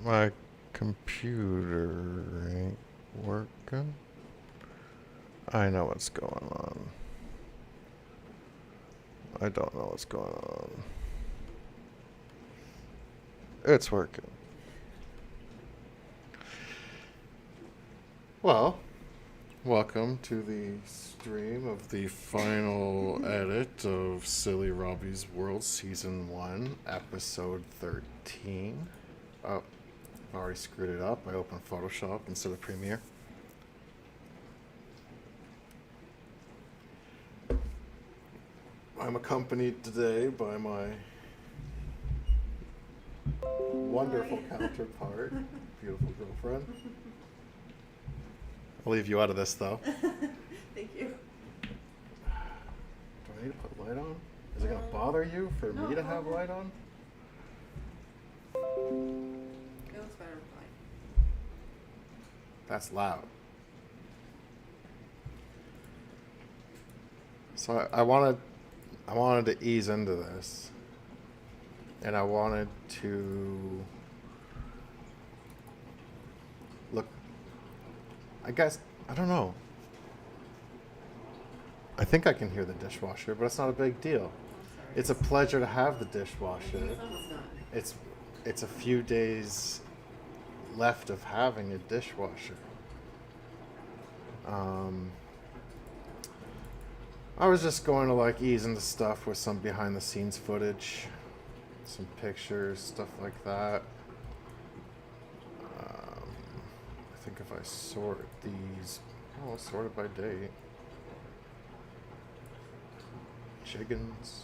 My computer ain't working. I know what's going on. I don't know what's going on. It's working. Well, welcome to the stream of the final edit of Silly Robbie's World Season 1, Episode 13. Oh, I've already screwed it up. I opened Photoshop instead of Premiere. I'm accompanied today by my wonderful counterpart, beautiful girlfriend. I'll leave you out of this, though. Thank you. Do I need to put light on? Is it going to bother you for me to have light on? It looks better with light. That's loud. So I wanted to ease into this, and I wanted to look. I guess I don't know. I think I can hear the dishwasher, but it's not a big deal. It's a pleasure to have the dishwasher. It's almost done. It's a few days left of having a dishwasher. I was just going to like ease into stuff with some behind the scenes footage, some pictures, stuff like that. I think if I sort these, I'll sort it by date. Chickens.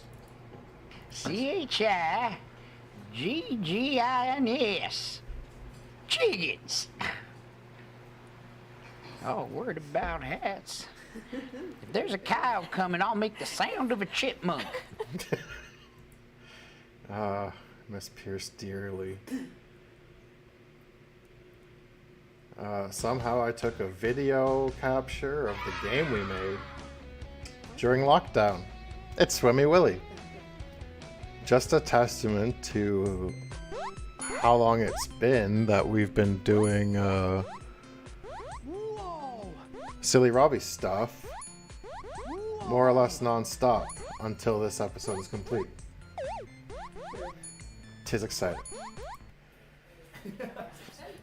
Chiggins. Chiggins. Oh, word about hats. If there's a cow coming, I'll make the sound of a chipmunk. Miss Pierce dearly. Somehow I took a video capture of the game we made during lockdown. It's Swimmy Willie. Just a testament to how long it's been that we've been doing Silly Robbie stuff more or less non-stop until this episode is complete. Tis exciting.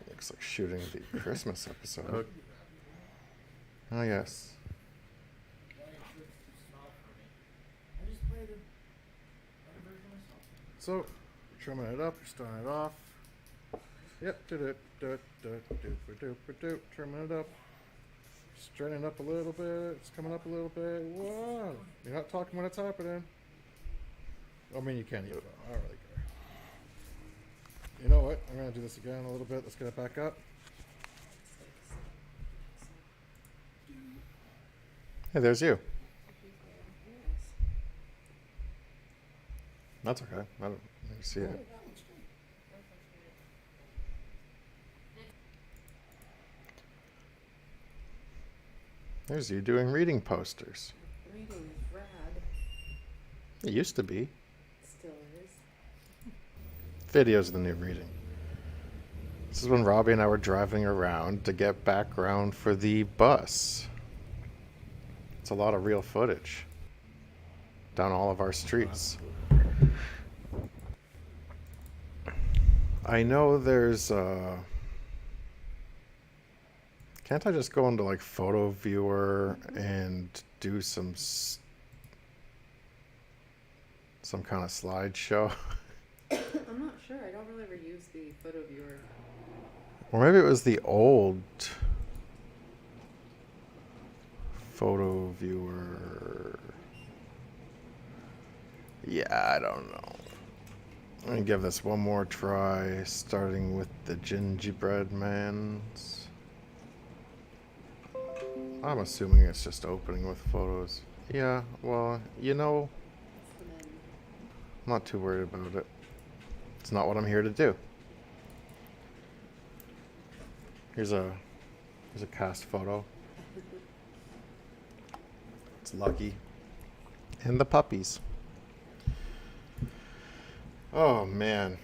Looks like shooting the Christmas episode. Oh yes. So, trimming it up, starting it off. Yep, trimming it up. Straightening up a little bit. It's coming up a little bit. Whoa! You're not talking when it's happening. I mean, you can either. I don't really care. You know what? I'm gonna do this again a little bit. Let's get it back up. Hey, there's you. That's okay. I don't see it. There's you doing reading posters. Reading is rad. It used to be. Still is. Video's the new reading. This is when Robbie and I were driving around to get background for the bus. It's a lot of real footage down all of our streets. I know there's can't I just go into like photo viewer and do some kind of slideshow? I'm not sure. I don't really ever use the photo viewer. Or maybe it was the old photo viewer. Yeah, I don't know. Let me give this one more try, starting with the gingerbread man's. I'm assuming it's just opening with photos. Yeah, well, you know, I'm not too worried about it. It's not what I'm here to do. Here's a cast photo. It's Lucky. And the puppies. Oh, man.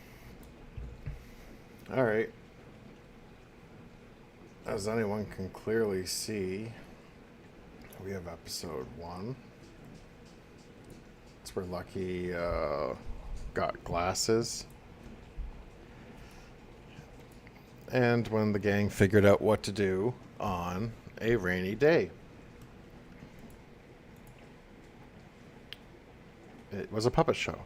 Alright. as anyone can clearly see, we have episode 1. It's where Lucky got glasses. And when the gang figured out what to do on a rainy day. It was a puppet show.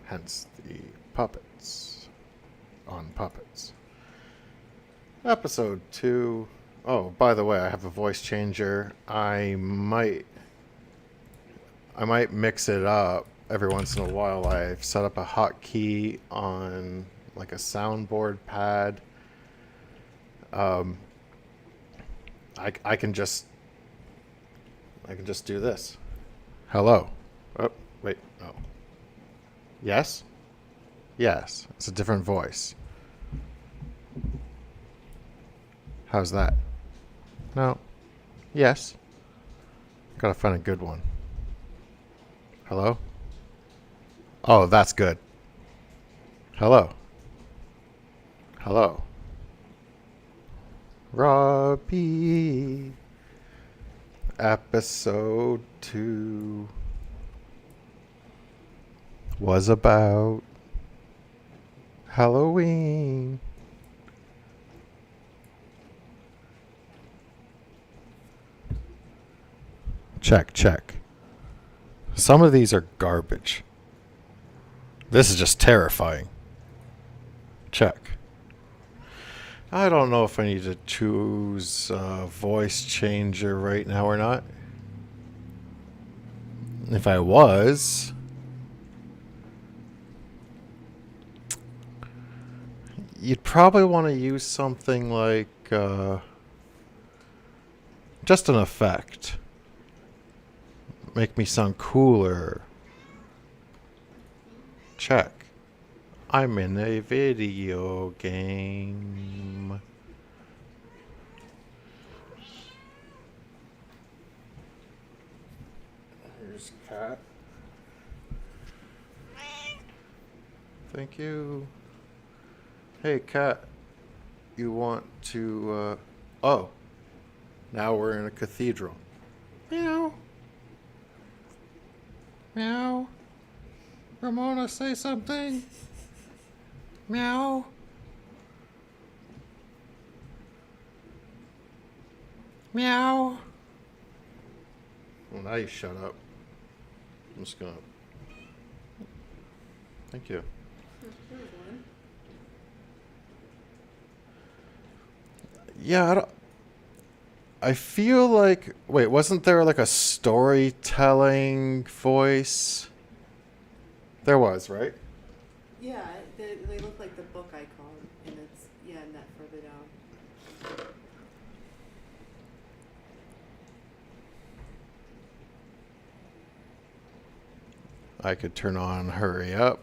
Hence the puppets on puppets. Episode 2. Oh, by the way, I have a voice changer. I might mix it up every once in a while. I've set up a hotkey on like a soundboard pad. I can just do this. Hello. Oh, wait. Oh. Yes? Yes. It's a different voice. How's that? No. Yes. Gotta find a good one. Hello? Oh, that's good. Hello. Hello. Robbie. Episode 2 was about Halloween. Check. Some of these are garbage. This is just terrifying. Check. I don't know if I need to choose a voice changer right now or not. If I was, you'd probably want to use something like just an effect. Make me sound cooler. Check. I'm in a video game. Here's Cat. Thank you. Hey, Cat. You want to, oh. Now we're in a cathedral. Meow. Meow. Ramona, say something. Meow. Meow. Well, now you shut up. I'm just gonna. Thank you. There's one. Yeah, I feel like. Wait, wasn't there like a storytelling voice? There was, right? Yeah, they look like the book icon, and it's and that further down. I could turn on hurry up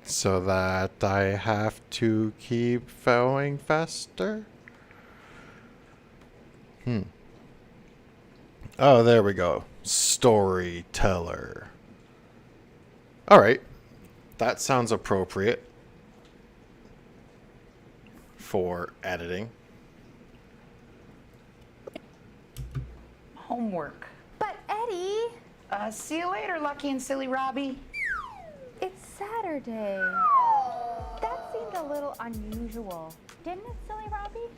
so that I have to keep going faster. Oh, there we go. Storyteller. All right. That sounds appropriate for editing. Homework. But Eddie, See you later, Lucky and Silly Robbie. it's Saturday. That seemed a little unusual, didn't it, Silly Robbie?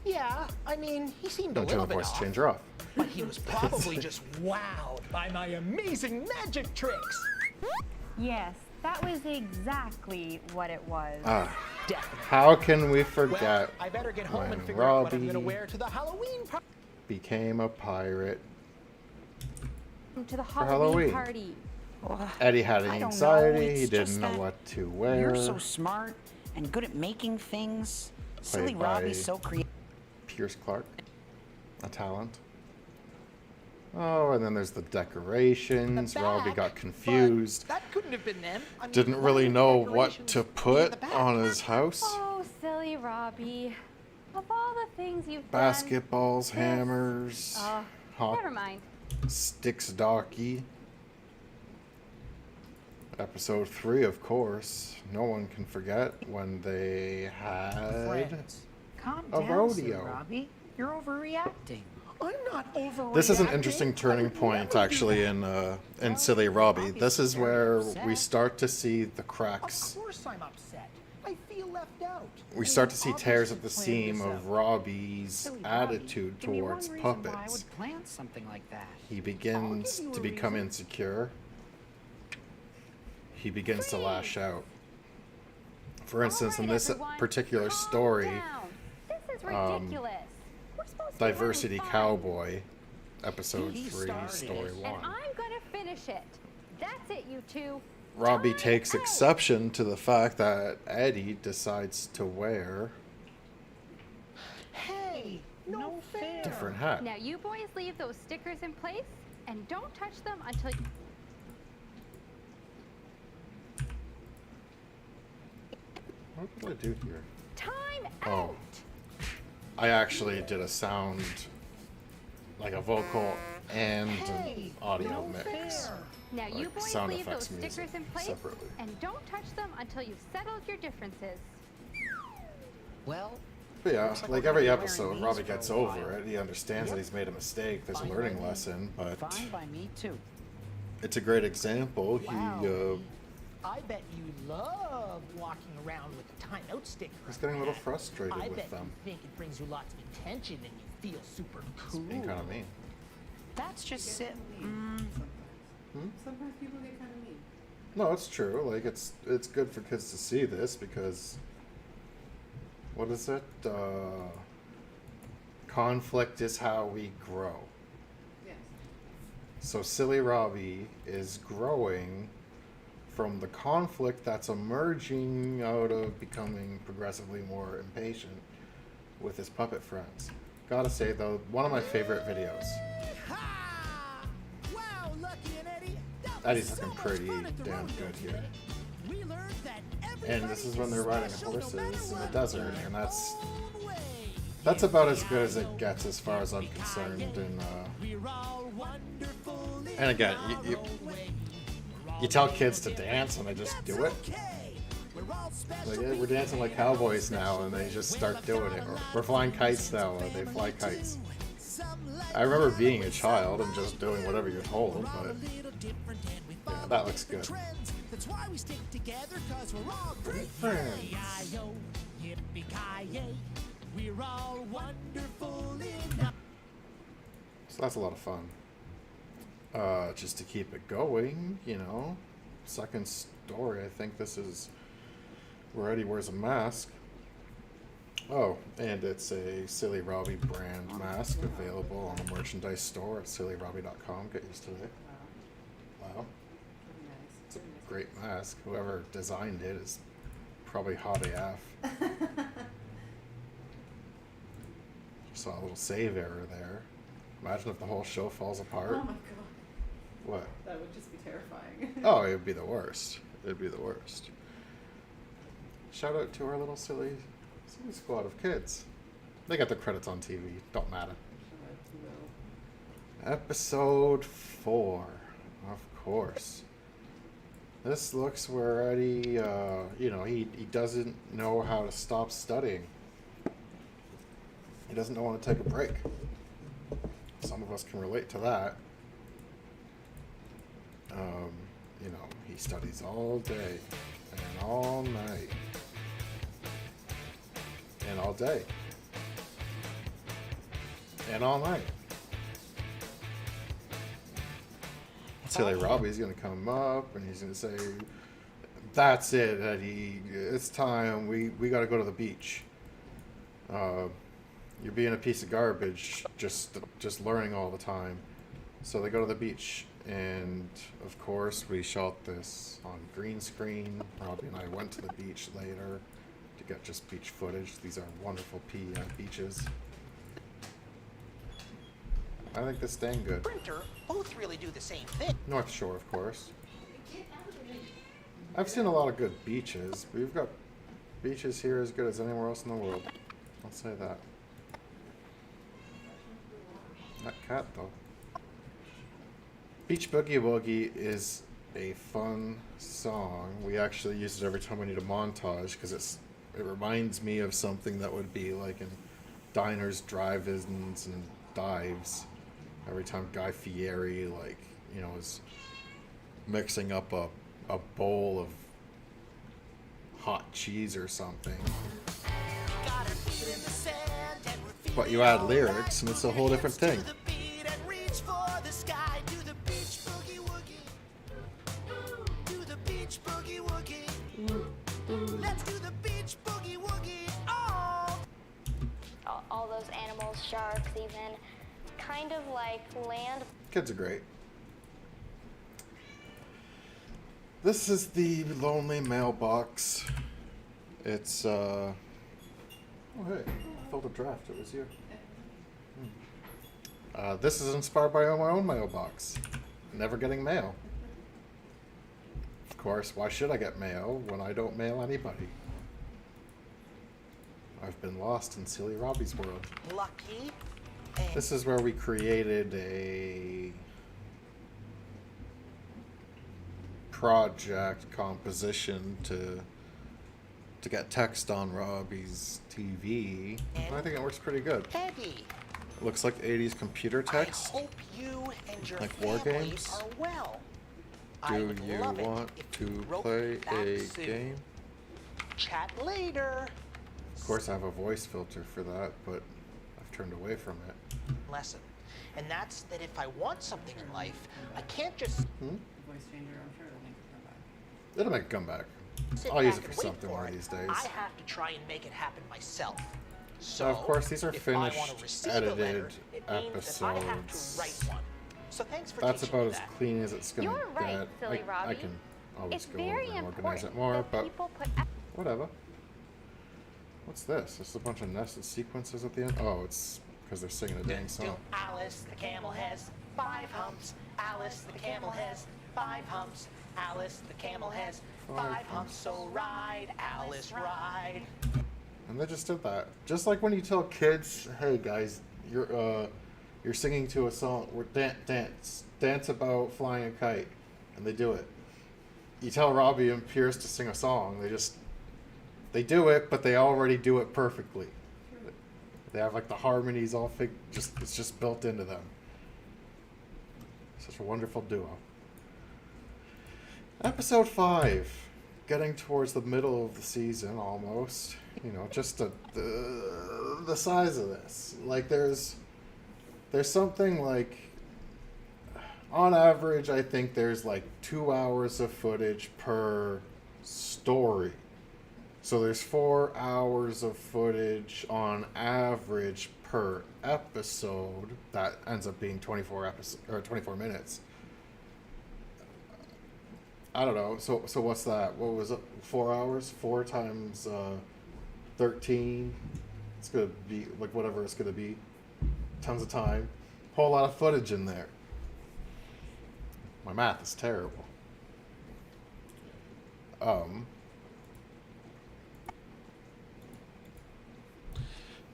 Yeah, I mean, he seemed a Don't turn little the bit voice off, changer off. but he was probably just wowed by my amazing magic tricks. Yes, that was exactly what it was. Definitely. How can we Well, forget I better get home and when figure out what I'm gonna Robbie wear to the Halloween party. became a pirate? To the Halloween. Halloween party. Eddie had I don't know, anxiety. He it's didn't just know that what to wear. You're so smart and good at making things. Silly Played by Robbie's so creative. Pierce Clark, a talent. Oh, and then there's the decorations. The Robbie back, got but confused. That couldn't have been them. I mean, Didn't why really would know the what decorations to be in put the back? on his house. Oh, Silly Robbie. Of all the things you've Basketballs, done. hammers, Never mind. sticks, docky. Episode 3, of course. No one can forget when they had Friends, calm a down, rodeo. Sir Robbie. You're overreacting. I'm not overreacting. This is an interesting turning I would point, never actually, do in Silly Robbie. This is where Upset. we start to see the that. cracks. Of course I'm upset. I feel left out. We start to see Obviously tears at the planned seam this of out. Robbie's Silly Robbie, attitude give me one towards reason why I puppets. would plan something like that. He begins give you to a become reason. insecure. He begins to lash out. For instance, in Alright, this everyone, particular calm story, down. This is ridiculous. We're supposed to be having Diversity fun. Cowboy, episode He 3, started story it. And 1. I'm gonna finish it. That's it, you two. Robbie Time takes out. exception to the fact that Eddie decides to wear Hey, no fair. different hat. Now you boys leave those stickers in place and don't touch them until you... What did I do here? Time Oh. out. I actually did a sound, like a vocal and Hey, an audio no mix. fair. Now you Like boys sound leave those effects music stickers in place separately. and don't touch them until you've settled your differences. Well, But yeah, Looks like like we're every gonna be episode, wearing Robbie these for gets a over while. it. He understands that Yep. he's made a mistake. There's a Fine by learning me. lesson, but fine by me too. it's a great example. Wow. I bet you love walking around with a timeout sticker. He's getting a little on. frustrated I with bet them. you think it brings you lots of attention and you feel super He's cool. being kind of mean. That's just it. Sometimes people get kind of mean. No, it's true. Like it's good for kids to see this because what is it? Conflict is how we grow. Yes. So Silly Robbie is growing from the conflict that's emerging out of becoming progressively more impatient with his puppet friends. Gotta say though, one of my favorite videos. Ha! Wow, Lucky and Eddie. That was Eddie's so looking much pretty fun at the damn rodeo good here. today. We learned that And this is when they're riding special no horses matter in the what, desert, their and that's own way. about as good as it gets as far as I'm concerned. And We're all wonderful in and again, our you own way. you tell kids to dance and they just do it. Okay. We're all special Like, yeah, we're dancing like cowboys now, and they just start doing it. Or we're flying kites now, and they fly kites. I remember being a child and just doing whatever you're told, but yeah, that looks good. That's why we stick together, 'cause we're all great friends. Yi-yi-yo, yippee-ki-yay. We're all wonderful in our... So that's a lot of fun. Just to keep it going, you know. Second story, I think this is where Eddie wears a mask. Oh, and it's a Silly Robbie brand mask available on the merchandise store at sillyrobbie.com. Get used to it. Wow. Wow, Very nice. it's a Very nice. great mask. Whoever designed it is probably hot AF. Saw a little save error there. Imagine if the whole show falls apart. Oh my god. What? That would just be terrifying. Oh, it would be the worst. It'd be the worst. Shout out to our little silly squad of kids. They got the credits on TV. Don't matter. Episode 4. Of course. This looks where Eddie, he doesn't know how to stop studying. He doesn't know when to take a break. Some of us can relate to that. He studies all day and all night and all day and all night. Silly Robbie's gonna come up and he's gonna say, "That's it, Eddie. It's time. We gotta go to the beach. You're being a piece of garbage, just learning all the time." So they go to the beach, and of course we shot this on green screen. Robbie and I went to the beach later to get just beach footage. These are wonderful beaches. I think this is dang good. Printer both really do the same thing. North Shore, of course. I've seen a lot of good beaches. We've got beaches here as good as anywhere else in the world. I'll say that. That cat, though. Beach Boogie Woogie is a fun song. We actually use it every time we need a montage because it reminds me of something that would be like in diners, drive-ins, and dives. Every time Guy Fieri, like, you know, is mixing up a bowl of hot cheese or something. But you add lyrics and it's a whole different thing. All those animals, sharks even, kind of like land. Kids are great. This is the lonely mailbox. It's oh hey, I filled a draft, it was you. This is inspired by my own mailbox. Never getting mail. Of course, why should I get mail when I don't mail anybody? I've been lost in Silly Robbie's world. Lucky. This is where we created a project composition to get text on Robbie's TV. I think it works pretty good. Eddie. It looks like 80s computer text. I hope you and your Like war family games? are well. I Do would you love it want if to you wrote play back a soon. game? Chat later. Of course, I have a voice filter for that, but I've turned away from it. Lesson. And that's that if I want something in life, I can't just Voice changer, I'm sure it'll make it come back. It'll make a comeback. sit I'll use back it for and wait something one of these days. I have to try and make it happen myself. So, of course, these are if I wanna finished, receive a letter, edited it means that I have episodes. to write one. So thanks for That's teaching about me as that. clean as it's gonna You're right, get. silly I Robbie. can always It's go over very and organize important it more, that but people put whatever. What's this? This is a bunch of nested sequences at the end? Oh, it's because they're singing a dang song. Alice the camel has 5 humps. Alice the camel has 5 humps. Alice the camel has 5 humps. So ride, Alice, ride. And they just did that. Just like when you tell kids, "Hey guys, you're singing to a song. We're dance about flying a kite," and they do it. You tell Robbie and Pierce to sing a song. They do it, but they already do it perfectly. They have like the harmonies all it's just built into them. Such a wonderful duo. Episode 5, getting towards the middle of the season almost. You know, just the size of this. Like there's something like, on average, I think there's like 2 hours of footage per story. So there's 4 hours of footage on average per episode. That ends up being 24 minutes. I don't know. So what's that? What was it? 4 hours? 4 times 13. It's gonna be like whatever it's gonna be. Tons of time. Whole lot of footage in there. My math is terrible.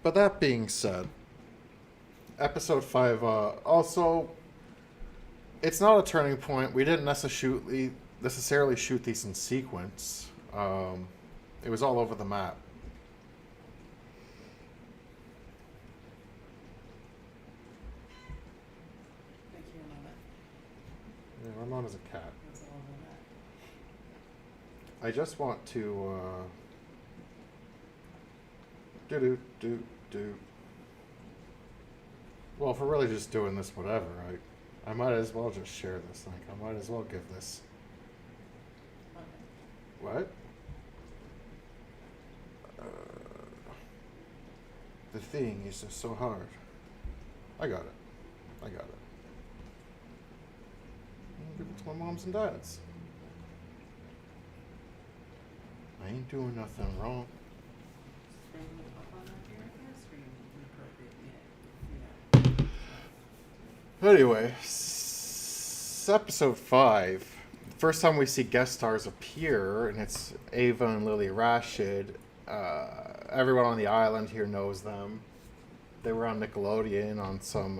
But that being said, episode 5 also, it's not a turning point. We didn't necessarily shoot these in sequence. It was all over the map. Thank you, Mama. Yeah, Ramona's a cat. That's all of that. I just want to do. Well, if we're really just doing this, whatever, I might as well just share this link. I might as well give this. Okay. What? The thing is just so hard. I got it. Give it to my moms and dads. I ain't doing nothing wrong. Screen up on that here, screen appropriate, yeah. Anyway, episode 5. First time we see guest stars appear, and it's Ava and Lily Rashid. Everyone on the island here knows them. They were on Nickelodeon on some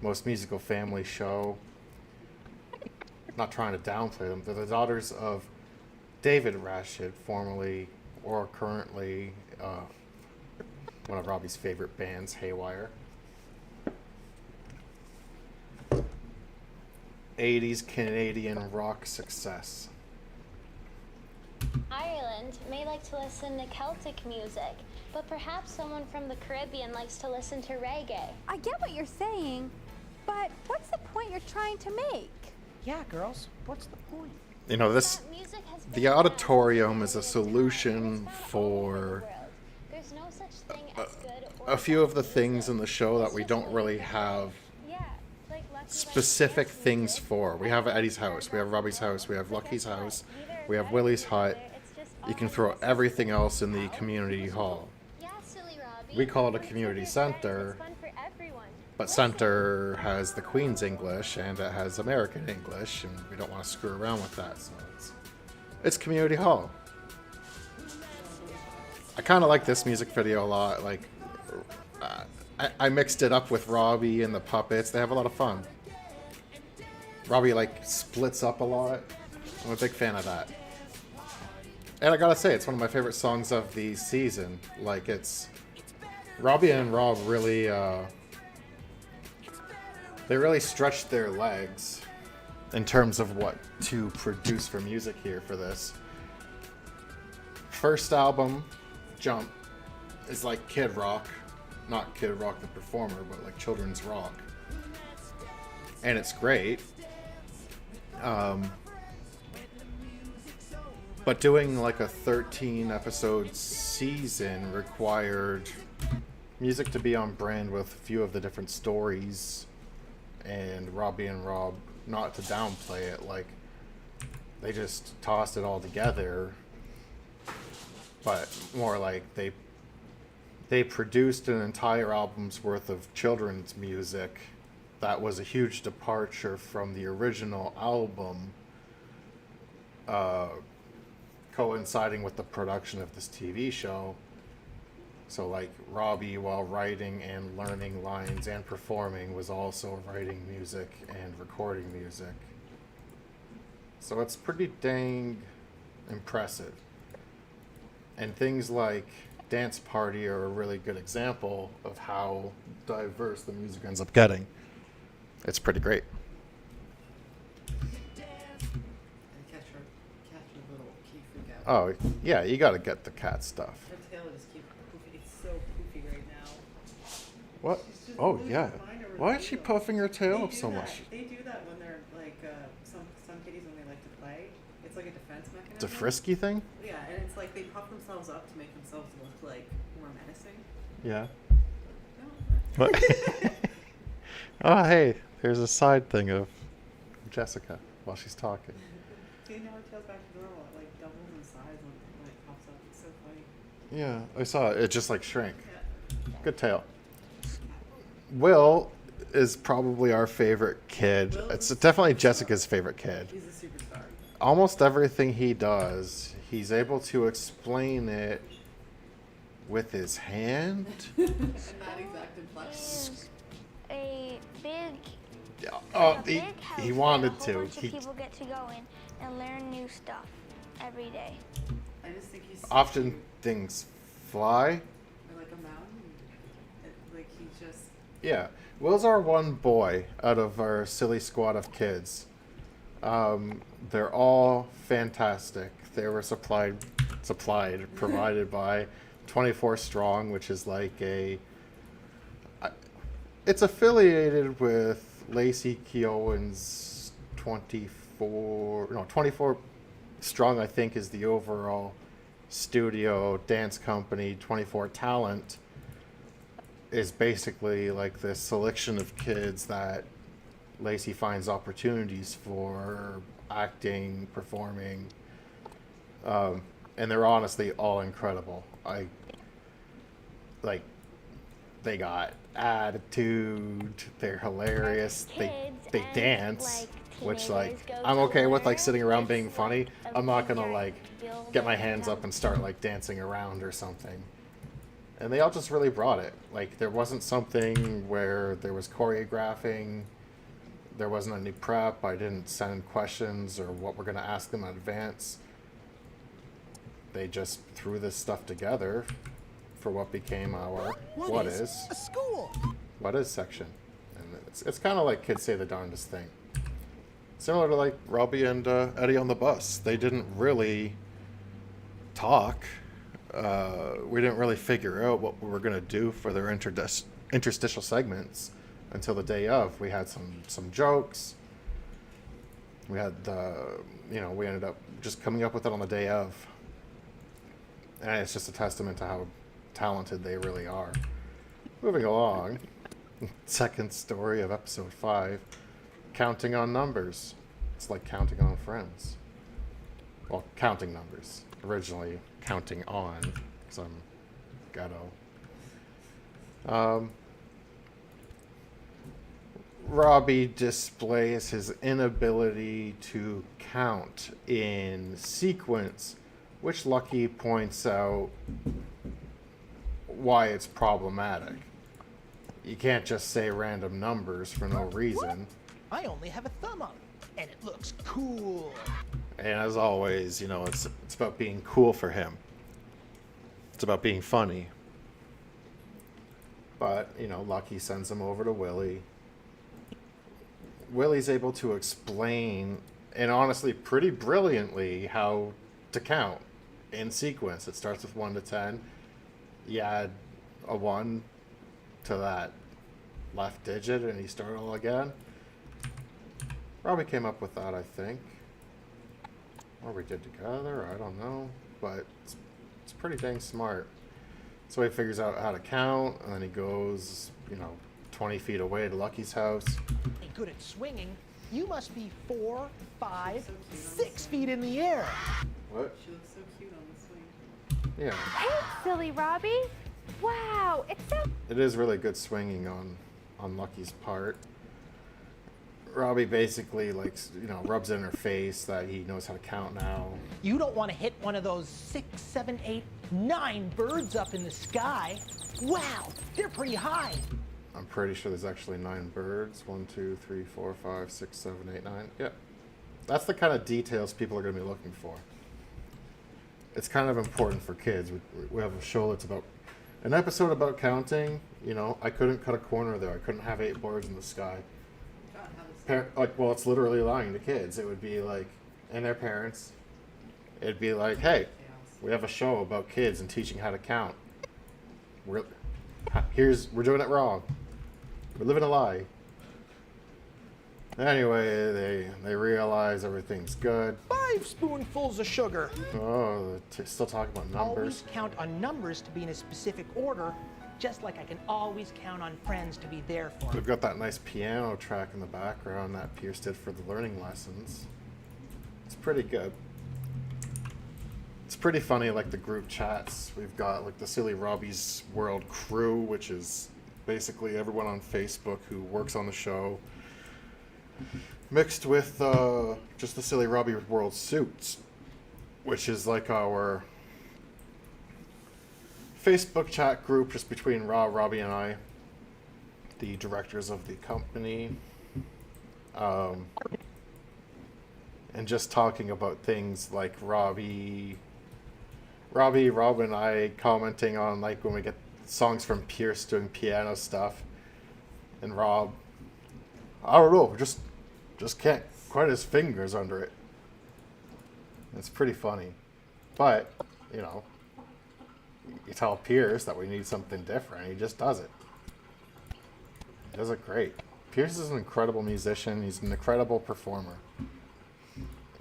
Most Musical Family show. not trying to downplay them. They're the daughters of David Rashid, formerly or currently one of Robbie's favorite bands, Haywire. 80s Canadian rock success. Ireland may like to listen to Celtic music, but perhaps someone from the Caribbean likes to listen to reggae. I get what you're saying, but what's the point you're trying to make? Yeah, girls, what's the point? You know, this That music has been the around auditorium for is a years now, solution and it's found all over the for world. There's no such thing as good or a few of the bad things music. in the show that It's we just don't really music. have Yeah, like Lucky likes specific dance things music. for. We have Eddie's house, we have Robbie's house, we have Lucky's house, we have Willie's hut. You can throw everything else in the community hall. Yeah, silly Robbie. We call it a When it's community with your friends, center, it's fun for everyone. but center has the Queen's English and it has American English, and we don't want to screw around with that, so it's community hall. I kind of like this music video a lot. Like, I mixed it up with Robbie and the puppets. They have a lot of fun. Robbie like splits up a lot. I'm a big fan of that. And I gotta say, it's one of my favorite songs of the season. Like, it's Robbie and Rob really they really stretched their legs in terms of what to produce for music here for this. First album, Jump, is like kid rock. Not Kid Rock the performer, but like children's rock. And it's great. But doing like a 13 episode season required music to be on brand with a few of the different stories, and Robbie and Rob, not to downplay it, like they just tossed it all together, but more like they produced an entire album's worth of children's music that was a huge departure from the original album, coinciding with the production of this TV show. So like Robbie, while writing and learning lines and performing, was also writing music and recording music. So it's pretty dang impressive. And things like Dance Party are a really good example of how diverse the music ends up getting. It's pretty great. And catch her little key freak out. Oh, yeah, you gotta get the cat stuff. Her tail just keeps poofy. It's so poofy right now. What? She's just Oh, losing yeah. her mind over Why the is she tail. puffing her tail They up do so that. much? They do that when they're like some kitties when they like to play. It's like a defense mechanism. It's a frisky thing? Yeah, and it's like they puff themselves up to make themselves look like more menacing. Yeah. No. What? Oh, hey, there's a side thing of Jessica while she's talking. See, now her tail's back to normal. It like doubles in size when it pops up. It's so funny. Yeah, I saw it. It just like shrank. Yeah. Good tail. Will is probably our favorite kid. Will It's is definitely a superstar. Jessica's favorite kid. He's a superstar. Almost everything he does, he's able to explain it with his hand. And that exact inflection. A big, Yeah. a Oh, big house he where wanted a whole to. bunch of He people get to go in and learn new stuff every day. I just think he's so often cute. things fly. Or like a mountain. Like he just. Yeah, Will's our one boy out of our silly squad of kids. They're all fantastic. They were provided by 24 Strong, which is like it's affiliated with Lacey Keown's 24 Strong, I think, is the overall studio dance company. 24 Talent is basically like this selection of kids that Lacey finds opportunities for acting, performing, and they're honestly all incredible. They got attitude. They're hilarious. They Kids dance, and, which teenagers go I'm to okay with, like learn. sitting around It's being funny. a I'm not gonna bigger like deal get my than hands up them. and start like dancing around or something. And they all just really brought it. Like there wasn't something where there was choreographing. there wasn't any prep. I didn't send questions or what we're going to ask them in advance. They just threw this stuff together for what became our What is a school? what is section. And it's kind of like kids say the darndest thing. Similar to like Robbie and Eddie on the bus. They didn't really talk. We didn't really figure out what we were going to do for their interstitial segments until the day of. We had some jokes. We had we ended up just coming up with it on the day of. And it's just a testament to how talented they really are. Moving along, second story of episode 5, counting on numbers. It's like counting on friends. Well, counting numbers. Originally counting on, because I'm ghetto. Robbie displays his inability to count in sequence, which Lucky points out why it's problematic. You can't just say random numbers for no reason. I only have a thumb up, and it looks cool. And as always, it's about being cool for him. It's about being funny. But, Lucky sends him over to Willie. Willie's able to explain, and honestly pretty brilliantly, how to count in sequence. It starts with 1 to 10. You add a 1 to that left digit and you start all again. Robbie came up with that, I think. Or we did together, I don't know. But it's pretty dang smart. So he figures out how to count, and then he goes, 20 feet away to Lucky's house. Hey, good at swinging. You must be 4, 5, 6 feet in the air. What? She looks so cute on the swing. Yeah. Hey, silly Robbie. Wow, it's so... It is really good swinging on Lucky's part. Robbie basically rubs it in her face that he knows how to count now. You don't want to hit one of those 6, 7, 8, 9 birds up in the sky. Wow, they're pretty high. I'm pretty sure there's actually 9 birds. 1, 2, 3, 4, 5, 6, 7, 8, 9. Yeah. That's the kind of details people are going to be looking for. It's kind of important for kids. We have a show that's about an episode about counting. I couldn't cut a corner there. I couldn't have 8 birds in the sky. It's literally lying to kids. It would be like, and their parents, it'd be like, hey, we have a show about kids and teaching how to count. We're doing it wrong. We're living a lie. Anyway, they realize everything's good. 5 spoonfuls of sugar. Oh, still talking about numbers. Always count on numbers to be in a specific order, just like I can always count on friends to be there for We've me. got that nice piano track in the background that Pierce did for the learning lessons. It's pretty good. It's pretty funny, like the group chats. We've got like the Silly Robbie's World crew, which is basically everyone on Facebook who works on the show, mixed with just the Silly Robbie World Suits, which is like our Facebook chat group just between Robbie and I, the directors of the company, and just talking about things like Rob and I commenting on like when we get songs from Pierce doing piano stuff, and Rob, I don't know, just can't quite his fingers under it. It's pretty funny, but you tell Pierce that we need something different, he just does it. He does it great. Pierce is an incredible musician. He's an incredible performer.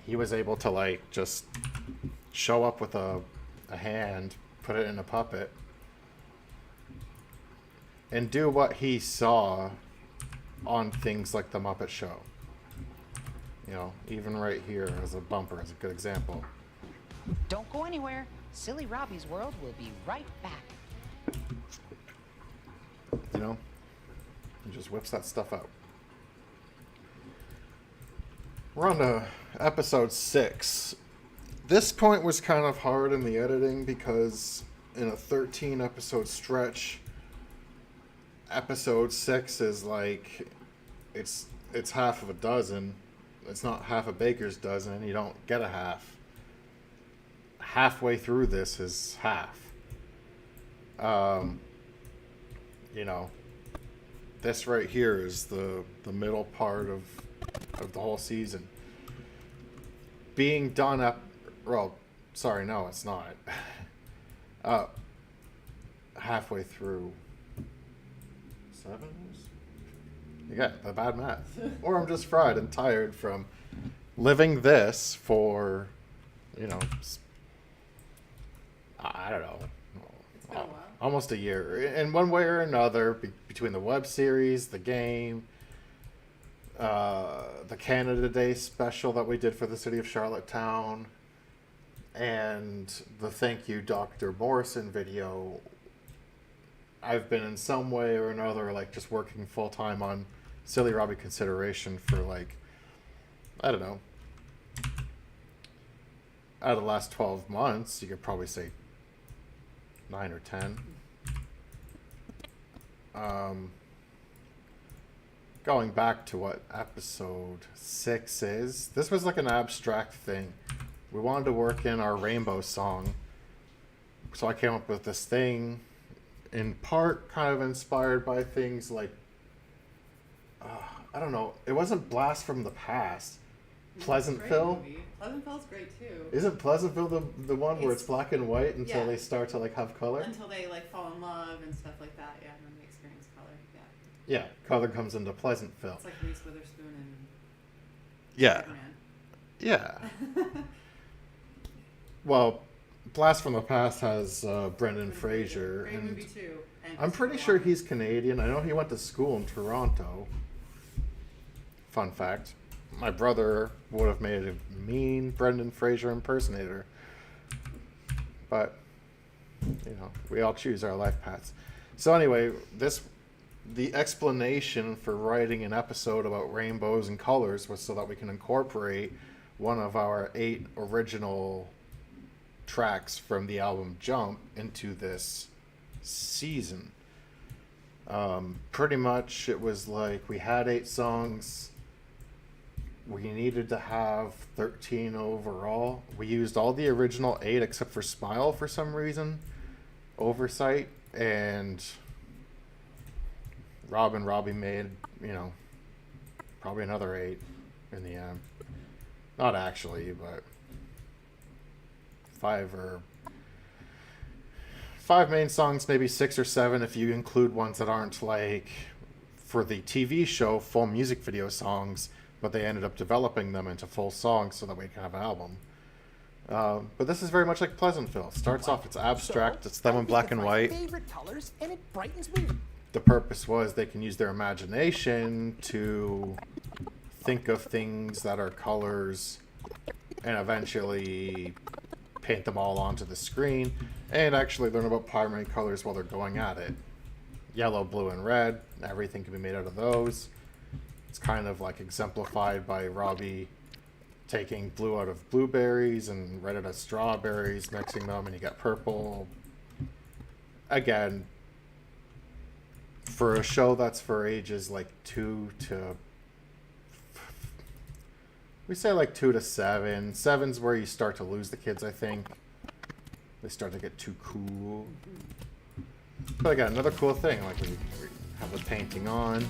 He was able to just show up with a hand, put it in a puppet, and do what he saw on things like The Muppet Show. Even right here as a bumper is a good example. Don't go anywhere. Silly Robbie's World will be right back. He just whips that stuff out. We're on to episode 6. This point was kind of hard in the editing because in a 13 episode stretch, episode 6 is like, it's it's half of a dozen. It's not half a baker's dozen. You don't get a half. Halfway through this is half. You know, this right here is the middle part of the whole season. Being done up, well, sorry, no, it's not. Halfway through 7 years? Yeah, the bad math. Or I'm just fried and tired from living this for, you know, I don't know, It's been a while. almost a year. In one way or another, between the web series, the game, the Canada Day special that we did for the city of Charlottetown, and the Thank You Dr. Morrison video, I've been in some way or another like just working full time on Silly Robbie consideration for like, I don't know, out of the last 12 months, you could probably say 9 or 10. Going back to what episode 6 is, this was like an abstract thing. We wanted to work in our rainbow song, so I came up with this thing, in part kind of inspired by things like, I don't know, it wasn't Blast from the Past. Pleasantville? Pleasantville's great too. Isn't Pleasantville the one where it's black and white until Yeah. they start to like have color? Until they like fall in love and stuff like that, yeah, and then they experience color, yeah. Yeah, color comes into Pleasantville. It's like Reese Witherspoon and Yeah, Superman. yeah. Well, Blast from the Past has Brendan Fraser, Great and movie too. And I'm pretty Christopher sure he's Canadian. I know he went to school in Toronto. Fun fact. My brother would have made a mean Brendan Fraser impersonator. But, you know, we all choose our life paths. So anyway, the explanation for writing an episode about rainbows and colors was so that we can incorporate one of our 8 original tracks from the album Jump into this season. Pretty much it was like we had 8 songs. We needed to have 13 overall. We used all the original 8 except for Smile for some reason. Oversight. And Robbie made, you know, probably another 8 in the end. Not actually, but 5 main songs, maybe 6 or 7 if you include ones that aren't like for the TV show full music video songs, but they ended up developing them into full songs so that we can have an album. But this is very much like Pleasantville. Starts off, it's abstract, it's them in black and white. Favorite colors, and it brightens me. The purpose was they can use their imagination to think of things that are colors and eventually paint them all onto the screen and actually learn about primary colors while they're going at it. Yellow, blue, and red, everything can be made out of those. It's kind of like exemplified by Robbie taking blue out of blueberries and red out of strawberries, mixing them, and you get purple. Again, for a show that's for ages like 2 to... We say like 2 to 7. 7's where you start to lose the kids, I think. They start to get too cool. But again, another cool thing, like we have the painting on.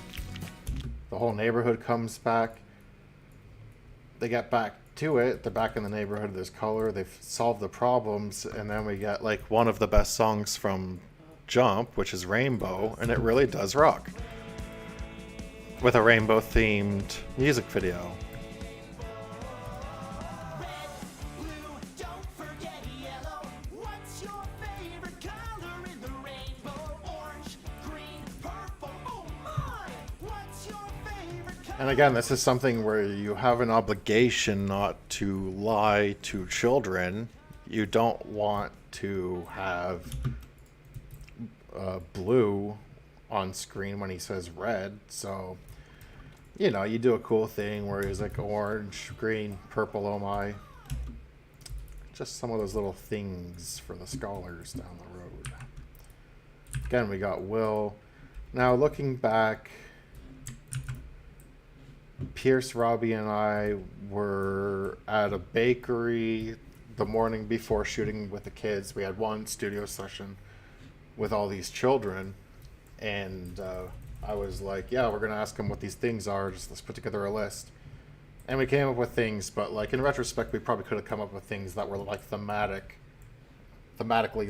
The whole neighborhood comes back. They get back to it. They're back in the neighborhood. There's color. They've solved the problems. And then we get like one of the best songs from Jump, which is Rainbow. And it really does rock. With a rainbow-themed music video. And again, this is something where you have an obligation not to lie to children. You don't want to have blue on screen when he says red. So, you know, you do a cool thing where he's like orange, green, purple, oh my. Just some of those little things for the scholars down the road. Again, we got Will. Now, looking back... Pierce, Robbie, and I were at a bakery the morning before shooting with the kids. We had one studio session with all these children, and I was like, yeah, we're going to ask them what these things are. Just let's put together a list. And we came up with things, but like in retrospect, we probably could have come up with things that were like thematically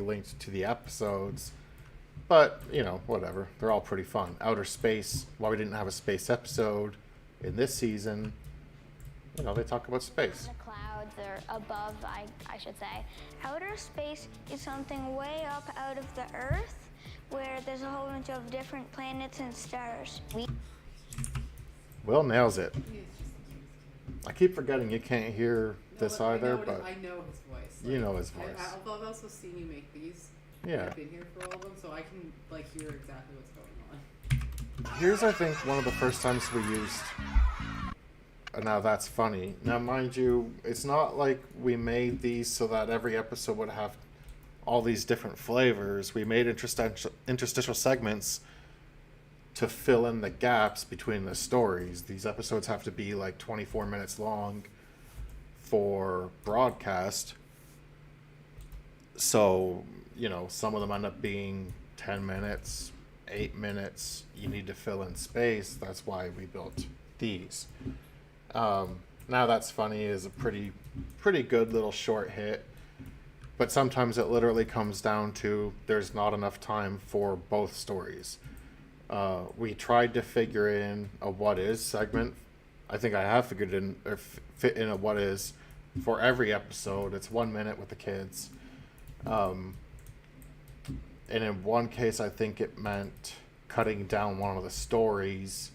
linked to the episodes. But, you know, whatever. They're all pretty fun. Outer space, why we didn't have a space episode in this season, you know, they talk about space. The clouds or above, I should say. Outer space is something way up out of the Earth where there's a whole bunch of different planets and stars. Will nails it. He is just I keep forgetting you can't hear this but either, I but know his voice. you know his voice. I've also seen you make these. Yeah. I've been here for all of them, so I can like hear exactly what's going on. Here's, I think, one of the first times we used Now That's Funny. Now, mind you, it's not like we made these so that every episode would have all these different flavors. We made interstitial segments to fill in the gaps between the stories. These episodes have to be like 24 minutes long for broadcast. So, you know, some of them end up being 10 minutes, 8 minutes. You need to fill in space. That's why we built these. Now That's Funny is a pretty good little short hit. But sometimes it literally comes down to there's not enough time for both stories. We tried to figure in a what is segment. I think I have figured in or fit in a what is for every episode. It's 1 minute with the kids. And in one case, I think it meant cutting down one of the stories.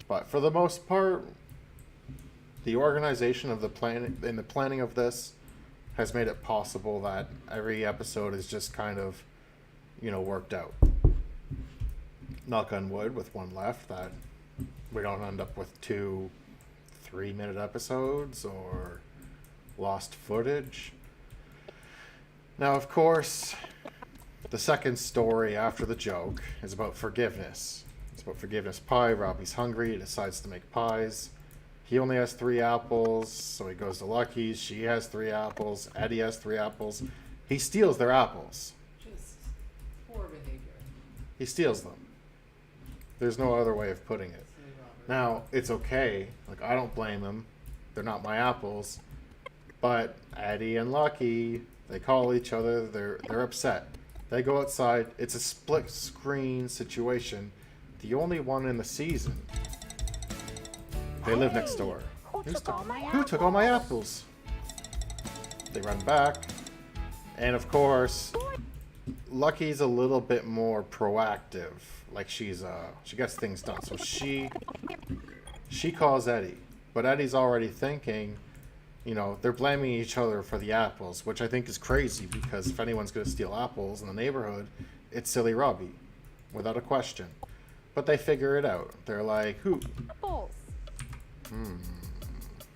But for the most part, the organization of the planning of this has made it possible that every episode is just kind of, you know, worked out. Knock on wood, with one left, that we don't end up with 2 3-minute episodes or lost footage. Now, of course, the second story after the joke is about forgiveness. It's about forgiveness pie. Robbie's hungry. He decides to make pies. He only has 3 apples, so he goes to Lucky's. She has 3 apples. Eddie has 3 apples. He steals their apples. Just poor behavior. He steals them. There's no other way of putting it. Silly Robert. Now, it's okay. Like, I don't blame him. They're not my apples. But Eddie and Lucky, they call each other. They're upset. They go outside. It's a split screen situation. The only one in the season. They live next door. Who took all my apples? They run back. And of course, Lucky's a little bit more proactive. Like she gets things done. So she calls Eddie. But Eddie's already thinking, you know, they're blaming each other for the apples, which I think is crazy because if anyone's going to steal apples in the neighborhood, it's Silly Robbie, without a question. But they figure it out. They're like, who? Apples.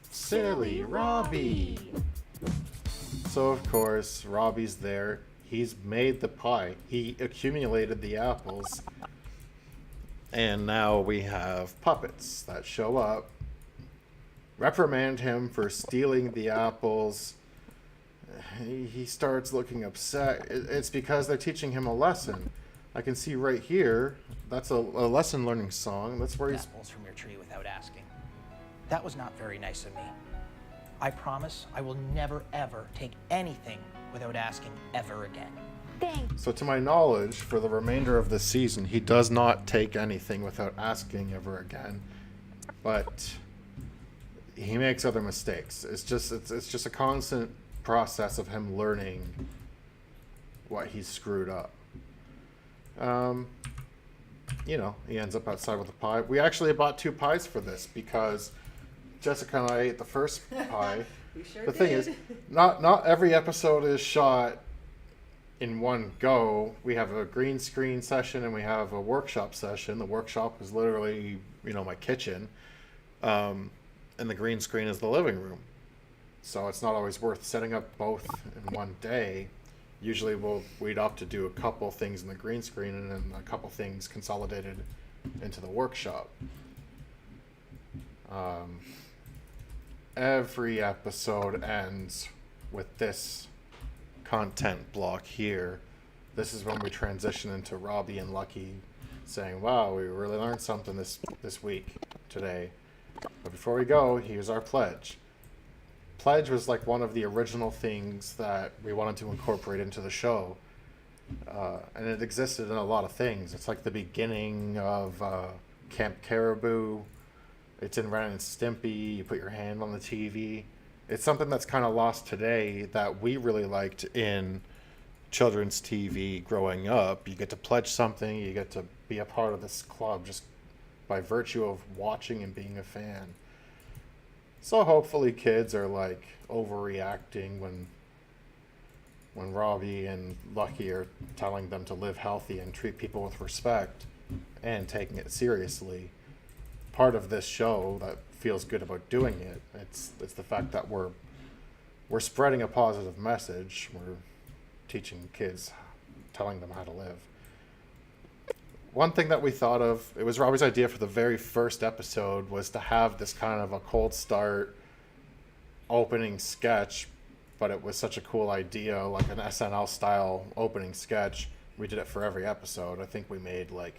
Silly Robbie. So of course, Robbie's there. He's made the pie. He accumulated the apples. And now we have puppets that show up, reprimand him for stealing the apples. He starts looking upset. It's because they're teaching him a lesson. I can see right here, that's a lesson learning song. That's where he's... Apples from your tree without asking. That was not very nice of me. I promise I will never ever take anything without asking ever again. Thanks. So to my knowledge, for the remainder of this season, he does not take anything without asking ever again. But he makes other mistakes. It's just a constant process of him learning what he's screwed up. You know, he ends up outside with a pie. We actually bought 2 pies for this because Jessica and I ate the first pie. We sure The did. thing is, not every episode is shot in one go. We have a green screen session and we have a workshop session. The workshop is literally, you know, my kitchen. And the green screen is the living room. So it's not always worth setting up both in one day. Usually we'd opt to do a couple things in the green screen and then a couple things consolidated into the workshop. Every episode ends with this content block here. This is when we transition into Robbie and Lucky saying, wow, we really learned something this week, today. But before we go, here's our pledge. Pledge was like one of the original things that we wanted to incorporate into the show. And it existed in a lot of things. It's like the beginning of Camp Caribou. It's in Ren and Stimpy. You put your hand on the TV. It's something that's kind of lost today that we really liked in children's TV growing up. You get to pledge something. You get to be a part of this club just by virtue of watching and being a fan. So hopefully kids are like overreacting when Robbie and Lucky are telling them to live healthy and treat people with respect and taking it seriously. Part of this show that feels good about doing it, it's the fact that we're spreading a positive message. We're teaching kids, telling them how to live. One thing that we thought of, it was Robbie's idea for the very first episode, was to have this kind of a cold start opening sketch, but it was such a cool idea, like an SNL style opening sketch. We did it for every episode. I think we made like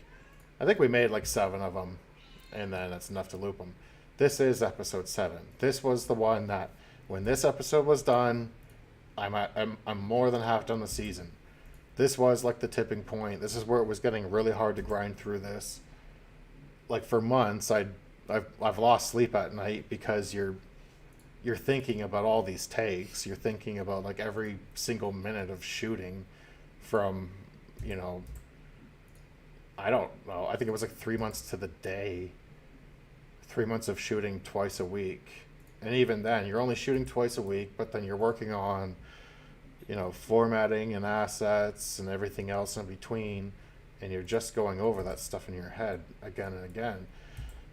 7 of them, and then that's enough to loop them. This is episode 7. This was the one that when this episode was done, I'm more than half done the season. This was like the tipping point. This is where it was getting really hard to grind through this. Like for months, I've lost sleep at night because you're thinking about all these takes. You're thinking about like every single minute of shooting from, you know, I don't know. I think it was like 3 months to the day. 3 months of shooting twice a week. And even then, you're only shooting twice a week, but then you're working on, you know, formatting and assets and everything else in between. And you're just going over that stuff in your head again and again.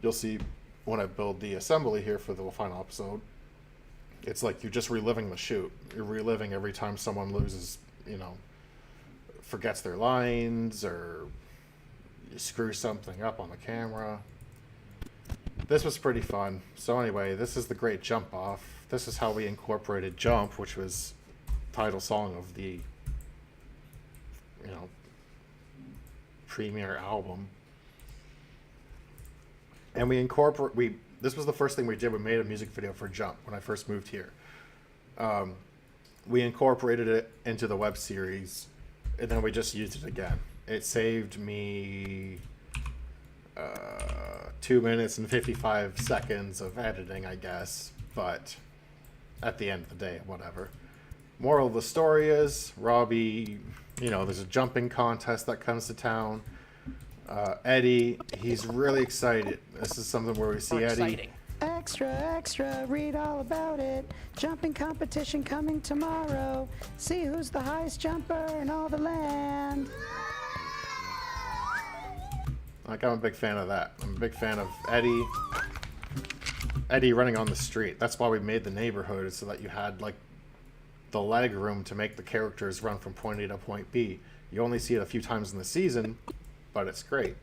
You'll see when I build the assembly here for the final episode, it's like you're just reliving the shoot. You're reliving every time someone loses, you know, forgets their lines or you screw something up on the camera. This was pretty fun. So anyway, this is the great jump off. This is how we incorporated Jump, which was title song of the, you know, premiere album. And this was the first thing we did. We made a music video for Jump when I first moved here. We incorporated it into the web series, and then we just used it again. It saved me 2 minutes and 55 seconds of editing, I guess. But at the end of the day, whatever. Moral of the story is, Robbie, you know, there's a jumping contest that comes to town. Eddie, he's really excited. This is something where we see Eddie. Extra, read all about it. Jumping competition coming tomorrow. See who's the highest jumper in all the land. Like, I'm a big fan of that. I'm a big fan of Eddie running on the street. That's why we made the neighborhood, so that you had like the leg room to make the characters run from point A to point B. You only see it a few times in the season, but it's great.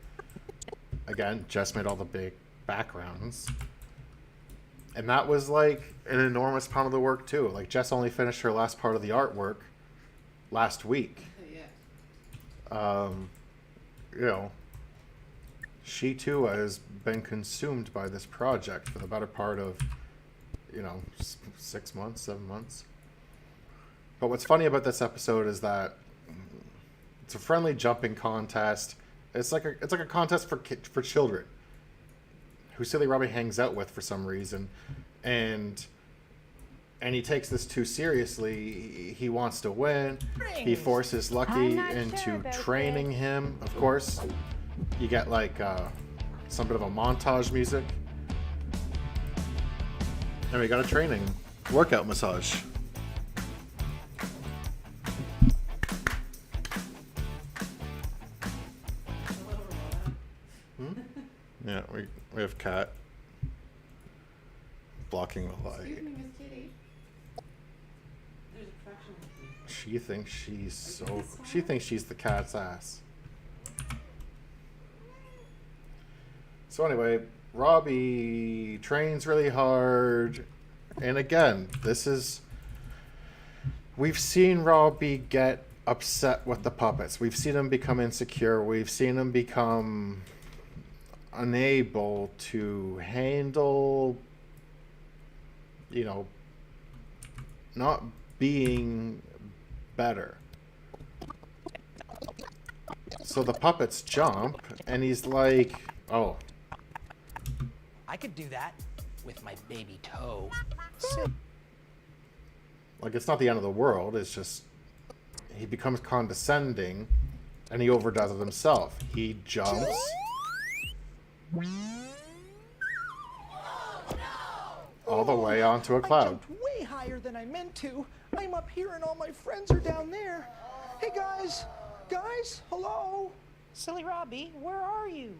Again, Jess made all the big backgrounds. And that was like an enormous part of the work too. Like, Jess only finished her last part of the artwork last week. Yeah. You know, she too has been consumed by this project for the better part of, you know, 6 months, 7 months. But what's funny about this episode is that it's a friendly jumping contest. It's like a contest for children who Silly Robbie hangs out with for some reason, and he takes this too seriously. He wants to win. He forces Lucky into training him. Of course, you get like some bit of a montage music, and we got a training workout massage. Yeah, we have Kat blocking the light. Excuse me, Miss Kitty. There's a traction with me. She thinks she's the cat's ass. So anyway, Robbie trains really hard. And again, we've seen Robbie get upset with the puppets. We've seen him become insecure. We've seen him become unable to handle, not being better. So the puppets jump, and he's like, oh. I could do that with my baby toe. Like, it's not the end of the world. It's just he becomes condescending, and he overdoes it himself. He jumps. All the way onto a I cloud. jumped way higher than I meant to. I'm up here and all my friends are down there. Hey guys, hello? Silly Robbie, where are you?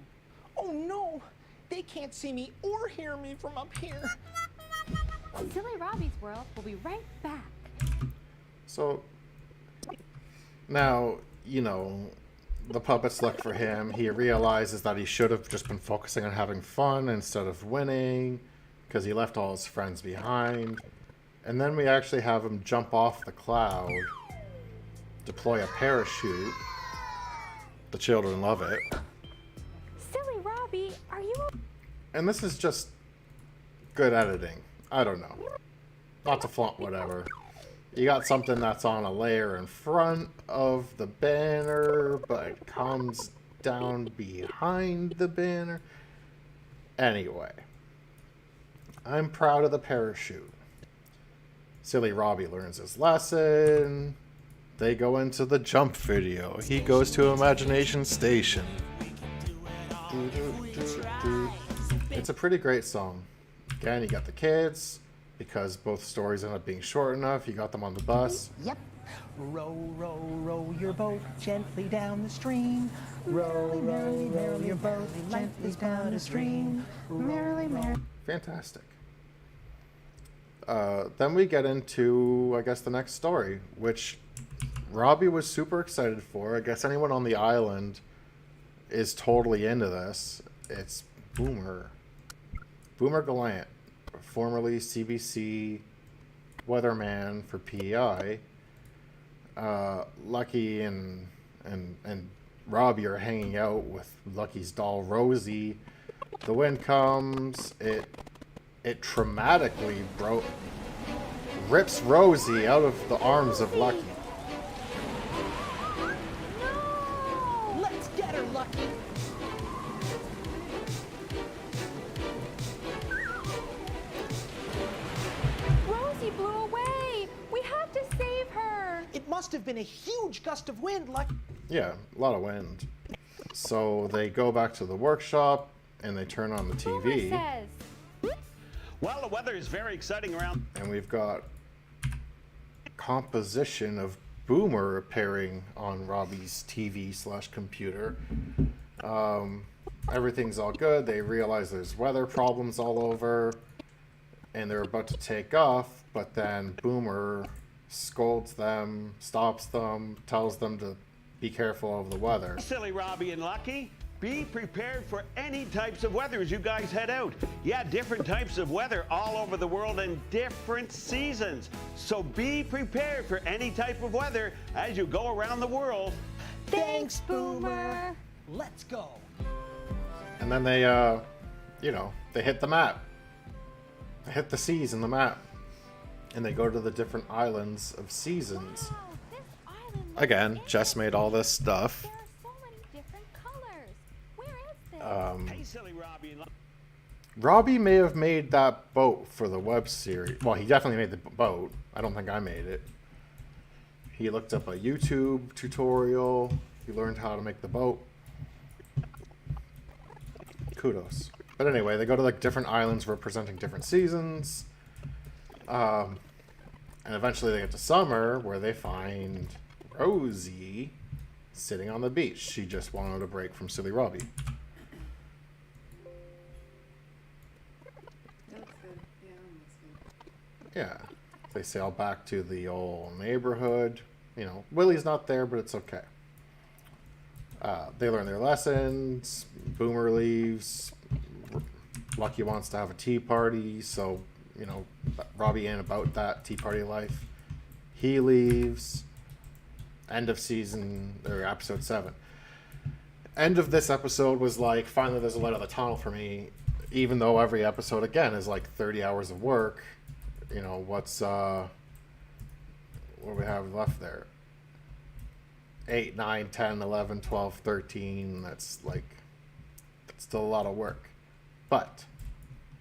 Oh no, they can't see me or hear me from up here. Silly Robbie's World will be right back. So, now, the puppets look for him. He realizes that he should have just been focusing on having fun instead of winning, because he left all his friends behind. And then we actually have him jump off the cloud, deploy a parachute. The children love it. Silly Robbie, are you... And this is just good editing. I don't know. Not to flaunt whatever. You got something that's on a layer in front of the banner, but it comes down behind the banner. Anyway. I'm proud of the parachute. Silly Robbie learns his lesson. They go into the jump video. He goes to Imagination Station. It's a pretty great song. Again, you got the kids, because both stories end up being short enough. You got them on the bus. Yep. Row, row, row your boat gently down the stream. Row, row, row your boat gently down the stream. Merrily, merrily. Fantastic. Then we get into, I guess, the next story, which Robbie was super excited for. I guess anyone on the island is totally into this. It's Boomer. Boomer Gallant, formerly CBC weatherman for PEI. Lucky and Robbie are hanging out with Lucky's doll Rosie. The wind comes. It traumatically rips Rosie out of the arms of Lucky. Let's get her, Lucky. Rosie blew away! We have to save her! It must have been a huge gust of wind, Lucky. Yeah, a lot of wind. So they go back to the workshop and they turn on the Boomer TV. says. Well, the weather is very exciting around. And we've got composition of Boomer appearing on Robbie's TV/computer. Everything's all good. They realize there's weather problems all over, and they're about to take off, but then Boomer scolds them, stops them, tells them to be careful of the weather. Silly Robbie and Lucky, be prepared for any types of weather as you guys head out. Yeah, different types of weather all over the world and different seasons. So be prepared for any type of weather as you go around the world. Thanks, Boomer. Let's go. And then they, they hit the map. They hit the seas in the map. And they go to the different islands of seasons. Wow, this island looks Again, Jess made all this stuff. There are so many different colors. Where is this? Hey, Silly Robbie and Lucky. Robbie may have made that boat for the web series. Well, he definitely made the boat. I don't think I made it. He looked up a YouTube tutorial. He learned how to make the boat. Kudos. But anyway, they go to like different islands representing different seasons. And eventually they get to summer, where they find Rosie sitting on the beach. She just wanted a break from Silly Robbie. That looks good. Yeah, that looks good. Yeah. They sail back to the old neighborhood. Willie's not there, but it's okay. They learn their lessons. Boomer leaves. Lucky wants to have a tea party, so, you know, Robbie ain't about that tea party life. He leaves. End of season, or episode 7. End of this episode was like, finally there's a light at the tunnel for me, even though every episode, again, is like 30 hours of work. You know, what do we have left there? 8, 9, 10, 11, 12, 13. That's still a lot of work. But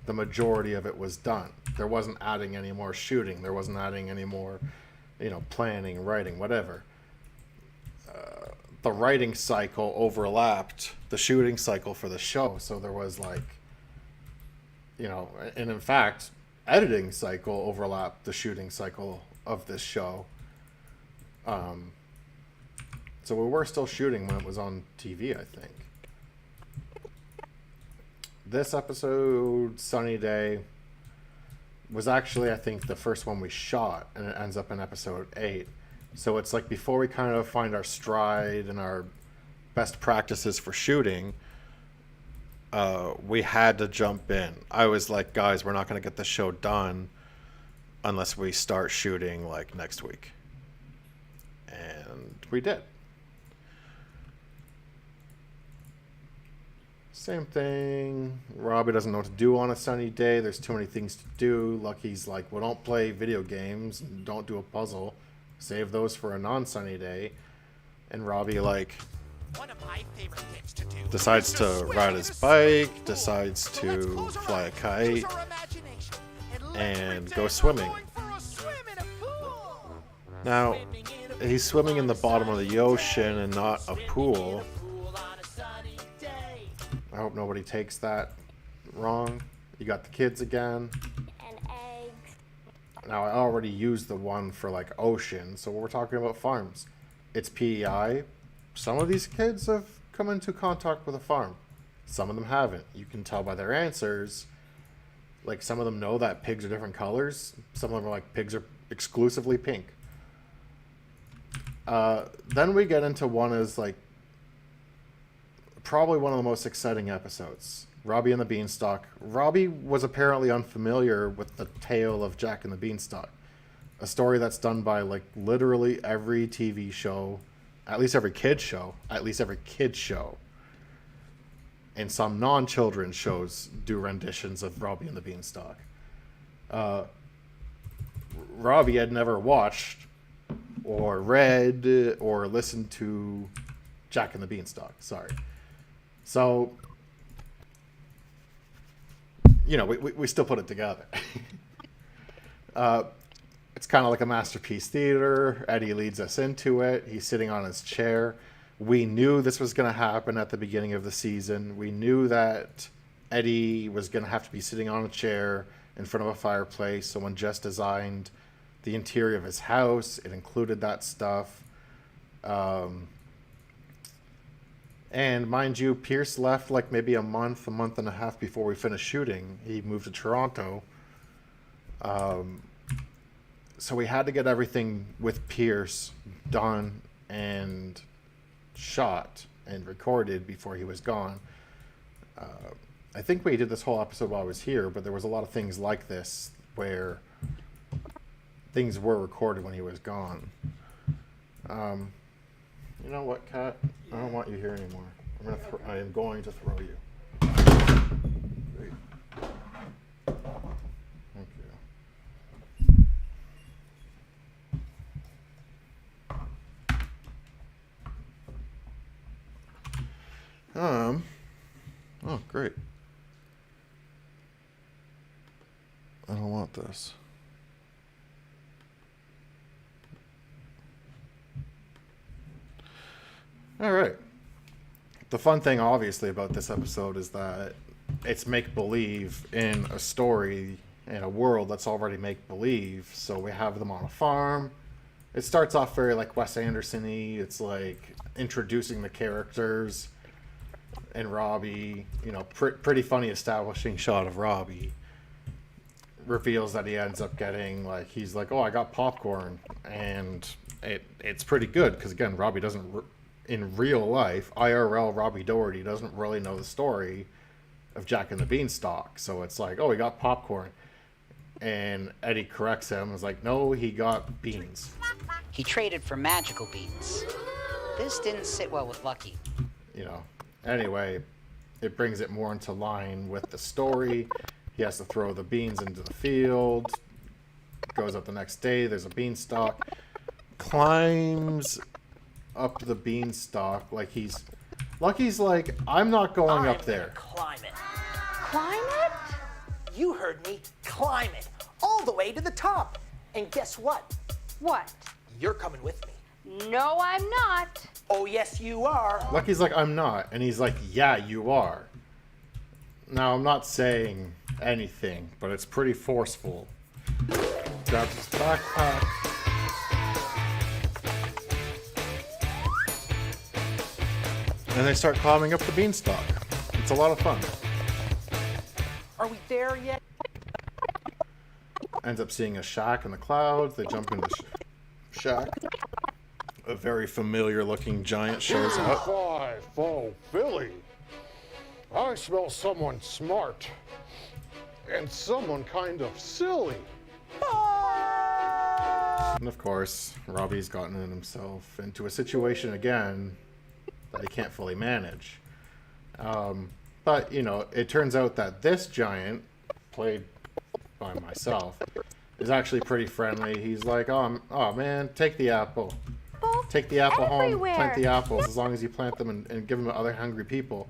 the majority of it was done. There wasn't adding any more shooting. There wasn't adding any more, you know, planning, writing, whatever. The writing cycle overlapped the shooting cycle for the show. So there was like, you know, and in fact, editing cycle overlapped the shooting cycle of this show. So we were still shooting when it was on TV, I think. This episode, Sunny Day, was actually, I think, the first one we shot, and it ends up in episode 8. So it's like before we kind of find our stride and our best practices for shooting, we had to jump in. I was like, guys, we're not going to get the show done unless we start shooting like next week. And we did. Same thing. Robbie doesn't know what to do on a sunny day. There's too many things to do. Lucky's like, well, don't play video games. Don't do a puzzle. Save those for a non-sunny day. And Robbie, like, One of my favorite things to do decides is to swim ride in his a swimming bike, pool. decides So let's to close our fly a eyes, kite, use our imagination, and and let's go pretend swimming. we're going for a swim in a pool. Now, Swimming in a he's swimming in the bottom of the ocean and not a Swimming in pool. a pool on a sunny day. I hope nobody takes that wrong. You got the kids again. And eggs. Now, I already used the one for, like, ocean, so we're talking about farms. It's PEI. Some of these kids have come into contact with a farm. Some of them haven't. You can tell by their answers. Like, some of them know that pigs are different colors. Some of them are like, pigs are exclusively pink. Then we get into one is, like, probably one of the most exciting episodes. Robbie and the Beanstalk. Robbie was apparently unfamiliar with the tale of Jack and the Beanstalk. A story that's done by, like, literally every TV show, at least every kid show, and some non-children's shows do renditions of Robbie and the Beanstalk. Robbie had never watched or read or listened to Jack and the Beanstalk. Sorry. So, you know, we still put it together. It's kind of like a masterpiece theater. Eddie leads us into it. He's sitting on his chair. We knew this was going to happen at the beginning of the season. We knew that Eddie was going to have to be sitting on a chair in front of a fireplace. Someone just designed the interior of his house. It included that stuff. And mind you, Pierce left like maybe a month and a half before we finished shooting. He moved to Toronto. So we had to get everything with Pierce done and shot and recorded before he was gone. I think we did this whole episode while I was here, but there was a lot of things like this where things were recorded when he was gone. You know what, Kat? I don't want you here anymore. I am going to throw you. Great. Thank you. Oh, great. I don't want this. All right. The fun thing, obviously, about this episode is that it's make-believe in a story in a world that's already make-believe. So we have them on a farm. It starts off very like Wes Anderson-y. It's like introducing the characters and Robbie. You know, pretty funny establishing shot of Robbie. Reveals that he ends up getting like, he's like, oh, I got popcorn, and it's pretty good because again, Robbie doesn't in real life, IRL Robbie Doherty doesn't really know the story of Jack and the Beanstalk. So it's like, oh, he got popcorn. And Eddie corrects him. Is like, no, he got beans. He traded for magical beans. This didn't sit well with Lucky. You know, anyway, it brings it more into line with the story. He has to throw the beans into the field. Goes up the next day. There's a beanstalk. Climbs up the beanstalk like he's... Lucky's like, I'm not going up there. Climb it. Climb it? You heard me. Climb it. All the way to the top. And guess what? What? You're coming with me. No, I'm not. Oh, yes, you are. Lucky's like, I'm not. And he's like, yeah, you are. Now, I'm not saying anything, but it's pretty forceful. Grabs his backpack. And they start climbing up the beanstalk. It's a lot of fun. Are we there yet? Ends up seeing a shack in the clouds. They jump into the shack. A very familiar looking giant shows up. 5-0 Philly. I smell someone smart. And someone kind of silly. And of course, Robbie's gotten himself into a situation again that he can't fully manage. But, you know, it turns out that this giant, played by myself, is actually pretty friendly. He's like, oh man, take the apple. Take the apple everywhere. home, plant the apples, as long as you plant them and give them to other hungry people.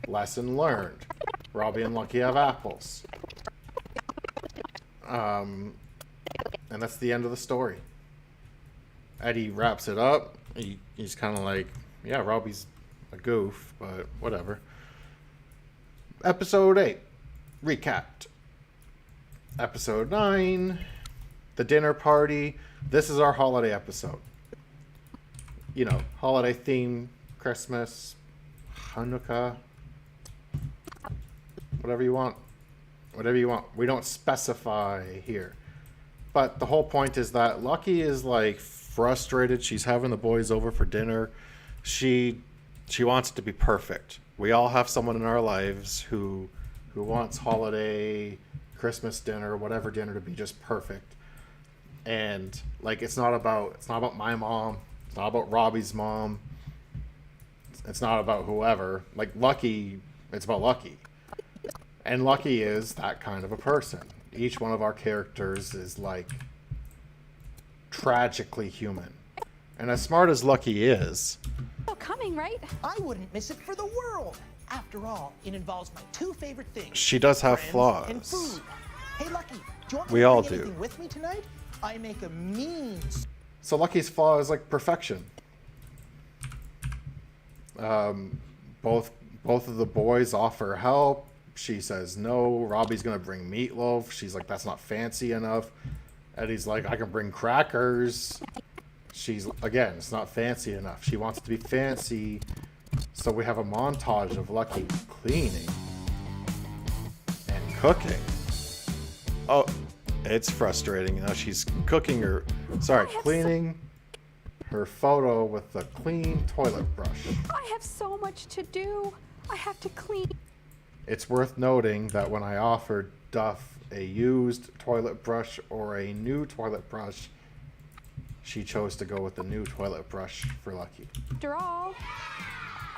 Lesson learned. Robbie and Lucky have apples. And that's the end of the story. Eddie wraps it up. He's kind of like, yeah, Robbie's a goof, but whatever. Episode 8, recapped. Episode 9, the dinner party. This is our holiday episode. You know, holiday theme, Christmas, Hanukkah, whatever you want. Whatever you want. We don't specify here. But the whole point is that Lucky is like frustrated. She's having the boys over for dinner. She wants it to be perfect. We all have someone in our lives who wants holiday, Christmas dinner, whatever dinner to be just perfect. And like it's not about my mom. It's not about Robbie's mom. It's not about whoever. Like Lucky, it's about Lucky. And Lucky is that kind of a person. Each one of our characters is like tragically human. And as smart as Lucky is, Oh, coming, right? I wouldn't miss it for the world. After all, it involves my two favorite things. she does have friends and flaws. food. Hey, Lucky, do you want me We to all bring do. anything with me tonight? I make a mean... So Lucky's flaw is like perfection. Both of the boys offer help. She says no. Robbie's gonna bring meatloaf. She's like, that's not fancy enough. Eddie's like, I can bring crackers. She's again, it's not fancy enough. She wants it to be fancy. So we have a montage of Lucky cleaning and cooking. Oh, it's frustrating. Now she's cooking her, cleaning her photo with a clean toilet brush. I have so much to do. I have to clean. It's worth noting that when I offered Duff a used toilet brush or a new toilet brush, she chose to go with the new toilet brush for Lucky. After all,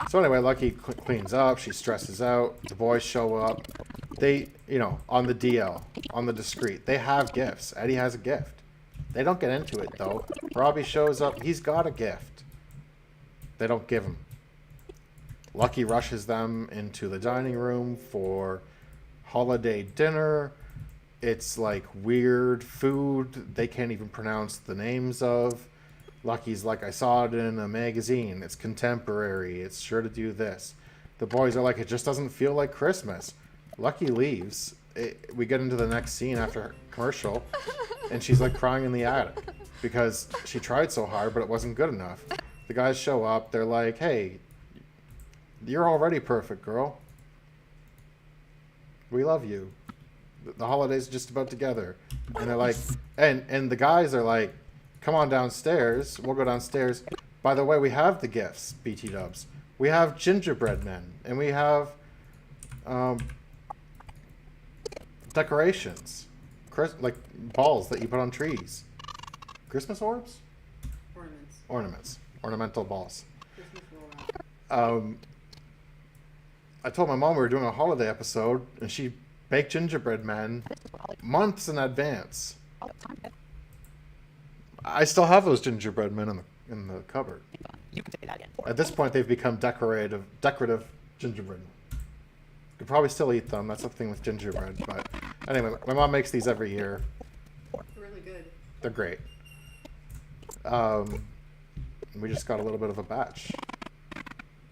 So anyway, Lucky cleans up. She stresses out. The boys show up. They, you know, on the DL, on the discreet, they have gifts. Eddie has a gift. They don't get into it, though. Robbie shows up. He's got a gift. They don't give him. Lucky rushes them into the dining room for holiday dinner. It's like weird food they can't even pronounce the names of. Lucky's like, I saw it in a magazine. It's contemporary. It's sure to do this. The boys are like, it just doesn't feel like Christmas. Lucky leaves. We get into the next scene after commercial, and she's like crying in the attic because she tried so hard, but it wasn't good enough. The guys show up. They're like, hey, you're already perfect, girl. We love you. The holidays are just about together. And they're like, and the guys are like, come on downstairs. We'll go downstairs. By the way, we have the gifts, BT dubs. We have gingerbread men, and we have decorations, like balls that you put on trees. Christmas orbs? Ornaments. Ornaments. Ornamental balls. Christmas roll out. I told my mom we were doing a holiday episode, and she baked gingerbread men months in advance. I still have those gingerbread men in the cupboard. You can say that again. At this point, they've become decorative gingerbread. You could probably still eat them. That's the thing with gingerbread. But anyway, my mom makes these every year. Really good. They're great. We just got a little bit of a batch.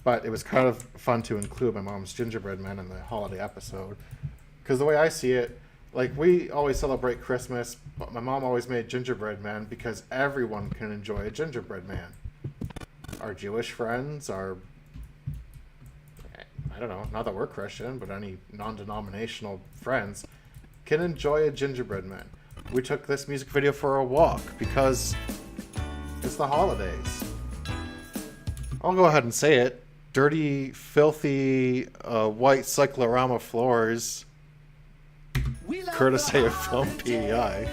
But it was kind of fun to include my mom's gingerbread men in the holiday episode. Because the way I see it, like, we always celebrate Christmas, but my mom always made gingerbread men because everyone can enjoy a gingerbread man. Our Jewish friends, I don't know, not that we're Christian, but any non-denominational friends can enjoy a gingerbread man. We took this music video for a walk because it's the holidays. I'll go ahead and say it. Dirty, filthy, white cyclorama floors, courtesy of Film PEI.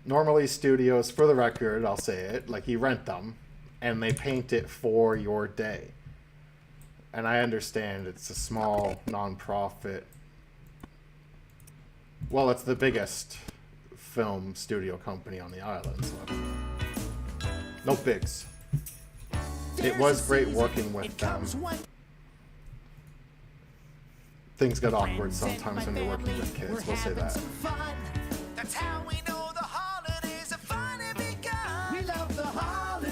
Normally studios, for the record, I'll say it, like, you rent them, and they paint it for your day. And I understand it's a small, non-profit. Well, it's the biggest film studio company on the island, so no bigs. It was great working with them. Things get awkward sometimes when you're working with kids, we'll say that.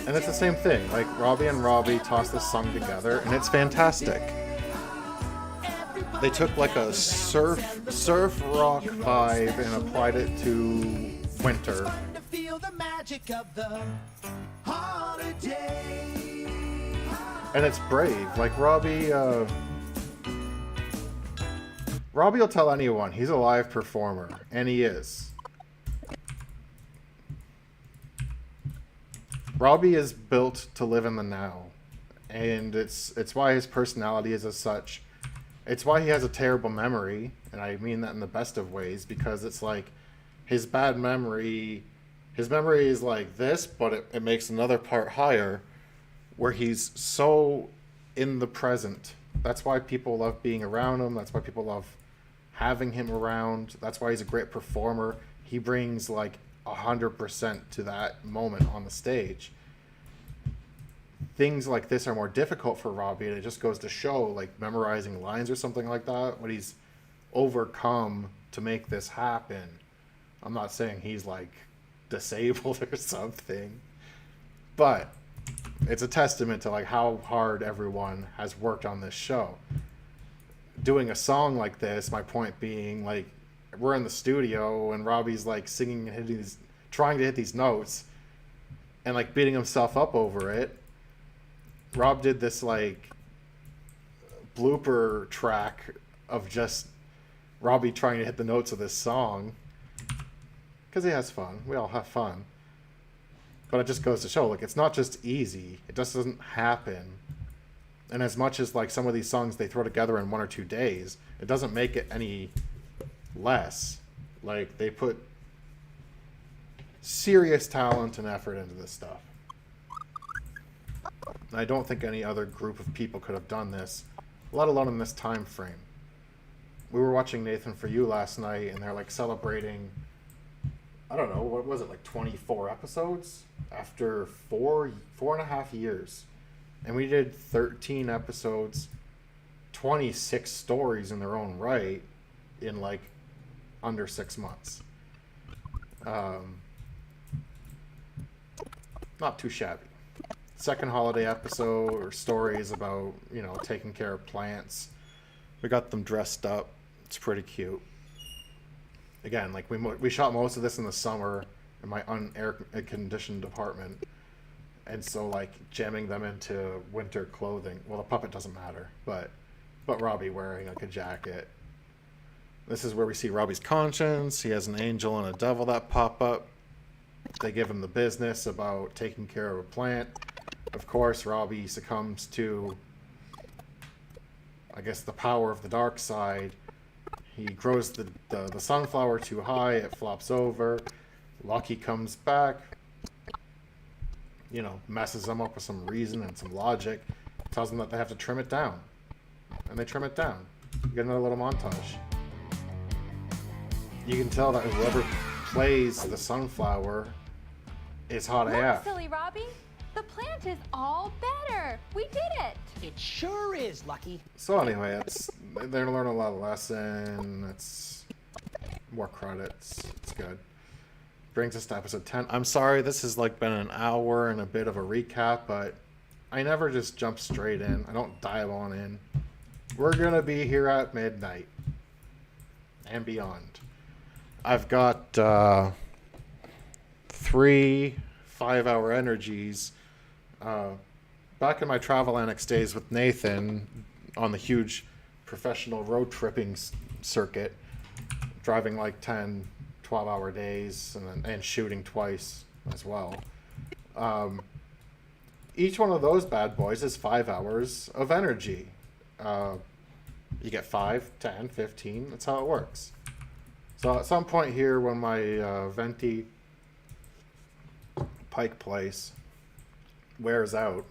And it's the same thing, like Robbie and Robbie tossed this song together, and it's fantastic. They took like a surf rock vibe and applied it to winter. And it's brave. Like Robbie will tell anyone he's a live performer, and he is. Robbie is built to live in the now, and it's why his personality is as such. It's why he has a terrible memory, and I mean that in the best of ways, because it's like his memory is like this, but it makes another part higher, where he's so in the present. That's why people love being around him. That's why people love having him around. That's why he's a great performer. He brings like 100% to that moment on the stage. Things like this are more difficult for Robbie, and it just goes to show, like memorizing lines or something like that, what he's overcome to make this happen. I'm not saying he's like disabled or something, but it's a testament to like how hard everyone has worked on this show. Doing a song like this, my point being, like, we're in the studio and Robbie's like singing and trying to hit these notes and like beating himself up over it. Rob did this like blooper track of just Robbie trying to hit the notes of this song because he has fun. We all have fun. But it just goes to show, like, it's not just easy. It just doesn't happen. And as much as, like, some of these songs they throw together in 1 or 2 days, it doesn't make it any less. Like, they put serious talent and effort into this stuff. And I don't think any other group of people could have done this, let alone in this time frame. We were watching Nathan For You last night, and they're, like, celebrating, I don't know, what was it, like 24 episodes? After four and a half years. And we did 13 episodes, 26 stories in their own right, in like under 6 months. Not too shabby. Second holiday episode or stories about, you know, taking care of plants. We got them dressed up. It's pretty cute. Again, like we shot most of this in the summer in my unair conditioned apartment, and so like jamming them into winter clothing. Well, the puppet doesn't matter, but Robbie wearing like a jacket. This is where we see Robbie's conscience. He has an angel and a devil that pop up. They give him the business about taking care of a plant. Of course, Robbie succumbs to I guess, the power of the dark side. He grows the sunflower too high, it flops over. Lucky comes back, you know, messes them up with some reason and some logic, tells them that they have to trim it down. And they trim it down. You get another little montage. You can tell that whoever plays the sunflower is hot Look, AF. silly Robbie, the plant is all better. We did it. It sure is, Lucky. So anyway, they're learning a lot of lesson. It's more credits. It's good. Brings us to episode 10. I'm sorry, this has like been an hour and a bit of a recap, but I never just jump straight in. I don't dive on in. We're gonna be here at midnight and beyond. I've got 3 5-hour energies. Back in my Travel Annex days with Nathan on the huge professional road tripping circuit, driving like 10, 12-hour days and shooting twice as well. Each one of those bad boys is 5 hours of energy. You get 5, 10, 15. That's how it works. So at some point here when my venti pike place wears out,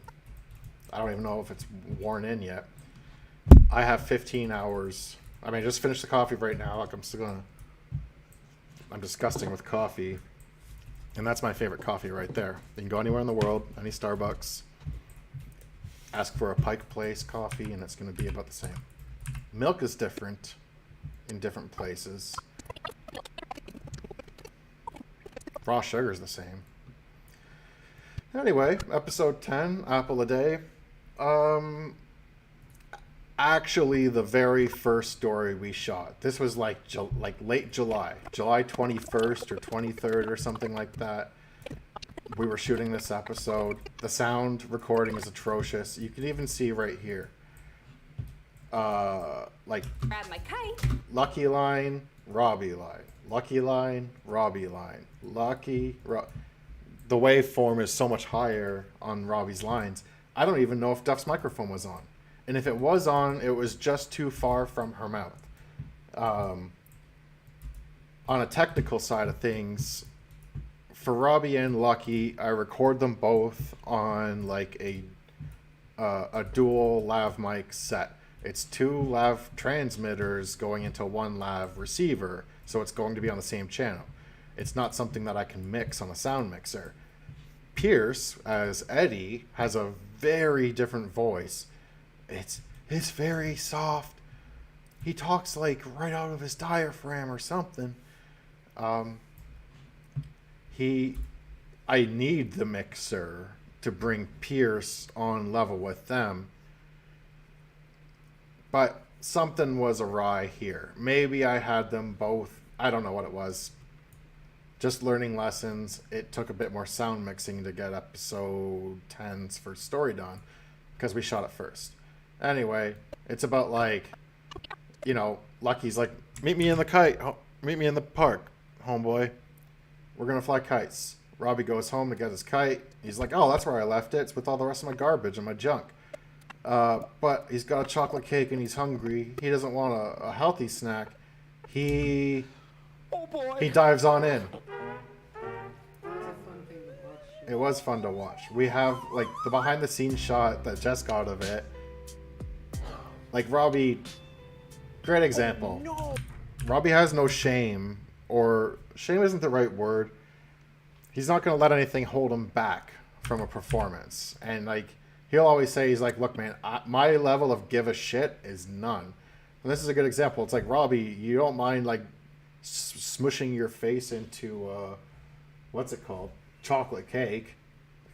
I don't even know if it's worn in yet, I have 15 hours. I mean, I just finished the coffee right now. Like I'm disgusting with coffee. And that's my favorite coffee right there. You can go anywhere in the world, any Starbucks, ask for a Pike Place coffee, and it's going to be about the same. Milk is different in different places. Raw sugar is the same. Anyway, episode 10, Apple a Day. Actually, the very first story we shot. This was like late July. July 21st or 23rd or something like that. We were shooting this episode. The sound recording is atrocious. You can even see right here. Like Grab my kite. Lucky line, Robbie line. Lucky line, Robbie line. The waveform is so much higher on Robbie's lines. I don't even know if Duff's microphone was on. And if it was on, it was just too far from her mouth. On a technical side of things, for Robbie and Lucky, I record them both on like a dual lav mic set. It's 2 lav transmitters going into 1 lav receiver, so it's going to be on the same channel. It's not something that I can mix on a sound mixer. Pierce, as Eddie, has a very different voice. It's very soft. He talks like right out of his diaphragm or something. I need the mixer to bring Pierce on level with them. But something was awry here. Maybe I had them both. I don't know what it was. Just learning lessons. It took a bit more sound mixing to get episode 10's first story done because we shot it first. Anyway, it's about like, you know, Lucky's like, meet me in the park, homeboy. We're going to fly kites. Robbie goes home to get his kite. He's like, oh, that's where I left it. It's with all the rest of my garbage and my junk. But he's got a chocolate cake and he's hungry. He doesn't want a healthy snack. He dives on in. It was fun to watch. We have like the behind the scenes shot that Jess got of it. Like Robbie, great example. No. Robbie has no shame, or shame isn't the right word. He's not going to let anything hold him back from a performance. And like, he'll always say, he's like, look, man, my level of give a shit is none. And this is a good example. It's like, Robbie, you don't mind like smushing your face into, what's it called? Chocolate cake.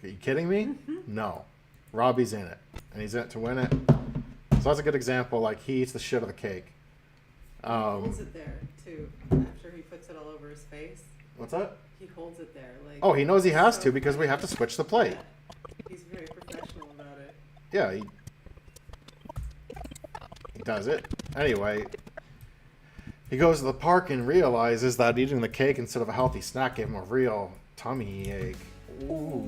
Are you kidding me? No. Robbie's in it. And he's in it to win it. So that's a good example. Like, he eats the shit of the cake. He holds it there, too, after he puts it all over his face. What's that? He holds it there. Like, Oh, he knows he has to because we have to switch the plate. Yeah. He's very professional about it. Yeah, he does it. Anyway, he goes to the park and realizes that eating the cake instead of a healthy snack gave him a real tummy ache. Ooh.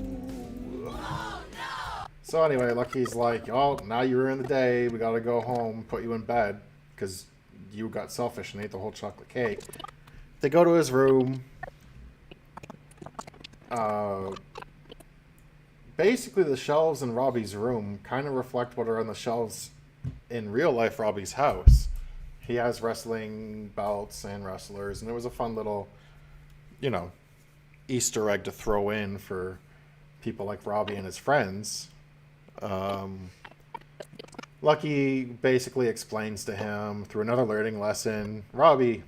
Oh, no. So anyway, Lucky's like, oh, now you ruined the day. We gotta go home, put you in bed, because you got selfish and ate the whole chocolate cake. They go to his room. Basically, the shelves in Robbie's room kind of reflect what are on the shelves in real life Robbie's house. He has wrestling belts and wrestlers, and it was a fun little, you know, Easter egg to throw in for people like Robbie and his friends. Lucky basically explains to him through another learning lesson, Robbie,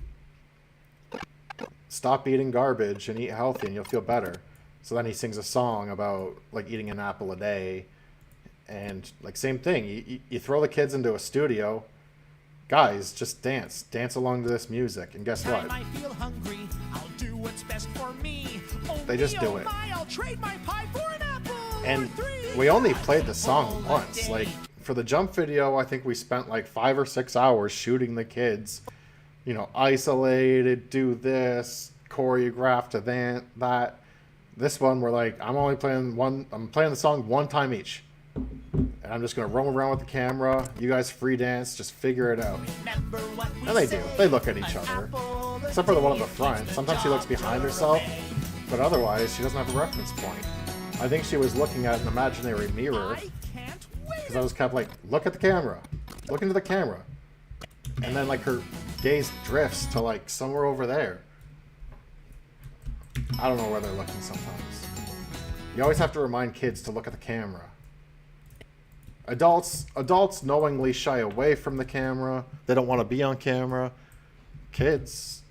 stop eating garbage and eat healthy and you'll feel better. So then he sings a song about like eating an apple a day, and like same thing. You throw the kids into a studio, guys, just dance along to this music, and guess what? I feel hungry, I'll do what's best for me. They just do it. I'll trade my pie for an apple. And we only played the song once. Like for the jump video, I think we spent like 5 or 6 hours shooting the kids, you know, isolated, do this, choreograph to that. This one, we're like, I'm playing the song one time each. And I'm just going to roam around with the camera. You guys free dance, just figure it out. And they do. They look at each other. Except for the one at the front. Sometimes she looks behind herself, but otherwise she doesn't have a reference point. I think she was looking at an imaginary mirror. Because I was kept like, look at the camera. Look into the camera. And then like her gaze drifts to like somewhere over there. I don't know where they're looking sometimes. You always have to remind kids to look at the camera. Adults knowingly shy away from the camera. They don't want to be on camera. Kids,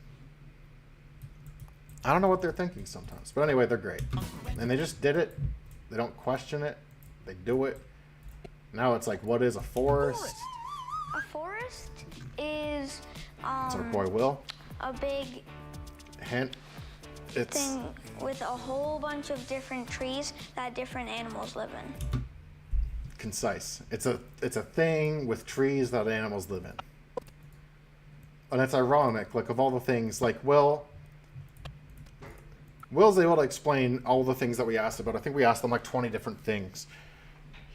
I don't know what they're thinking sometimes. But anyway, they're great. And they just did it. They don't question it. They do it. Now it's like, what is a forest? A forest is It's our boy Will. a big Hint. It's thing with a whole bunch of different trees that different animals live in. concise. It's a thing with trees that animals live in. And it's ironic, like of all the things, like Will's able to explain all the things that we asked about. I think we asked him like 20 different things.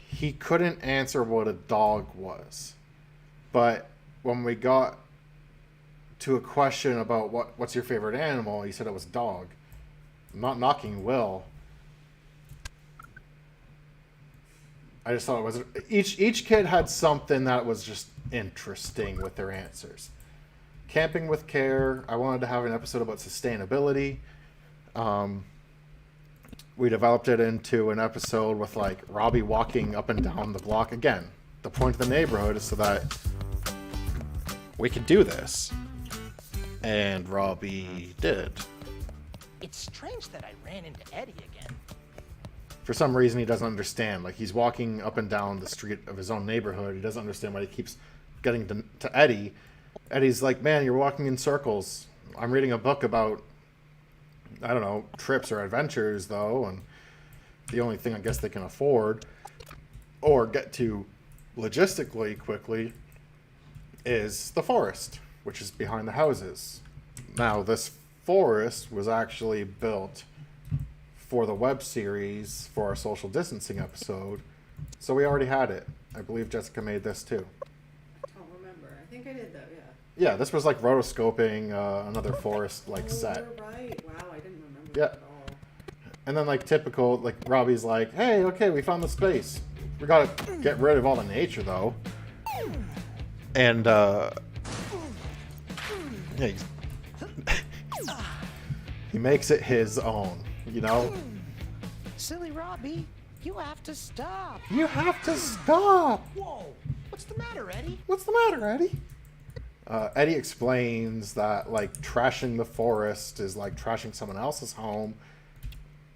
He couldn't answer what a dog was. But when we got to a question about what's your favorite animal, he said it was dog. I'm not knocking Will. I just thought it was each kid had something that was just interesting with their answers. Camping with care. I wanted to have an episode about sustainability. We developed it into an episode with like Robbie walking up and down the block. Again, the point of the neighborhood is so that we could do this. And Robbie did. It's strange that I ran into Eddie again. For some reason, he doesn't understand. Like, he's walking up and down the street of his own neighborhood. He doesn't understand why he keeps getting to Eddie. Eddie's like, man, you're walking in circles. I'm reading a book about, I don't know, trips or adventures, though. And the only thing I guess they can afford or get to logistically quickly is the forest, which is behind the houses. Now, this forest was actually built for the web series for our social distancing episode. So we already had it. I believe Jessica made this too. I don't remember. I think I did though, yeah. Yeah, this was like rotoscoping another forest like set. You're right. Wow, I didn't remember Yeah. that at all. And then like typical, like Robbie's like, hey, okay, we found the space. We gotta get rid of all the nature though. And yeah, he makes it his own, you know? Silly Robbie, you have to stop. You have to stop! Whoa, what's the matter, Eddie? What's the matter, Eddie? Eddie explains that like trashing the forest is like trashing someone else's home.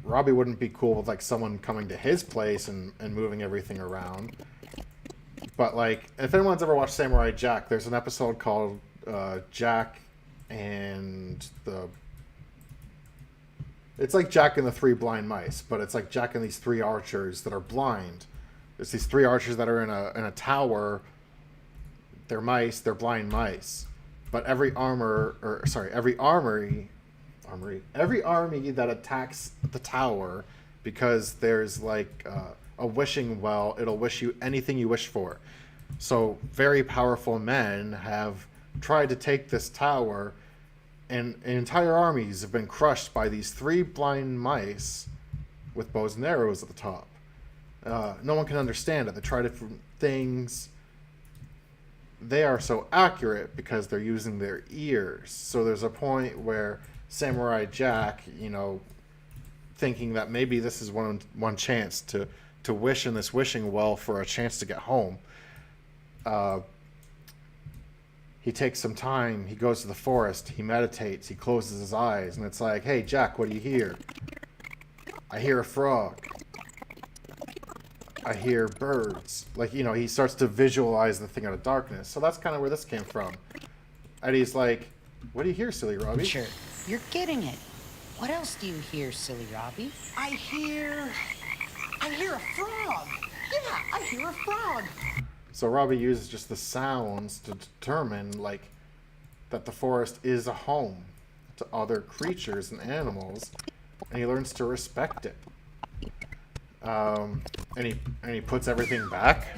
Robbie wouldn't be cool with like someone coming to his place and moving everything around. But like, if anyone's ever watched Samurai Jack, there's an episode called Jack and the... It's like Jack and the Three Blind Mice, but it's like Jack and these three archers that are blind. There's these three archers that are in a tower. They're mice. They're blind mice. But every every army that attacks the tower, because there's like a wishing well. It'll wish you anything you wish for. So very powerful men have tried to take this tower, and entire armies have been crushed by these 3 blind mice with bows and arrows at the top. No one can understand it. They try different things. They are so accurate because they're using their ears. So there's a point where Samurai Jack, thinking that maybe this is one chance to wish in this wishing well for a chance to get home. He takes some time. He goes to the forest. He meditates. He closes his eyes, and it's like, "Hey, Jack, what do you hear?" "I hear a frog. I hear birds." He starts to visualize the thing out of darkness. So that's kind of where this came from. Eddie's like, "What do you hear, silly Robbie?" Sure, you're getting it. What else do you hear, silly Robbie? I hear a frog. Yeah, I hear a frog. So Robbie uses just the sounds to determine, that the forest is a home to other creatures and animals, and he learns to respect it. And he puts everything back.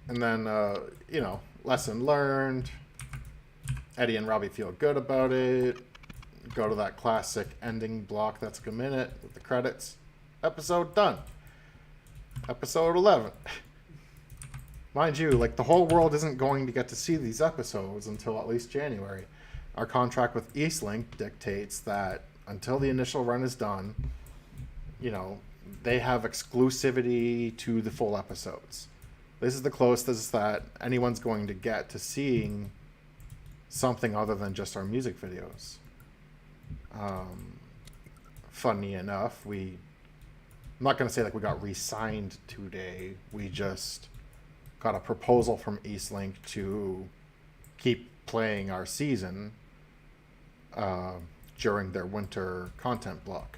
And then, lesson learned. Eddie and Robbie feel good about it. Go to that classic ending block that's like a minute with the credits. Episode done. Episode 11. Mind you, the whole world isn't going to get to see these episodes until at least January. Our contract with Eastlink dictates that until the initial run is done, they have exclusivity to the full episodes. This is the closest that anyone's going to get to seeing something other than just our music videos. Funny enough, I'm not going to say we got re-signed today. We just got a proposal from Eastlink to keep playing our season during their winter content block.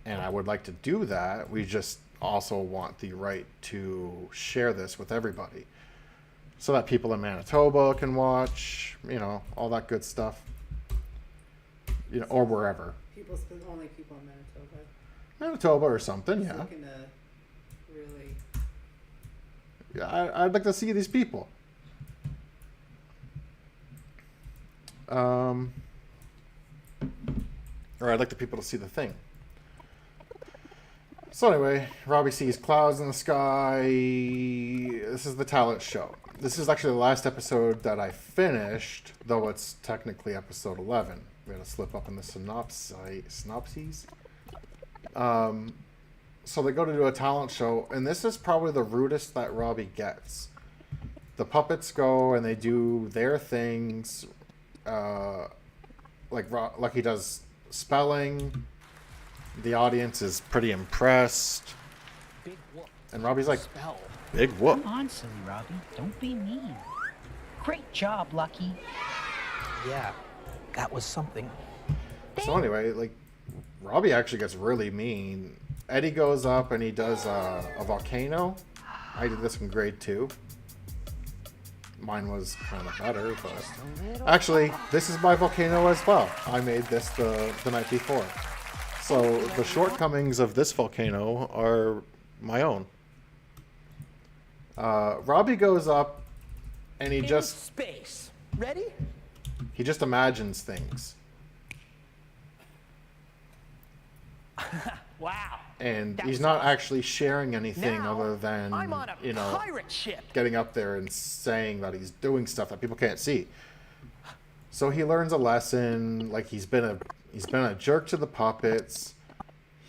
And I would like to do that. We just also want the right to share this with everybody so that people in Manitoba can watch, all that good stuff, or wherever. Only people in Manitoba. Manitoba or something, Just yeah. looking to really... Yeah, I'd like to see these people. Or I'd like the people to see the thing. So anyway, Robbie sees clouds in the sky. This is the talent show. This is actually the last episode that I finished, though it's technically episode 11. We had to slip up in the synopses. So they go to do a talent show, and this is probably the rudest that Robbie gets. The puppets go and they do their things, like he does spelling. The audience is pretty impressed. Big whoop. And Robbie's like, Spell. "Big whoop." Come on, silly Robbie. Don't be mean. Great job, Lucky. Yeah, that was something. So anyway, Robbie actually gets really mean. Eddie goes up and he does a volcano. I did this in grade 2. Mine was kind of better, but actually, this is my volcano as well. I made this the night before. So the shortcomings of this volcano are my own. Robbie goes up and he just Space. Ready? imagines things. Wow. And That he's was not awesome. actually sharing anything Now, other than, I'm on a pirate ship. getting up there and saying that he's doing stuff that people can't see. So he learns a lesson. He's been a jerk to the puppets.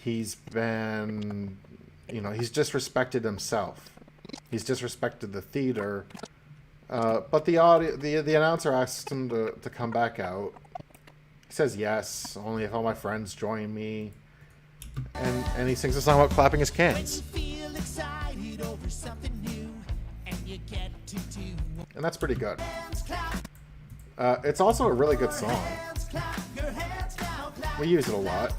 He's been, he's disrespected himself. He's disrespected the theater. But the announcer asks him to come back out. He says yes, only if all my friends join me. And he sings a song about clapping his cans. And that's pretty good. It's also a really good song. We use it a lot.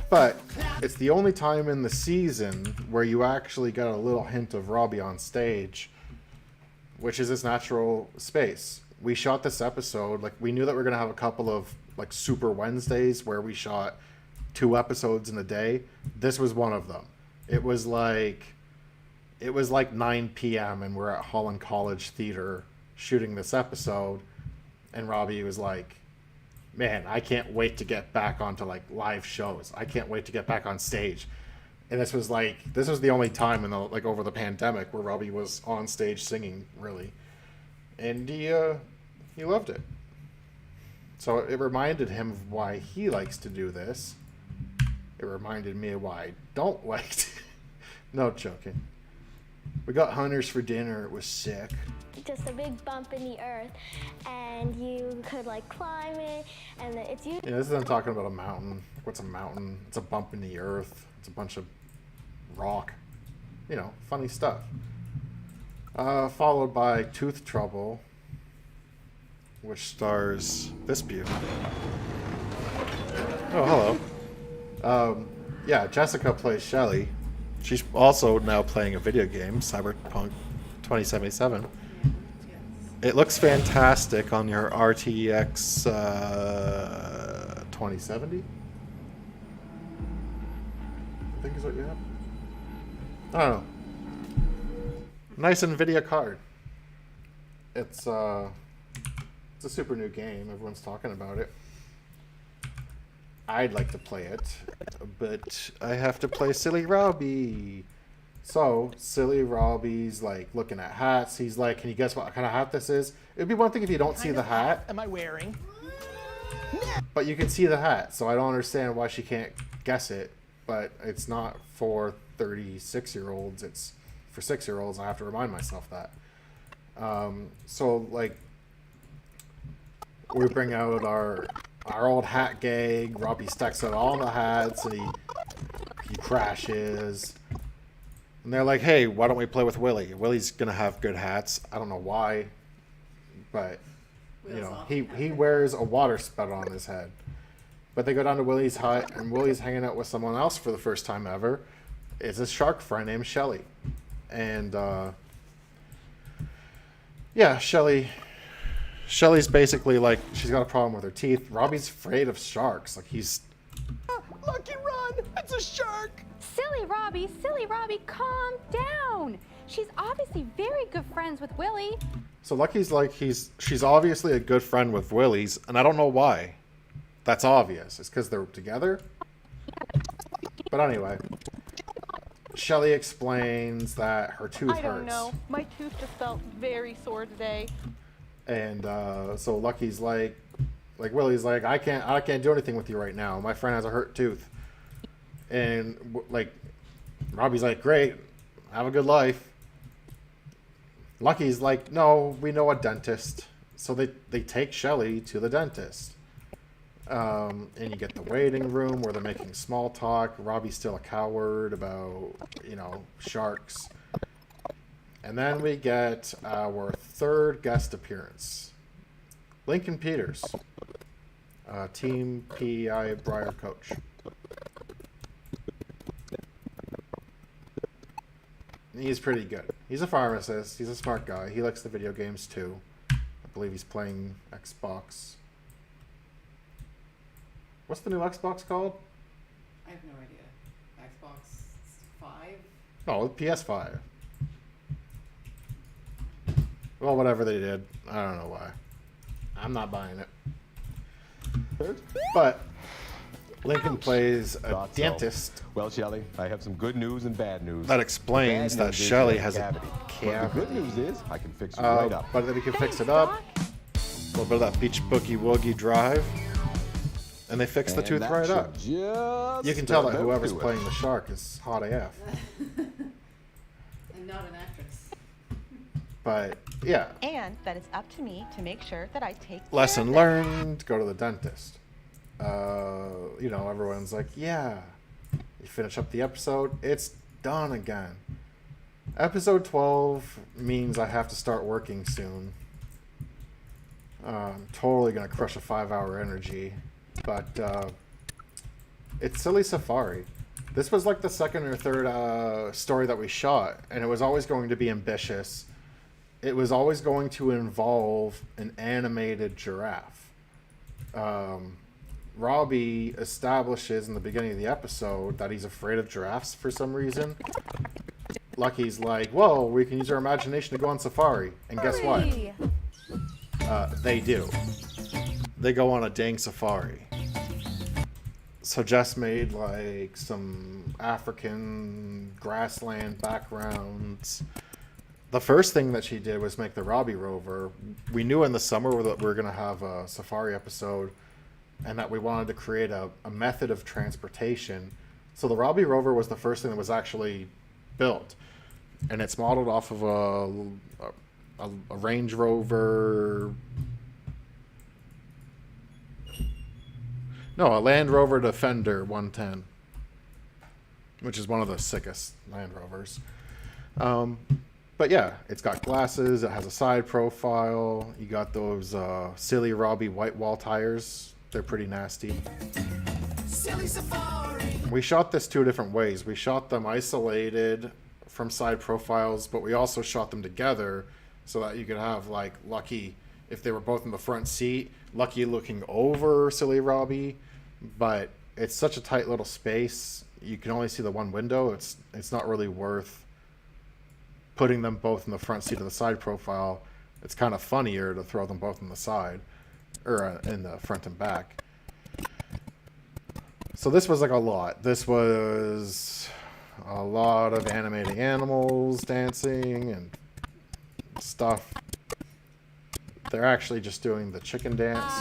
But it's the only time in the season where you actually get a little hint of Robbie on stage, which is his natural space. we shot this episode, like, we knew that we were going to have a couple of, like, Super Wednesdays where we shot 2 episodes in a day. This was one of them. It was like 9 p.m. and we're at Holland College Theater shooting this episode. And Robbie was like, man, I can't wait to get back onto, like, live shows. I can't wait to get back on stage. And this was the only time in the, like, over the pandemic where Robbie was on stage singing, really. And he loved it. So it reminded him of why he likes to do this. It reminded me of why I don't like to. No joking. We got hunters for dinner. It was sick. Just a big bump in the earth, and you could like climb it, and it's you. Yeah, this isn't talking about a mountain. What's a mountain? It's a bump in the earth. It's a bunch of rock. You know, funny stuff. Followed by Tooth Trouble, which stars this beauty. Oh, hello. Yeah, Jessica plays Shelly. She's also now playing a video game, Cyberpunk 2077. It looks fantastic on your RTX 2070. I think is what you have. I don't know. Nice NVIDIA card. It's a super new game. Everyone's talking about it. I'd like to play it, but I have to play Silly Robbie. So, Silly Robbie's like looking at hats. He's like, can you guess what kind of hat this is? It'd be one thing if you don't see the hat. Am I wearing? But you can see the hat, so I don't understand why she can't guess it. But it's not for 36-year-olds. It's for 6-year-olds. I have to remind myself that. So, like, we bring out our old hat gag. Robbie stacks out all the hats, and he crashes. And they're like, hey, why don't we play with Willie? Willie's going to have good hats. I don't know why, but, you know, he wears a water spout on his head. But they go down to Willie's hut, and Willie's hanging out with someone else for the first time ever. It's a shark friend named Shelly. And, yeah, Shelly's basically like, she's got a problem with her teeth. Robbie's afraid of sharks. Like, he's... Lucky run! It's a shark! Silly Robbie, calm down. She's obviously very good friends with Willie. So Lucky's like, she's obviously a good friend with Willie's, and I don't know why. That's obvious. It's because they're together? But anyway, Shelly explains that her tooth hurts. I don't know. My tooth just felt very sore today. And so Lucky's like Willie's like, I can't do anything with you right now. My friend has a hurt tooth. And like, Robbie's like, great, have a good life. Lucky's like, no, we know a dentist. So they take Shelly to the dentist. And you get the waiting room where they're making small talk. Robbie's still a coward about, you know, sharks. And then we get our third guest appearance. Lincoln Peters, Team PEI Briar coach. He's pretty good. He's a pharmacist. He's a smart guy. He likes the video games too. I believe he's playing Xbox. What's the new Xbox called? I have no idea. Xbox 5? Oh, PS5. Well, whatever they did. I don't know why. I'm not buying it. But Lincoln plays a dentist. Well, Shelly, I have some good news and bad news. That explains that Shelly has a cavity. The good news is I can fix it right up. But then we can fix it up. A little bit of that beach boogie woogie drive. And they fix the tooth right up. You can tell that whoever's playing the shark is hot AF. And not an actress. But, yeah. And that it's up to me to make sure that I take Lesson learned, go to the dentist. You know, everyone's like, yeah. You finish up the episode, it's done again. Episode 12 means I have to start working soon. I'm totally going to crush a 5-hour energy. But it's Silly Safari. This was like the second or third story that we shot, and it was always going to be ambitious. it was always going to involve an animated giraffe. Robbie establishes in the beginning of the episode that he's afraid of giraffes for some reason. Lucky's like, well, we can use our imagination to go on safari. And guess what? They do. They go on a dang safari. So Jess made like some African grassland backgrounds. The first thing that she did was make the Robbie rover. We knew in the summer that we were going to have a safari episode and that we wanted to create a method of transportation. So the Robbie rover was the first thing that was actually built. And it's modeled off of a Range Rover... No, a Land Rover Defender 110, which is one of the sickest Land Rovers. But yeah, it's got glasses. It has a side profile. You got those silly Robbie white wall tires. They're pretty nasty. Silly Safari. We shot this 2 different ways. We shot them isolated from side profiles, but we also shot them together so that you could have like Lucky, if they were both in the front seat, Lucky looking over silly Robbie. But it's such a tight little space. You can only see the one window. It's not really worth putting them both in the front seat of the side profile. It's kind of funnier to throw them both in the side, or in the front and back. So this was like a lot. This was a lot of animating animals dancing and stuff. They're actually just doing the chicken dance.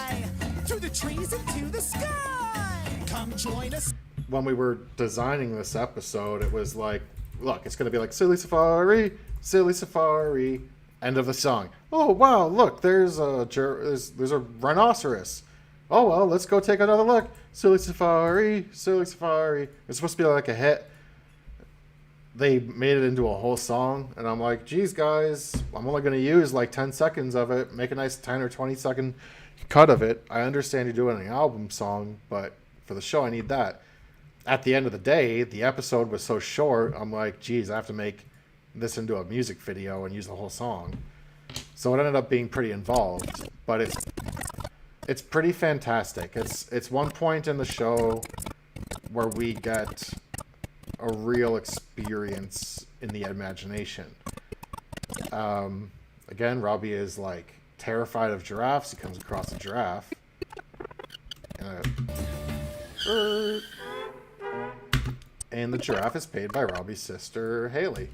To the trees and to the sky. Come join us. When we were designing this episode, it was like, look, it's going to be like Silly Safari, end of the song. Oh wow, look, there's a rhinoceros. Oh well, let's go take another look. Silly Safari. It's supposed to be like a hit. They made it into a whole song, and I'm like, geez, guys, I'm only going to use like 10 seconds of it. Make a nice 10 or 20 second cut of it. I understand you're doing an album song, but for the show, I need that. At the end of the day, the episode was so short, I'm like, geez, I have to make this into a music video and use the whole song. So it ended up being pretty involved, but it's pretty fantastic. It's one point in the show where we get a real experience in the imagination. Again, Robbie is like terrified of giraffes. He comes across a giraffe. And the giraffe is paid by Robbie's sister, Haley.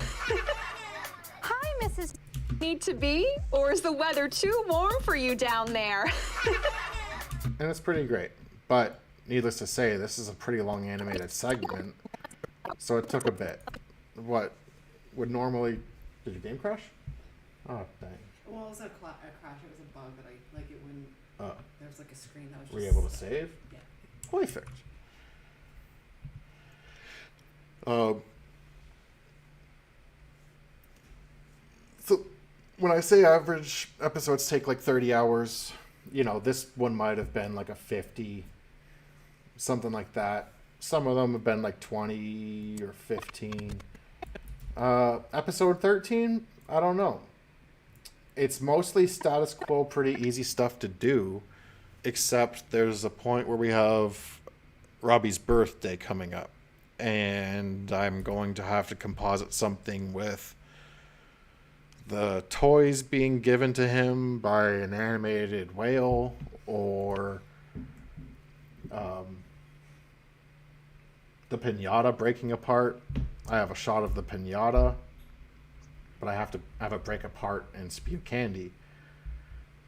Hi, Mrs. Need to be? Or is the weather too warm for you down there? And it's pretty great. But needless to say, this is a pretty long animated segment. So it took a bit. What would normally... Did your game crash? Oh, dang. Well, it was a crash. It was a bug that it wouldn't... Oh. There was like a screen that was just... Were you able to save? Yeah. Perfect. So when I say average episodes take like 30 hours, you know, this one might have been like a 50, something like that. Some of them have been like 20 or 15. Episode 13, I don't know. It's mostly status quo, pretty easy stuff to do, except there's a point where we have Robbie's birthday coming up. And I'm going to have to composite something with the toys being given to him by an animated whale, or the piñata breaking apart. I have a shot of the piñata, but I have to have it break apart and spew candy.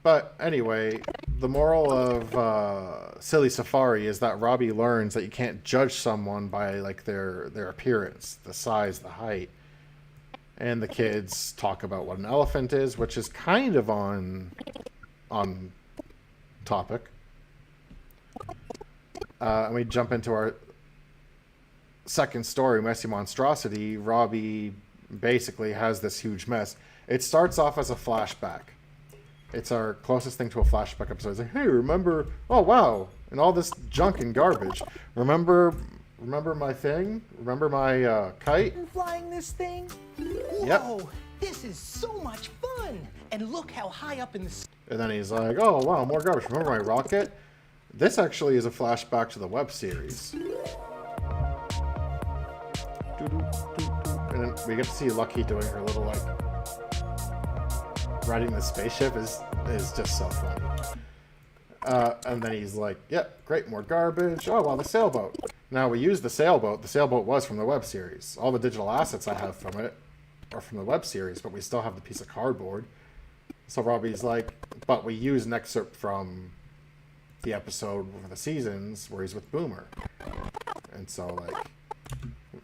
But anyway, the moral of Silly Safari is that Robbie learns that you can't judge someone by like their appearance, the size, the height. And the kids talk about what an elephant is, which is kind of on topic. And we jump into our second story, Messy Monstrosity. Robbie basically has this huge mess. It starts off as a flashback. It's our closest thing to a flashback episode. It's like, hey, remember? Oh, wow. And all this junk and garbage. Remember my thing? Remember my kite? Flying this thing? Yep. Whoa, This is so much fun. And look how high up in the... And then he's like, oh, wow, more garbage. Remember my rocket? This actually is a flashback to the web series. And then we get to see Lucky doing her little, like, riding the spaceship is just so funny. And then he's like, yep, great, more garbage. Oh, well, the sailboat. Now, we use the sailboat. The sailboat was from the web series. All the digital assets I have from it are from the web series, but we still have the piece of cardboard. So Robbie's like, but we use an excerpt from the episode of the seasons where he's with Boomer. And so, like,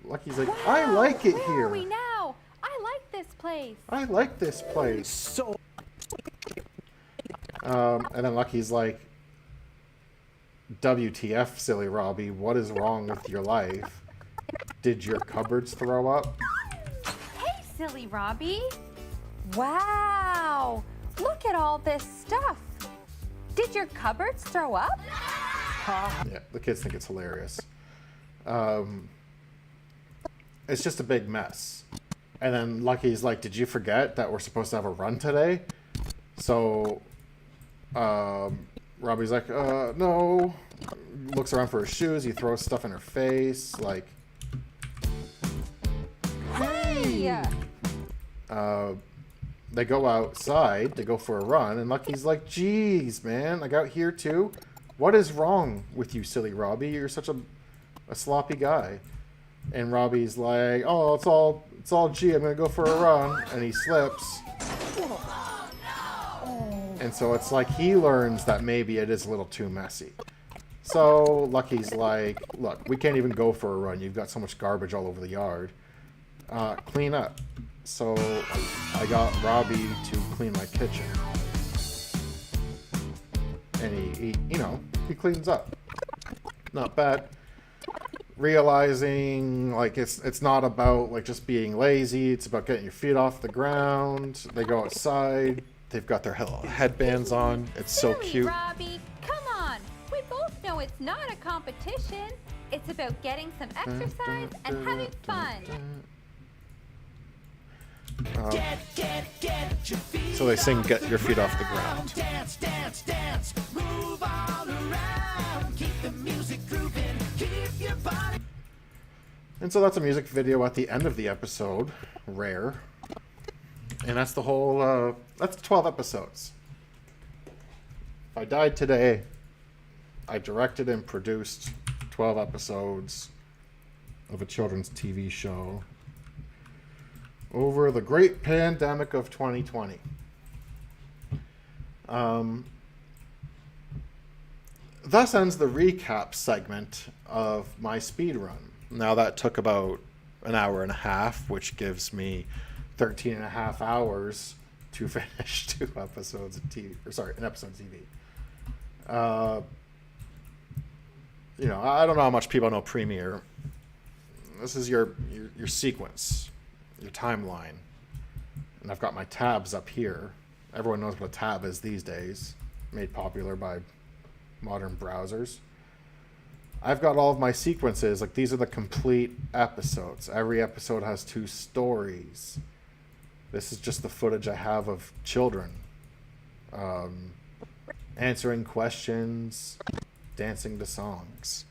Lucky's like, I like it Where here. are we now? I like this place. I like this place. So... And then Lucky's like, WTF, silly Robbie, what is wrong with your life? Did your cupboards throw up? Hey, silly Robbie. Wow. Look at all this stuff. Did your cupboards throw up? Yeah, the kids think it's hilarious. It's just a big mess. And then Lucky's like, did you forget that we're supposed to have a run today? So Robbie's like, no. Looks around for her shoes. He throws stuff in her face. Like, Hey! they go outside to go for a run. And Lucky's like, geez, man, like out here too? What is wrong with you, silly Robbie? You're such a sloppy guy. And Robbie's like, oh, it's all G. I'm going to go for a run. And he slips. And so it's like he learns that maybe it is a little too messy. So Lucky's like, look, we can't even go for a run. You've got so much garbage all over the yard. Clean up. So I got Robbie to clean my kitchen. And he cleans up. Not bad. Realizing like it's not about like just being lazy. It's about getting your feet off the ground. They go outside. They've got their headbands on. It's so Silly cute. Robbie, come on. We both know it's not a competition. It's about getting some exercise and having fun. So they sing "Get Your Feet Off the Ground." Dance, dance, dance. Move all around. Keep the music grooving. Keep your body... And so that's a music video at the end of the episode. Rare. And that's the whole, that's 12 episodes. If I died today, I directed and produced 12 episodes of a children's TV show over the great pandemic of 2020. Thus ends the recap segment of my speed run. Now that took about an hour and a half, which gives me 13 and a half hours to finish an episode of TV. I don't know how much people know Premiere. This is your sequence, your timeline. And I've got my tabs up here. Everyone knows what a tab is these days, made popular by modern browsers. I've got all of my sequences, like these are the complete episodes. Every episode has 2 stories. This is just the footage I have of children answering questions, dancing to songs.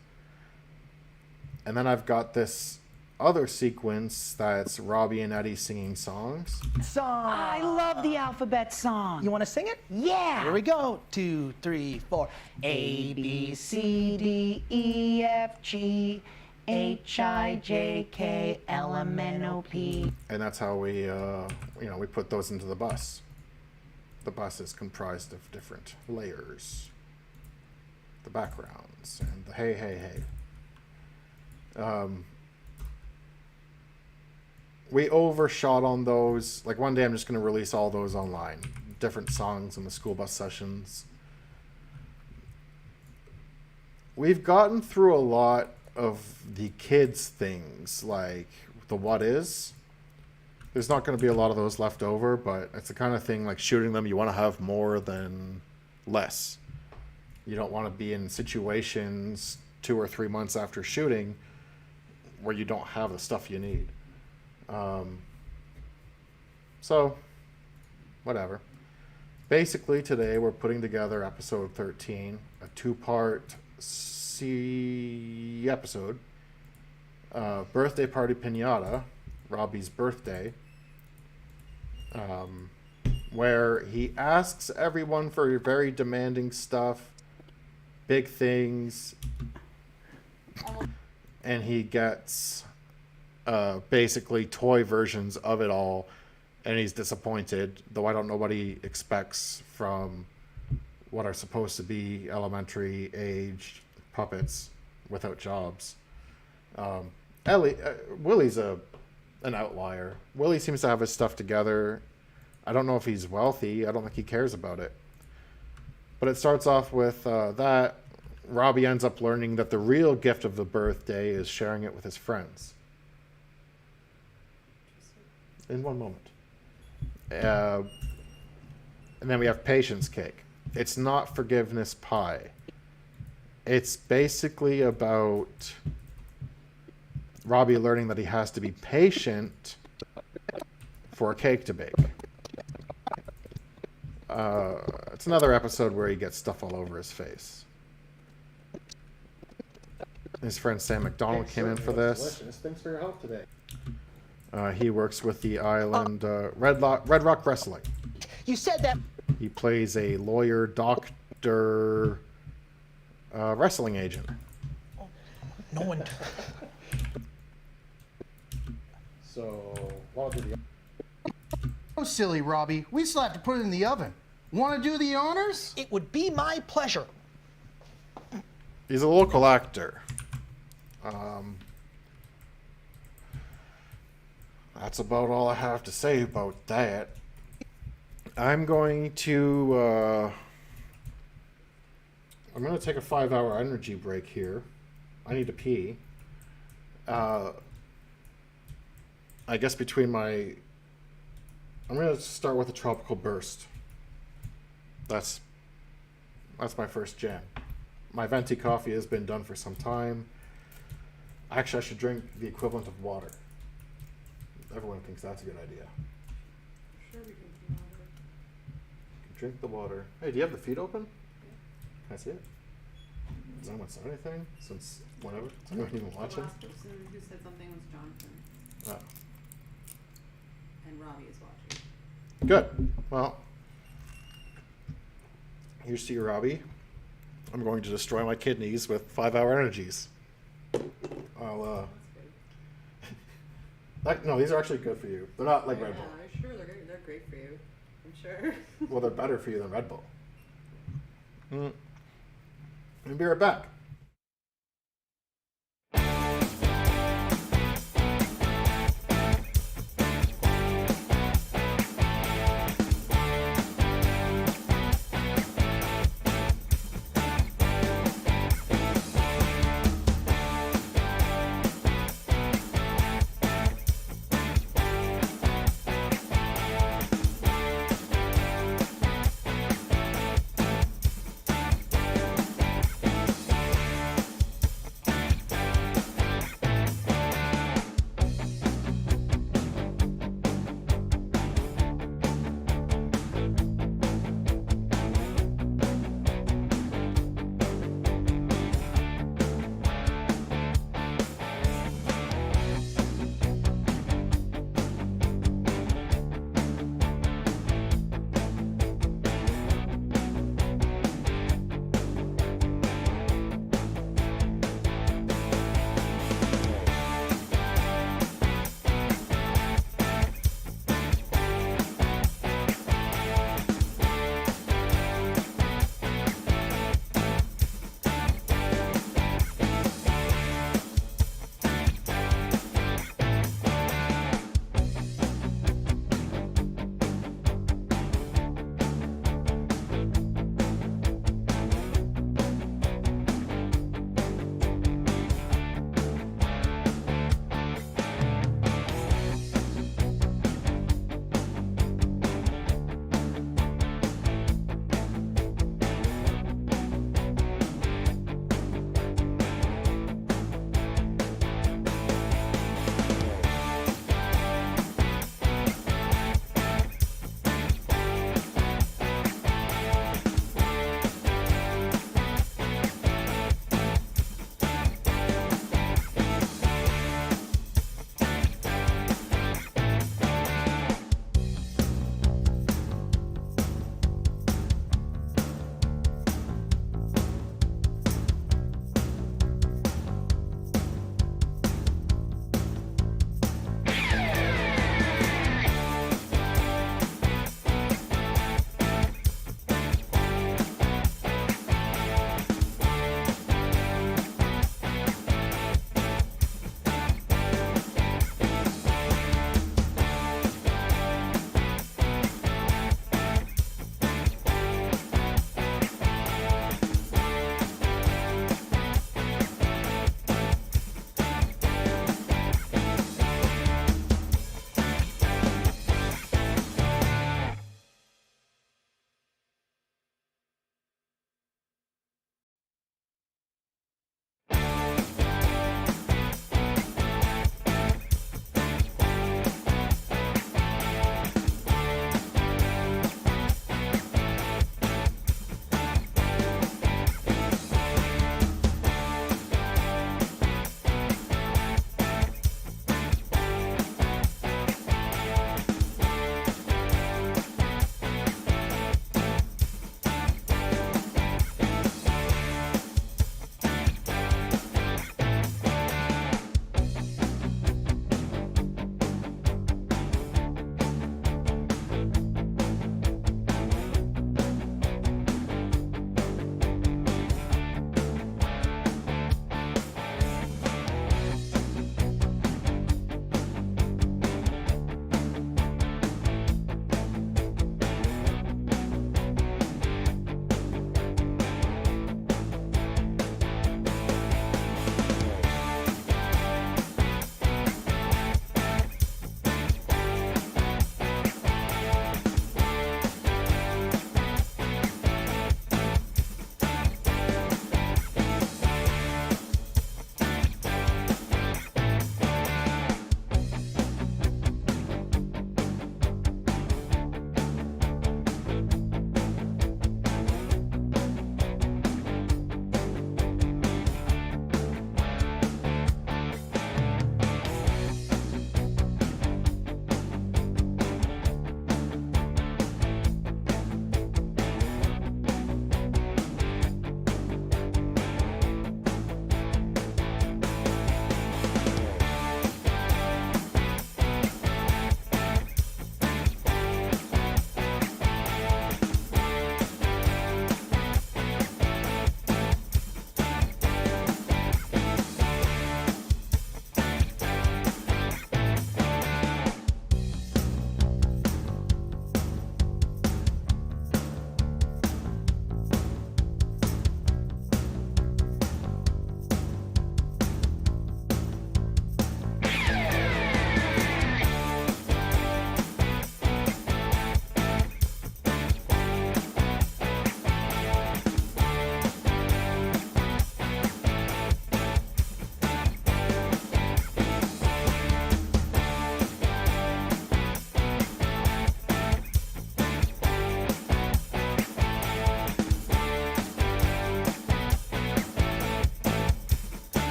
And then I've got this other sequence that's Robbie and Eddie singing songs. Song. I love the alphabet song. You want to sing it? Yeah. Here we go. 2, 3, 4. A, B, C, D, E, F, G, H, I, J, K, L, M, N, O, P. And that's how we put those into the bus. The bus is comprised of different layers. The backgrounds and the hey, hey, hey. We overshot on those. Like one day I'm just going to release all those online. Different songs in the school bus sessions. We've gotten through a lot of the kids things, like the what is. There's not going to be a lot of those left over, but it's the kind of thing like shooting them, you want to have more than less. You don't want to be in situations 2 or 3 months after shooting where you don't have the stuff you need. So, whatever. Basically, today we're putting together episode 13, a two-part episode. Birthday Party Pinata, Robbie's birthday, where he asks everyone for very demanding stuff, big things, and he gets basically toy versions of it all, and he's disappointed, though I don't know what he expects from what are supposed to be elementary aged puppets without jobs. Willie's an outlier. Willie seems to have his stuff together. I don't know if he's wealthy. I don't think he cares about it. But it starts off with that. Robbie ends up learning that the real gift of the birthday is sharing it with his friends. In one moment. And then we have patience cake. It's not forgiveness pie. It's basically about Robbie learning that he has to be patient for a cake to bake. It's another episode where he gets stuff all over his face. His friend Sam McDonald came in for this. Delicious. Thanks for your help today. He works with the island Red Rock Wrestling. You said that. He plays a lawyer, doctor, wrestling agent. No one. So, what did the... Oh, silly Robbie. We still have to put it in the oven. Want to do the honors? It would be my pleasure. He's a local actor. That's about all I have to say about that. I'm going to take a 5-hour energy break here. I need to pee. I guess between my... I'm going to start with a tropical burst. That's my first jam. My venti coffee has been done for some time. Actually, I should drink the equivalent of water. Everyone thinks that's a good idea. Sure, we can do water. Drink the water. Hey, do you have the feed open? Can I see it? Has anyone said anything since whenever? Is anyone even watching? The last person who said something was Jonathan. Oh. And Robbie is watching. Good. Well, here's to you, Robbie. I'm going to destroy my kidneys with 5-hour energies. I'll, no, these are actually good for you. They're not like Red Bull. Yeah, sure, they're great for you. I'm sure. Well, they're better for you than Red Bull. I'll be right back.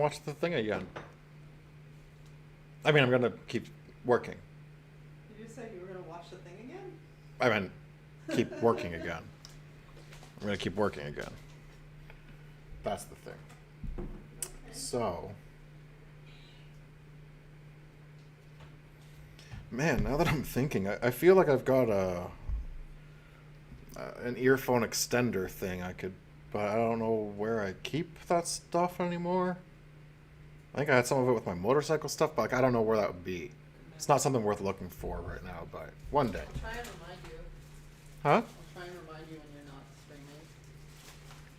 watch the thing again. I mean, I'm gonna keep working. You just said you were gonna watch the thing again? I meant keep working again. I'm gonna keep working again. That's the thing. So, man, now that I'm thinking, I feel like I've got an earphone extender thing I could, but I don't know where I keep that stuff anymore. I think I had some of it with my motorcycle stuff, but like, I don't know where that would be. It's not something worth looking for right now, but one day. I'll try and remind you. Huh? I'll try and remind you when you're not streaming.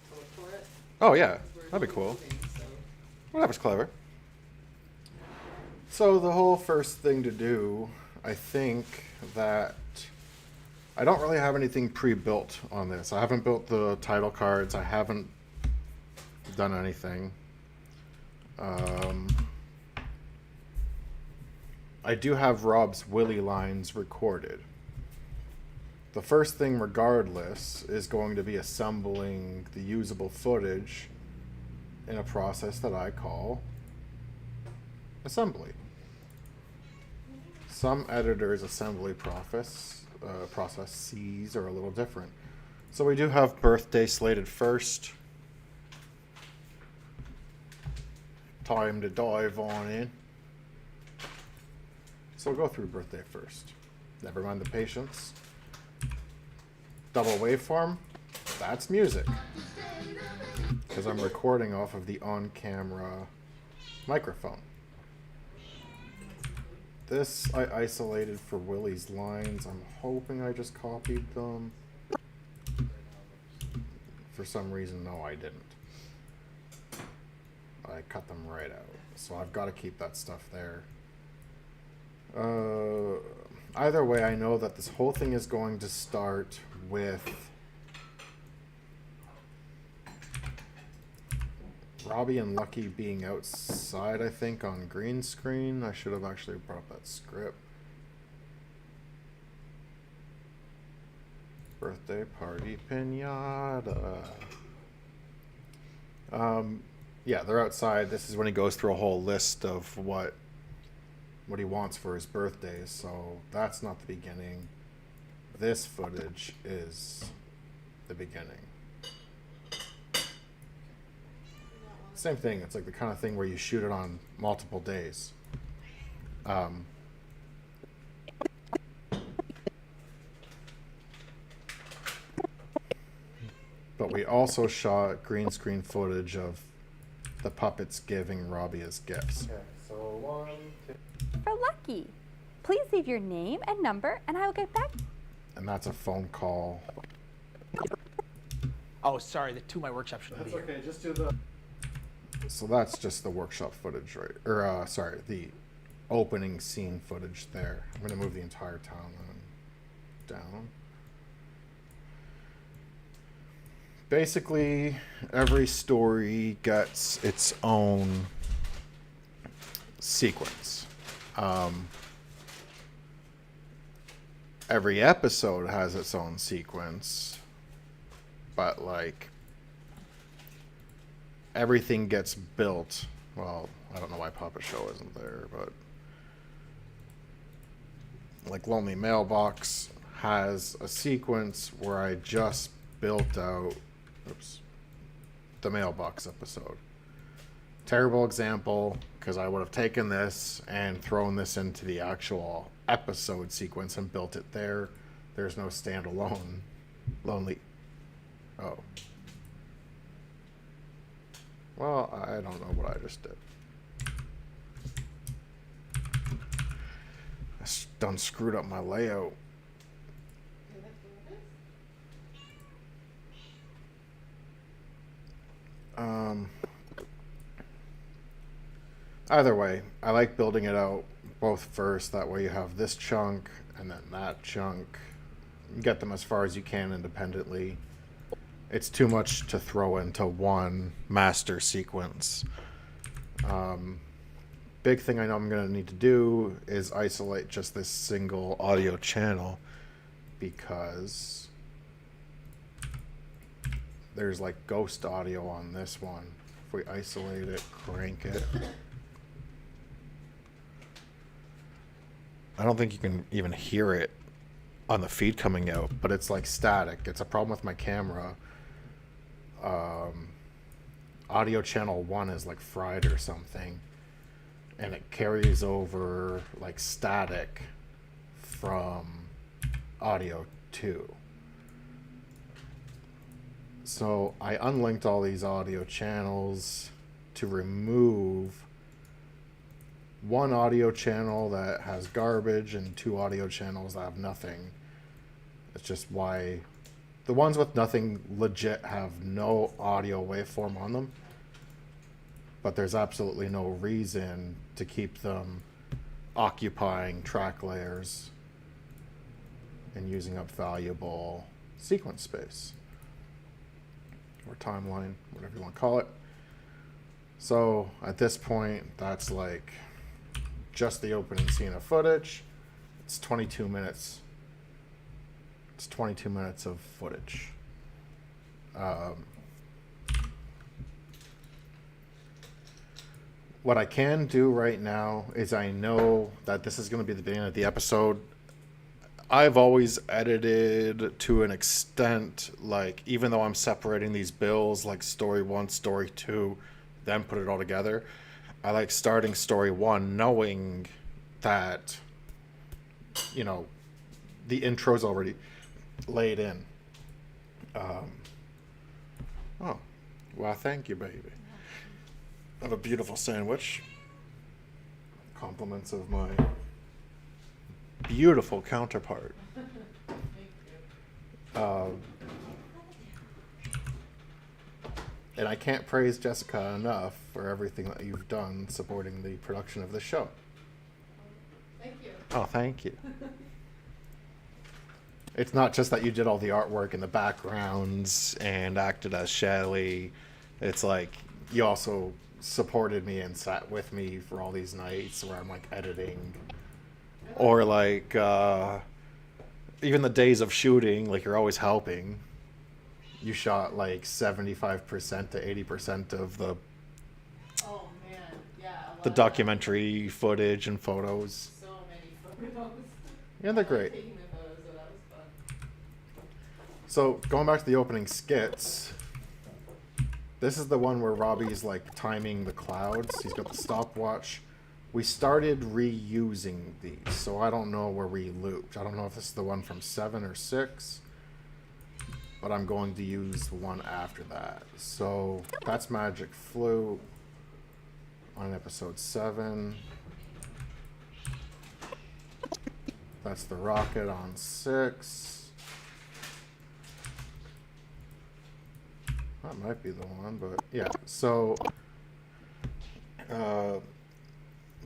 To look for it. Oh yeah, that'd be cool. Well, that was clever. So the whole first thing to do, I think that I don't really have anything pre-built on this. I haven't built the title cards. I haven't done anything. I do have Rob's Willy lines recorded. The first thing, regardless, is going to be assembling the usable footage in a process that I call assembly. Some editors' assembly processes are a little different. So we do have birthday slated first. Time to dive on in. So we'll go through birthday first. Never mind the patience. Double waveform, that's music. Because I'm recording off of the on-camera microphone. This I isolated for Willie's lines. I'm hoping I just copied them. For some reason, no, I didn't. I cut them right out. So I've got to keep that stuff there. Either way, I know that this whole thing is going to start with Robbie and Lucky being outside, I think, on green screen. I should have actually brought up that script. Birthday party pinata. Yeah, they're outside. This is when he goes through a whole list of what he wants for his birthday. So that's not the beginning. This footage is the beginning. Same thing. It's like the kind of thing where you shoot it on multiple days. But we also shot green screen footage of the puppets giving Robbie as gifts. Okay, so 1, 2. For Lucky, please leave your name and number, and I will get back. And that's a phone call. Oh, sorry, the my workshop shouldn't be here. Okay, just do the... So that's just the workshop footage, right? Or, sorry, the opening scene footage there. I'm going to move the entire town down. Basically, every story gets its own sequence. Every episode has its own sequence, but like everything gets built. Well, I don't know why Papa Show isn't there, but like Lonely Mailbox has a sequence where I just built out the mailbox episode. Terrible example, because I would have taken this and thrown this into the actual episode sequence and built it there. There's no standalone Lonely. Oh. Well, I don't know what I just did. I done screwed up my layout. Either way, I like building it out both first. That way you have this chunk and then that chunk. You get them as far as you can independently. It's too much to throw into one master sequence. Big thing I know I'm going to need to do is isolate just this single audio channel, because there's like ghost audio on this one If we isolate it, crank it. I don't think you can even hear it on the feed coming out, but it's like static. It's a problem with my camera. Audio channel 1 is like fried or something, and it carries over like static from audio 2. So I unlinked all these audio channels to remove one audio channel that has garbage and 2 audio channels that have nothing. It's just why the ones with nothing legit have no audio waveform on them, but there's absolutely no reason to keep them occupying track layers and using up valuable sequence space or timeline, whatever you want to call it. So at this point, that's like just the opening scene of footage. It's 22 minutes. It's 22 minutes of footage. What I can do right now is, I know that this is going to be the beginning of the episode. I've always edited to an extent, like, even though I'm separating these bills, like story 1, story 2, then put it all together, I like starting story 1 knowing that, you know, the intro's already laid in. Oh, well, thank you, baby. I have a beautiful sandwich. Compliments of my beautiful counterpart. And I can't praise Jessica enough for everything that you've done supporting the production of this show. Thank you. Oh, thank you. It's not just that you did all the artwork and the backgrounds and acted as Shelley. It's like you also supported me and sat with me for all these nights where I'm like editing, or like even the days of shooting, like you're always helping. You shot like 75% to 80% of the the documentary footage and photos. So many photos. Yeah, they're great. Taking the photos, so that was fun. So going back to the opening skits, this is the one where Robbie's like timing the clouds. He's got the stopwatch. We started reusing these, so I don't know where we looped. I don't know if this is the one from 7 or 6, but I'm going to use the one after that. So that's Magic Flute on episode 7. That's the rocket on 6. That might be the one, but yeah. So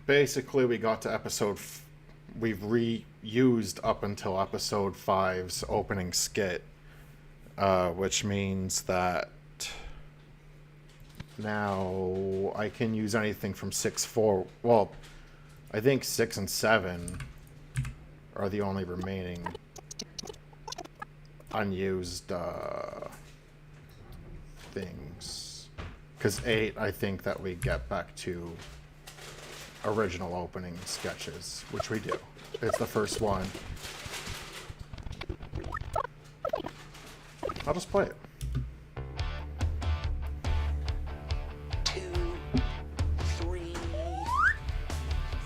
basically we got to episode we've reused up until episode 5's opening skit, which means that now I can use anything from 6 4. Well, I think 6 and 7 are the only remaining unused things, because 8, I think that we get back to original opening sketches, which we do. It's the first one. I'll just play it. 2, 3.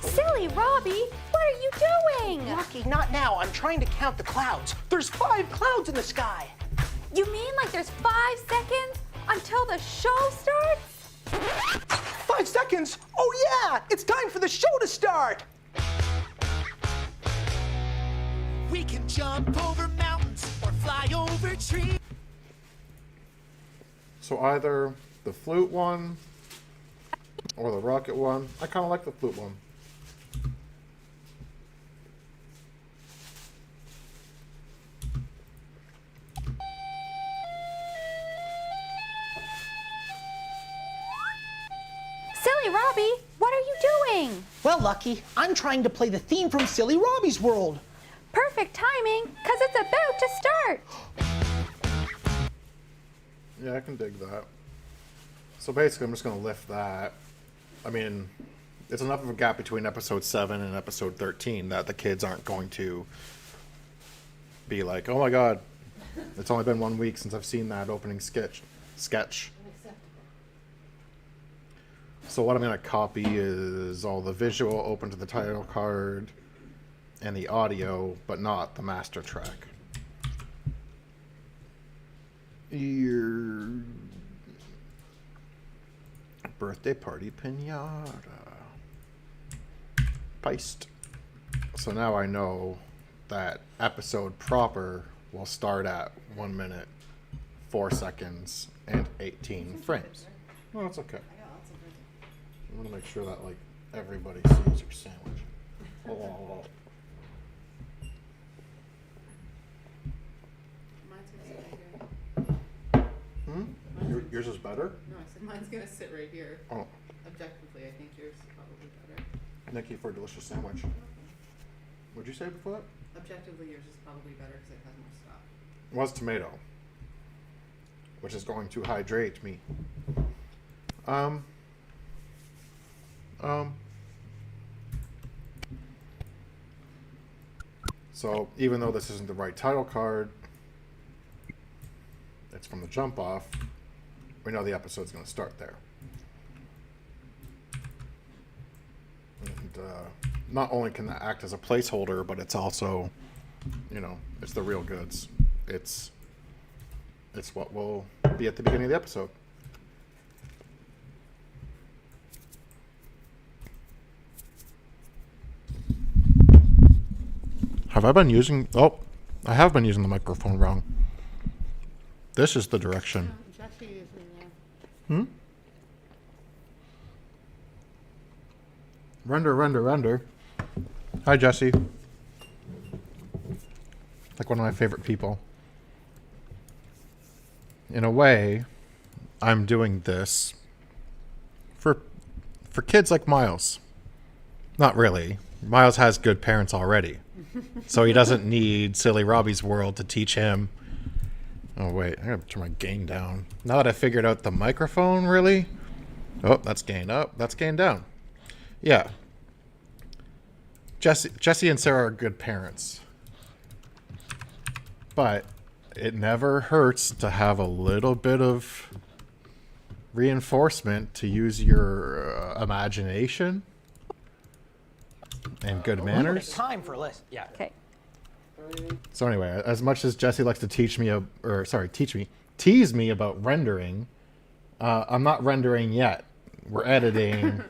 Silly Robbie, what are you doing? Lucky, not now. I'm trying to count the clouds. There's 5 clouds in the sky. You mean like there's 5 seconds until the show starts? 5 seconds? Oh yeah! It's time for the show to start! We can jump over mountains or fly over trees. So either the flute one or the rocket one. I kind of like the flute one. Silly Robbie, what are you doing? Well, Lucky, I'm trying to play the theme from Silly Robbie's World. Perfect timing, because it's about to start. Yeah, I can dig that. So basically, I'm just going to lift that. I mean, it's enough of a gap between episode 7 and episode 13 that the kids aren't going to be like, oh my god, it's only been 1 week since I've seen that opening sketch. So what I'm going to copy is all the visual open to the title card and the audio, but not the master track. Your birthday party pinata. Paste. So now I know that episode proper will start at 1 minute, 4 seconds, and 18 frames. No, it's okay. I want to make sure that, like, everybody sees your sandwich. Oh. Yours is better? No, I said mine's gonna sit right here. Oh. Objectively, I think yours is probably better. Thank you for a delicious sandwich. What'd you say before that? Objectively, yours is probably better because it has more stuff. It was tomato, which is going to hydrate me. So even though this isn't the right title card, it's from the jump off, we know the episode's going to start there. And not only can that act as a placeholder, but it's also, you know, it's the real goods. It's what will be at the beginning of the episode. Have I been using... Oh, I have been using the microphone wrong. This is the direction. Jesse is in there. Render. Hi, Jesse. Like one of my favorite people. In a way, I'm doing this for kids like Miles. Not really. Miles has good parents already. So he doesn't need Silly Robbie's World to teach him. Oh, wait. I gotta turn my gain down. Now that I figured out the microphone, really? Oh, that's gain up. That's gain down. Yeah. Jesse and Sarah are good parents. But it never hurts to have a little bit of reinforcement to use your imagination and good manners. Time for a list. Yeah. Okay. So anyway, as much as Jesse likes to tease me about rendering, I'm not rendering yet. We're editing.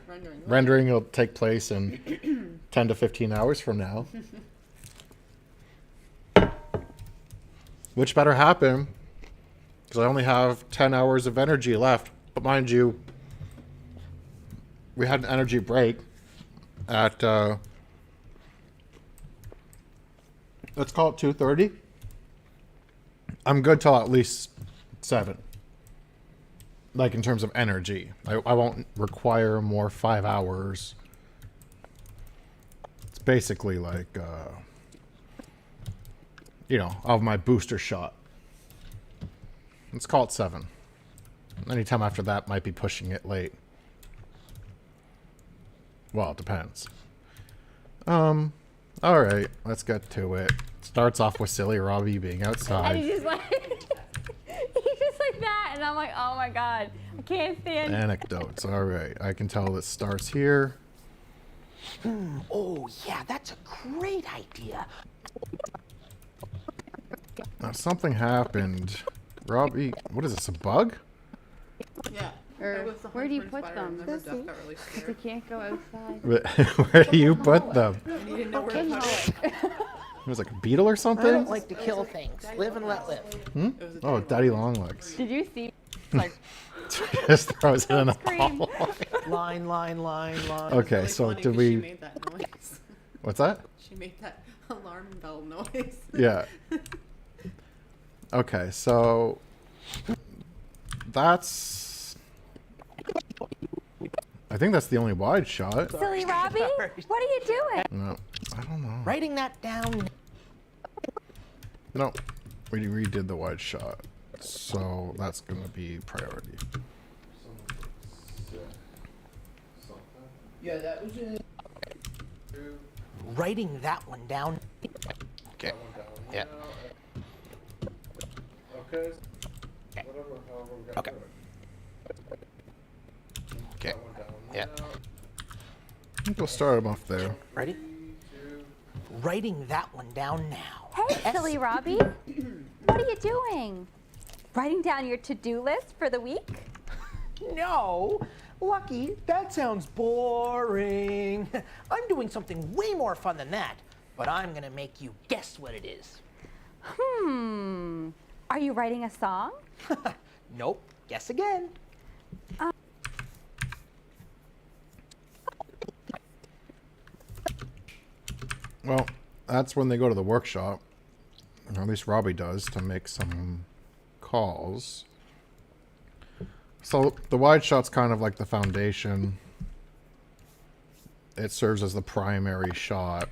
Rendering will take place in 10 to 15 hours from now. Which better happen, because I only have 10 hours of energy left. But mind you, we had an energy break at, let's call it 2:30. I'm good till at least 7. Like in terms of energy. I won't require more 5 hours. It's basically like, you know, of my booster shot. Let's call it 7. Anytime after that might be pushing it late. Well, it depends. Alright, let's get to it. Starts off with Silly Robbie being outside. And he's just like, he's just like that, and I'm like, oh my god, I can't stand. Anecdotes. Alright, I can tell this starts here. Oh, yeah, that's a great idea. Now, something happened. Robbie, what is this, a bug? Yeah. Where do you put them? They can't go outside. Where do you put them? And he didn't know where to put it. It was like a beetle or something? I don't like to kill things. Live and let live. Hmm? Oh, Daddy Longlegs. Did you see? Like, Just throws it in a hallway. line. Okay, Really so funny do 'cause we... She made that noise. What's that? She made that alarm bell noise. Yeah. Okay, so... That's... I think that's the only wide shot. Silly Robbie, what are you doing? No, I don't know. Writing that down. No, we redid the wide shot, so that's gonna be priority. Yeah, that was it. Writing that one down. Okay. Yeah. Okay. Whatever, however we got Okay. Okay. Yeah. I think we'll start him off there. Ready? Writing that one down now. Hey, silly Robbie. What are you doing? Writing down your to-do list for the week? No, Lucky, that sounds boring. I'm doing something way more fun than that, but I'm gonna make you guess what it is. Are you writing a song? Nope, guess again. Well, that's when they go to the workshop, or at least Robbie does, to make some calls. So the wide shot's kind of like the foundation. It serves as the primary shot.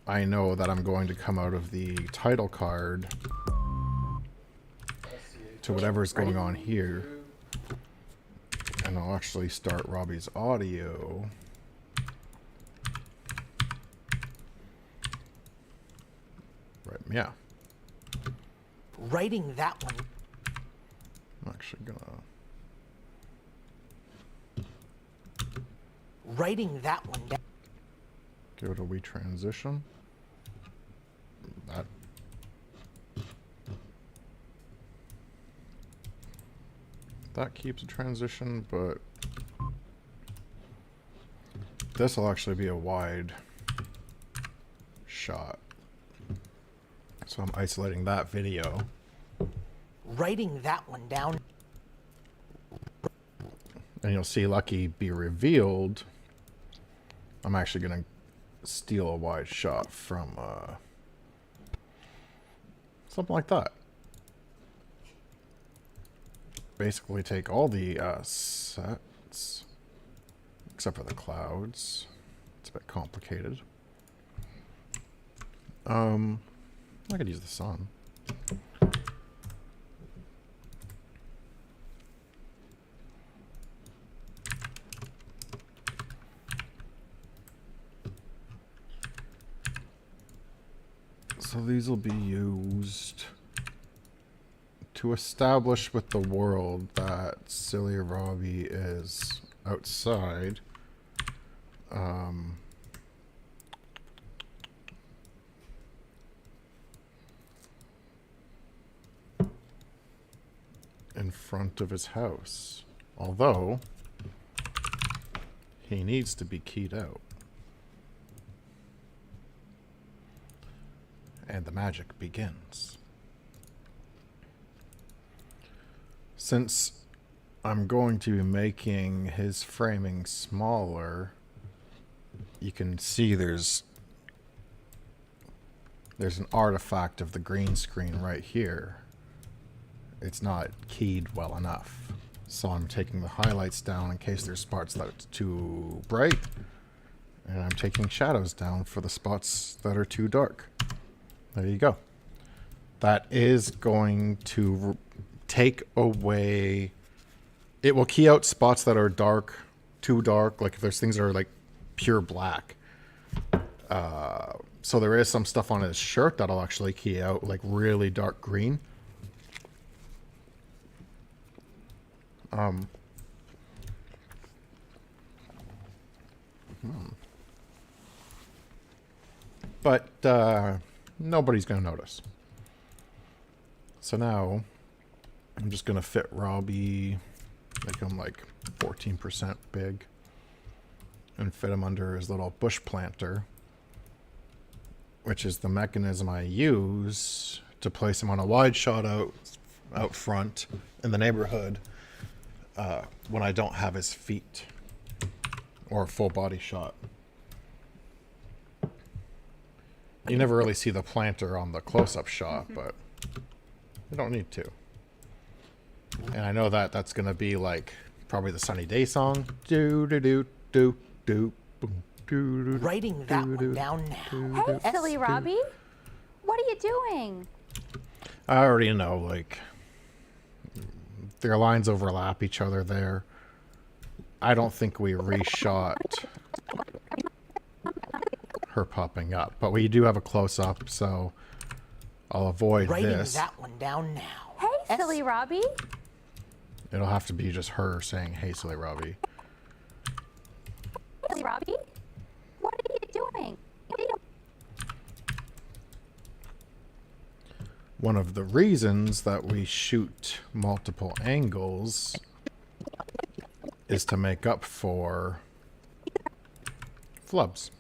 I know that I'm going to come out of the title card to whatever's going on here. And I'll actually start Robbie's audio. Right, yeah. Writing that one. I'm actually gonna... Writing that one down. give it a wee transition. That keeps a transition, but this will actually be a wide shot. So I'm isolating that video. Writing that one down. And you'll see Lucky be revealed. I'm actually going to steal a wide shot from something like that. Basically take all the sets, except for the clouds. It's a bit complicated. I could use the sun. So these will be used to establish with the world that Silly Robbie is outside. In front of his house. Although, he needs to be keyed out. And the magic begins. Since I'm going to be making his framing smaller, you can see there's an artifact of the green screen right here. It's not keyed well enough. So I'm taking the highlights down in case there's spots that are too bright. And I'm taking shadows down for the spots that are too dark. There you go. That is going to take away... It will key out spots that are dark, too dark. Like if there's things that are like pure black. So there is some stuff on his shirt that'll actually key out like really dark green. But nobody's going to notice. So now I'm just going to fit Robbie, make him like 14% big, and fit him under his little bush planter, which is the mechanism I use to place him on a wide shot out front in the neighborhood when I don't have his feet or a full body shot. You never really see the planter on the close-up shot, but you don't need to. And I know that that's going to be like probably the Sunny Day song. Do do do do do boom, do do. Writing that one down now. Hey, silly Robbie. What are you doing? I already know, like, their lines overlap each other there. I don't think we reshot her popping up, but we do have a close-up, so I'll avoid Writing this. that one down now. Hey, silly Robbie. It'll have to be just her saying, "Hey, silly Robbie." Silly Robbie, what are you doing? One of the reasons that we shoot multiple angles is to make up for flubs.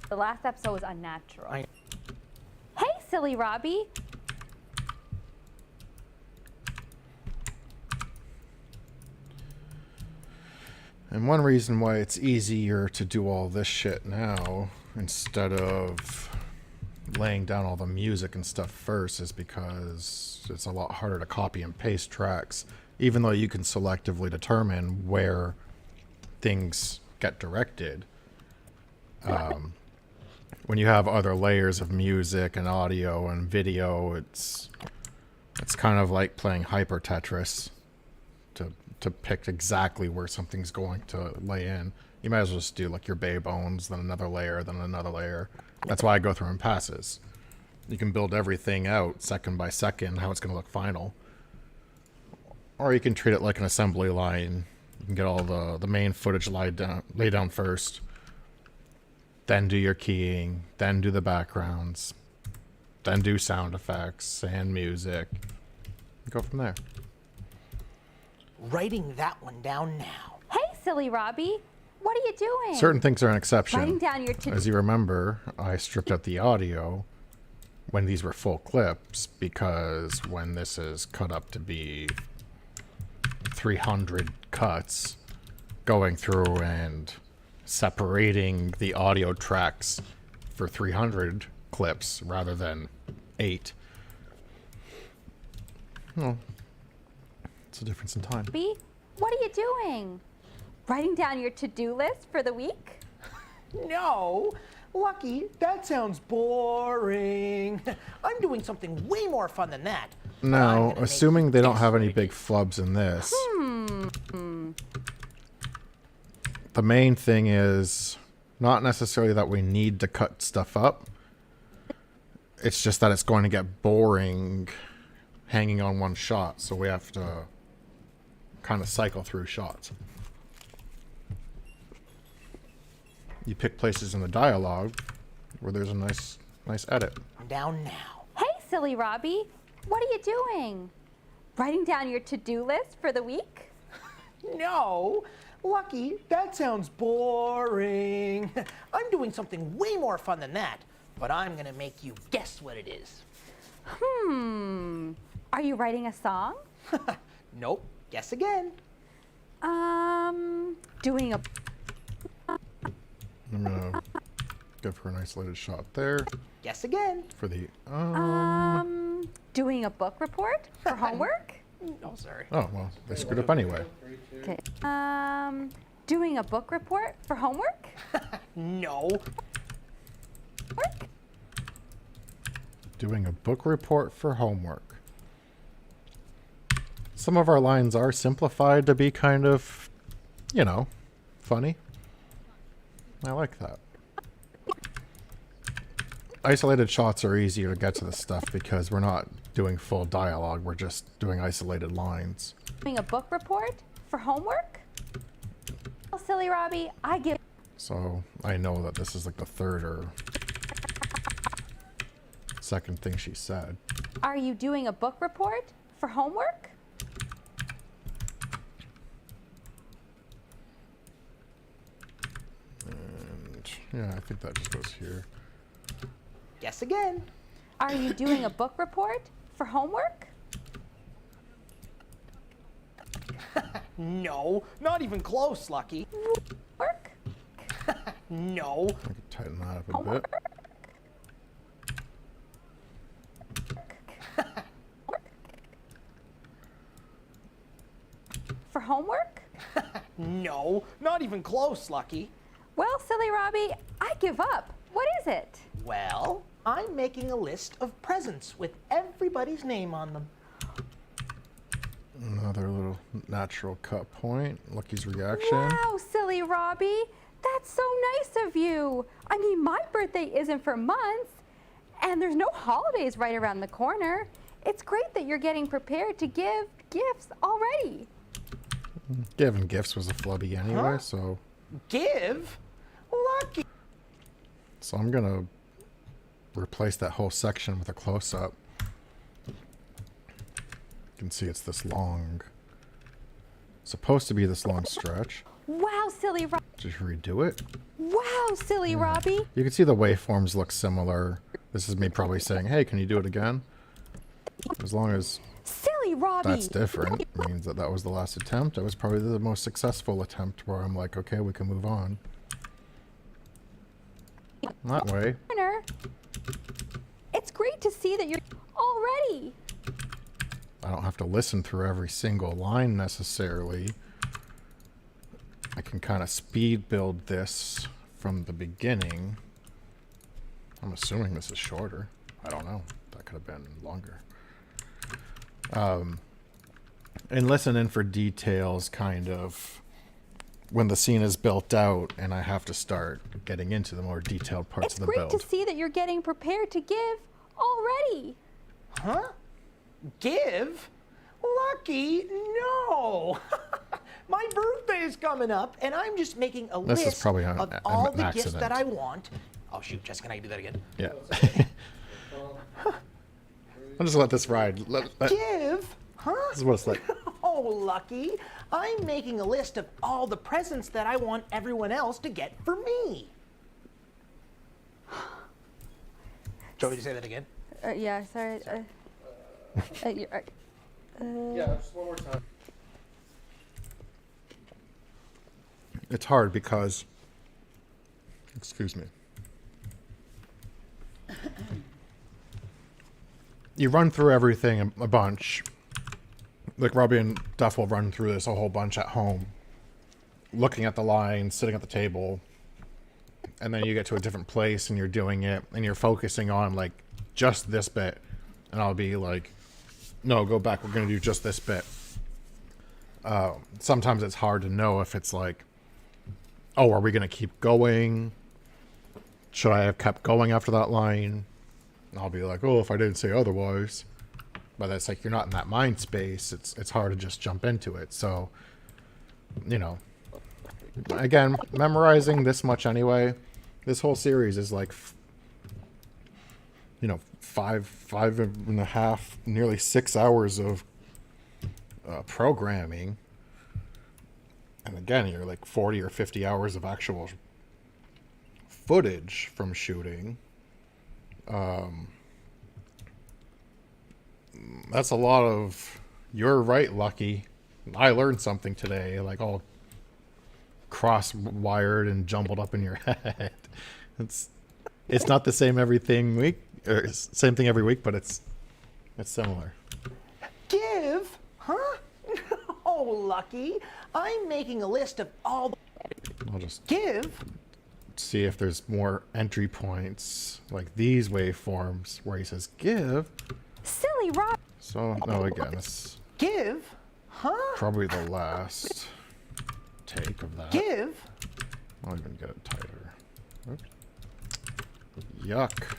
The last episode was unnatural. Hey, silly Robbie. And one reason why it's easier to do all this shit now instead of laying down all the music and stuff first is because it's a lot harder to copy and paste tracks, even though you can selectively determine where things get directed. When you have other layers of music and audio and video, it's kind of like playing Hyper Tetris to pick exactly where something's going to lay in. You might as well just do like your bay bones, then another layer, then another layer. That's why I go through in passes. You can build everything out second by second, how it's going to look final. Or you can treat it like an assembly line. You can get all the main footage lay down first, then do your keying, then do the backgrounds, then do sound effects and music. Go from there. Writing that one down now. Hey, silly Robbie. What are you doing? Certain things are an exception. Writing down your As you remember, I stripped out the audio when these were full clips because when this is cut up to be 300 cuts, going through and separating the audio tracks for 300 clips rather than 8. Well, it's a difference in time. Robbie, what are you doing? Writing down your to-do list for the week? No, Lucky, that sounds boring. I'm doing something way more fun than that. No, assuming they don't have any big flubs in this. The main thing is not necessarily that we need to cut stuff up. It's just that it's going to get boring hanging on one shot, so we have to kind of cycle through shots. You pick places in the dialogue where there's a nice edit. Down now. Hey, silly Robbie. What are you doing? Writing down your to-do list for the week? No, Lucky, that sounds boring. I'm doing something way more fun than that, but I'm gonna make you guess what it is. Are you writing a song? Nope, guess again. Doing a... I'm gonna go for an isolated shot there. Guess again. For the doing a book report for homework? Oh, sorry. Oh well, they screwed up anyway. Okay. Doing a book report for homework? No. Doing a book report for homework. Some of our lines are simplified to be kind of, you know, funny. I like that. Isolated shots are easier to get to the stuff because we're not doing full dialogue, we're just doing isolated lines. Doing a book report for homework? Oh, silly Robbie, I give... So I know that this is like the third or second thing she said. Are you doing a book report for homework? And yeah, I think that just goes here. Guess again. Are you doing a book report for homework? No, not even close, Lucky. Work? No. I could tighten that up a bit. For homework? No, not even close, Lucky. Well, silly Robbie, I give up. What is it? Well, I'm making a list of presents with everybody's name on them. Another little natural cut point. Lucky's reaction. Wow, silly Robbie. That's so nice of you. I mean, my birthday isn't for months, and there's no holidays right around the corner. It's great that you're getting prepared to give gifts already. Giving gifts was a flubby anyway, so... Give? Lucky. So I'm gonna replace that whole section with a close-up. You can see it's this long. Supposed to be this long stretch. Wow, silly Robbie. Just redo it. Wow, silly Robbie. You can see the waveforms look similar. This is me probably saying, hey, can you do it again? As long as Silly Robbie. that's different, means that that was the last attempt. It was probably the most successful attempt where I'm like, okay, we can move on. That way. It's great to see that you're already. I don't have to listen through every single line necessarily. I can kind of speed build this from the beginning. I'm assuming this is shorter. I don't know. That could have been longer. And listen in for details, kind of, when the scene is built out and I have to start getting into the more detailed parts of the build. It's great to see that you're getting prepared to give already. Huh? Give? Lucky? No! My birthday is coming up, and I'm just making a This is list probably of an all the gifts accident. that I want. Oh, shoot, Jessica, can I do that again? Yeah. I'll just let this ride. Give? Huh? This is what it's like. Oh, Lucky. I'm making a list of all the presents that I want everyone else to get for me. Joey, did you say that again? Yeah, sorry. Yeah, just one more time. It's hard because, excuse me, you run through everything a bunch. Like Robbie and Duff will run through this a whole bunch at home, looking at the lines, sitting at the table, and then you get to a different place and you're doing it and you're focusing on like just this bit, and I'll be like, no, go back, we're gonna do just this bit. Sometimes it's hard to know if it's like, oh, are we gonna keep going? Should I have kept going after that line? And I'll be like, oh, if I didn't say otherwise. But it's like you're not in that mind space. It's hard to just jump into it. So, you know, again, memorizing this much anyway. This whole series is like, you know, five and a half, nearly 6 hours of programming. And again, you're like 40 or 50 hours of actual footage from shooting. That's a lot of, you're right, Lucky. I learned something today, like all cross-wired and jumbled up in your head. It's not the same every week, but it's similar. Give? Huh? Oh, Lucky. I'm making a list of all the... I'll just give. See if there's more entry points like these waveforms where he says give. Silly Rob. So no, again, it's give. Huh? Probably the last take of that. Give. I'll even get it tighter. Oops. Yuck.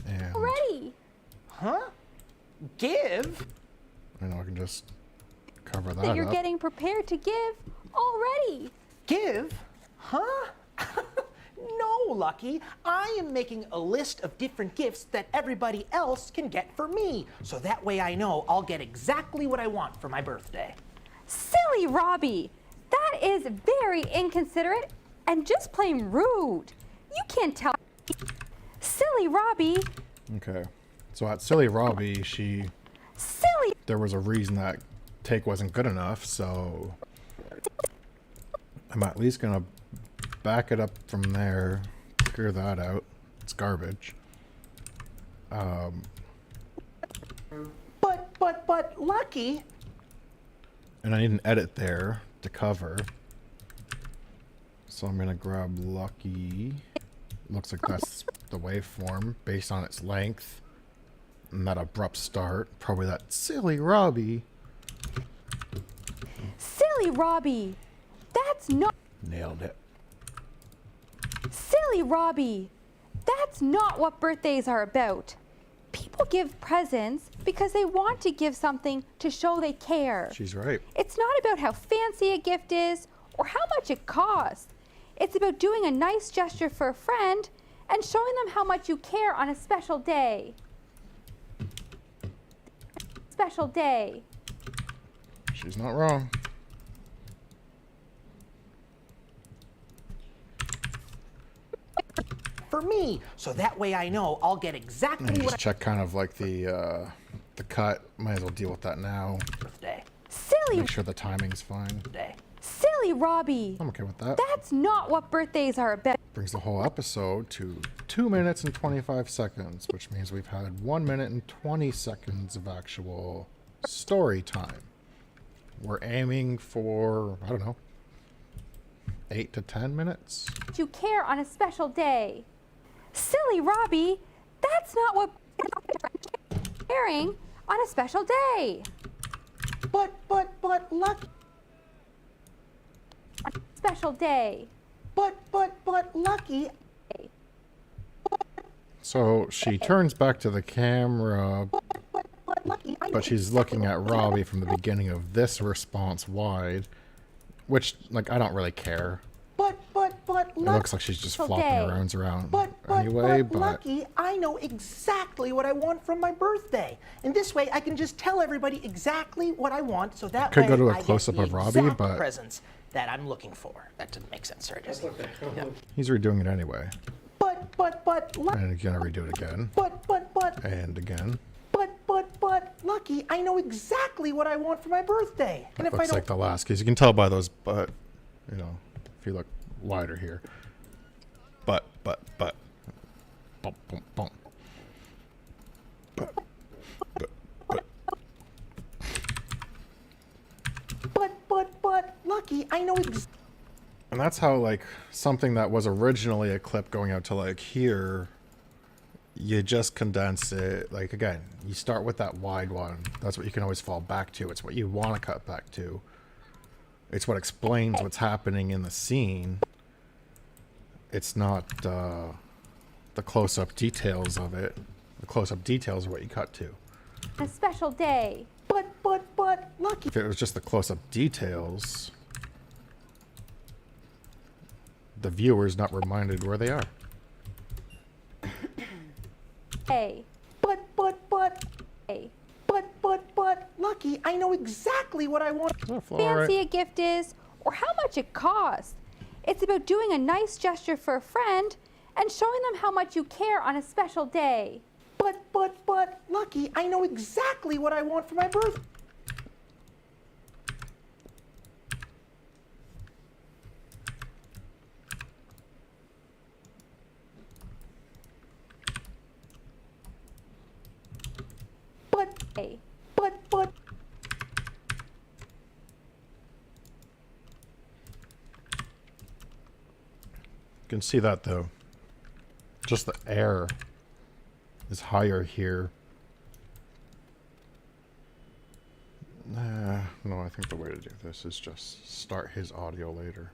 And Already. Huh? Give. I know I can just cover that That you're up. getting prepared to give already. Give? Huh? No, Lucky. I am making a list of different gifts that everybody else can get for me. So that way I know I'll get exactly what I want for my birthday. Silly Robbie. That is very inconsiderate and just plain rude. You can't tell. Silly Robbie. Okay. So at Silly Robbie, Silly. there was a reason that take wasn't good enough, so I'm at least gonna back it up from there, clear that out. It's garbage. But Lucky. And I need an edit there to cover. So I'm gonna grab Lucky. Looks like that's the waveform based on its length. And that abrupt start, probably that silly Robbie. Silly Robbie, that's not. Nailed it. Silly Robbie, that's not what birthdays are about. People give presents because they want to give something to show they care. She's right. It's not about how fancy a gift is or how much it costs. It's about doing a nice gesture for a friend and showing them how much you care on a special day. Special day. She's not wrong. For me, so that way I know I'll get exactly And what just check kind of like the cut. Might as well deal with that now. birthday. Silly. Make sure the timing's fine. Silly Robbie. I'm okay with that. That's not what birthdays are about. Brings the whole episode to 2 minutes and 25 seconds, which means we've had 1 minute and 20 seconds of actual story time. We're aiming for, I don't know, 8 to 10 minutes. You care on a special day. Silly Robbie, that's not what caring on a special day. But, lucky. Special day. But, lucky. So she turns back to the camera, but she's looking at Robbie from the beginning of this response wide, which, like, I don't really care. But, It looks like she's just flopping her arms around but anyway, but lucky, I know exactly what I want from my birthday. And this way I can just tell everybody exactly what I want, so that Could way go to a I get close-up the of Robbie, exact but- presents that I'm looking for. That doesn't make sense, sorry, Jesse. Yeah. he's redoing it anyway. But, And again, I redo it again. And again. but, lucky, I know exactly what I want for my birthday. And That if I looks don't like the last, because you can tell by those, but, you know, if you look wider here. But. Bump, bump, bump. But, lucky, I know exactly. And that's how, like, something that was originally a clip going out to, like, here, you just condense it. Like, again, you start with that wide one. That's what you can always fall back to. It's what you want to cut back to. It's what explains what's happening in the scene. It's not the close-up details of it. The close-up details are what you cut to. A special day. But, lucky. If it was just the close-up details, the viewer's not reminded where they are. Hey. But, Hey. but, lucky, I know exactly what I want. Fancy a gift is or how much it costs. It's about doing a nice gesture for a friend and showing them how much you care on a special day. But, lucky, I know exactly what I want for my birthday. Hey. But. You can see that though. Just the air is higher here. No, I think the way to do this is just start his audio later.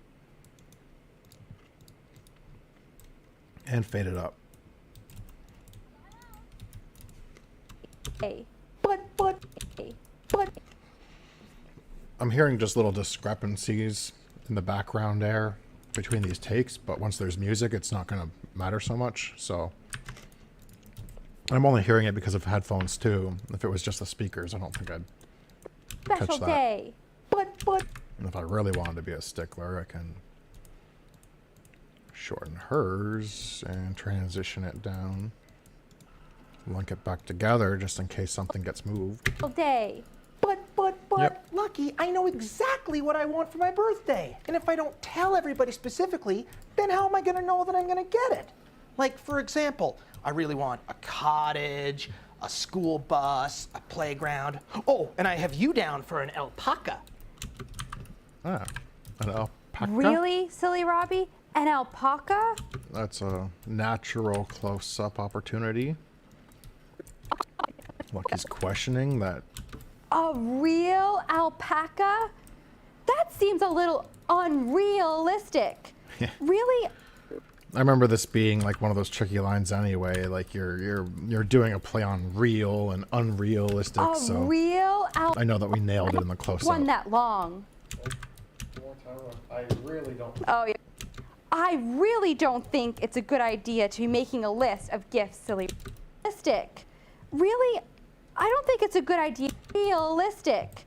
And fade it up. Hey. But. I'm hearing just little discrepancies in the background there between these takes, but once there's music, it's not going to matter so much. So I'm only hearing it because of headphones too. If it was just the speakers, I don't think I'd Special catch that. day. But. And if I really wanted to be a stickler, I can shorten hers and transition it down. Link it back together just in case something gets moved. Special day. But, Yep. lucky, I know exactly what I want for my birthday. And if I don't tell everybody specifically, then how am I going to know that I'm going to get it? Like, for example, I really want a cottage, a school bus, a playground. Oh, and I have you down for an alpaca. Ah, an alpaca? Really, silly Robbie? An alpaca? That's a natural close-up opportunity. Like he's questioning that. A real alpaca? That seems a little unrealistic. Really? I remember this being like one of those tricky lines anyway. Like you're doing a play on real and unrealistic. A So real I know that we nailed it in the close-up. one that long. I really don't. Oh, yeah. I really don't think it's a good idea to be making a list of gifts, silly. Realistic. Really? I don't think it's a good idea. Realistic.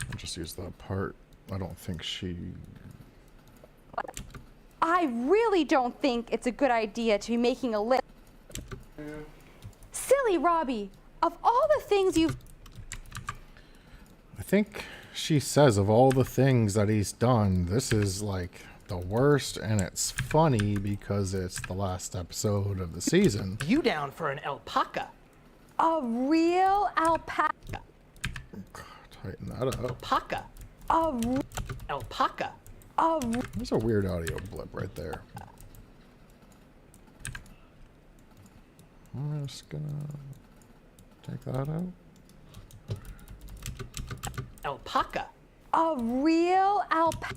I'll just use that part. I don't think she. I really don't think it's a good idea to be making a list. Silly Robbie, of all the things you've... I think she says of all the things that he's done, this is like the worst, and it's funny because it's the last episode of the season. You down for an alpaca? A real alpaca. Tighten that up. Alpaca. Alpaca. There's a weird audio blip right there. I'm just gonna take that out. Alpaca. A real alpaca.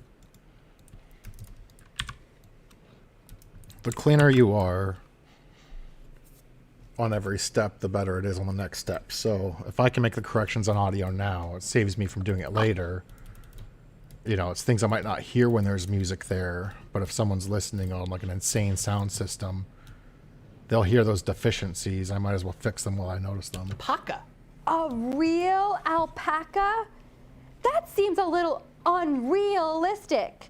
The cleaner you are on every step, the better it is on the next step. So if I can make the corrections on audio now, it saves me from doing it later. You know, it's things I might not hear when there's music there, but if someone's listening on like an insane sound system, they'll hear those deficiencies. I might as well fix them while I notice them. Alpaca. A real alpaca? That seems a little unrealistic.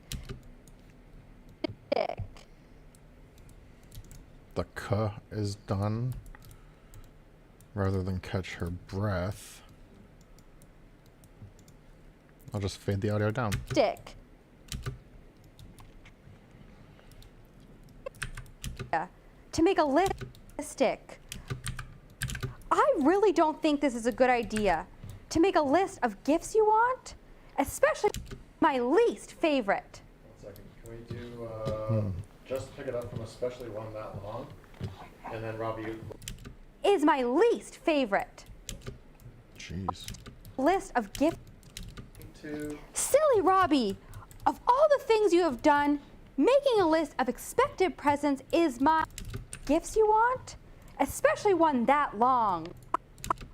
The "k" is done rather than catch her breath. I'll just fade the audio down. Stick. To make a list. I really don't think this is a good idea. To make a list of gifts you want, especially my least favorite. 1 second. Can we do just pick it up from especially one that long? And then Robbie. Is my least favorite. Jeez. List of gifts. Silly Robbie, of all the things you have done, making a list of expected presents is my gifts you want, especially one that long.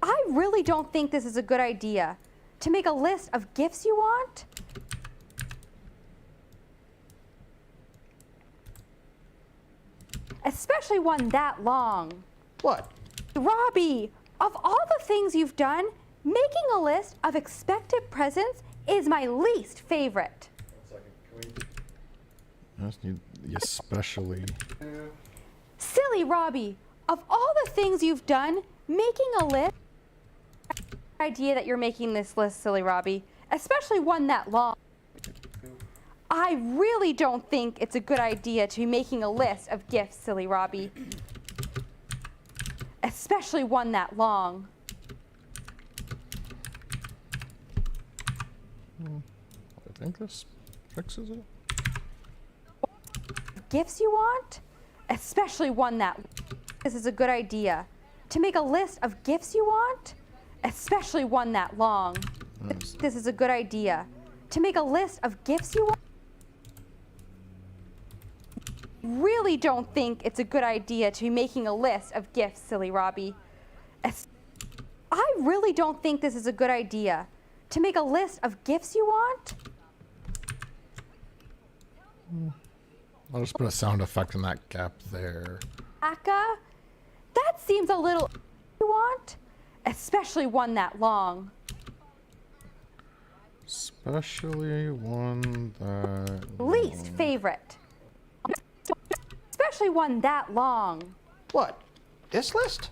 I really don't think this is a good idea. To make a list of gifts you want, especially one that long. What? Robbie, of all the things you've done, making a list of expected presents is my least favorite. 1 second. Can we? I just need the especially. Silly Robbie, of all the things you've done, making a list. Idea that you're making this list, Silly Robbie, especially one that long. I really don't think it's a good idea to be making a list of gifts, Silly Robbie, especially one that long. I think this fixes it. Gifts you want, especially one that. This is a good idea. To make a list of gifts you want, especially one that long. This is a good idea. To make a list of gifts you want. Really don't think it's a good idea to be making a list of gifts, Silly Robbie. I really don't think this is a good idea. To make a list of gifts you want. I'll just put a sound effect in that gap there. Aka? That seems a little. You want? Especially one that long. Especially one that. Least favorite. Especially one that long. What? This list?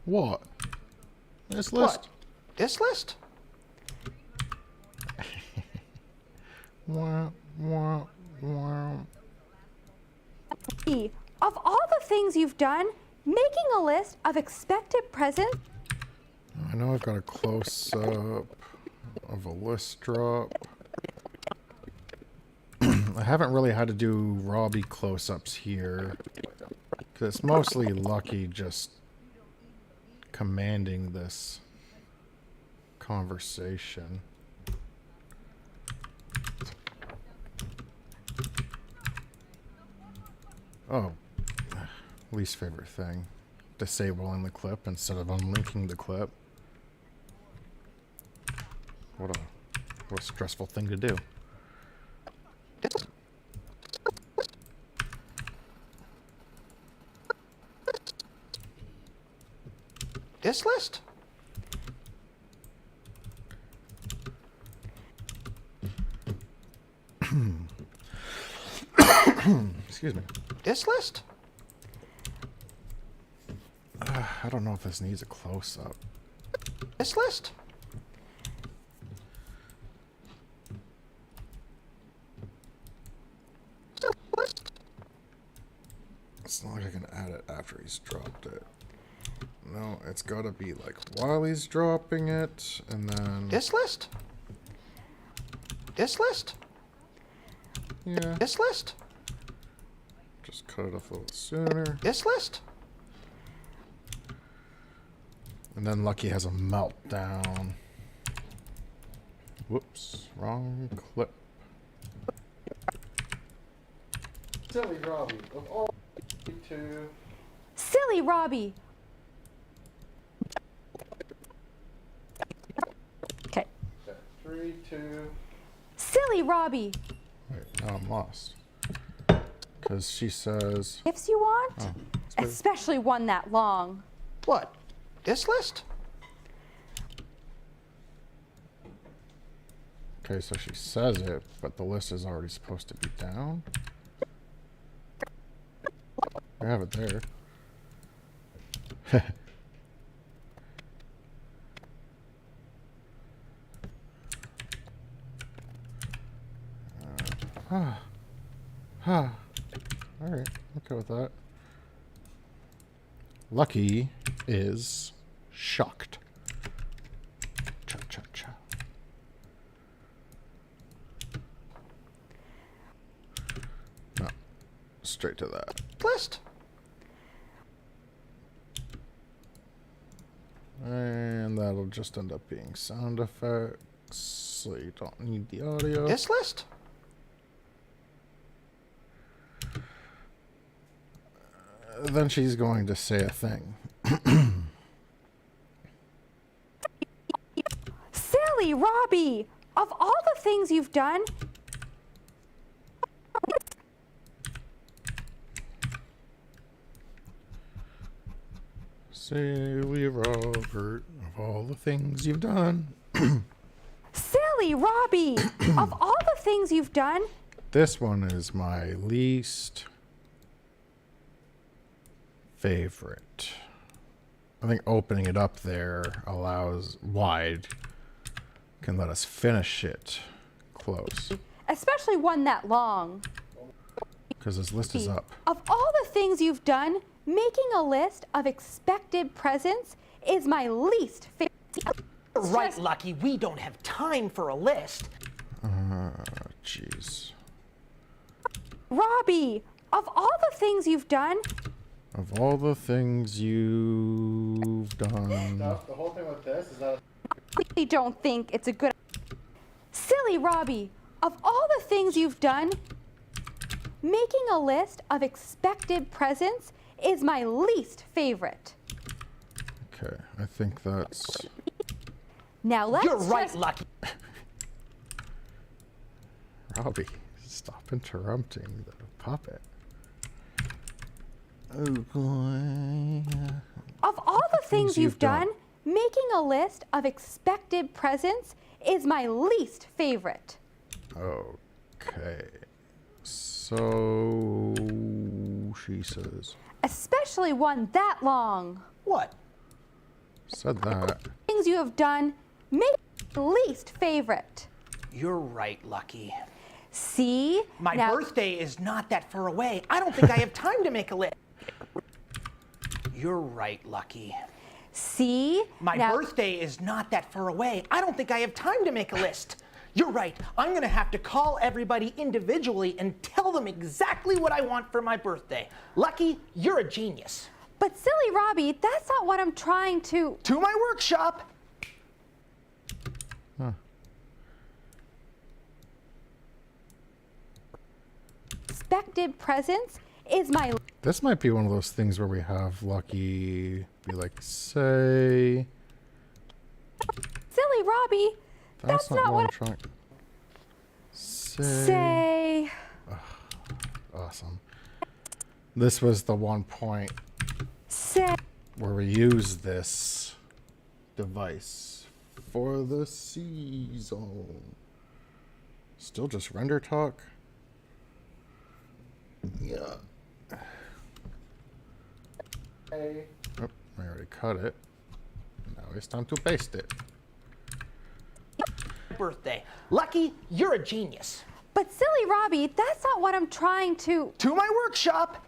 What? This list? What? This list? Wah, wah, wah. Of all the things you've done, making a list of expected presents. I know I've got a close up of a list drop. I haven't really had to do Robbie close ups here. 'Cause it's mostly Lucky just commanding this conversation. Oh, least favorite thing. Disabling the clip instead of unlinking the clip. What a stressful thing to do. This list? Excuse me. This list? I don't know if this needs a close-up. This list? It's not like I can add it after he's dropped it. No, it's gotta be like while he's dropping it, and then... This list? This list? Yeah. This list? Just cut it off a little sooner. This list? And then Lucky has a meltdown. Whoops, wrong clip. Silly Robbie, of all to... Silly Robbie. Okay. 3, 2... Silly Robbie. Wait, now I'm lost. Because she says... Gifts you want? Oh, Especially one that long. What? This list? Okay, so she says it, but the list is already supposed to be down. I have it there. Alright, okay with that. Lucky is shocked. Cha cha cha. No, straight to that. List? And that'll just end up being sound effects, so you don't need the audio. This list? Then she's going to say a thing. Silly Robbie. Of all the things you've done, Silly Robert, of all the things you've done. Silly Robbie. Of all the things you've done, This one is my least favorite. I think opening it up there allows wide, can let us finish it close. especially one that long. Because this list is up. Of all the things you've done, making a list of expected presents is my least favorite. Right, Lucky. We don't have time for a list. Jeez. Robbie, of all the things you've done, Of all the things you've done. The whole thing with this is that... I really don't think it's a good... Silly Robbie, of all the things you've done, making a list of expected presents is my least favorite. Okay, I think that's... Now let's You're right, just... Lucky. Robbie, stop interrupting the puppet. Oh boy. Of all the things you've done, making a list of expected presents is my least favorite. Okay. So she says. Especially one that long. What? Said that. Things you have done, make least favorite. You're right, Lucky. See? My Now- birthday is not that far away. I don't think I have time to make a list. You're right, Lucky. See? My Now- birthday is not that far away. I don't think I have time to make a list. You're right. I'm gonna have to call everybody individually and tell them exactly what I want for my birthday. Lucky, you're a genius. But silly Robbie, that's not what I'm trying to. To my workshop. Expected presents is my. This might be one of those things where we have Lucky be like, say. Silly Robbie, that's not what I'm trying. Say. Awesome. This was the one point Say. where we use this device for the season. Still just render talk. Yeah. Oh, I already cut it. Now it's time to paste it. Birthday. Lucky, you're a genius. But silly Robbie, that's not what I'm trying to. To my workshop.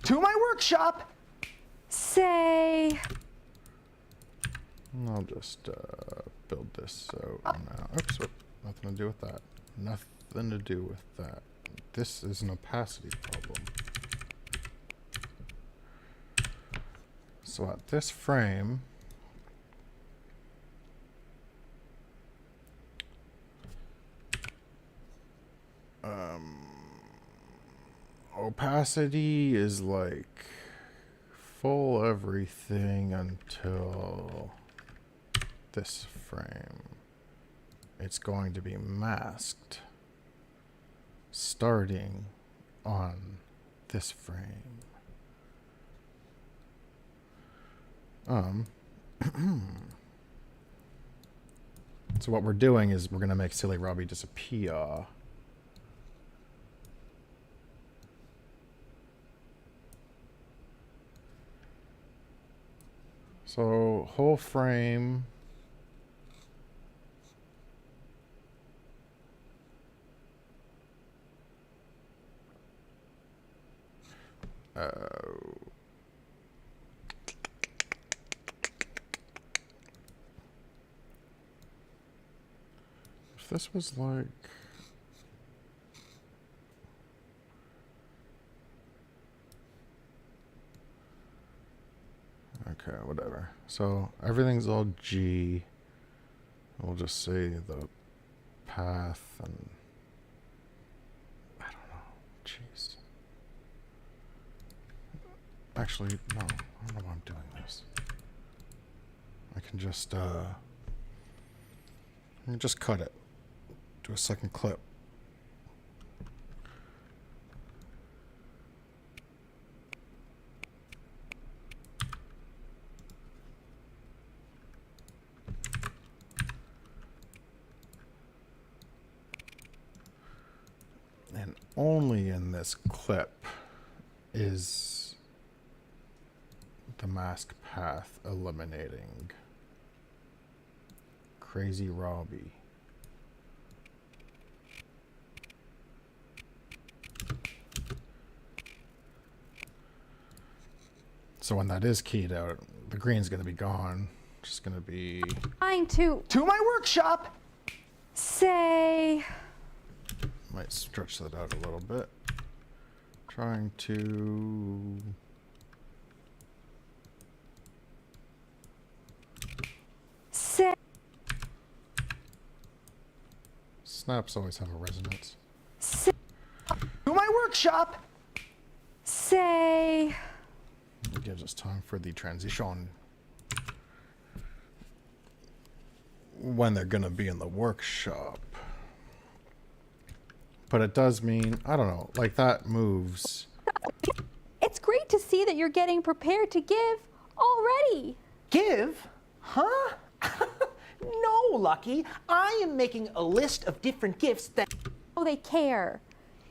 To my workshop. Say. I'll just build this out now. Oops, nothing to do with that. Nothing to do with that. This is an opacity problem. So at this frame, opacity is like full everything until this frame. It's going to be masked starting on this frame. So what we're doing is we're going to make Silly Robbie disappear. So whole frame. If this was like okay, whatever. So everything's all G. We'll just say the path and I don't know. Jeez. Actually, no. I don't know why I'm doing this. I can just cut it. Do a second clip. And only in this clip is the mask path eliminating Crazy Robbie. So when that is keyed out, the green's going to be gone. Just going to be Trying to. To my workshop. Say. Might stretch that out a little bit. Trying to Say. snaps always have a resonance. Say. To my workshop. Say. It gives us time for the transition when they're going to be in the workshop. But it does mean, I don't know, like that moves. It's great to see that you're getting prepared to give already. Give? Huh? No, Lucky. I am making a list of different gifts that. Oh, they care.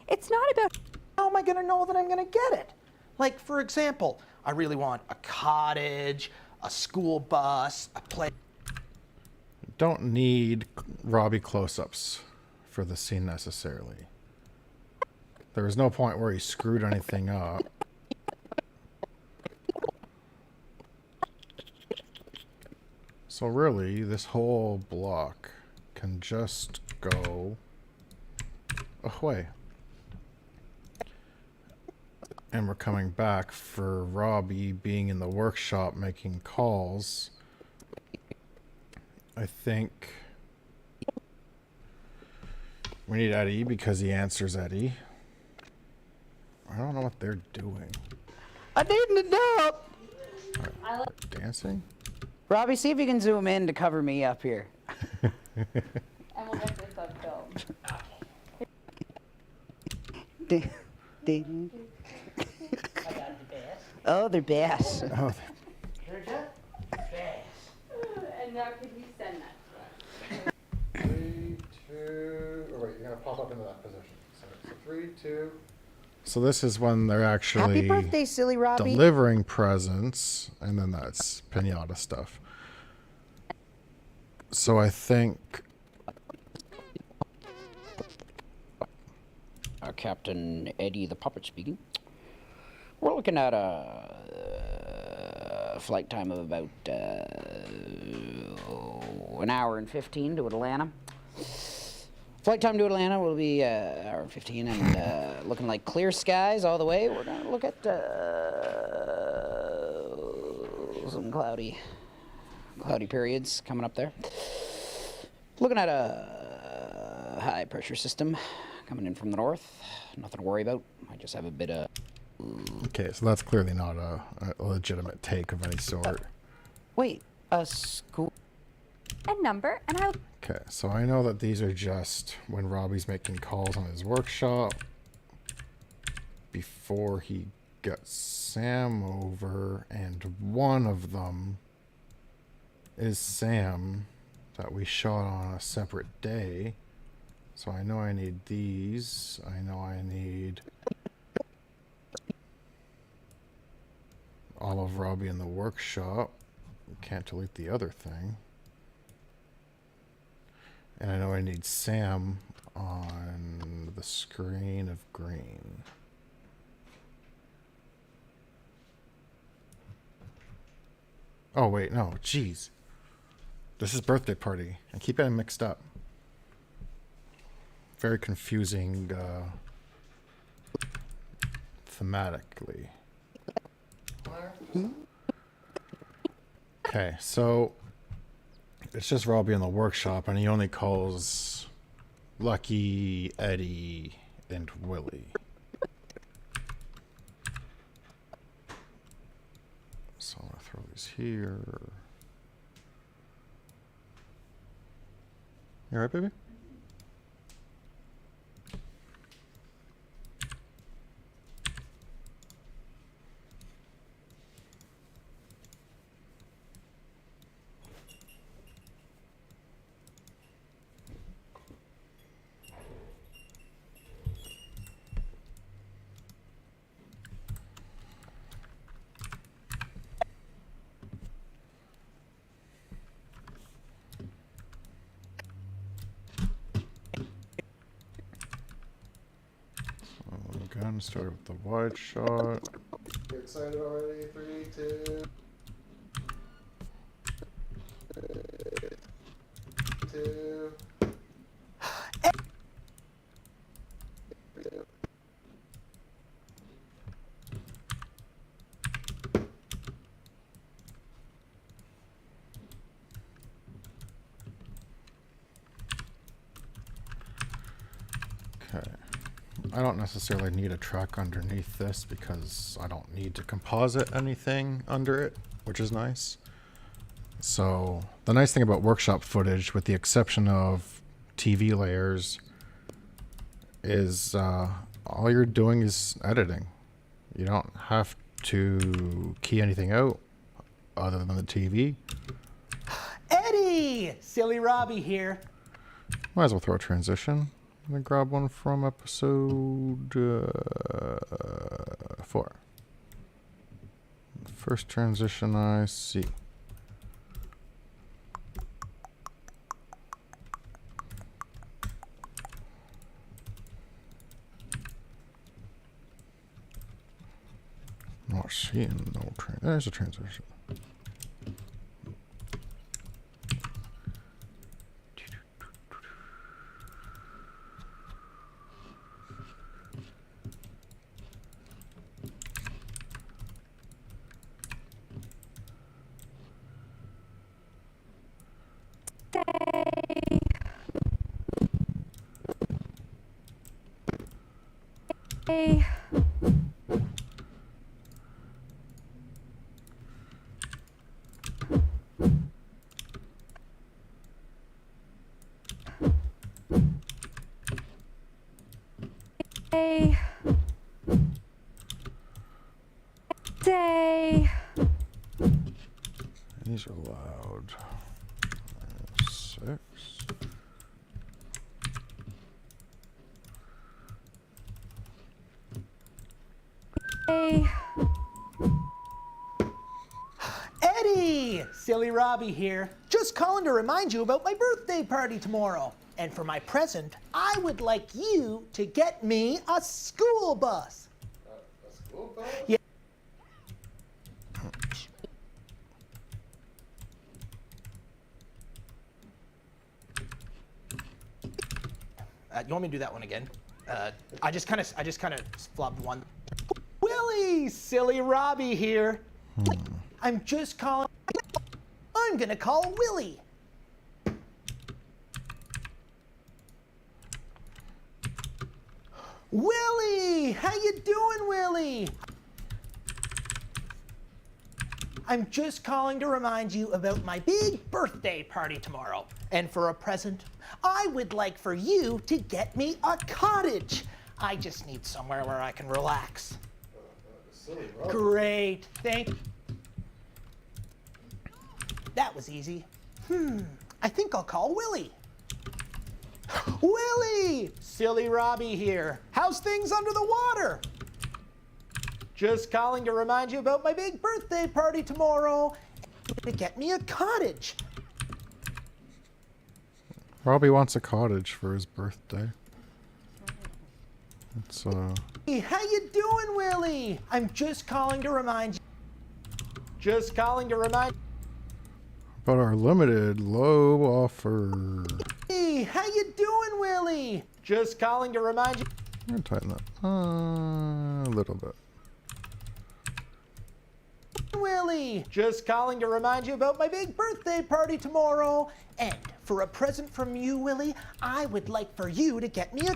It's not about. How am I going to know that I'm going to get it? Like, for example, I really want a cottage, a school bus, a play. Don't need Robbie close-ups for the scene necessarily. There was no point where he screwed anything up. So really, this whole block can just go away. And we're coming back for Robbie being in the workshop making calls. I think we need Eddie because he answers Eddie. I don't know what they're doing. I didn't know. Dancing? Robbie, see if you can zoom in to cover me up here. And we'll get this on film. Oh, they're bass. Oh, And now can you send that to us? 3, 2. Oh wait, you're gonna pop up into that position. So 3, 2. So this is when they're actually Happy birthday, silly Robbie. delivering presents, and then that's pinata stuff. So I think Captain Eddie the Puppet speaking. We're looking at a flight time of about an hour and 15 to Atlanta. Flight time to Atlanta will be hour and 15, and looking like clear skies all the way. We're gonna look at some cloudy periods coming up there. Looking at a high pressure system coming in from the north. Nothing to worry about. I just have a bit of... okay, so that's clearly not a legitimate take of any sort. Wait, a school... And number, and I'll... Okay, so I know that these are just when Robbie's making calls on his workshop before he gets Sam over, and one of them is Sam that we shot on a separate day. So I know I need these. I know I need all of Robbie in the workshop. Can't delete the other thing. And I know I need Sam on the screen of green. Oh, wait, no, jeez. This is birthday party. I keep getting mixed up. Very confusing thematically. Okay, so it's just Robbie in the workshop, and he only calls Lucky, Eddie, and Willie. So I'm going to throw these here. You alright, baby? Again, start with the wide shot. Get excited already. 3, 2. 2. Okay. I don't necessarily need a track underneath this because I don't need to composite anything under it, which is nice. So the nice thing about workshop footage, with the exception of TV layers, is all you're doing is editing. You don't have to key anything out other than the TV. Eddie! Silly Robbie here. Might as well throw a transition. I'm gonna grab one from episode 4. First transition I see. not seeing no there's a transition. Hey. Hey. Day. These are loud. 6. Hey. Eddie! Silly Robbie here. Just calling to remind you about my birthday party tomorrow. And for my present, I would like you to get me a school bus. A school bus? Yeah. You want me to do that one again? I just kind of flubbed one. Willie, Silly Robbie here. I'm just calling. I'm gonna call Willie. Willie, how you doing, Willie? I'm just calling to remind you about my big birthday party tomorrow. And for a present, I would like for you to get me a cottage. I just need somewhere where I can relax. Great, thank you. That was easy. I think I'll call Willie. Willie! Silly Robbie here. How's things under the water? Just calling to remind you about my big birthday party tomorrow. To get me a cottage. Robbie wants a cottage for his birthday. It's Hey, how you doing, Willie? I'm just calling to remind you. Just calling to remind. about our limited low offer. Hey, how you doing, Willie? Just calling to remind you. I'm gonna tighten that a little bit. Willie, just calling to remind you about my big birthday party tomorrow. And for a present from you, Willie, I would like for you to get me a.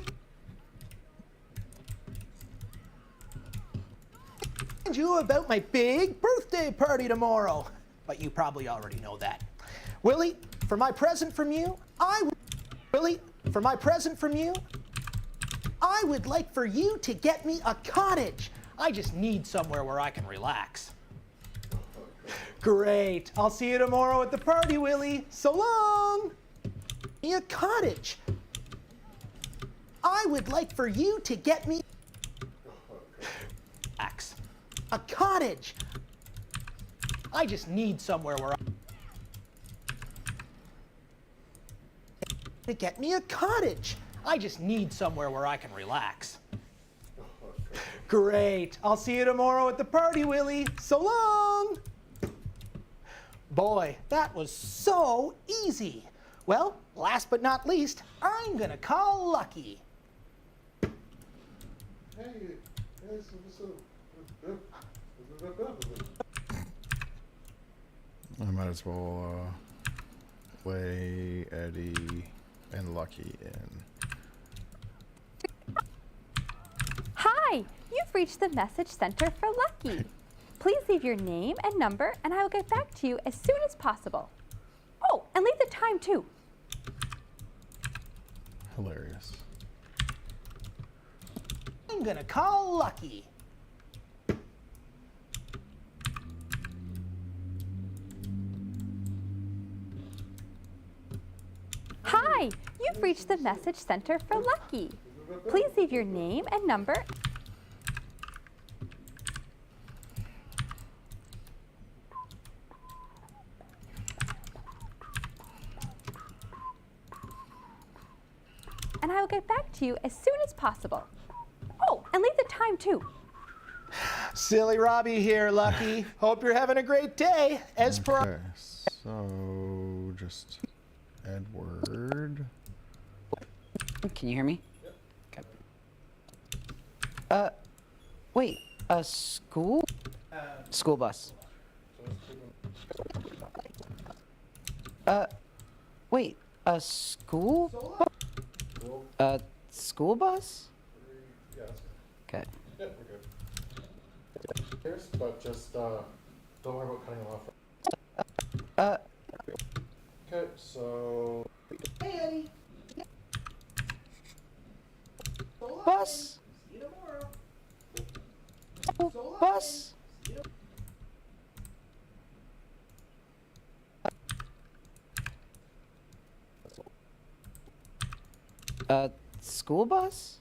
You about my big birthday party tomorrow. But you probably already know that. Willie, for my present from you, Willie, for my present from you, I would like for you to get me a cottage. I just need somewhere where I can relax. Great. I'll see you tomorrow at the party, Willie. So long. Me a cottage. I would like for you to get me a cottage. I just need somewhere where to get me a cottage. I just need somewhere where I can relax. Great. I'll see you tomorrow at the party, Willie. So long. Boy, that was so easy. Well, last but not least, I'm gonna call Lucky. I might as well play Eddie and Lucky in. Hi, you've reached the message center for Lucky. Please leave your name and number, and I will get back to you as soon as possible. Oh, and leave the time too. Hilarious. I'm gonna call Lucky. Hi, you've reached the message center for Lucky. Please leave your name and number. And I will get back to you as soon as possible. Oh, and leave the time too. Silly Robbie here, Lucky. Hope you're having a great day. As per Okay, so just Edward. Can you hear me? Yep. Okay. Wait, a school? School bus. Wait, a school? School bus? Okay. Yeah, we're good. Here's, but just don't worry about cutting them off. Okay, so. Hey, Eddie. Bus? See you tomorrow. Bus? School bus?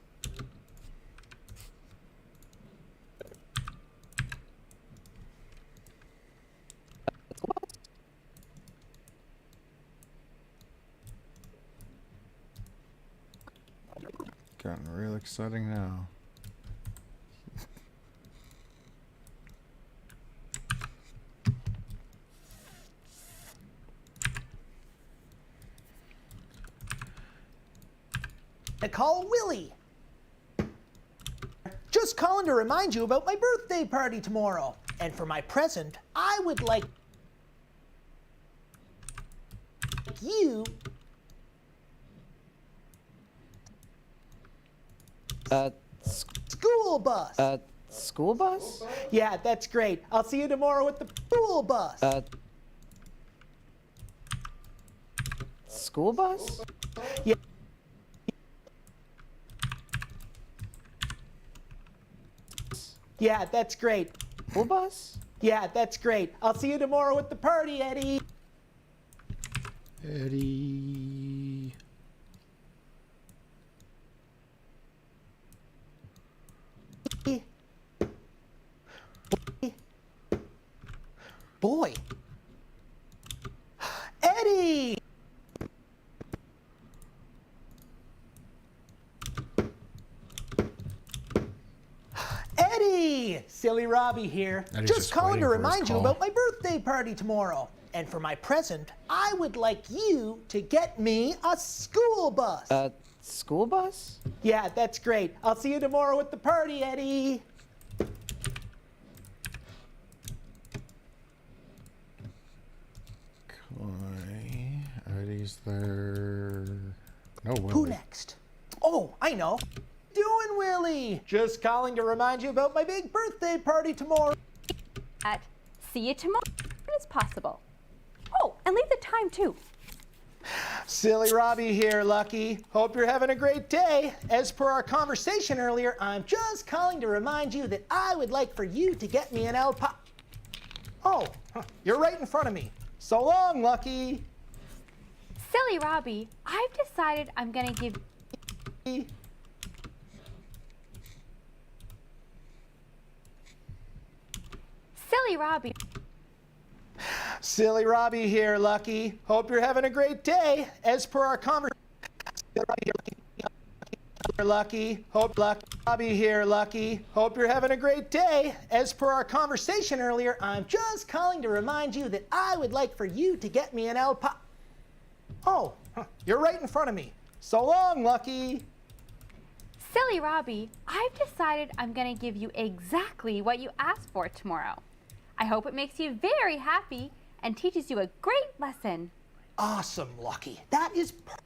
Getting real exciting now. I call Willie. Just calling to remind you about my birthday party tomorrow. And for my present, I would like you. School bus. School bus? Yeah, that's great. I'll see you tomorrow at the school bus. School bus? Yeah. Yeah, that's great. School bus? Yeah, that's great. I'll see you tomorrow at the party, Eddie. Eddie. Boy. Eddie! Eddie! Silly Robbie here. Eddie's Just just calling to waiting for his remind you call. about my birthday party tomorrow. And for my present, I would like you to get me a school bus. School bus? Yeah, that's great. I'll see you tomorrow at the party, Eddie. Okay. Eddie's there. No, Willie. Who next? Oh, I know. Doing, Willie? Just calling to remind you about my big birthday party tomorrow. See you tomorrow as soon as possible. Oh, and leave the time too. Silly Robbie here, Lucky. Hope you're having a great day. As per our conversation earlier, I'm just calling to remind you that I would like for you to get me an alpaca. Oh, you're right in front of me. So long, Lucky. Silly Robbie, I've decided I'm gonna give Silly Robbie. Silly Robbie here, Lucky. Hope you're having a great day. As per our conversation, Lucky. Hope Robbie here, Lucky. Hope you're having a great day. As per our conversation earlier, I'm just calling to remind you that I would like for you to get me an alpaca. Oh, you're right in front of me. So long, Lucky. Silly Robbie, I've decided I'm gonna give you exactly what you asked for tomorrow. I hope it makes you very happy and teaches you a great lesson. Awesome, Lucky. That is perfect.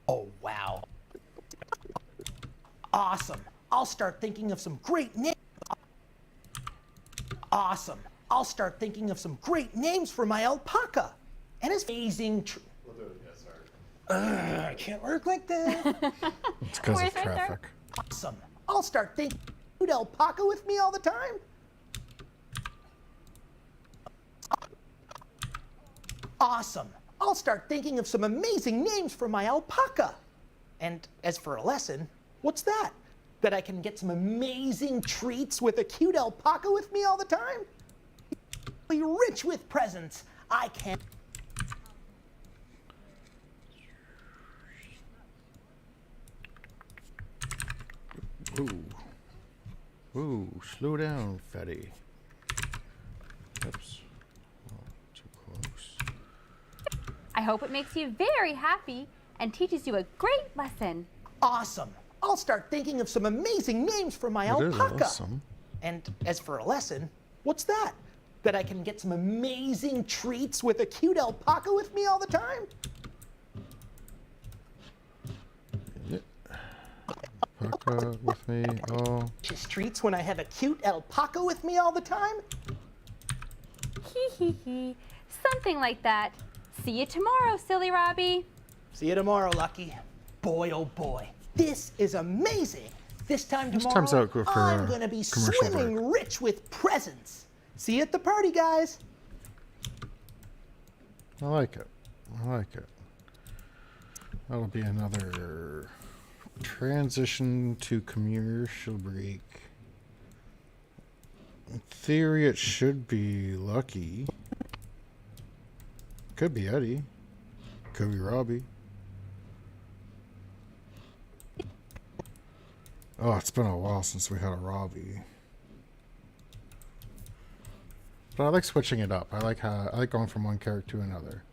Oh, wow. Awesome. I'll start thinking of some great names. Awesome. I'll start thinking of some great names for my alpaca. And his amazing. We'll do it, yes, sir. I can't work like that. It's because of traffic. Awesome. I'll start thinking cute alpaca with me all the time. Awesome. I'll start thinking of some amazing names for my alpaca. And as for a lesson, what's that? That I can get some amazing treats with a cute alpaca with me all the time? Be rich with presents. I can't. Ooh. Ooh, slow down, fatty. Oops. Oh, too close. I hope it makes you very happy and teaches you a great lesson. Awesome. I'll start thinking of some amazing names for my It is alpaca. awesome. And as for a lesson, what's that? That I can get some amazing treats with a cute alpaca with me all the time? Alpaca with me. Oh. Just treats when I have a cute alpaca with me all the time? Hee hee hee. Something like that. See you tomorrow, silly Robbie. See you tomorrow, Lucky. Boy, oh boy. This is amazing. This time This tomorrow, time's out good for I'm a gonna be commercial swimming rich with presents. See you at the party, guys. I like it. I like it. That'll be another transition to commercial break. In theory, it should be Lucky. Could be Eddie. Could be Robbie. Oh, it's been a while since we had a Robbie. But I like switching it up. I like going from one character to another.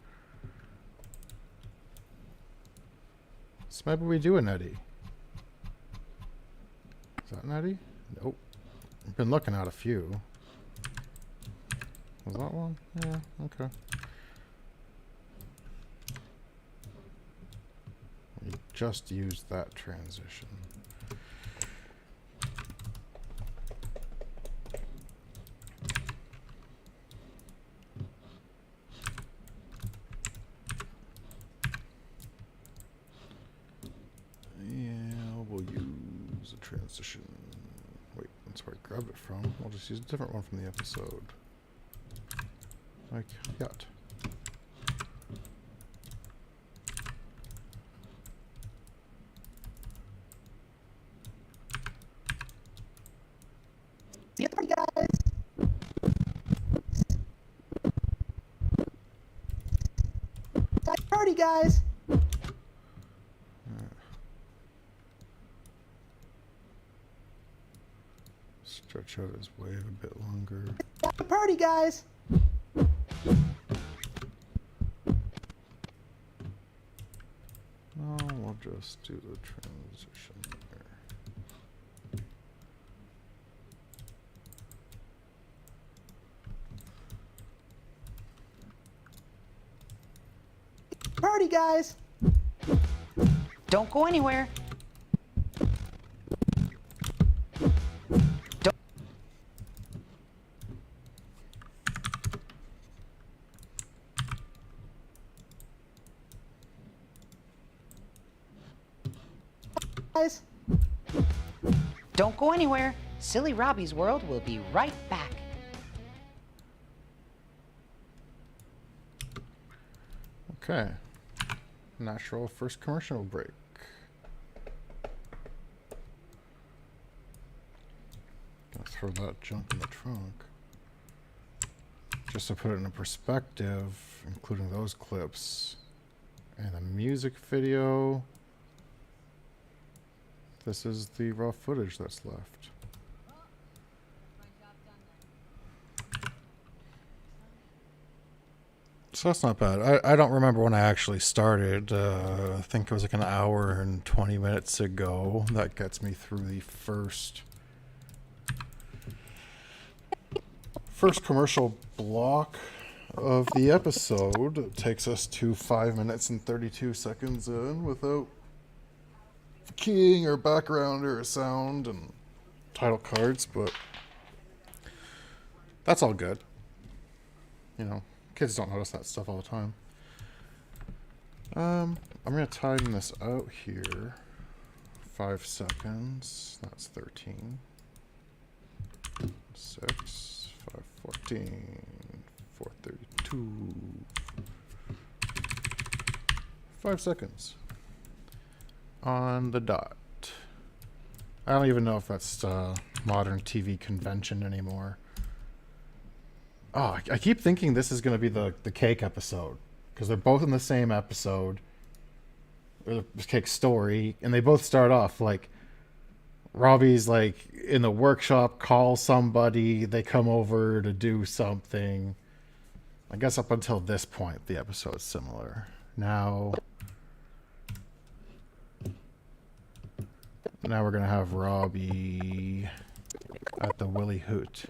So maybe we do an Eddie. Is that an Eddie? Nope. I've been looking at a few. Was that one? Yeah, okay. We just used that transition. Transition. Wait, that's where I grabbed it from. I'll just use a different one from the episode. Like, yacht. See you at the party, guys. Party, guys. Stretch out his wave a bit longer. Party, guys. No, we'll just do the transition there. Party, guys. Don't go anywhere. Don't go anywhere. Silly Robbie's World will be right back. Okay. Natural first commercial break. Gonna throw that junk in the trunk. Just to put it in perspective, including those clips and the music video. This is the raw footage that's left. So that's not bad. I don't remember when I actually started. I think it was like an hour and 20 minutes ago. That gets me through the first commercial block of the episode. It takes us to 5 minutes and 32 seconds in without keying or background or sound and title cards, but that's all good. You know, kids don't notice that stuff all the time. I'm gonna time this out here. 5 seconds. That's 13. 6, 5, 14, 432. 5 seconds. On the dot. I don't even know if that's modern TV convention anymore. Oh, I keep thinking this is going to be the cake episode because they're both in the same episode, or the cake story, and they both start off like Robbie's like in the workshop, calls somebody, they come over to do something. I guess up until this point, the episode's similar. Now we're gonna have Robbie at the Willy Hoot.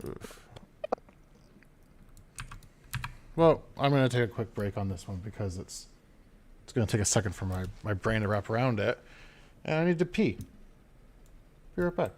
Oof. Well, I'm gonna take a quick break on this one because it's gonna take a second for my brain to wrap around it. And I need to pee. Be right back.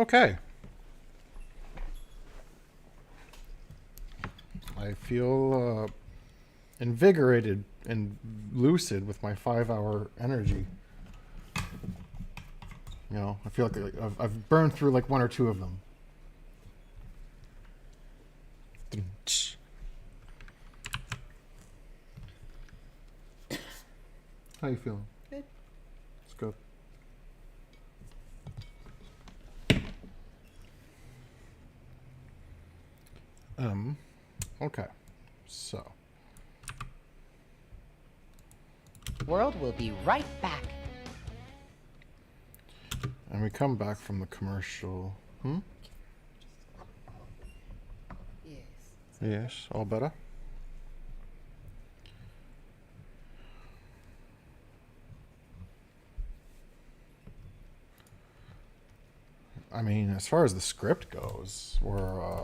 Okay. I feel invigorated and lucid with my 5-hour energy. You know, I feel like I've burned through like 1 or 2 of them. How you feeling? Good. It's good. Okay. So. World will be right back. And we come back from the commercial. Yes. Yes, all better. I mean, as far as the script goes, we're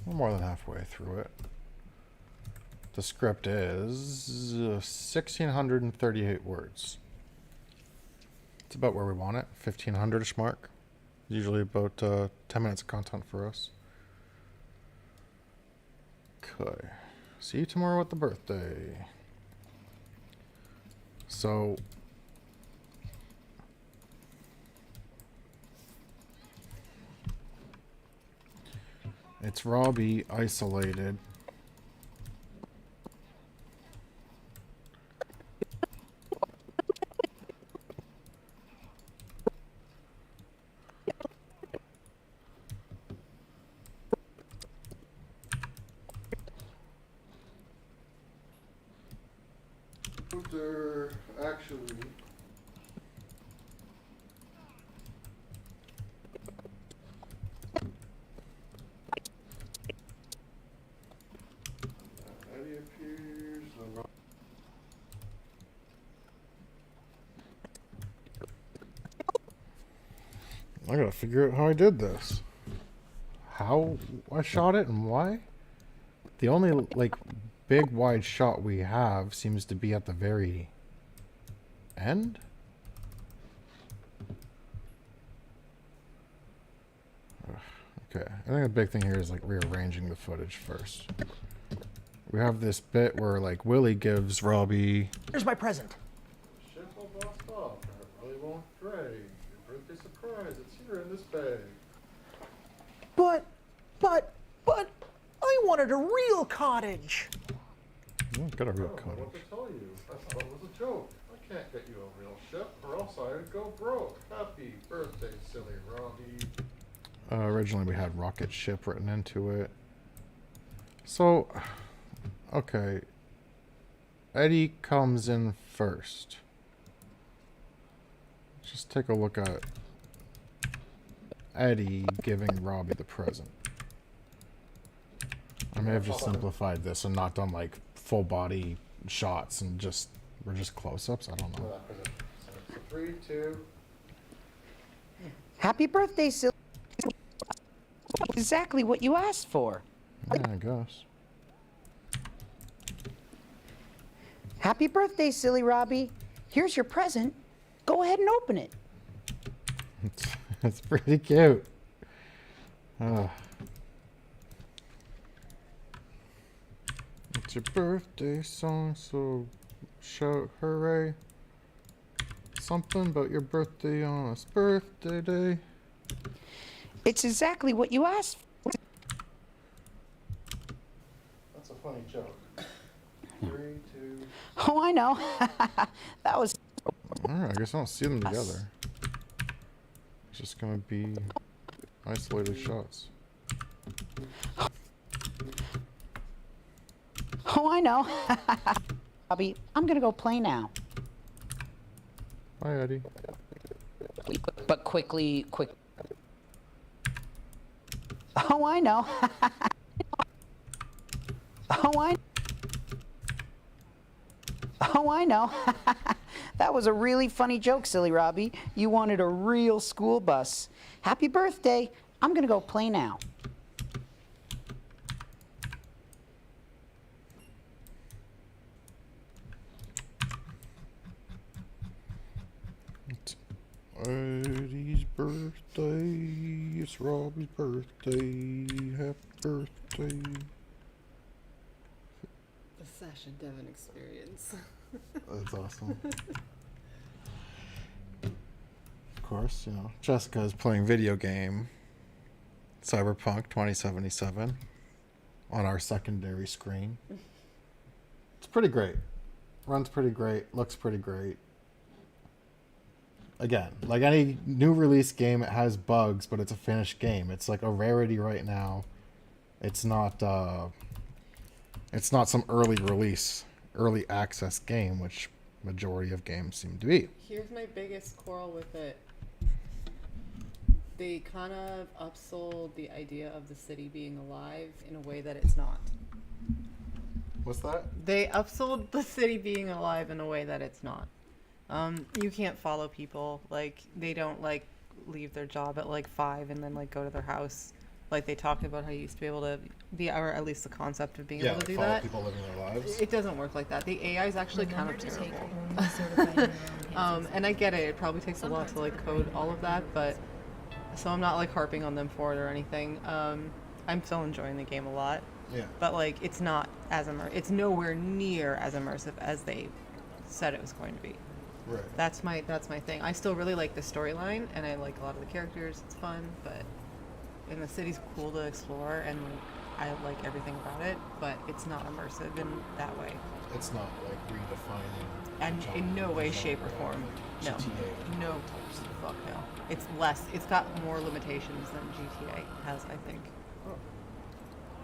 more than halfway through it. The script is 1,638 words. It's about where we want it, 1,500-ish mark. Usually about 10 minutes of content for us. Okay. See you tomorrow at the birthday. So... it's Robbie isolated. They're actually... Eddie appears. I gotta figure out how I did this. How I shot it and why? The only, like, big wide shot we have seems to be at the very end? Okay, I think the big thing here is, like, rearranging the footage first. We have this bit where, like, Willie gives Robbie... Here's my present. Ship will blast off, and it really won't drag. Your birthday surprise, it's here in this bag. But, I wanted a real cottage. Got a real cottage. What to tell you? I thought it was a joke. I can't get you a real ship, or else I would go broke. Happy birthday, silly Robbie. Originally we had rocket ship written into it. So, okay. Eddie comes in first. Just take a look at Eddie giving Robbie the present. I may have just simplified this and not done like full body shots and we're just close-ups. I don't know. 3, 2. Happy birthday, Silly. Exactly what you asked for. Yeah, I guess. Happy birthday, Silly Robbie. Here's your present. Go ahead and open it. It's pretty cute. It's your birthday song, so shout hooray. Something about your birthday on us birthday day. It's exactly what you asked for. That's a funny joke. 3, 2. Oh, I know. That was... Alright, I guess I don't see them together. It's just gonna be isolated shots. Oh, I know. Robbie, I'm gonna go play now. Bye, Eddie. But quickly. Oh, I know. Oh, I know. That was a really funny joke, Silly Robbie. You wanted a real school bus. Happy birthday. I'm gonna go play now. It's Eddie's birthday. It's Robbie's birthday. Happy birthday. The Sasha Devon experience. That's awesome. Of course, you know, Jessica is playing video game Cyberpunk 2077 on our secondary screen. It's pretty great. Runs pretty great. Looks pretty great. Again, like any new release game, it has bugs, but it's a finished game. It's like a rarity right now. It's not some early release, early access game, which majority of games seem to be. Here's my biggest quarrel with it. They kind of upsold the idea of the city being alive in a way that it's not. What's that? They upsold the city being alive in a way that it's not. You can't follow people. Like, they don't, like, leave their job at, like, 5 and then, like, go to their house. Like, they talked about how you used to be able to be, or at least the concept of being able to do follow that. people living their lives. It doesn't work like that. The AI is actually kind of terrible. And I get it. It probably takes a lot to, like, code all of that, but... So I'm not, like, harping on them for it or anything. I'm still enjoying the game a lot. Yeah. But, like, it's not as immersive. It's nowhere near as immersive as they said it was going to be. Right. That's my thing. I still really like the storyline, and I like a lot of the characters. It's fun, and the city's cool to explore, and I like everything about it. But it's not immersive in that way. It's not like redefining. And in no way, shape, or form. No. GTA. No. Fuck no. It's less. It's got more limitations than GTA has, I think. Oh,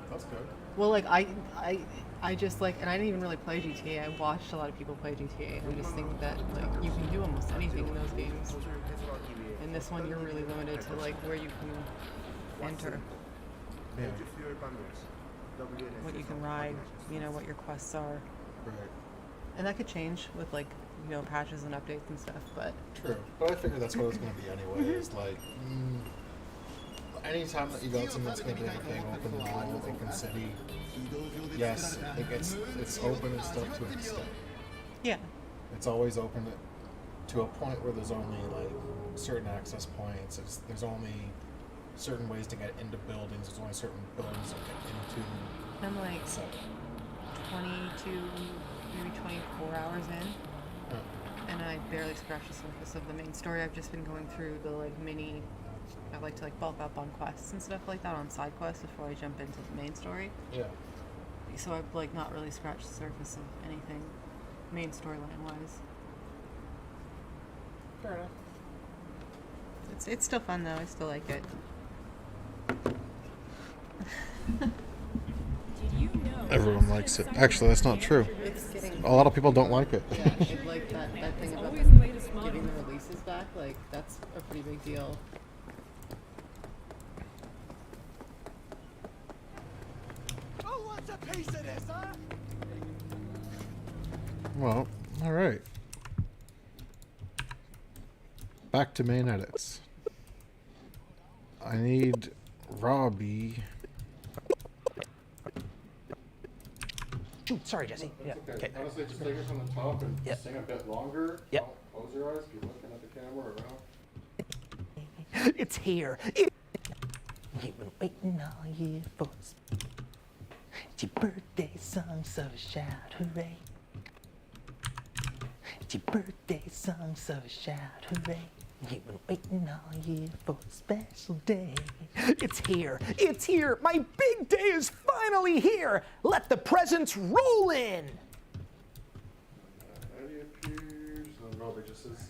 that's good. Well, like I just like, and I didn't even really play GTA. I watched a lot of people play GTA, and I just think that like you can do almost anything in those games. In this one, you're really limited to like where you can enter, Yeah. what you can ride, you know, what your quests are, Right. and that could change with like patches and updates and stuff. But True. But I figured that's what it's going to be anyway. Is like, anytime that you go something that's going to be like a big open world, open city, yes, it's open and stuff to an extent. yeah, It's always open to a point where there's only like certain access points. There's only certain ways to get into buildings. There's only certain buildings to get into. I'm like So, 22, maybe 24 hours in. And I barely scratched the surface of the main story. I've just been going through the like mini. I like to like bulk up on quests and stuff like that, on side quests before I jump into the main story. yeah. So I've like not really scratched the surface of anything main storyline wise. Fair enough. It's still fun though. I still like it. Everyone likes it. Actually, that's not true. A lot of people don't like it. Yeah, like that thing about giving the releases back, like that's a pretty big deal. Who wants a piece of this, huh? Well, all right. Back to main edits. I need Robbie. Ooh, sorry, Jesse. Yeah. Okay. Honestly, just take it from the top and Yep. sing a bit longer. Yep. Don't close your eyes. Keep looking at the camera around. It's here. You've been waiting all year for this. It's your birthday song, so shout hooray. It's your birthday song, so shout hooray. You've been waiting all year for a special day. It's here. It's here. My big day is finally here. Let the presents roll in. Eddie appears, and then Robbie just says,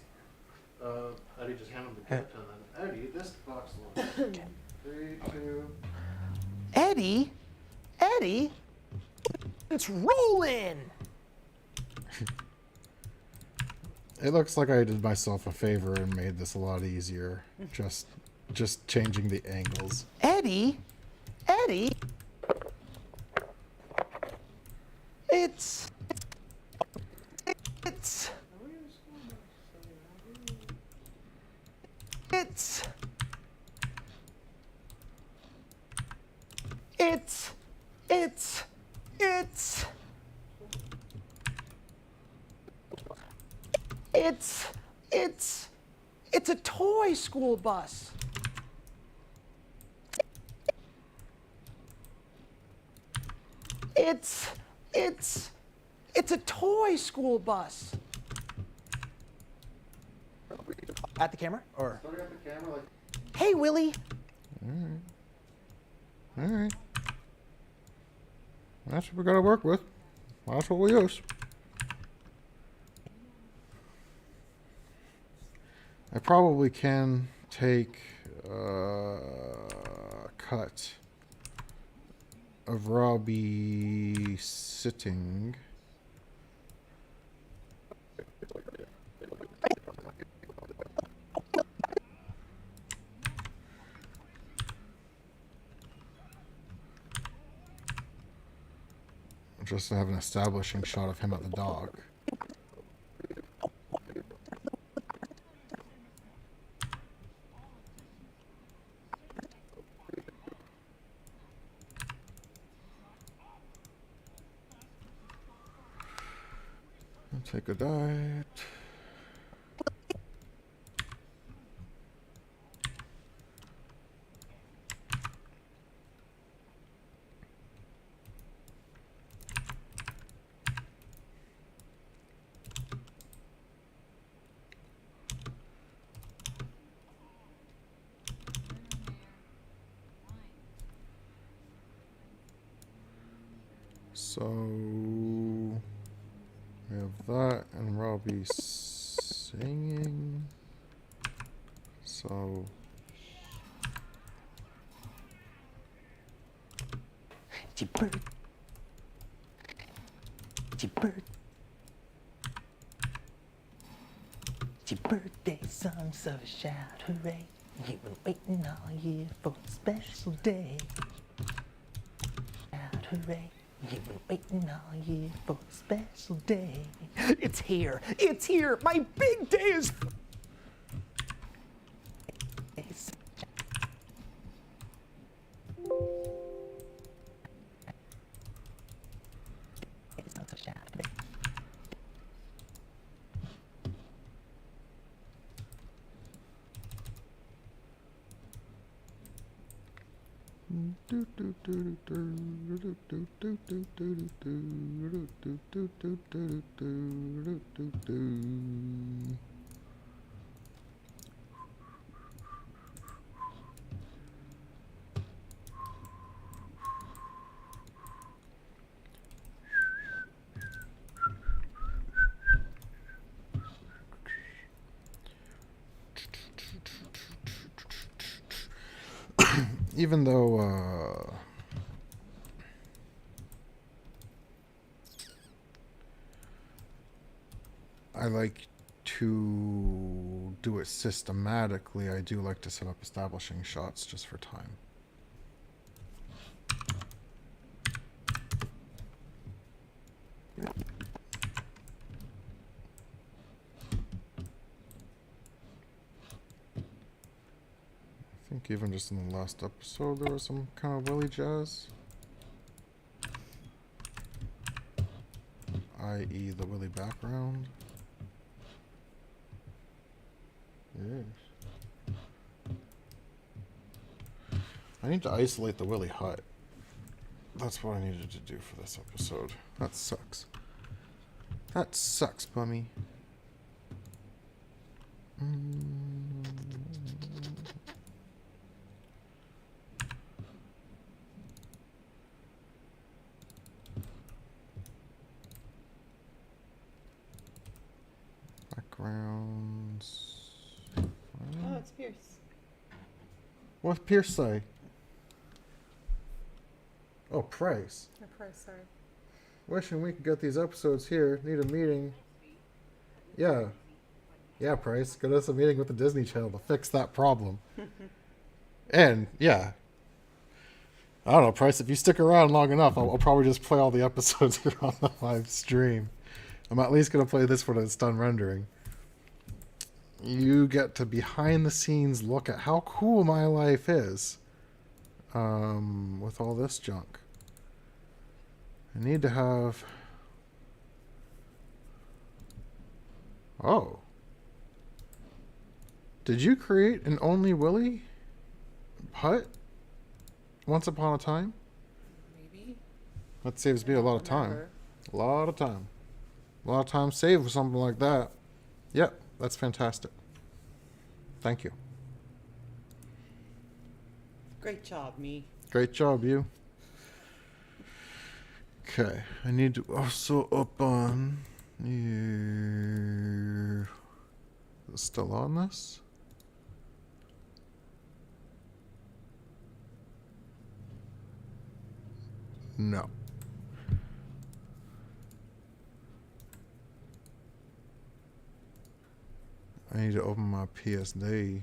Eddie just handed him the gift, and then Eddie, this box launch. 3, 2. Eddie? Eddie? It's rolling. It looks like I did myself a favor and made this a lot easier. Just changing the angles. Eddie? Eddie? It's... It's... It's... It's... It's... It's... It's... It's... It's a toy school bus. It's a toy school bus. At the camera, or? Starting at the camera, like. Hey, Willie. All right. That's what we gotta work with. That's what we use. I probably can take a cut of Robbie sitting. Just to have an establishing shot of him at the dog. I'll take a diet. So we have that and Robbie singing. So It's your bird. It's your bird. It's your birthday song, so shout hooray. You've been waiting all year for a special day. Shout hooray. You've been waiting all year for a special day. It's here. It's here. My big day is. It's not so shout hooray. even though I like to do it systematically, I do like to set up establishing shots just for time. I think even just in the last episode there was some kind of Willy jazz. I.e. the Willy background. Yes. I need to isolate the Willy hut. That's what I needed to do for this episode. That sucks. That sucks, Bummy. Backgrounds. Oh, it's Pierce. What's Pierce say? Oh, Price. Or Price, sorry. Wishing we could get these episodes here. Need a meeting. Yeah. Yeah, Price. Get us a meeting with the Disney Channel to fix that problem. And, yeah. I don't know, Price, if you stick around long enough, I'll probably just play all the episodes here on the live stream. I'm at least going to play this when it's done rendering. You get to behind the scenes look at how cool my life is. With all this junk. I need to have... Oh. Did you create an Only Willy hut once upon a time? Maybe. That saves me a lot of time. remember. A lot of time. A lot of time saved with something like that. Yep, that's fantastic. Thank you. Great job, me. Great job, you. Okay, I need to also open. Is it still on this? No. I need to open my PSD.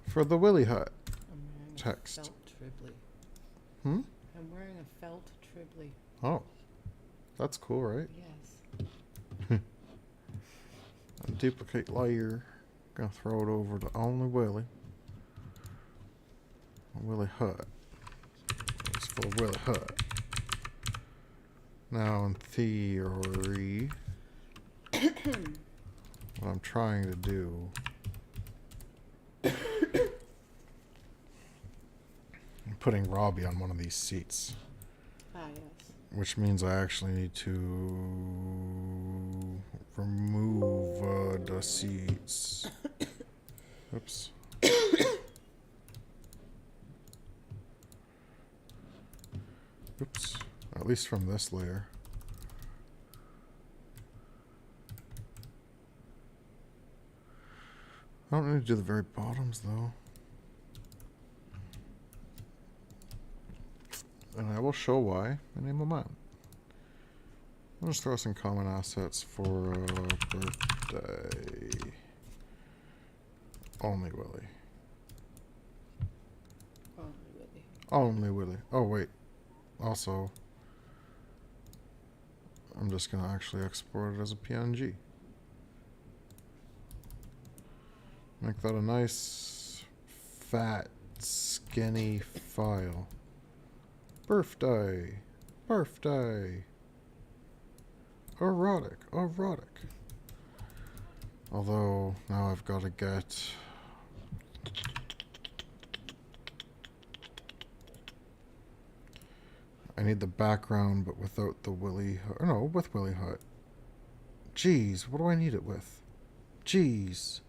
For the Willy Hut text. Felt tribly. Hmm? I'm wearing a felt tribly. Oh. That's cool, right? Yes. A duplicate layer. Gonna throw it over to Only Willy. Willy Hut. It's for the Willy Hut. Now, in theory, what I'm trying to do, I'm putting Robbie on one of these seats. Ah, yes. Which means I actually need to remove the seats. Oops. Oops. At least from this layer. I don't need to do the very bottoms though. And I will show why in a moment. I'll just throw some common assets for birthday. Only Willy. Only Willy. Only Willy. Oh wait. Also, I'm just gonna actually export it as a PNG. Make that a nice, fat, skinny file. Birthday. Birthday. Erotic. Erotic. Although, now I've got to get... I need the background, but without the Willy Hut. No, with Willy Hut. Jeez, what do I need it with? Jeez.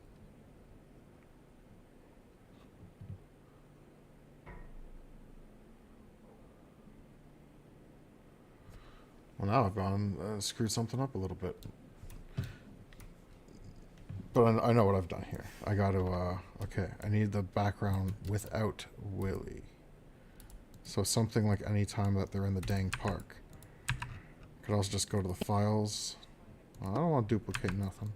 Well, now I've gone screwed something up a little bit. But I know what I've done here. I got to, okay, I need the background without Willy. So something like any time that they're in the dang park. Could also just go to the files. I don't want to duplicate nothing.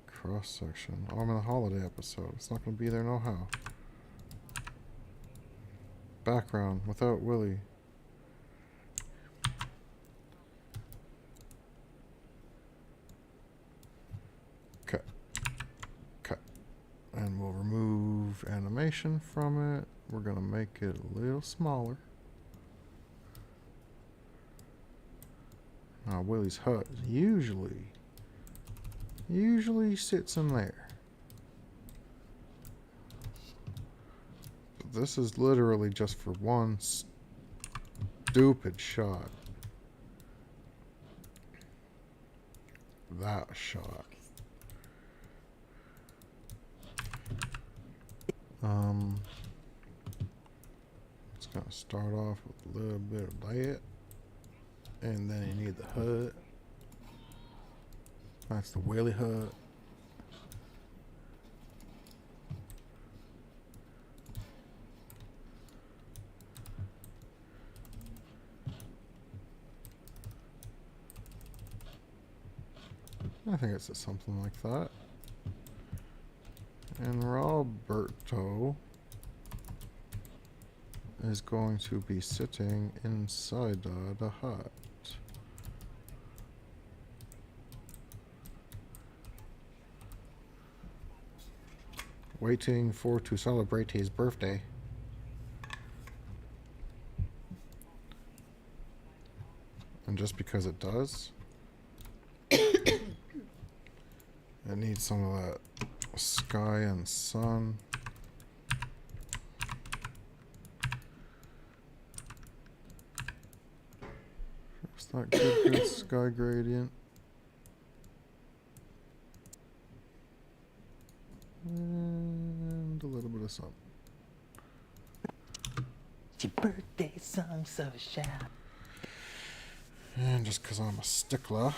Cross section. Oh, I'm in a holiday episode. It's not going to be there no how. Background without Willy. Cut. Cut. And we'll remove animation from it. We're going to make it a little smaller. Now, Willy's hut usually sits in there. But this is literally just for one stupid shot. That shot. It's gonna start off with a little bit of that. And then you need the hut. That's the Willy hut. I think it's something like that. And Roberto is going to be sitting inside the hut. Waiting to celebrate his birthday. And just because it does, it needs some of that sky and sun. It's that good sky gradient. And a little bit of sun. It's your birthday song, so shout. And just because I'm a stickler.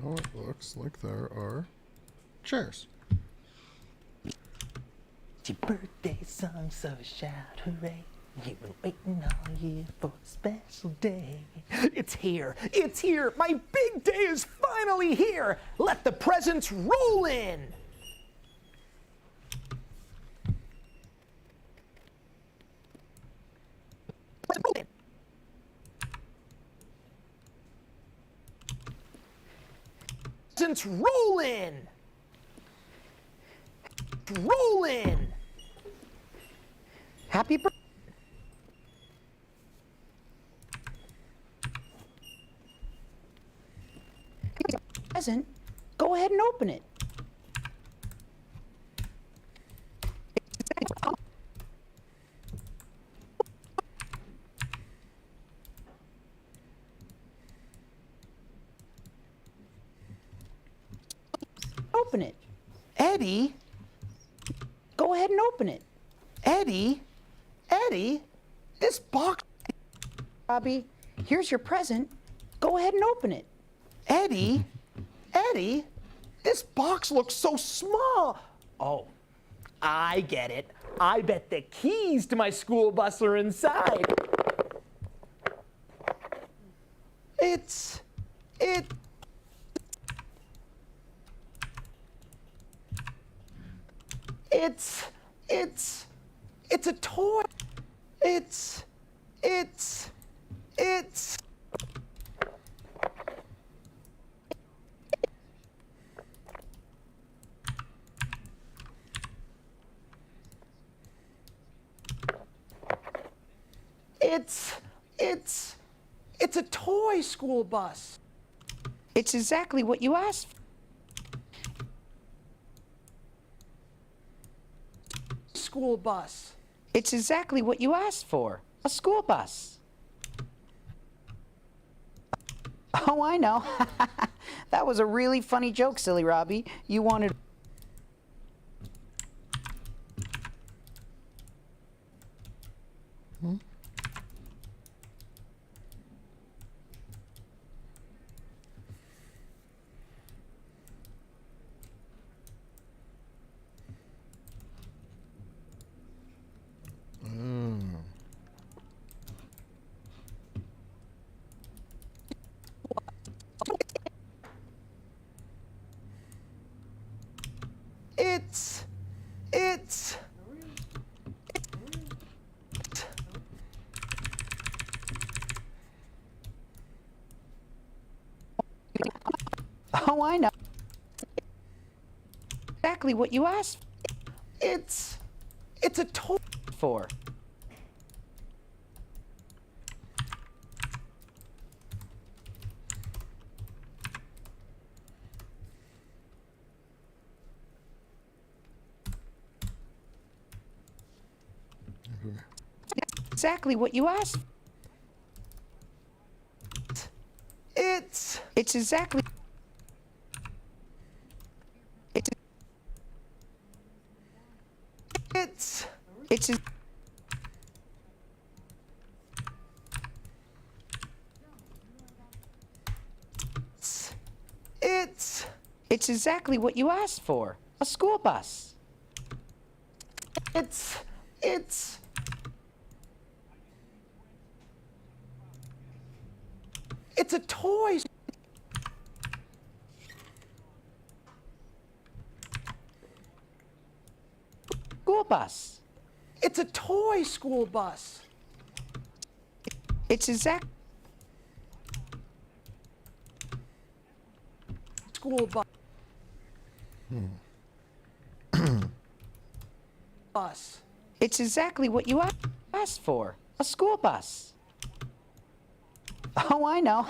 Now it looks like there are chairs. It's your birthday song, so shout hooray. You've been waiting all year for a special day. It's here, it's here. My big day is finally here. Let the presents roll in. Presents roll in. Roll in. Happy birthday. Present. Go ahead and open it. Open it. Eddie? Go ahead and open it. Eddie? Eddie? This box. Robbie, here's your present. Go ahead and open it. Eddie? Eddie? This box looks so small. Oh, I get it. I bet the keys to my school bus are inside. It's a toy. It's a toy school bus. It's exactly what you asked for. School bus. It's exactly what you asked for. A school bus. Oh, I know. That was a really funny joke, silly Robbie. You wanted... Hmm? Oh, I know. Exactly what you asked It's a toy. for. Exactly what you asked. It's exactly. It's a, It's exactly what you asked for. A school bus. It's a toy. School bus. It's a toy school bus. It's exact. School bus. Bus. It's exactly what you asked for. A school bus. Oh, I know.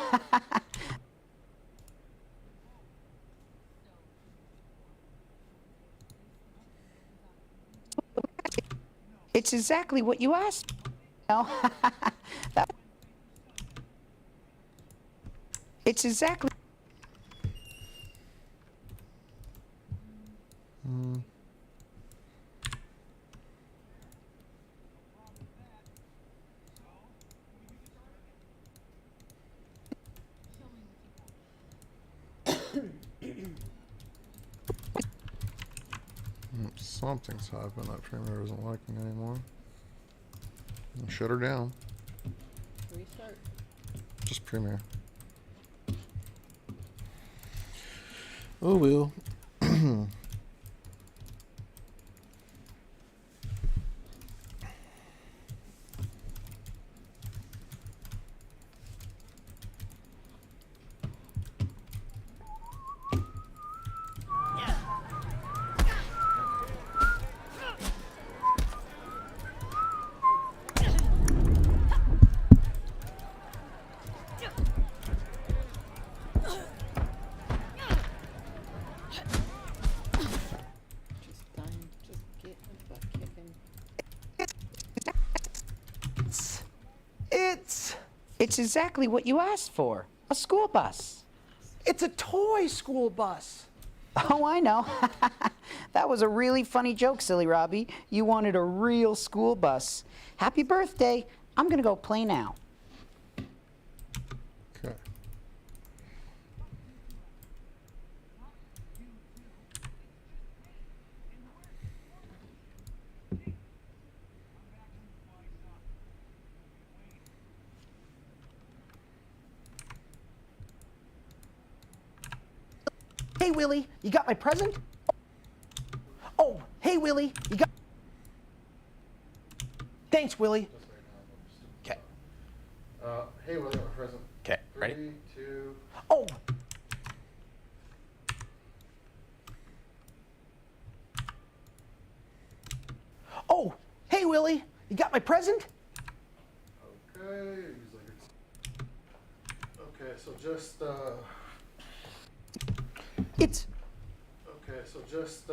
It's exactly what you asked. No. It's exactly. Something's happened. That Premiere isn't working anymore. Shut her down. Restart. Just Premiere. Oh well. It's exactly what you asked for. A school bus. It's a toy school bus. Oh, I know. That was a really funny joke, silly Robbie. You wanted a real school bus. Happy birthday. I'm gonna go play now. Okay. Hey, Willie, you got my present? Oh, hey, Willie, you got... Thanks, Willie. Okay. Hey, Willie, got my present. Okay, ready? 3, 2. Oh! Oh, hey, Willie, you got my present? Okay. He's like, okay, so just It's... Okay, so just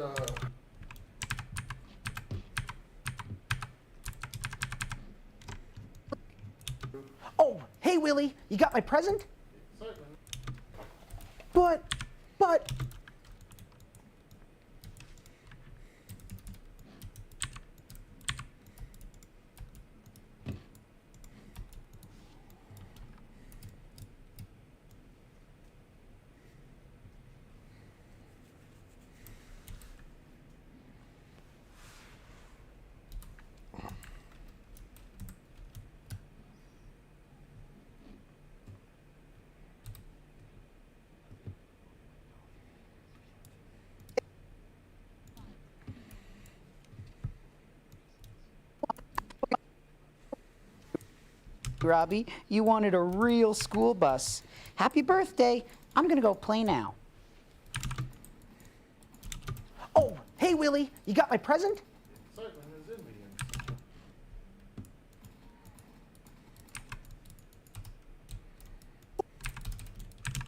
Oh, hey, Willie, you got my present? But... Robbie, you wanted a real school bus. Happy birthday. I'm gonna go play now. Oh, hey, Willie, you got my present?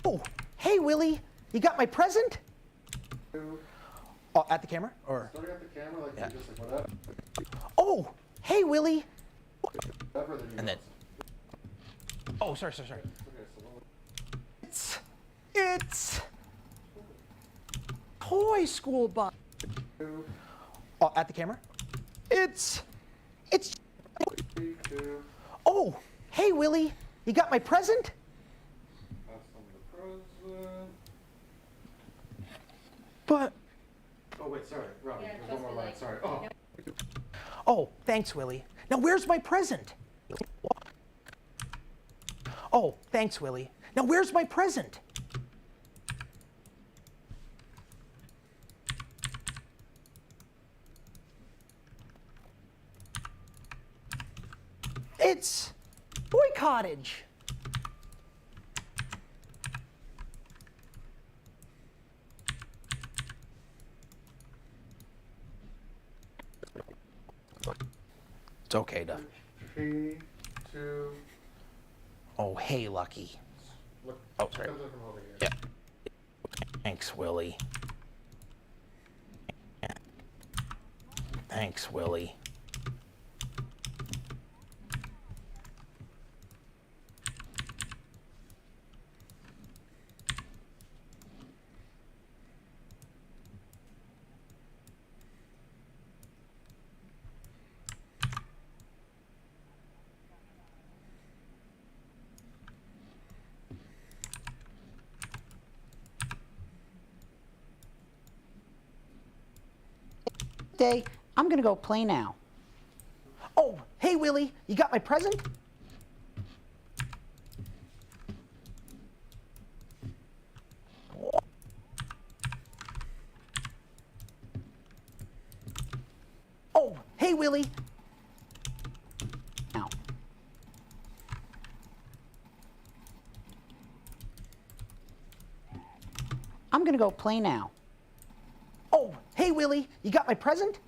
Oh, hey, Willie, you got my present? Oh, at the camera? Or... starting at the camera, like, Yeah. just like whatever. Oh, hey, Willie. Whatever that you And then... Oh, sorry. Okay, so It's... Toy school bus. Oh, at the camera? It's... It's. 3, 2. Oh, hey, Willie. You got my present? Pass on the present. But. Oh, wait, sorry. Robbie, there's one more line. Sorry. Oh. Oh, thanks, Willie. Now, where's my present? Oh, thanks, Willie. Now, where's my present? It's Boy Cottage. It's okay to. 3, 2. Oh, hey, Lucky. Look. Oh, sorry. Come from over here. Yeah. Thanks, Willie. Thanks, Willie. Day, I'm gonna go play now. Oh, hey, Willie. You got my present? Oh, hey, Willie. Now. I'm gonna go play now. Oh, hey, Willie. You got my present?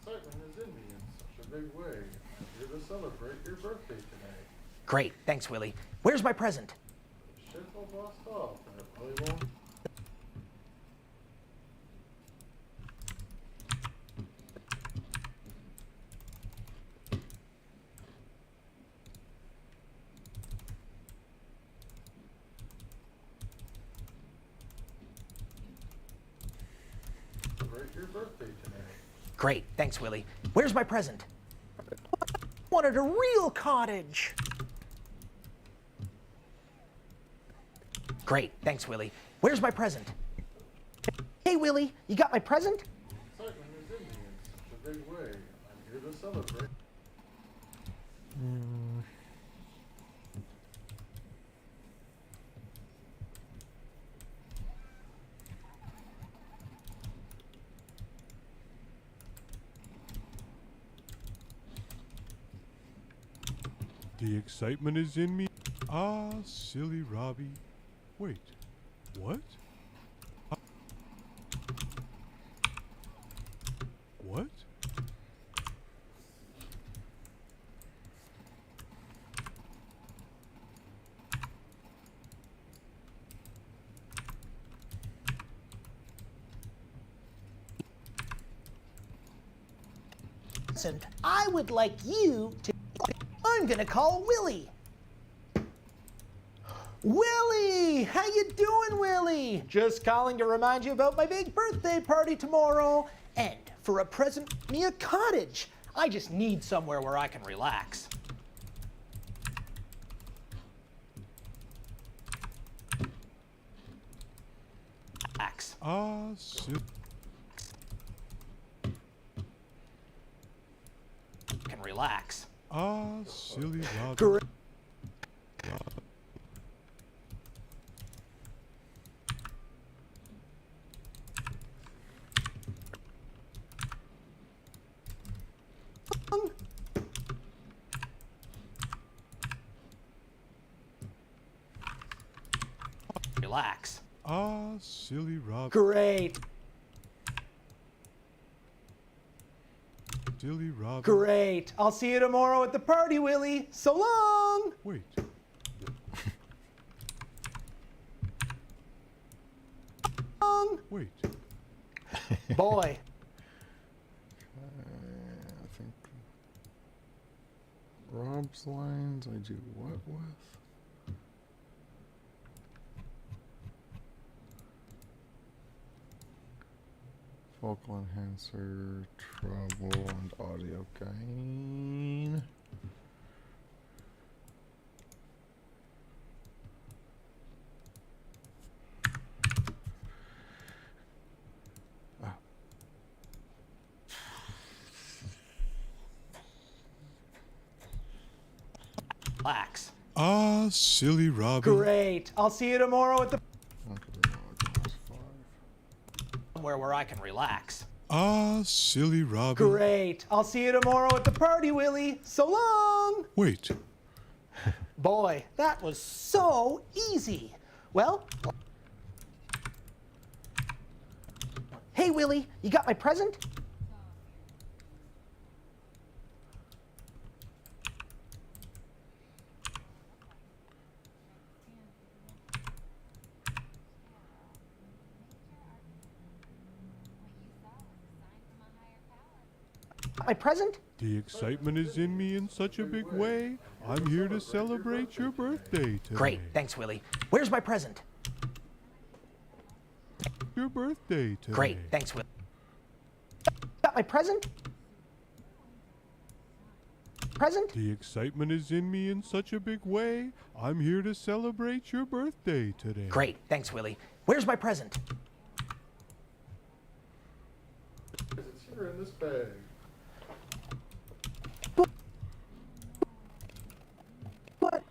Excitement is in me in such a big way. I'm here to celebrate your birthday today. Great. Thanks, Willie. Where's my present? Shit all bossed off, and it really won't. Celebrate your birthday today. Great. Thanks, Willie. Where's my present? Wanted a real cottage. Great. Thanks, Willie. Where's my present? Hey, Willie. You got my present? Excitement is in me in such a big way. I'm here to celebrate. The excitement is in me. Ah, silly Robbie. Wait, what? What? Listen, I would like you to. I'm gonna call Willie. Willie! How you doing, Willie? Just calling to remind you about my big birthday party tomorrow. And for a present, me a cottage. I just need somewhere where I can relax. Relax. Ah, silly. Can relax. Ah, silly Robbie. Correct. Relax. Ah, silly Robbie. Great. Silly Robbie. Great. I'll see you tomorrow at the party, Willie. So long. Wait. Long. Wait. Boy. I think Rob's lines I do what with? Vocal enhancer, treble, and audio gain. Relax. Ah, silly Robbie. Great. I'll see you tomorrow at the where I can relax. Ah, silly Robbie. Great. I'll see you tomorrow at the party, Willie. So long. Wait. Boy, that was so easy. Well, hey, Willie, you got my present? My present? The excitement is in me in such a big way. I'm here to celebrate your birthday today. Great. Thanks, Willie. Where's my present? Your birthday today. Great. Thanks, Willie. Got my present? Present? The excitement is in me in such a big way. I'm here to celebrate your birthday today. Great. Thanks, Willie. Where's my present? It's here in this bag. What?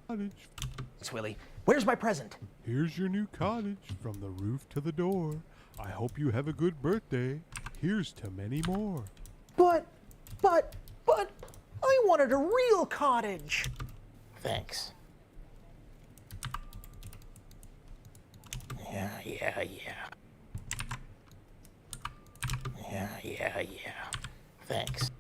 Cottage. Thanks, Willie. Where's my present? Here's your new cottage from the roof to the door. I hope you have a good birthday. Here's to many more. But, I wanted a real cottage. Thanks. Yeah. Thanks.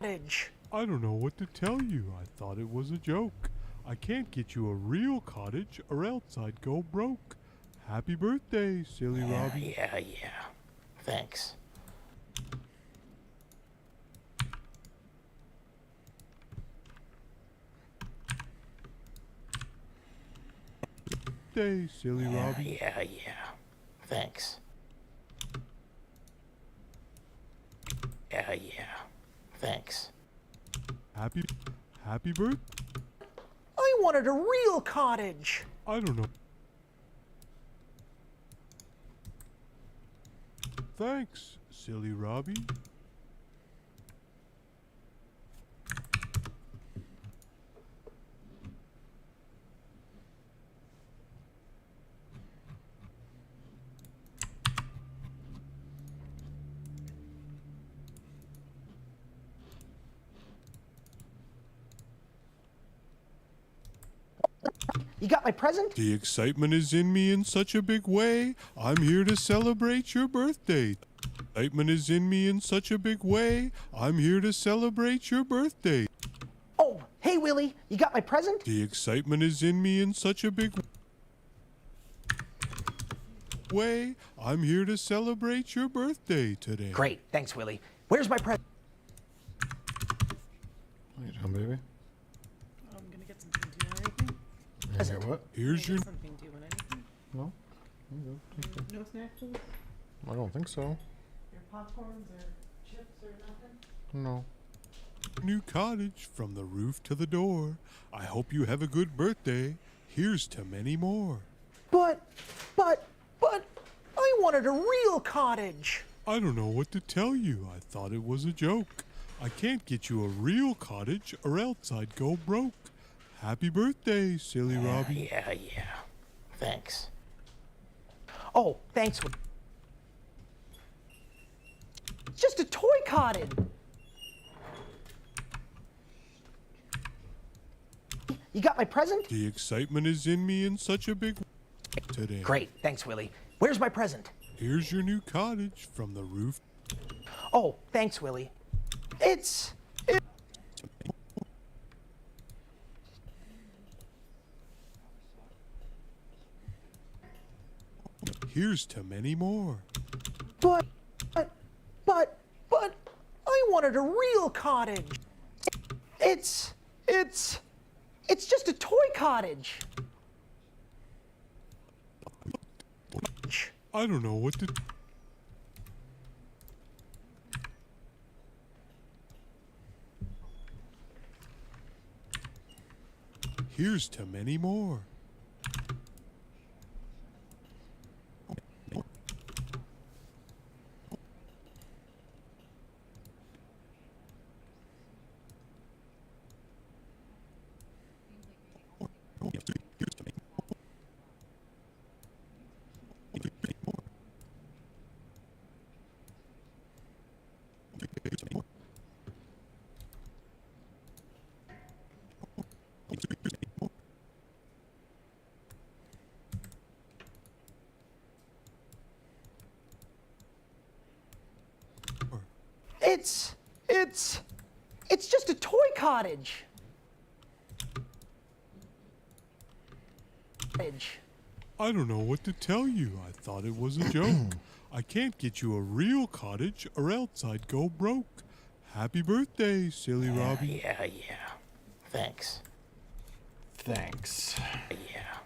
Cottage. I don't know what to tell you. I thought it was a joke. I can't get you a real cottage or else I'd go broke. Happy birthday, silly Robbie. Yeah. Thanks. Birthday, silly Robbie. Yeah. Thanks. Yeah. Thanks. Happy birthday. I wanted a real cottage. I don't know. Thanks, silly Robbie. You got my present? The excitement is in me in such a big way. I'm here to celebrate your birthday. Excitement is in me in such a big way. I'm here to celebrate your birthday. Oh, hey, Willie, you got my present? The excitement is in me in such a big way. I'm here to celebrate your birthday today. Great. Thanks, Willie. Where's my present? What are you doing, baby? I'm gonna get something. Do you want anything? Yeah, what? Here's your. Something. Do you want anything? No? I'm good. Thank you. No snack foods? I don't think so. Your popcorns or chips or nothing? No. New cottage from the roof to the door. I hope you have a good birthday. Here's to many more. But, I wanted a real cottage. I don't know what to tell you. I thought it was a joke. I can't get you a real cottage or else I'd go broke. Happy birthday, silly Robbie. Yeah. Thanks. Oh, thanks. just a toy cottage. You got my present? The excitement is in me in such a big way today. Great, thanks, Willie. Where's my present? Here's your new cottage from the roof. Oh, thanks, Willie. Here's to many more. But, I wanted a real cottage. It's just a toy cottage. I don't know what to... Here's to many more. It's just a toy cottage. I don't know what to tell you. I thought it was a joke. I can't get you a real cottage or else I'd go broke. Happy birthday, silly Robbie. Yeah. Thanks. Thanks. Yeah.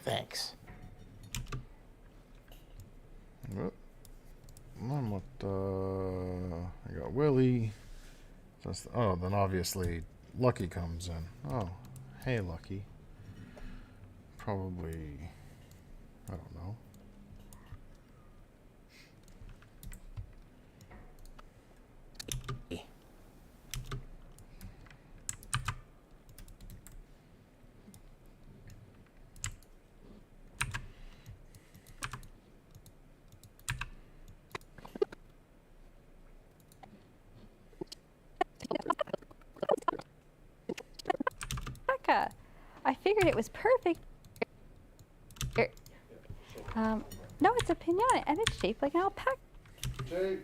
Thanks. Well, I'm what, I got Willie. Then obviously Lucky comes in. Oh, hey Lucky. Probably, I don't know. I figured it was perfect. No, it's a pinata and it's shaped like an alpaca. Jake.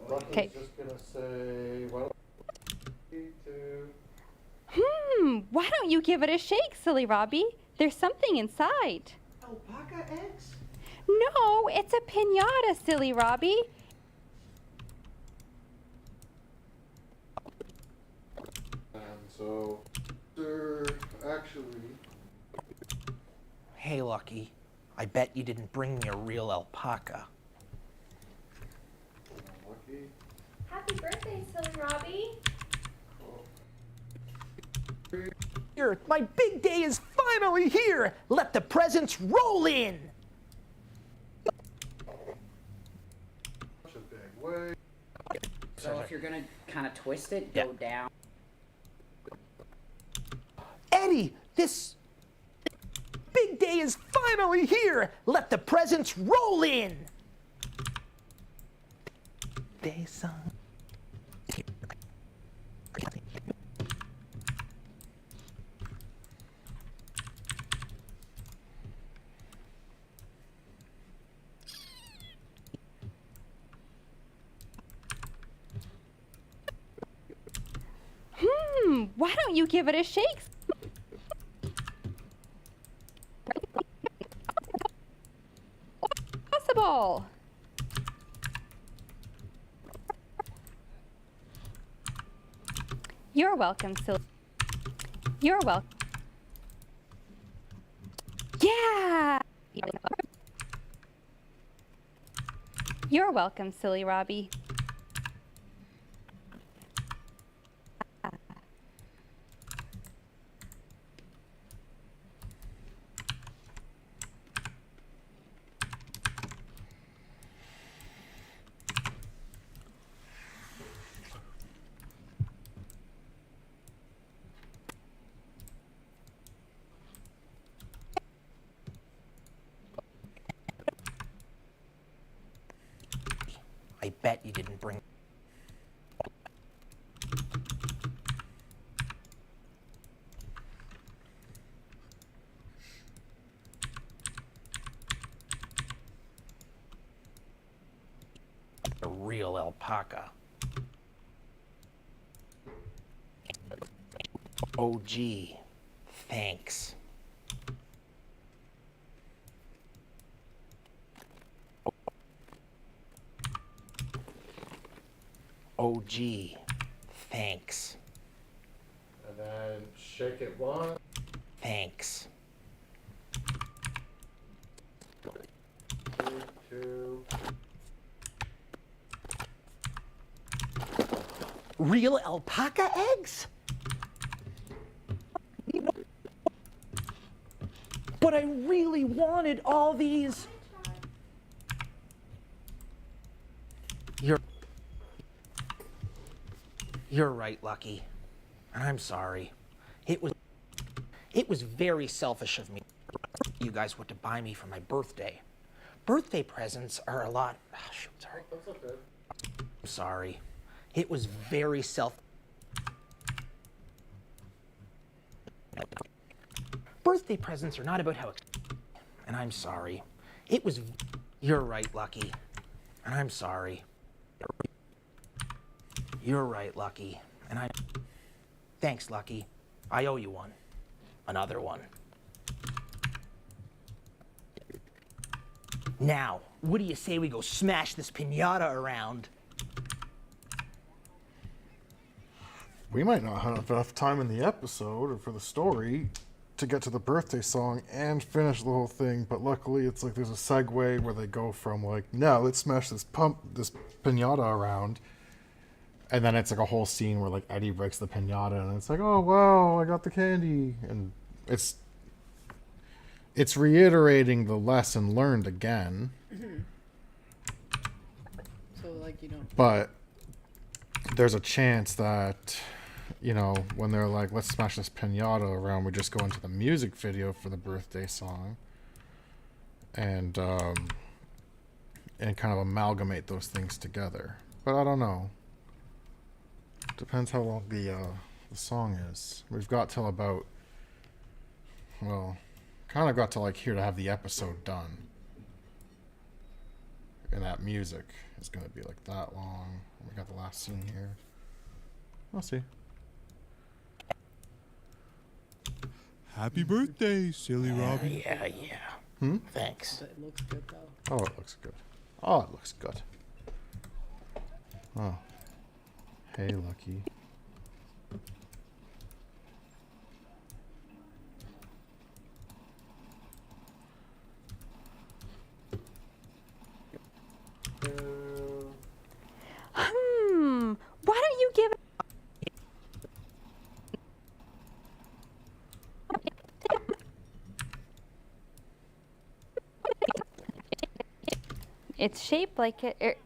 Lucky's Okay. just gonna say, well, 3, 2. Why don't you give it a shake, silly Robbie? There's something inside. Alpaca eggs? No, it's a pinata, silly Robbie. And so, actually. Hey, Lucky. I bet you didn't bring me a real alpaca. Lucky. Happy birthday, silly Robbie. Here, my big day is finally here. Let the presents roll in. Such a big way. So if you're gonna kind of twist it, go down. Eddie, this big day is finally here. Let the presents roll in. Day song. Why don't you give it a shake? Possible. You're welcome, silly. You're welcome. Yeah. You're welcome, silly Robbie. I I bet you didn't bring. A real alpaca. Oh, gee. Thanks. Oh, gee. Thanks. And then shake it one. Thanks. 3, 2. Real alpaca eggs? But I really wanted all these. You're right, Lucky. And I'm sorry. It was very selfish of me. You guys were to buy me for my birthday. Birthday presents are a lot. Oh, shoot, sorry. That's okay. I'm sorry. It was very Birthday presents are not about how. And I'm sorry. It was. You're right, Lucky. And I'm sorry. You're right, Lucky. And I. Thanks, Lucky. I owe you one. Another one. Now, what do you say we go smash this piñata around? We might not have enough time in the episode or for the story to get to the birthday song and finish the whole thing, but luckily it's like there's a segue where they go from like, no, let's smash this piñata around, and then it's like a whole scene where like Eddie breaks the piñata and it's like, oh wow, I got the candy, and it's reiterating the lesson learned again. So like you don't. But there's a chance that, you know, when they're like, let's smash this piñata around, we just go into the music video for the birthday song and kind of amalgamate those things together. But I don't know. Depends how long the song is. We've got till about, well, kind of got to like here to have the episode done. And that music is going to be like that long. We got the last scene here. We'll see. Happy birthday, silly Robbie. Yeah. Thanks. It looks good though. Oh, it looks good. Oh, it looks good. Oh. Hey, Lucky. Why don't you give It's shaped like it.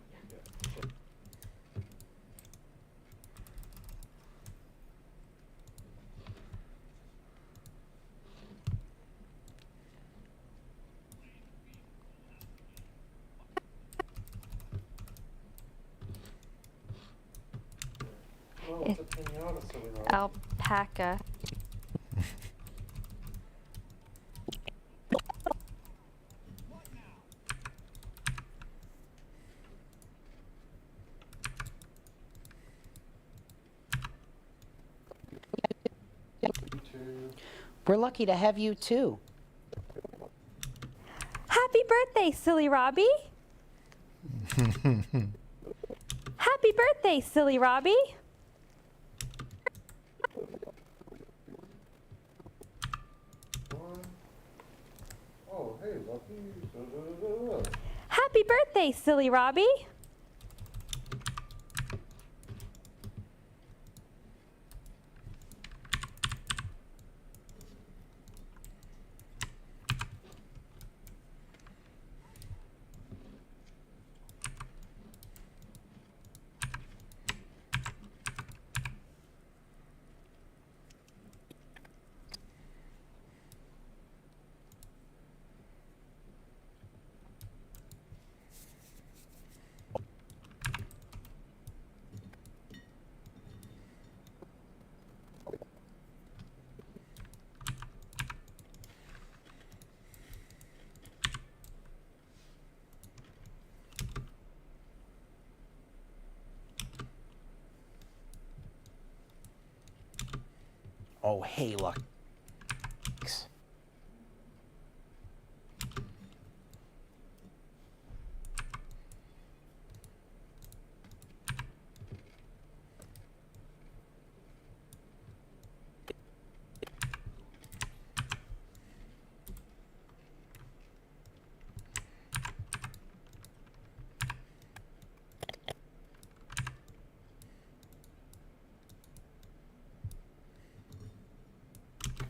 Alpaca. We're lucky to have you too. Happy birthday, silly Robbie. Happy birthday, silly Robbie. Oh, hey, Lucky. Happy birthday, silly Robbie. Oh, hey, look.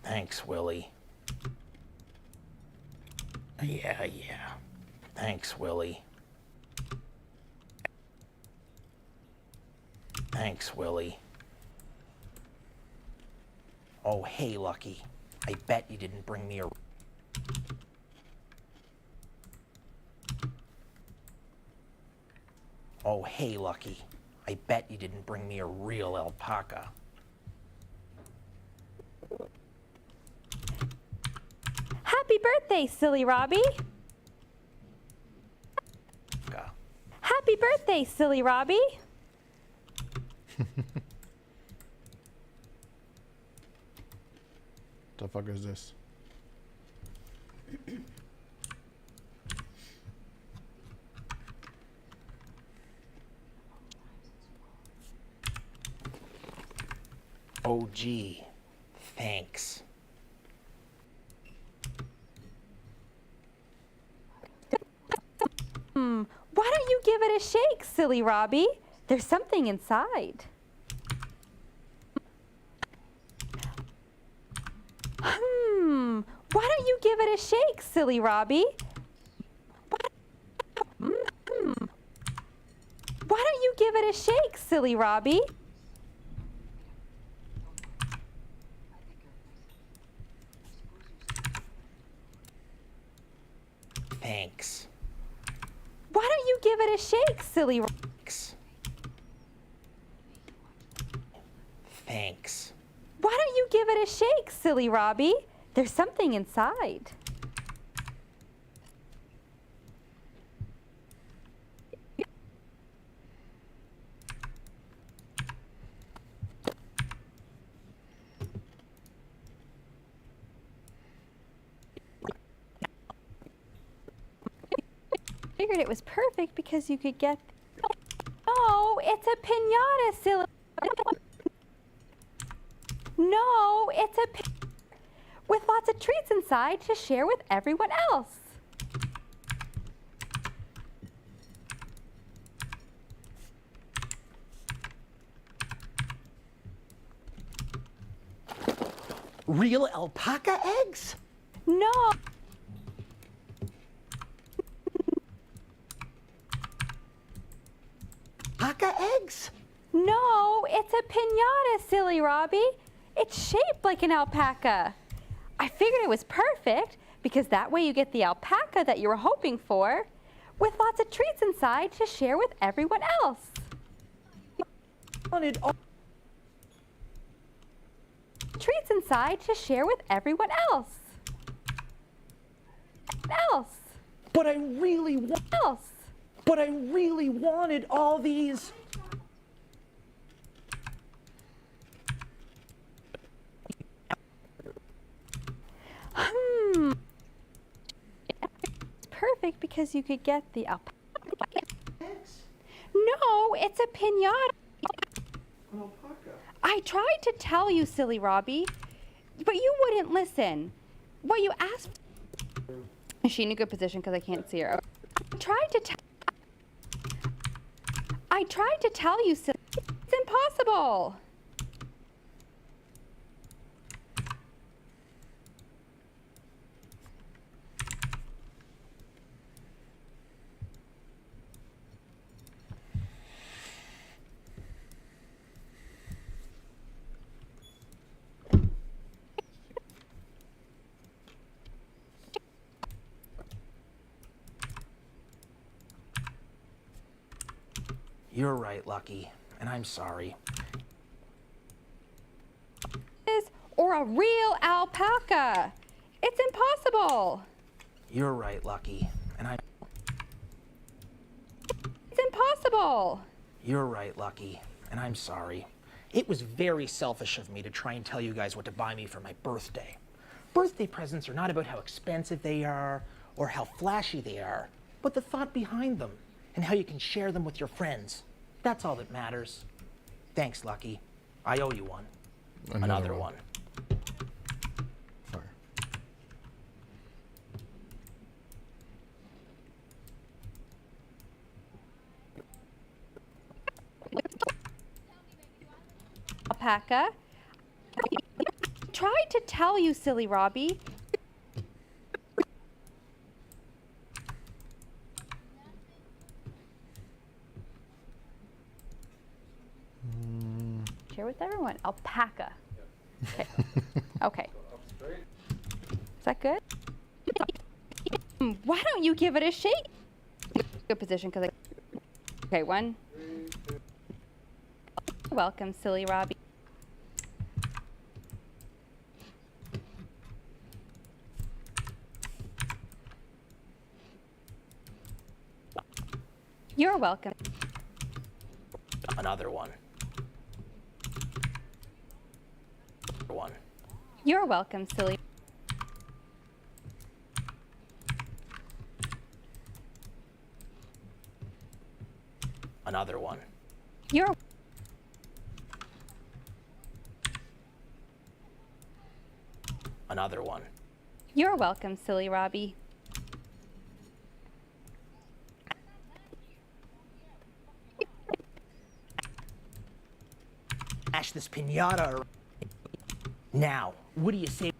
Thanks, Willie. Yeah. Thanks, Willie. Thanks, Willie. Oh, hey, Lucky. I bet you didn't bring me a... Oh, hey, Lucky. I bet you didn't bring me a real alpaca. Happy birthday, silly Robbie. Happy birthday, silly Robbie. The fuck is this? Oh, gee. Thanks. Why don't you give it a shake, silly Robbie? There's something inside. Why don't you give it a shake, silly Robbie? Why don't you give it a shake, silly Robbie? Thanks. Why don't you give it a shake, silly Robbie? Thanks. Why don't you give it a shake, silly Robbie? There's something inside. Figured it was perfect because you could get... No, it's a piñata, silly... No, it's a with lots of treats inside to share with everyone else. Real alpaca eggs? No. Alpaca eggs? No, it's a piñata, silly Robbie. It's shaped like an alpaca. I figured it was perfect because that way you get the alpaca that you were hoping for with lots of treats inside to share with everyone else. Treats inside to share with everyone else. But I really wanted all these. It's perfect because you could get the alpaca. No, it's a piñata. I tried to tell you, silly Robbie, but you wouldn't listen. What you asked. Is she in a good position because I can't see her? I tried to tell you, silly. It's impossible. You're right, Lucky, and I'm sorry. Or a real alpaca. It's impossible. You're right, Lucky, and I'm... It's impossible. You're right, Lucky, and I'm sorry. It was very selfish of me to try and tell you guys what to buy me for my birthday. Birthday presents are not about how expensive they are or how flashy they are, but the thought behind them and how you can share them with your friends. That's all that matters. Thanks, Lucky. I owe you one. Another one. Sorry. Alpaca. Tried to tell you, silly Robbie. Share with everyone. Alpaca. Okay. Okay. Is that good? Why don't you give it a shake? Good position, because okay, one. Welcome, silly Robbie. You're welcome. Another one. One. You're welcome, silly. Another one. You're Another one. You're welcome, silly Robbie. Smash this pinata around. Now, what do you say?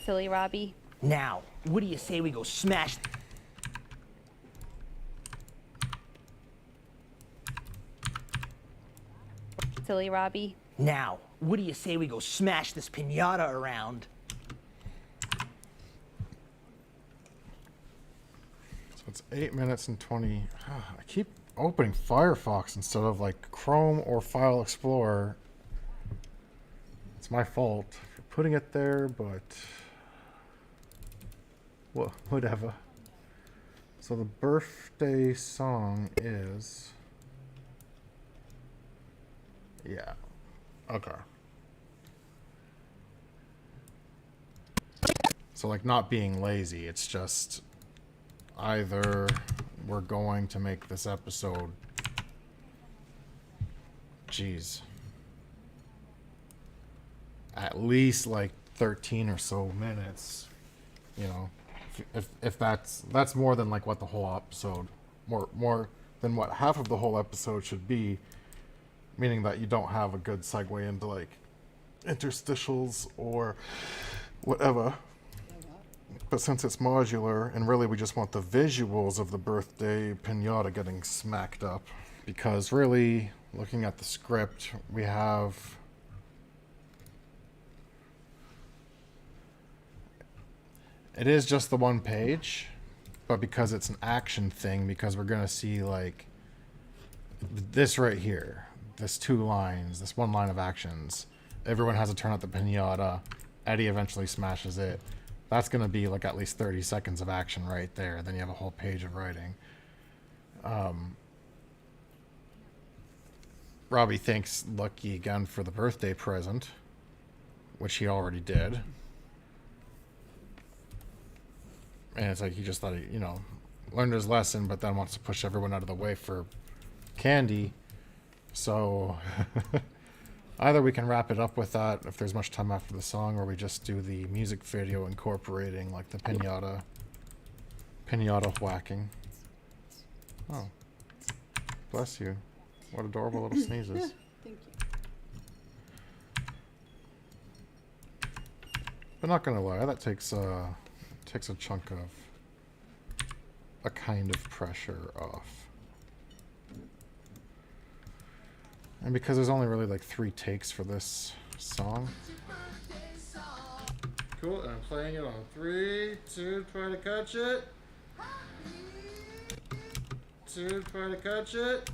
Silly Robbie. Now, what do you say we go smash? Silly Robbie. Now, what do you say we go smash this pinata around? So it's 8 minutes and 20. I keep opening Firefox instead of like Chrome or File Explorer. It's my fault for putting it there, but whatever. So the birthday song is, yeah, okay. So like not being lazy, it's just either we're going to make this episode, geez, at least like 13 or so minutes, you know, if that's more than like what the whole episode, more than what half of the whole episode should be, meaning that you don't have a good segue into like interstitials or whatever. But since it's modular, and really we just want the visuals of the birthday pinata getting smacked up, because really, looking at the script, we have it is just the one page, but because it's an action thing, because we're gonna see like this right here, this 2 lines, this 1 line of actions. Everyone has to turn out the pinata. Eddie eventually smashes it. That's going to be like at least 30 seconds of action right there. Then you have a whole page of writing. Robbie thanks Lucky again for the birthday present, which he already did. And it's like he just thought he, you know, learned his lesson, but then wants to push everyone out of the way for candy. So either we can wrap it up with that if there's much time after the song, or we just do the music video incorporating like the pinata whacking. Oh, bless you. What adorable little sneezes. Thank you. But not gonna lie, that takes a chunk of a kind of pressure off. And because there's only really like 3 takes for this song. Cool, and I'm playing it on 3, 2, try to catch it. 2, try to catch it.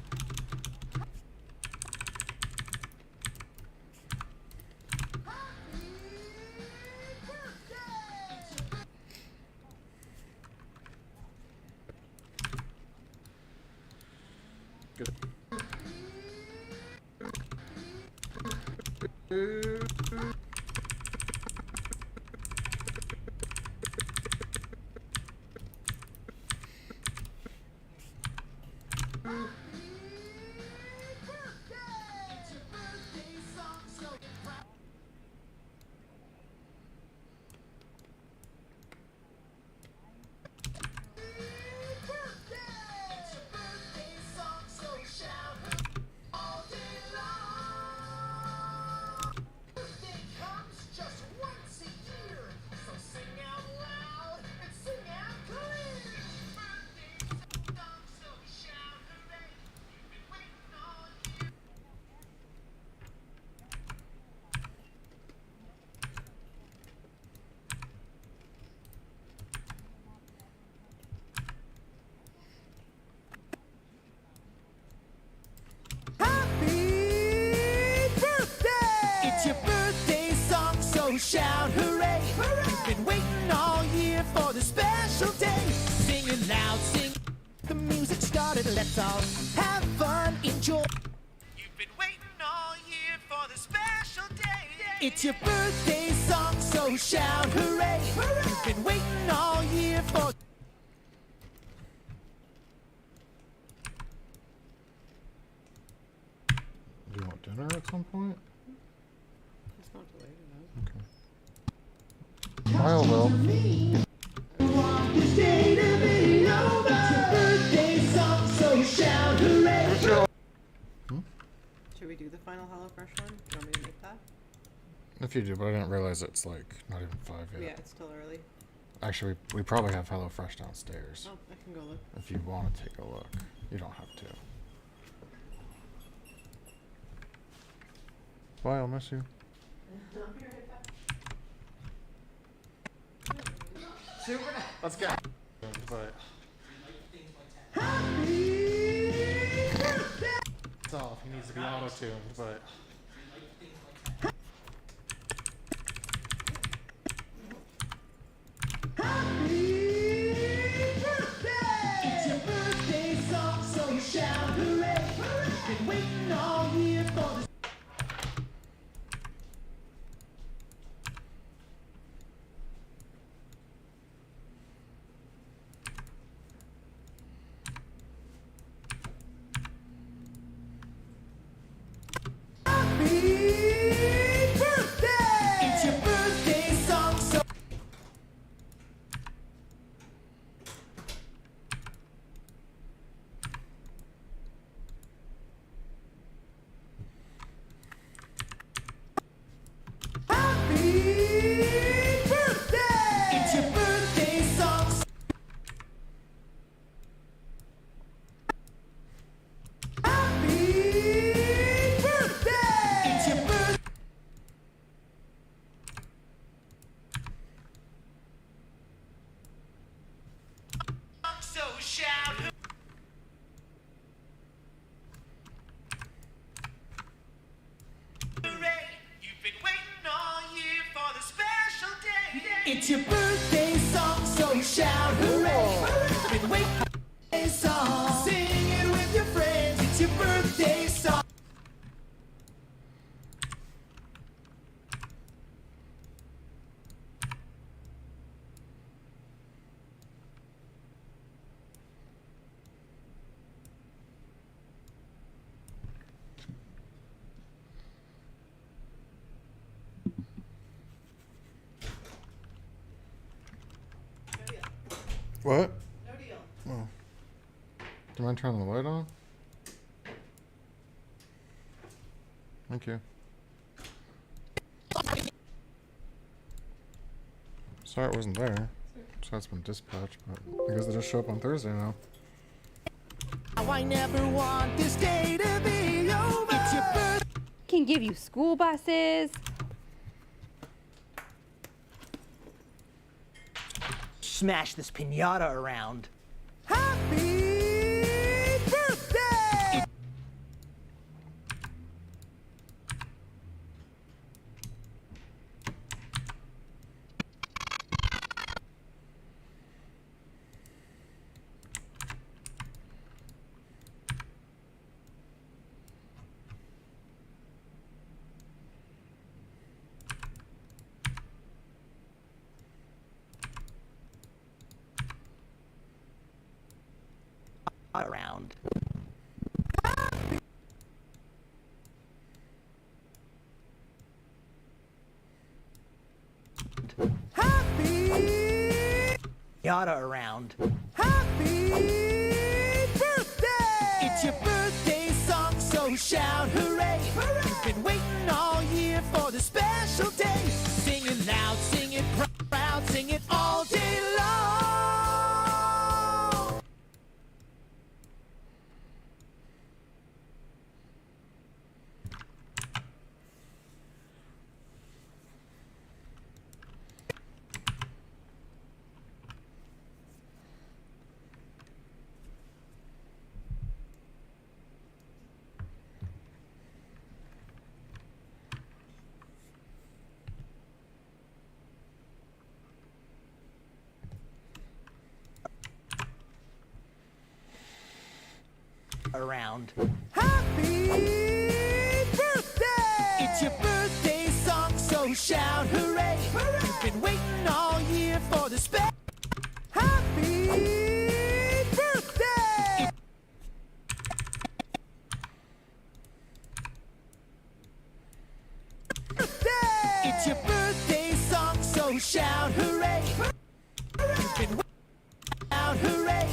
It's your birthday song, so shout hooray! You've been waiting all year for the special day. Sing it loud, sing. The music started, let's all have fun, enjoy. You've been waiting all year for the special day. It's your birthday song, so shout hooray! You've been waiting all year for. Do you want dinner at some point? It's not delayed enough. Okay. I'll will. Should we do the final HelloFresh one? Do you want me to make that? If you do, but I didn't realize it's like not even 5 yet. Yeah, it's still early. Actually, we probably have HelloFresh downstairs. Oh, I can go look. If you want to take a look, you don't have to. Bye, I'll miss you. Super. Let's go. But it's off. He needs to be auto-tuned, but. It's your birthday song, so shout hooray! Been waiting all year for this. Happy birthday! It's your birthday song, so. Happy birthday! It's your birthday song. Happy birthday! It's your birthday. So shout. Hooray! You've been waiting all year for the special day. It's your birthday song, so shout hooray! You've been waiting for a song. Sing it with your friends. It's your birthday song. What? No deal. Oh. Do you mind turning the light on? Thank you. Sorry it wasn't there. So it's been dispatched, but I guess they just show up on Thursday now. Now I never want this day to be over. It's your birthday. Can give you school buses. Smash this pinata around. Happy birthday! around. Happy yada around. Happy birthday! It's your birthday song, so shout hooray! Hooray! Been waiting all year for the special day. Sing it loud, sing it proud, sing it all day long. Around. Happy birthday! It's your birthday song, so shout hooray! Hooray! You've been waiting all year for the Happy birthday! It's your birthday song, so shout hooray! Hooray! You've been shout hooray!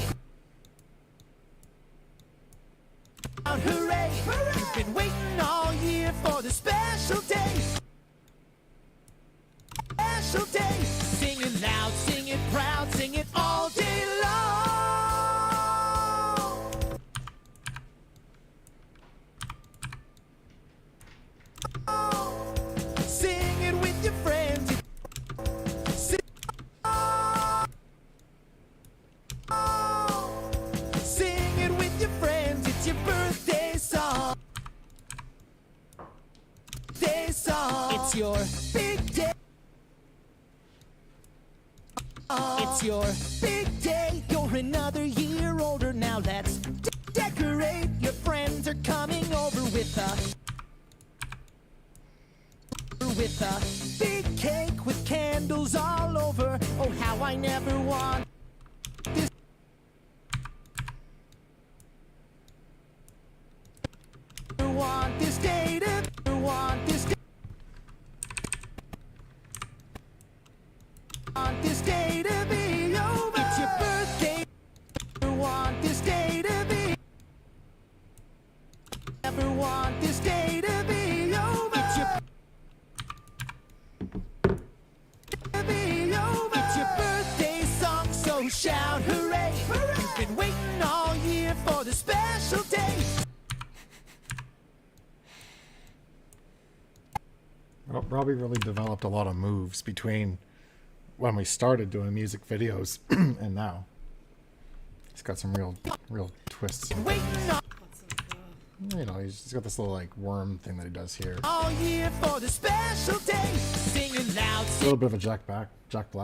Hooray! Hooray! You've been waiting all year for the special day. Special day. Sing it loud, sing it proud, sing it all day long. Sing it with your friends. Sing it with your friends. It's your birthday song. Day song. It's your big day. It's your big day. You're another year older now. Let's decorate. Your friends are coming over with a big cake with candles all over. Oh, how I never want this. Want this day to want this day. Want this day to be over. It's your birthday. Want this day to be. Never want this day to be over. It's your It's your birthday song, so shout hooray! Hooray! You've been waiting all year for the special day. Well, Robbie really developed a lot of moves between when we started doing music videos and now. He's got some real twists. You know, he's got this little like worm thing that he does here. All year for the special day, singing loud. A little bit of a Jack Black,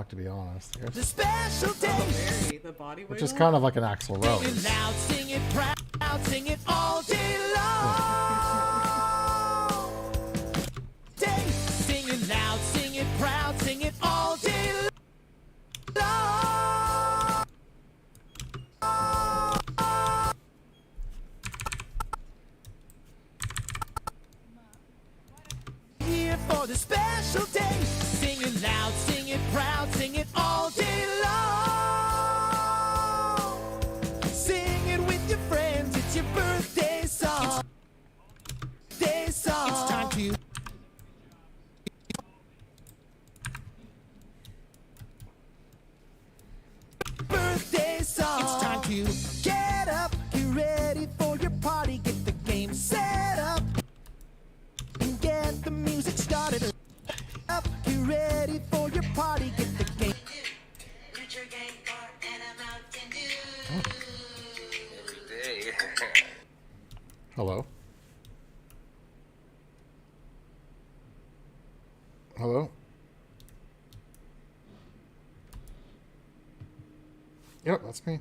to be honest. I guess. The special day. The body Which is kind of like an Axl Rose. Sing it loud, sing it proud, sing it all day long. Day, sing it loud, sing it proud, sing it all day long. Here for the special day, sing it loud, sing it proud, sing it all day long. Sing it with your friends, it's your birthday song. Day song. It's time to birthday song. It's time to get up, get ready for your party, get the game set up, and get the music started. Up, get ready for your party, get the game. Hello? Hello? Yep, that's me.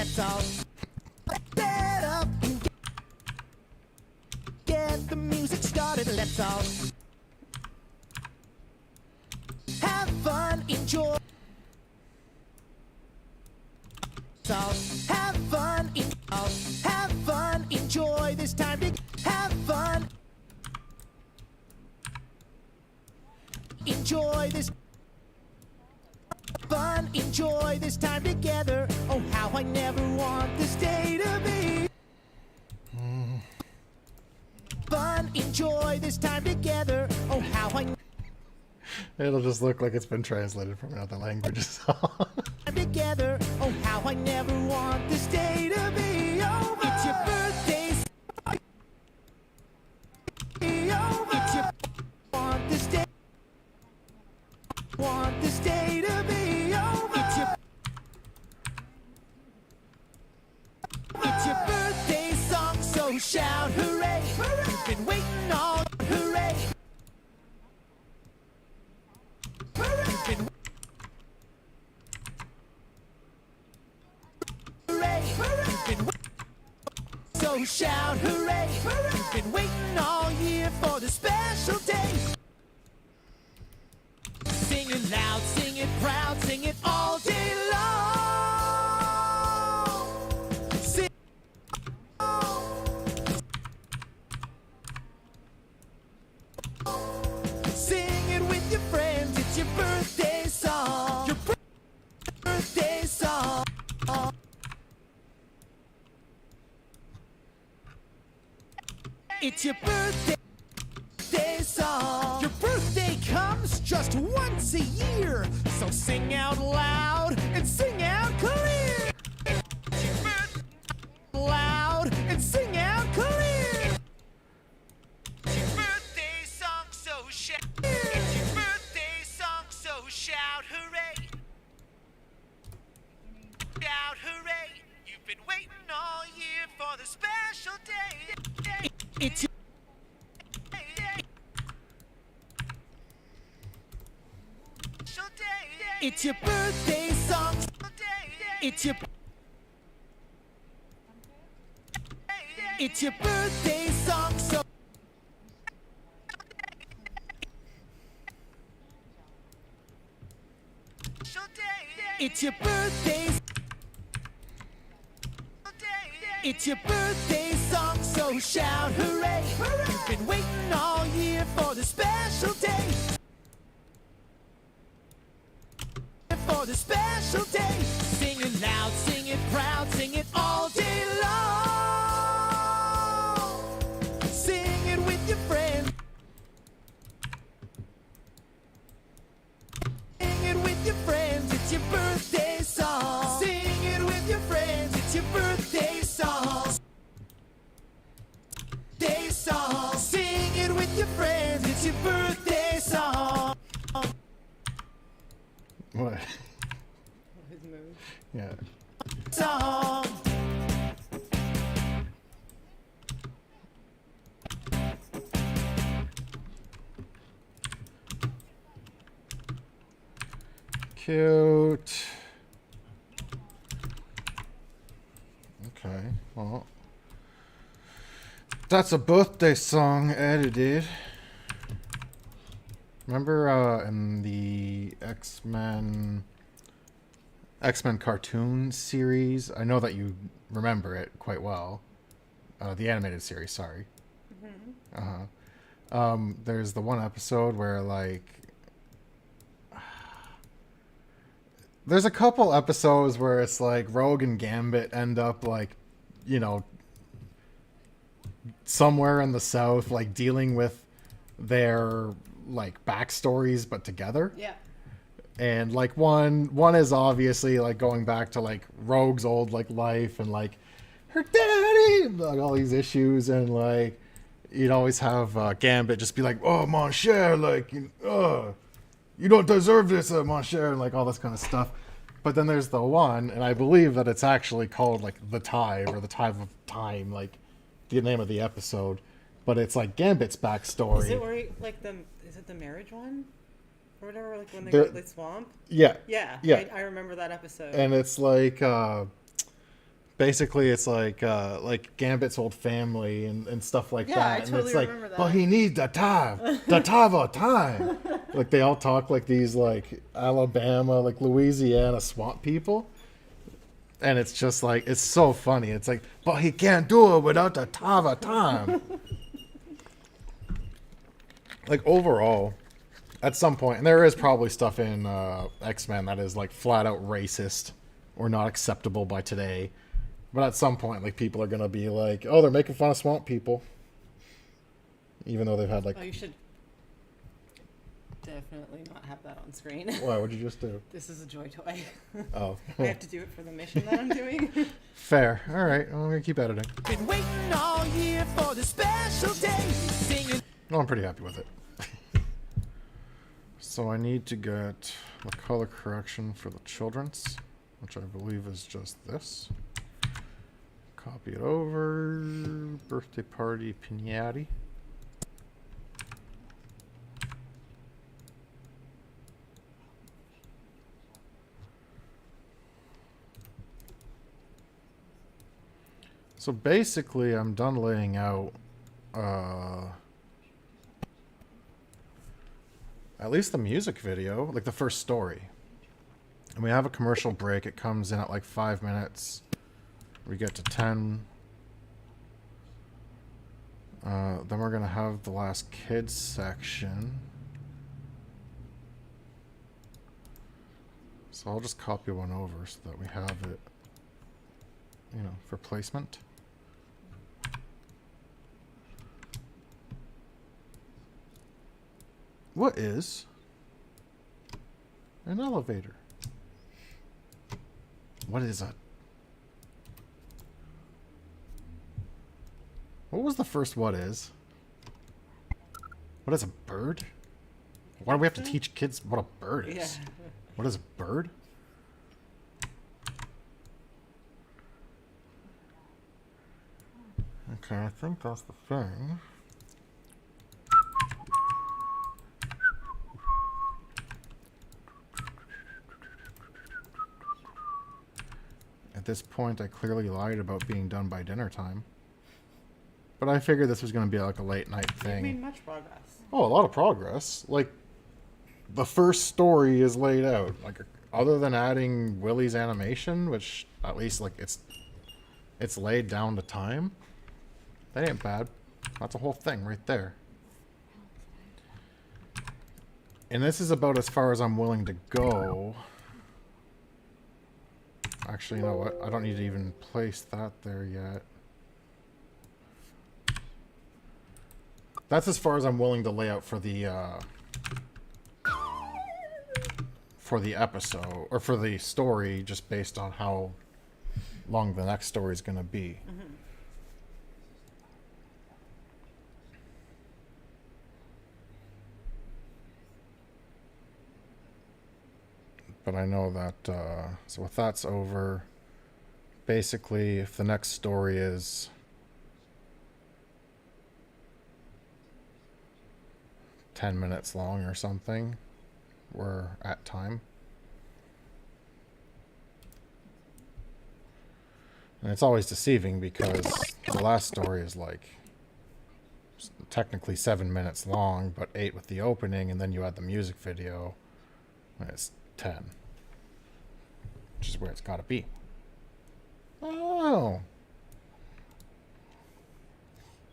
let's all get up and get the music started. Let's all have fun, enjoy. Let's all have fun, have fun, enjoy this time to have fun. Enjoy this fun, enjoy this time together. Oh, how I never want this day to be. Fun, enjoy this time together. Oh, how I It'll just look like it's been translated from another language. together. Oh, how I never want this day to be over. It's your birthday. It's your want this day. Want this day to be over. It's your birthday song, so shout hooray. You've been waiting all hooray. You've been hooray. You've been so shout hooray. You've been waiting all year for the special day. Sing it loud, sing it proud, sing it all day long. Sing, sing it with your friends, it's your birthday song. Your birthday song. It's your birthday song. Your birthday comes just once a year, so sing out loud and sing out clear. Loud and sing out clear. It's your birthday song, so shout. It's your birthday song, so shout hooray. Shout hooray. You've been waiting all year for the special day. It's your It's your birthday song. It's your birthday song, so it's your birthday. It's your birthday song, so shout hooray. You've been waiting all year for the special day. For the special day, sing it loud, sing it proud, sing it all day long. Sing it with your friends. Sing it with your friends, it's your birthday song. Sing it with your friends, it's your birthday song. Day song. Sing it with your friends, it's your birthday song. What? His mood. Yeah. Song. Cute. Okay, well, that's a birthday song edited. Remember in the X-Men cartoon series? I know that you remember it quite well. The animated series, sorry. Mm-hmm. There's the one episode where, like, there's a couple episodes where it's like Rogue and Gambit end up, like, you know, somewhere in the South, like dealing with their, like, backstories but together. Yeah. And like one is obviously like going back to like Rogue's old like life and like her daddy, like all these issues, and like you'd always have Gambit just be like, "Oh, mon cher, like, you don't deserve this, mon cher," and like all this kind of stuff. But then there's the one, and I believe that it's actually called like The Tide or The Tide of Time, like the name of the episode. But it's like Gambit's backstory. Is it where is it the marriage one? Or whatever, like when they The- go to the swamp? Yeah. Yeah. Yeah. I remember that episode. And it's like basically it's like Gambit's old family and stuff like Yeah, that. I And totally it's like, remember that. but he needs the time of time. Like they all talk like these like Alabama, like Louisiana swamp people. And it's just like, it's so funny. It's like, but he can't do it without the Tava time. Like overall, at some point, and there is probably stuff in X-Men that is like flat out racist or not acceptable by today. But at some point, like people are gonna be like, oh, they're making fun of swamp people, even though they've had like. Oh, you should definitely not have that on screen. Why? What'd you just do? This is a joy toy. Oh. I have to do it for the mission that I'm doing. Fair. All right. Well, I'm gonna keep editing. Been waiting all year for the special day. Singing. No, I'm pretty happy with it. So I need to get the color correction for the children's, which I believe is just this. Copy it over. Birthday party pinata. So basically, I'm done laying out at least the music video, like the first story. And we have a commercial break. It comes in at like 5 minutes. We get to 10. Then we're going to have the last kids section. So I'll just copy one over so that we have it, you know, for placement. What is an elevator? What is a... What was the first what is? What is a bird? Why do we have to teach kids what a bird is? Yeah. What is a bird? Okay, I think that's the thing. At this point, I clearly lied about being done by dinner time. But I figured this was going to be like a late night You've thing. made much progress. Oh, a lot of progress. Like, the first story is laid out. Like, other than adding Willie's animation, which at least, like, it's laid down to time. That ain't bad. That's a whole thing right there. And this is about as far as I'm willing to go. Actually, you know what? I don't need to even place that there yet. That's as far as I'm willing to lay out for the episode, or for the story, just based on how long the next story is going to be. Mm-hmm. But I know that, so if that's over, basically, if the next story is $10 minutes long or something, we're at time. And it's always deceiving because the last story is like technically 7 minutes long, but 8 with the opening, and then you add the music video, and it's 10. Which is where it's got to be. Oh.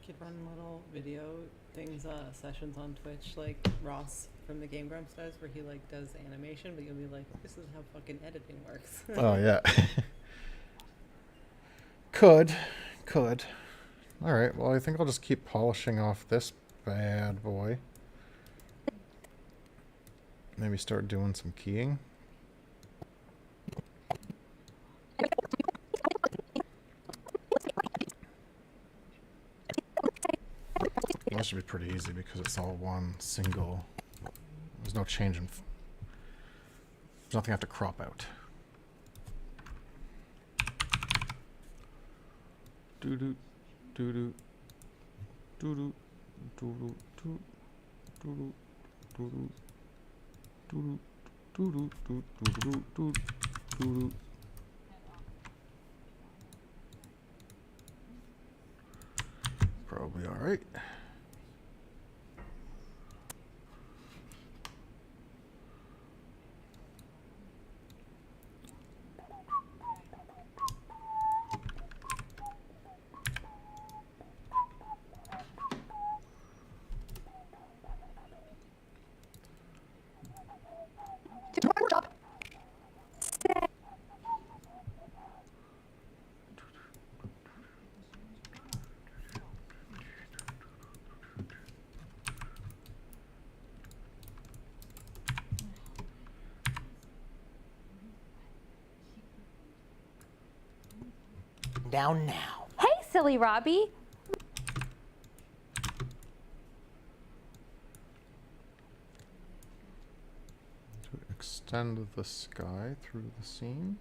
Could run little video things, sessions on Twitch, like Ross from the Game Grumps does, where he like does animation, but you'll be like, this is how fucking editing works. Oh, yeah. Could. Alright, well, I think I'll just keep polishing off this bad boy. Maybe start doing some keying. That should be pretty easy because it's all one single. There's no change in. There's nothing I have to crop out. Doo doo doo doo doo doo doo doo doo doo doo doo doo doo doo doo doo doo doo. right. Down now. Hey, silly Robbie. To extend the sky through the scene.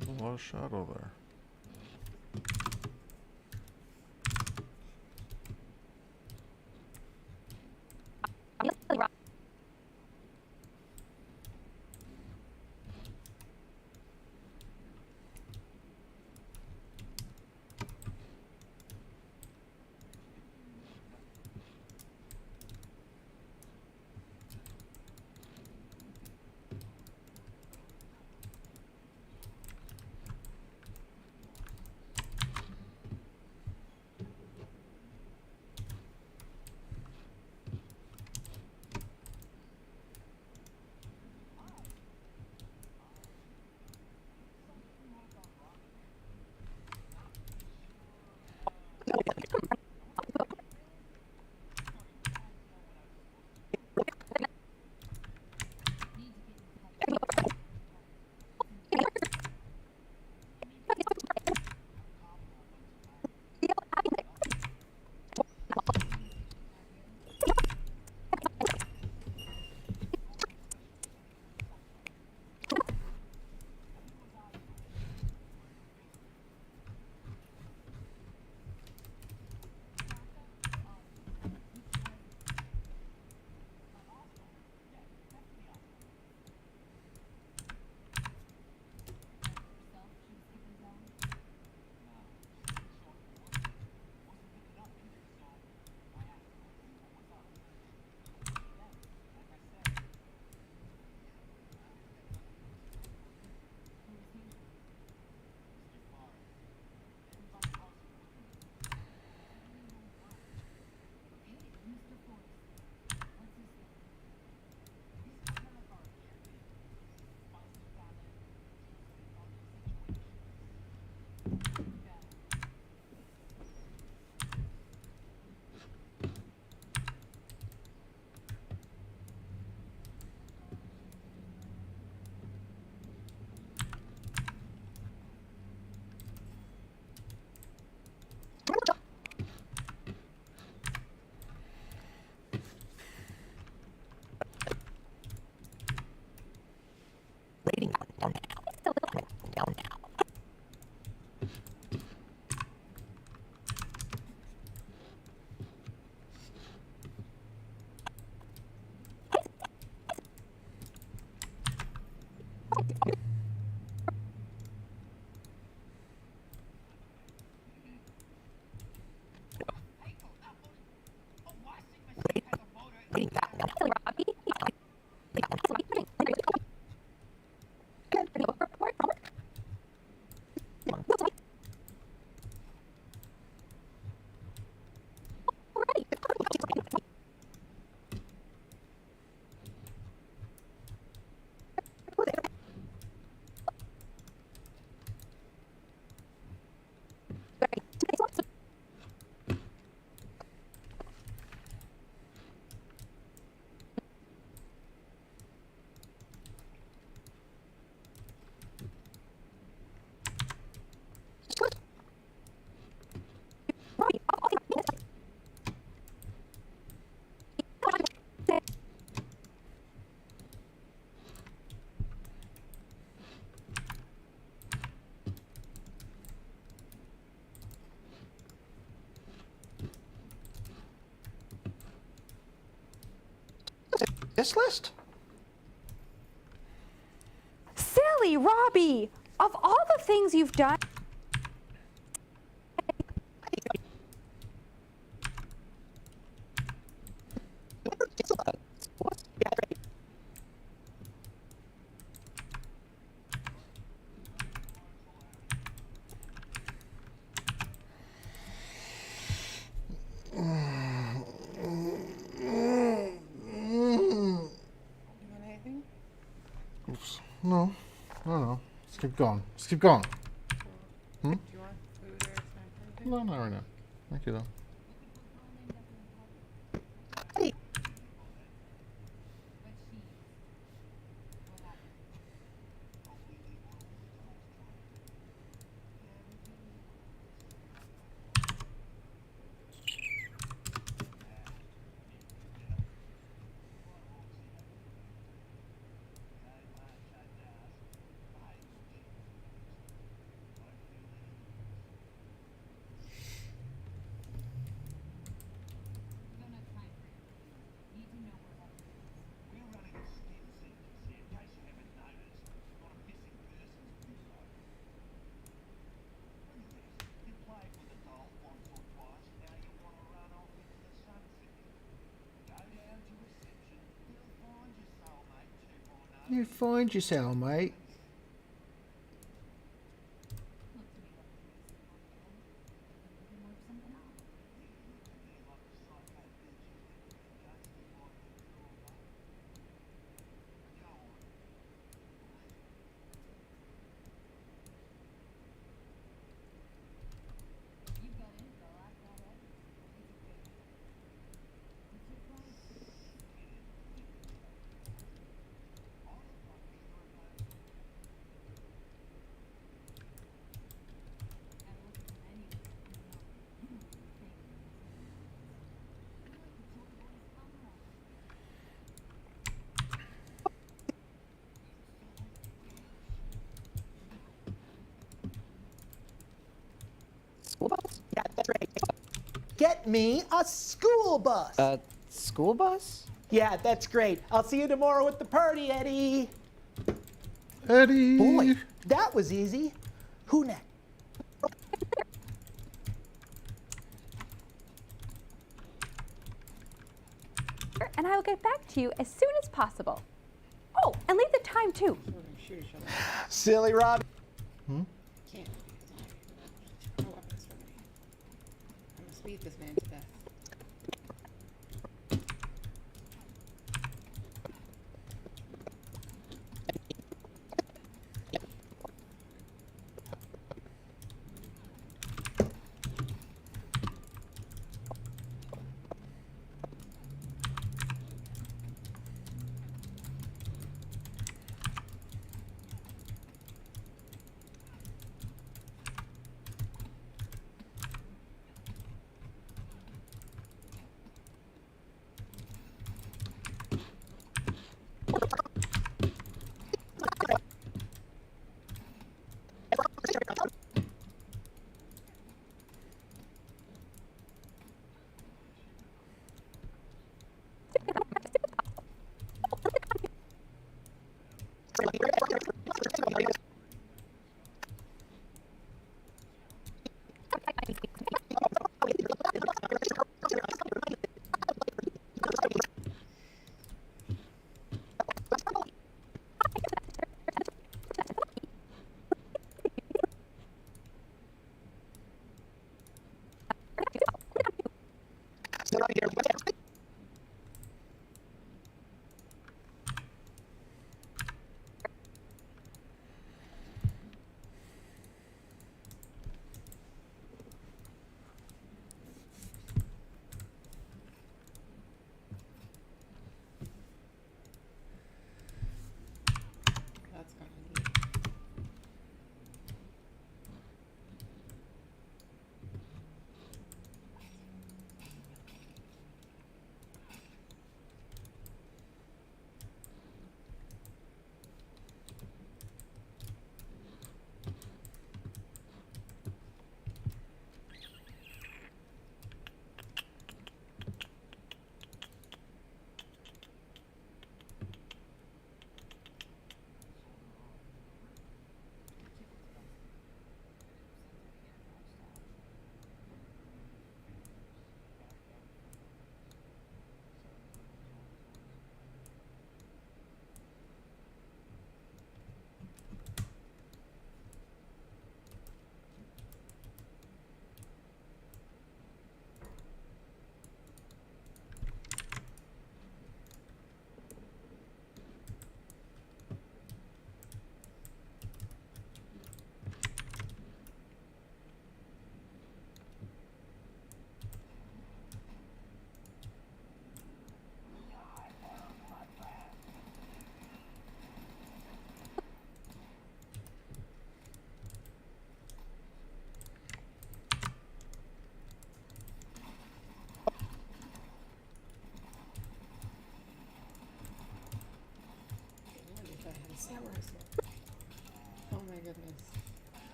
A lot of shadow there. This list? Silly Robbie! Of all the things you've done. Oops. No. No. Let's keep going. Let's keep going. Hmm? Do you want food or something? No, not right now. Thank you, though. You find yourself, mate. School bus? Yeah, that's right. Get me a school bus. School bus? Yeah, that's great. I'll see you tomorrow at the party, Eddie. Eddie. Boy, that was easy. Who next? And I will get back to you as soon as possible. Oh, and leave the time too. Silly Robbie. Hmm? Can't. No weapons for me. I must beat this man to death.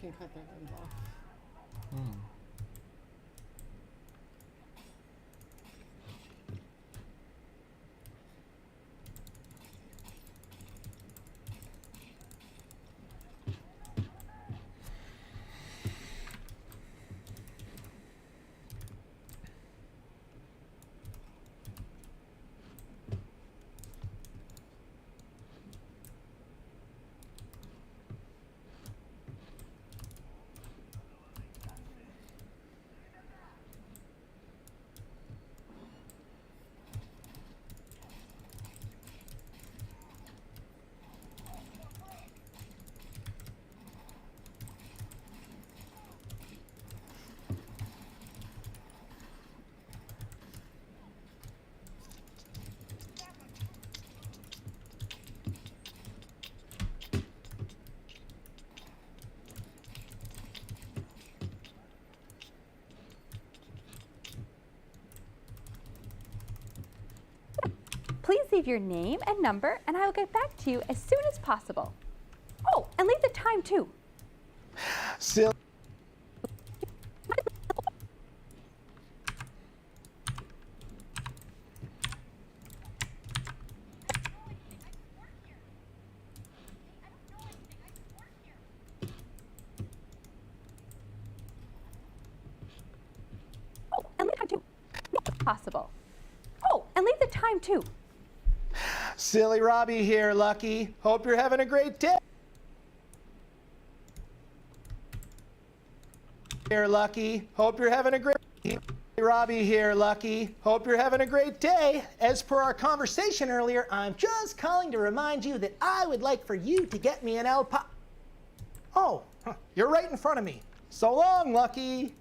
can cut their guns off. Please leave your name and number, and I will get back to you as soon as possible. Oh, and leave the time too. Silly. Oh, and leave the time too. Possible. Oh, and leave the time too. Silly Robbie here, Lucky. Hope you're having a great day. Here, Lucky. Hope you're having a great Robbie here, Lucky. Hope you're having a great day. As per our conversation earlier, I'm just calling to remind you that I would like for you to get me an alpaca. Oh, you're right in front of me. So long, Lucky.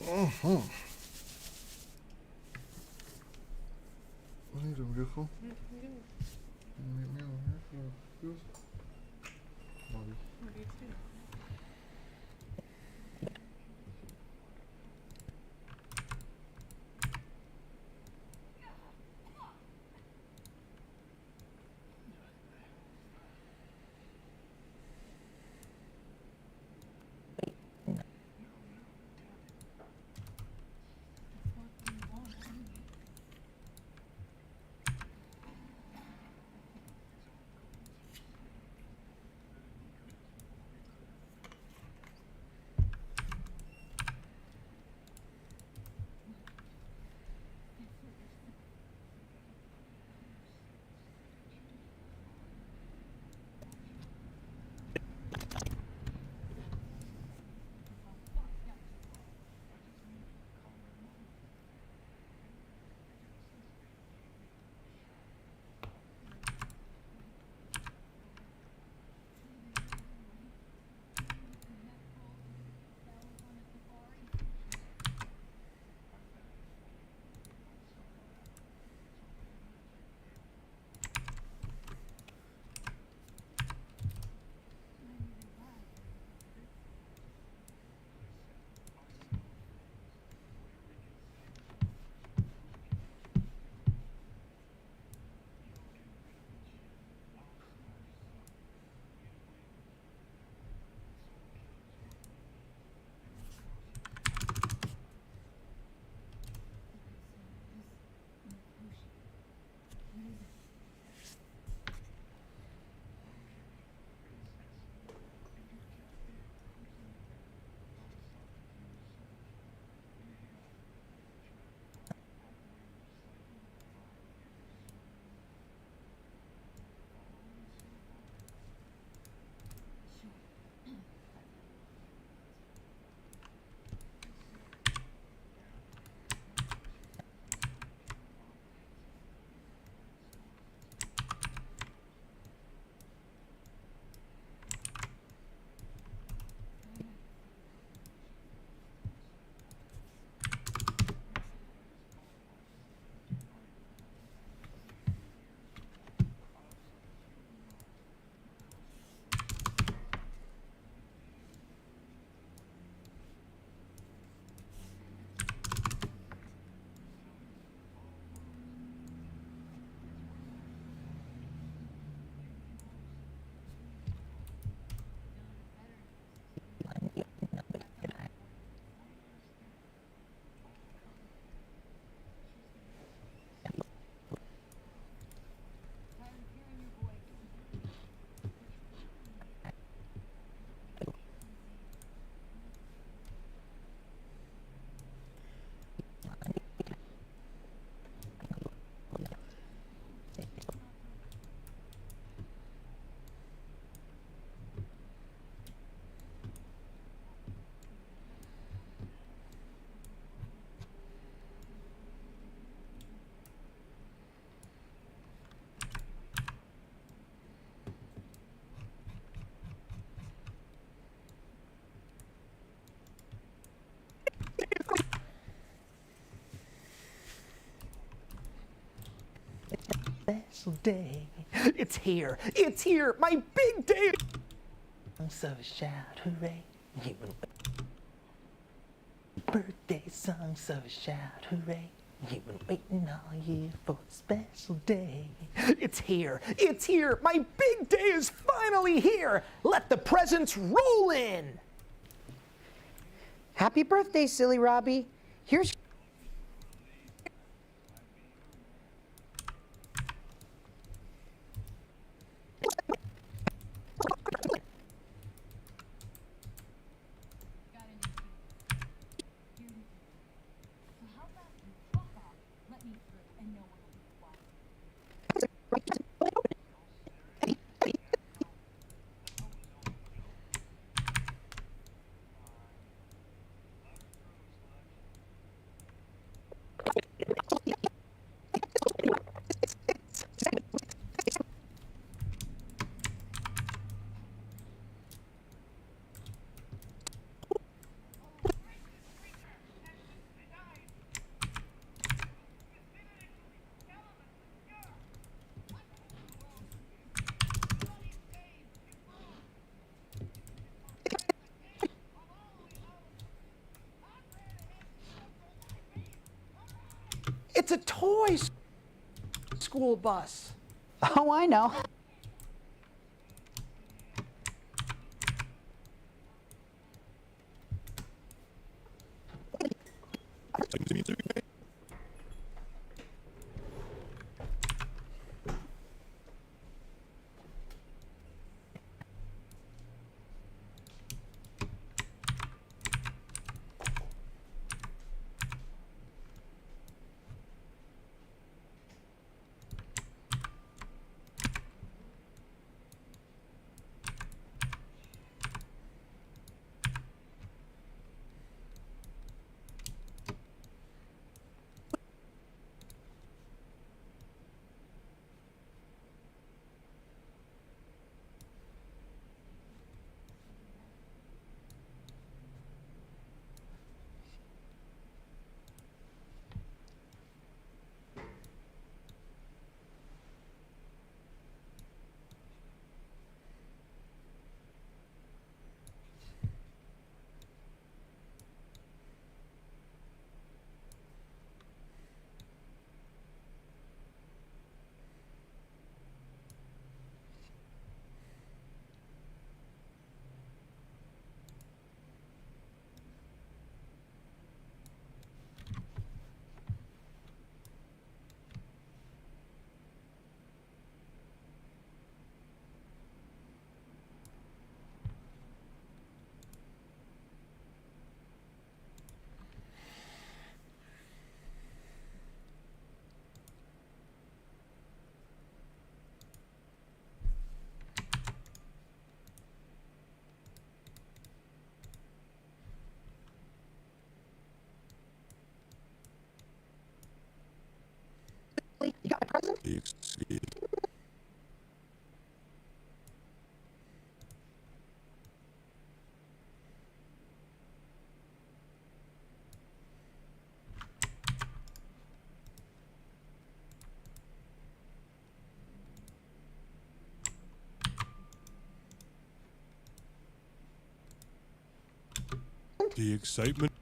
Mm-hmm. What are you doing, beautiful? special day. It's here, my big day. So shout hooray. You've been birthday song, so shout hooray. You've been waiting all year for a special day. It's here, my big day is finally here. Let the presents roll in. Happy birthday, silly Robbie. Here's It's a toy school bus. Oh, I know. You got my present? The excitement.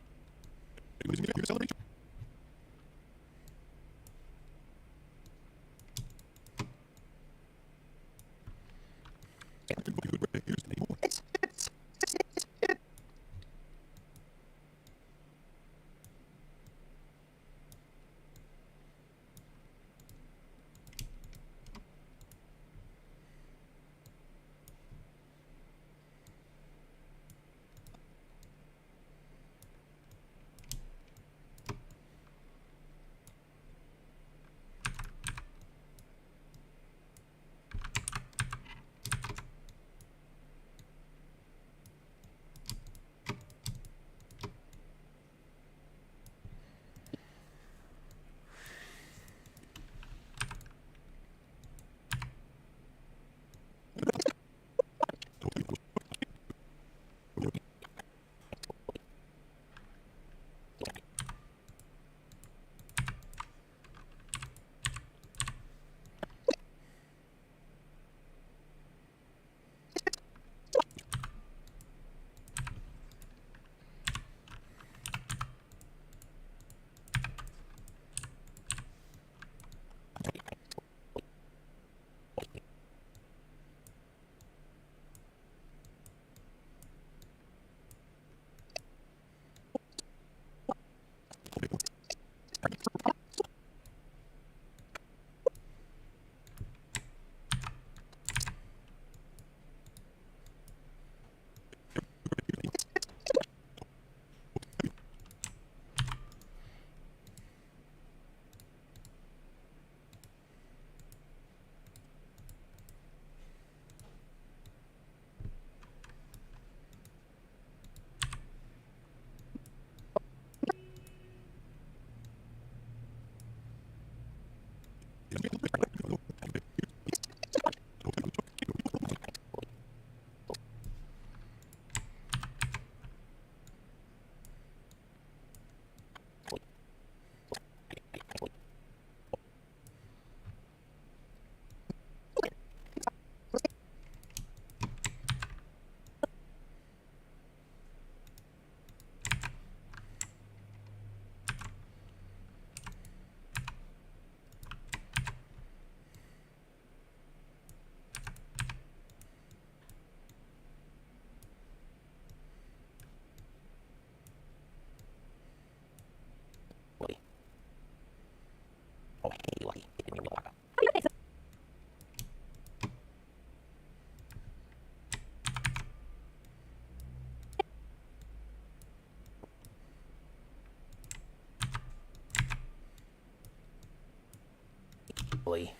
Willie.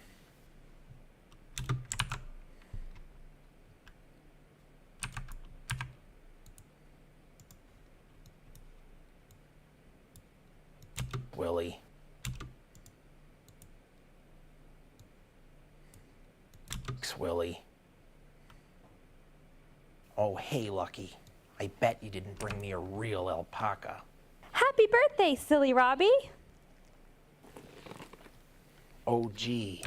Willie. Willie. Oh, hey, Lucky. I bet you didn't bring me a real alpaca. Happy birthday, silly Robbie. Oh, gee.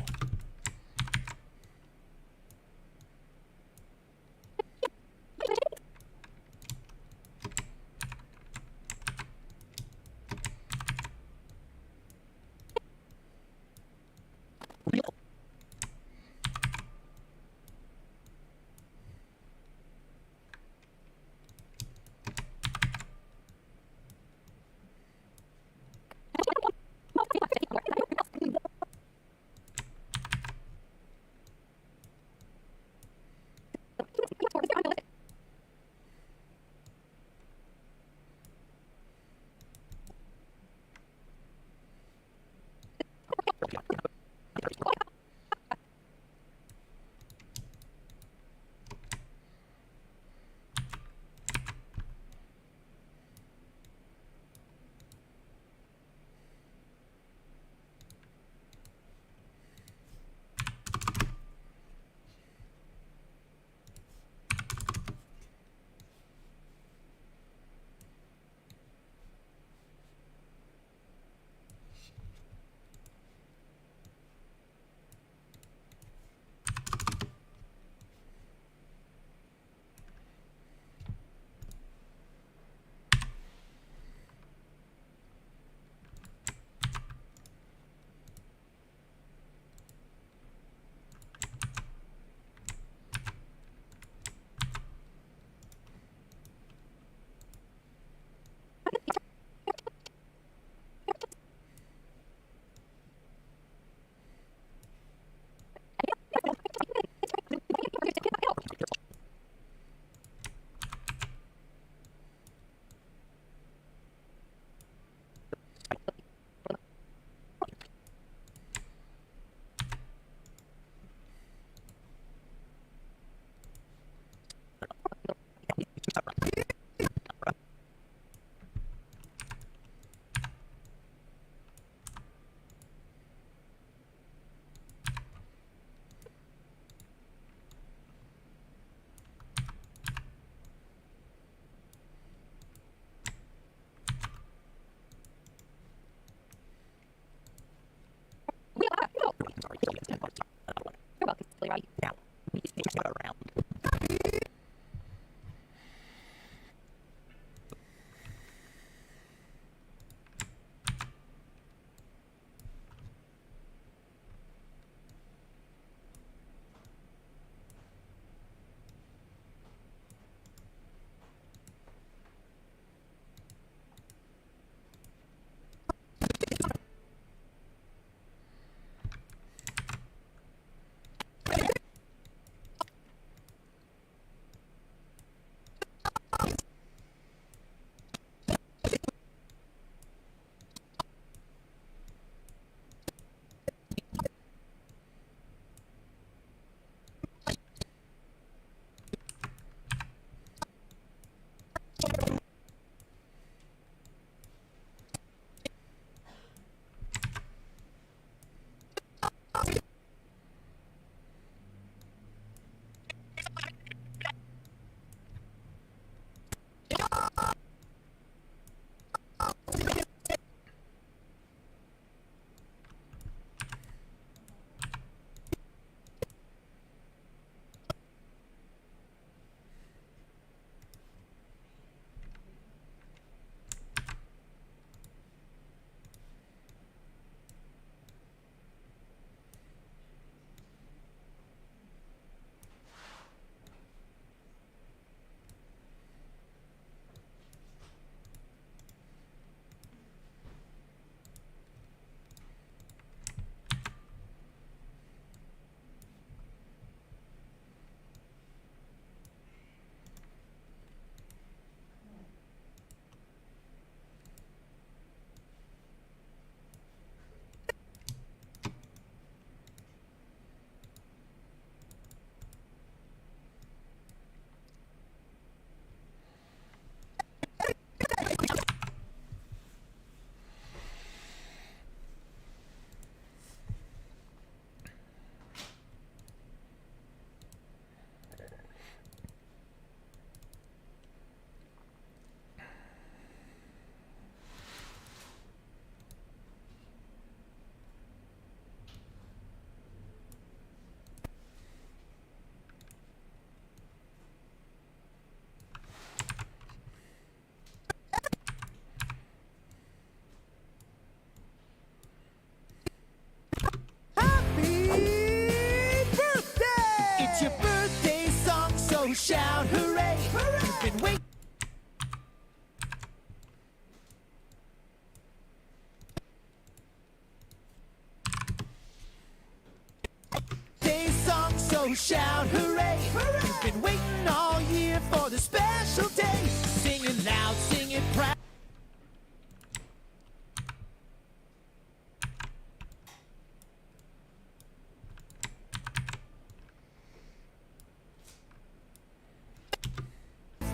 shout hooray! You've been waiting all year for the special day. Sing it loud, sing it proud.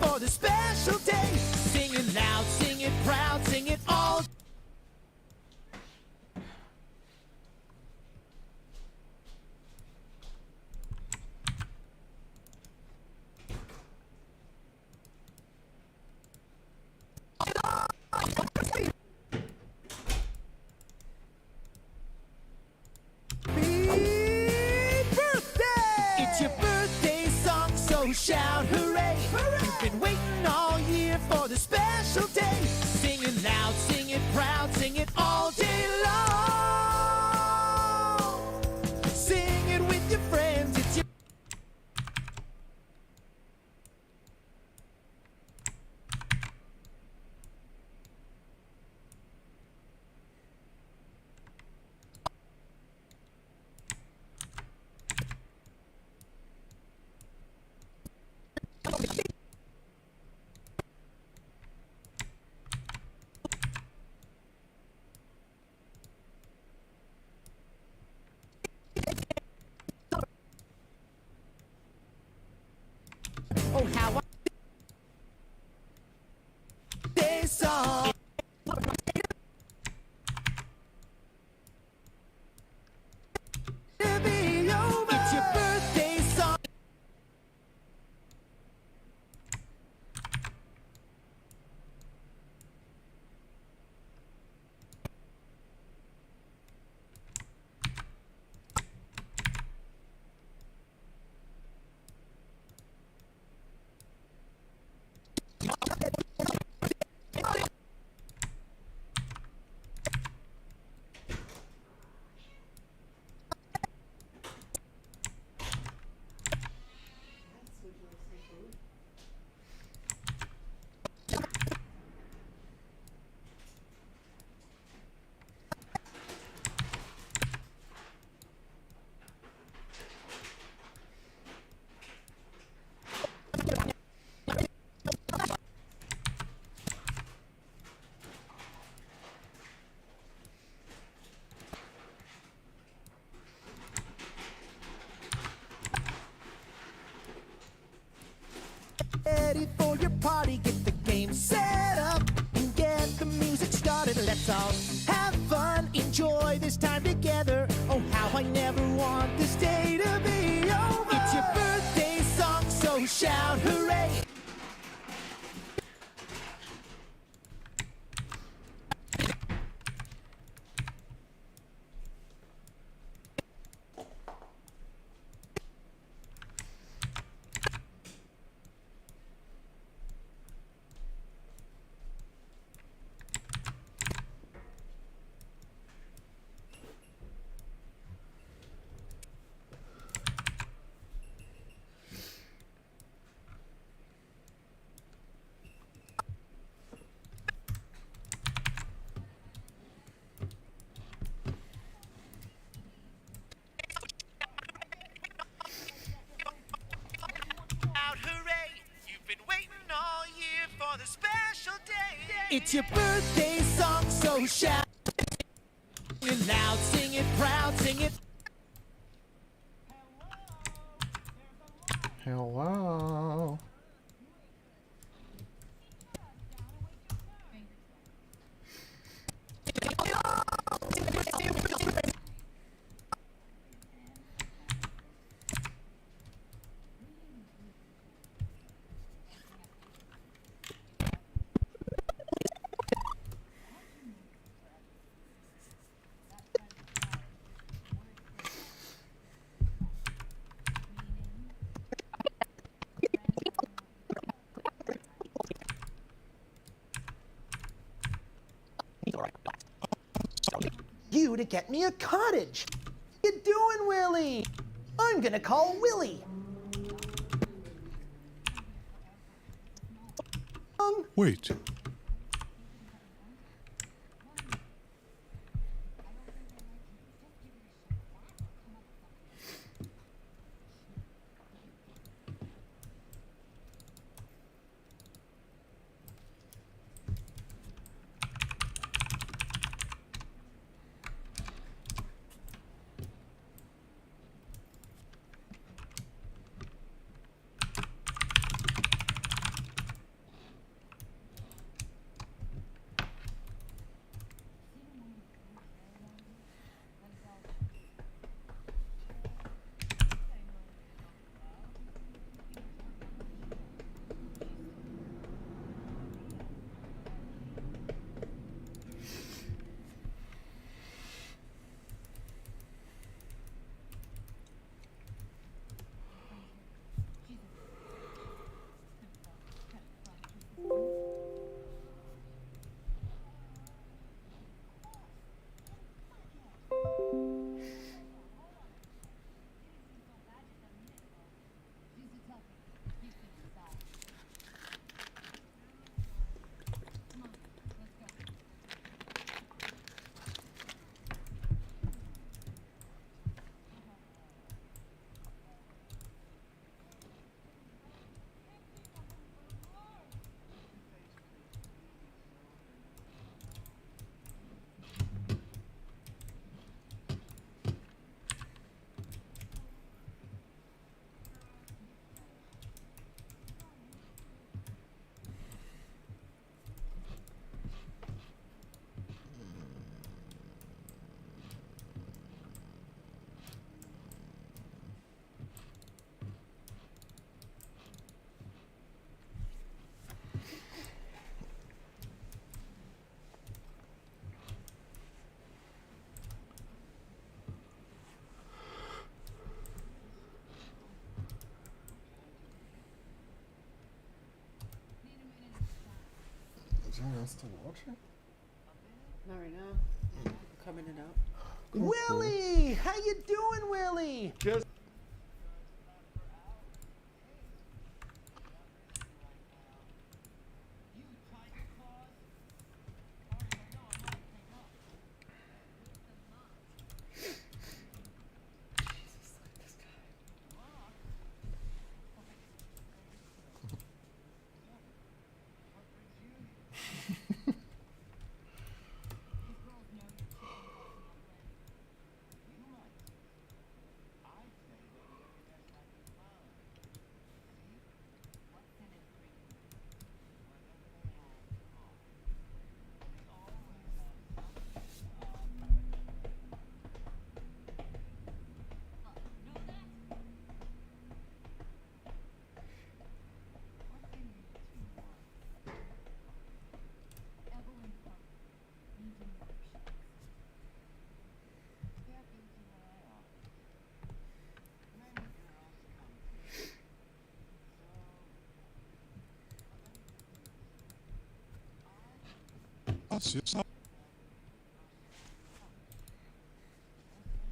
For the special day, sing it loud, sing it proud, sing it all. It's your birthday song, so shout hooray! You've been waiting all year for the special day. Sing it loud, sing it proud, sing it all day long. Sing it with your friends. It's your oh how I song. It's your birthday song. Ready for your party, get the game set up and get the music started. Let's all have fun, enjoy this time together. Oh, how I never want this day to be over. It's your birthday song, so shout hooray! The special day. It's your birthday song, so shout it loud, sing it proud, sing it. Hello. You to get me a cottage. What you doing, Willie? I'm gonna call Willie. Wait. Is anyone still watching? Not right now. I'm coming it out. Willie! How you doing, Willie? Just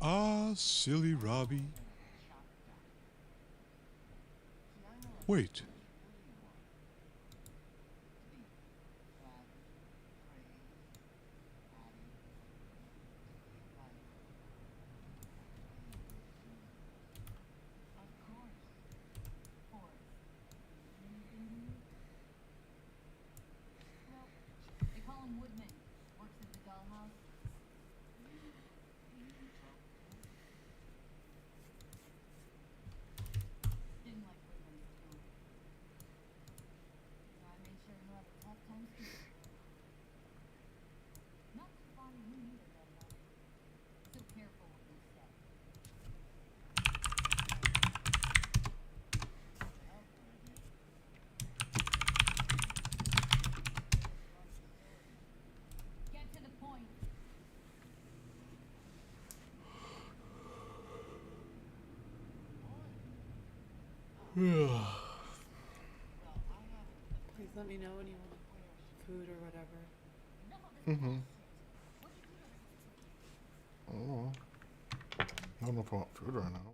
Ah, silly Robbie. Wait. They call him Woodman. Works at the dollhouse. Didn't like Woodman's too. So I made sure he'll have a tough time speaking. Not too fond of you either, though. So careful what you say. Get to the point. Please let me know when you want food or whatever. Mm-hmm. Oh. I don't know if I want food right now.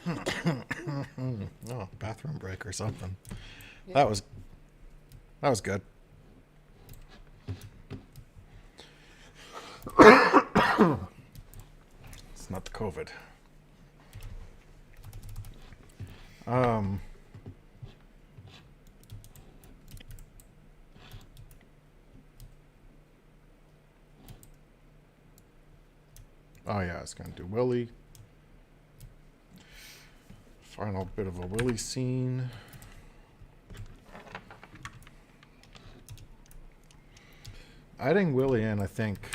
Oh, bathroom break or something. That was good. It's not the COVID. Oh yeah, I was gonna do Willie. Final bit of a Willie scene. Adding Willie in, I think,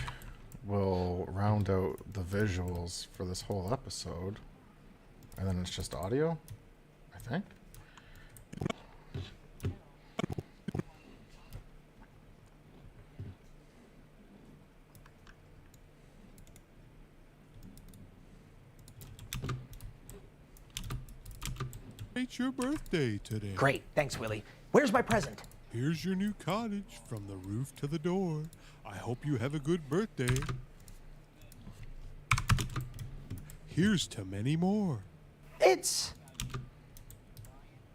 will round out the visuals for this whole episode. And then it's just audio, I think. It's your birthday today. Great, thanks, Willie. Where's my present? Here's your new cottage from the roof to the door. I hope you have a good birthday. Here's to many more. It's...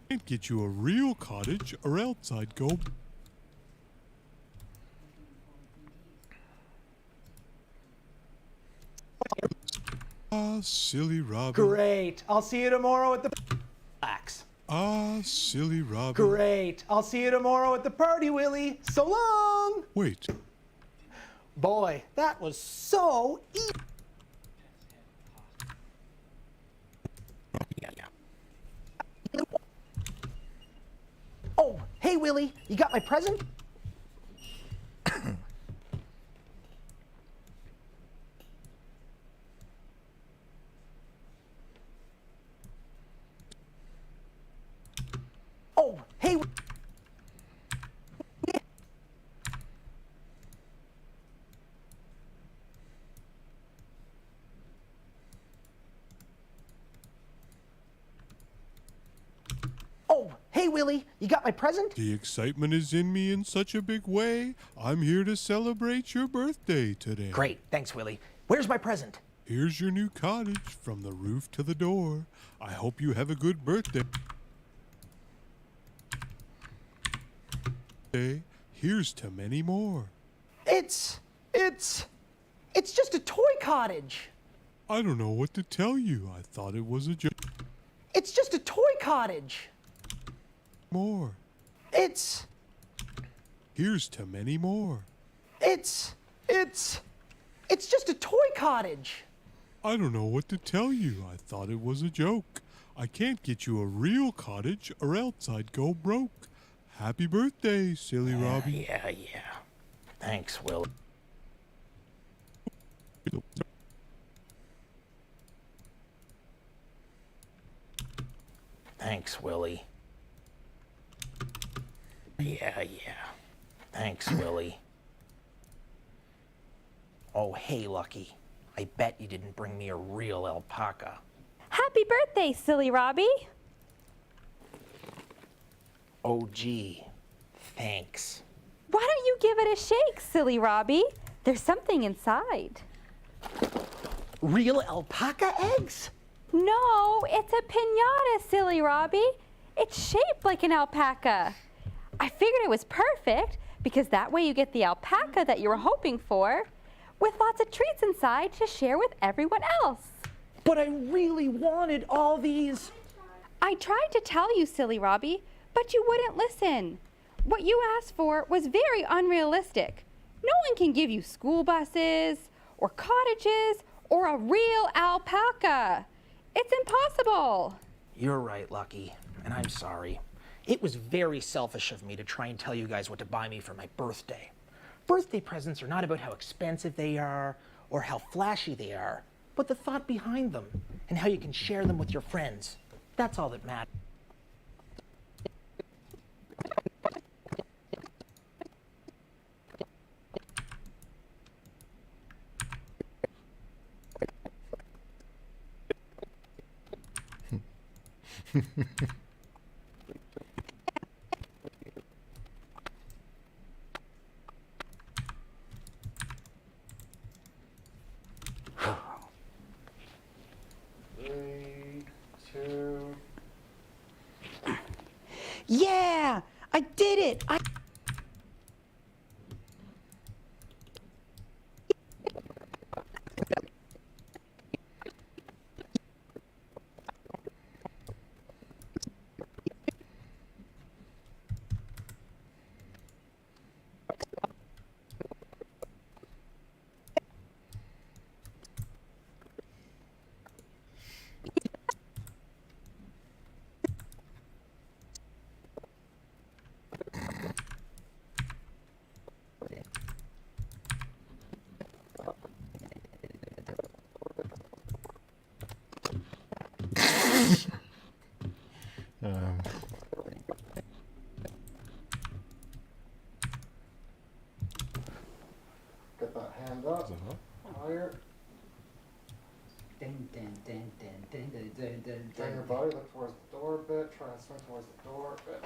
Can't get you a real cottage or else I'd go... Ah, silly Robbie. Great, I'll see you tomorrow at the... Relax. Ah, silly Robbie. Great, I'll see you tomorrow at the party, Willie. So long! Wait. Boy, that was so easy. Oh, hey, Willie, you got my present? Oh, hey. Oh, hey, Willie, you got my present? The excitement is in me in such a big way. I'm here to celebrate your birthday today. Great, thanks, Willie. Where's my present? Here's your new cottage from the roof to the door. I hope you have a good birthday. Here's to many more. It's just a toy cottage. I don't know what to tell you. I thought it was a joke. It's just a toy cottage. More. It's Here's to many more. It's just a toy cottage. I don't know what to tell you. I thought it was a joke. I can't get you a real cottage or else I'd go broke. Happy birthday, silly Robbie. Yeah. Thanks, Will. Thanks, Willie. Yeah. Thanks, Willie. Oh, hey, Lucky. I bet you didn't bring me a real alpaca. Happy birthday, silly Robbie. Oh, gee. Thanks. Why don't you give it a shake, silly Robbie? There's something inside. Real alpaca eggs? No, it's a piñata, silly Robbie. It's shaped like an alpaca. I figured it was perfect because that way you get the alpaca that you were hoping for with lots of treats inside to share with everyone else. But I really wanted all these. I tried to tell you, silly Robbie, but you wouldn't listen. What you asked for was very unrealistic. No one can give you school buses or cottages or a real alpaca. It's impossible. You're right, Lucky, and I'm sorry. It was very selfish of me to try and tell you guys what to buy me for my birthday. Birthday presents are not about how expensive they are or how flashy they are, but the thought behind them and how you can share them with your friends. That's all that matters. Three, two, Yeah, I did it. Um, get that hand up. Higher. Turn your body, look towards the door a bit. Try and swing towards the door a bit.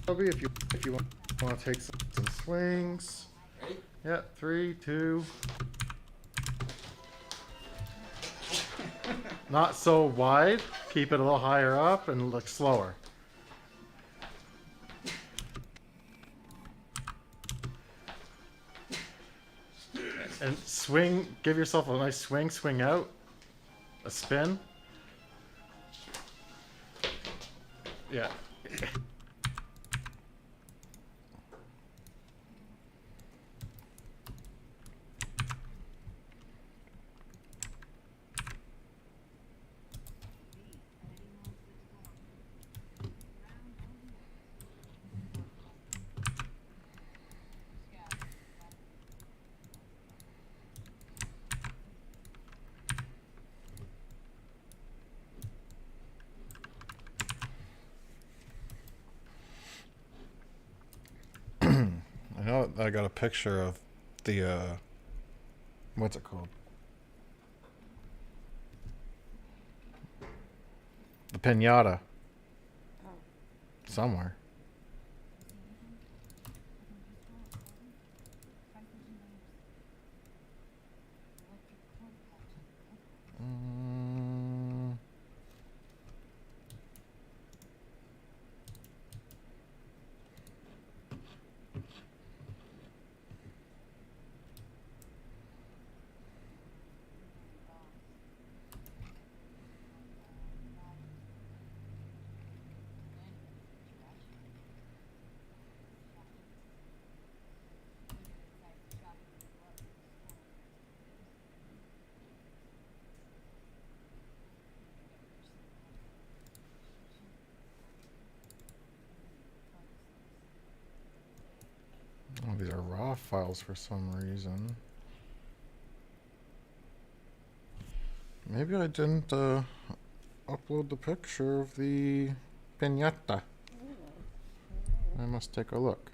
Robbie, if you want to take some swings. Ready? Yeah, 3, 2. Not so wide. Keep it a little higher up and look slower. And swing, give yourself a nice swing, swing out. A spin. Yeah. I know I got a picture of the, what's it called? The piñata. Somewhere. Oh, these are raw files for some reason. Maybe I didn't upload the picture of the piñata. I must take a look.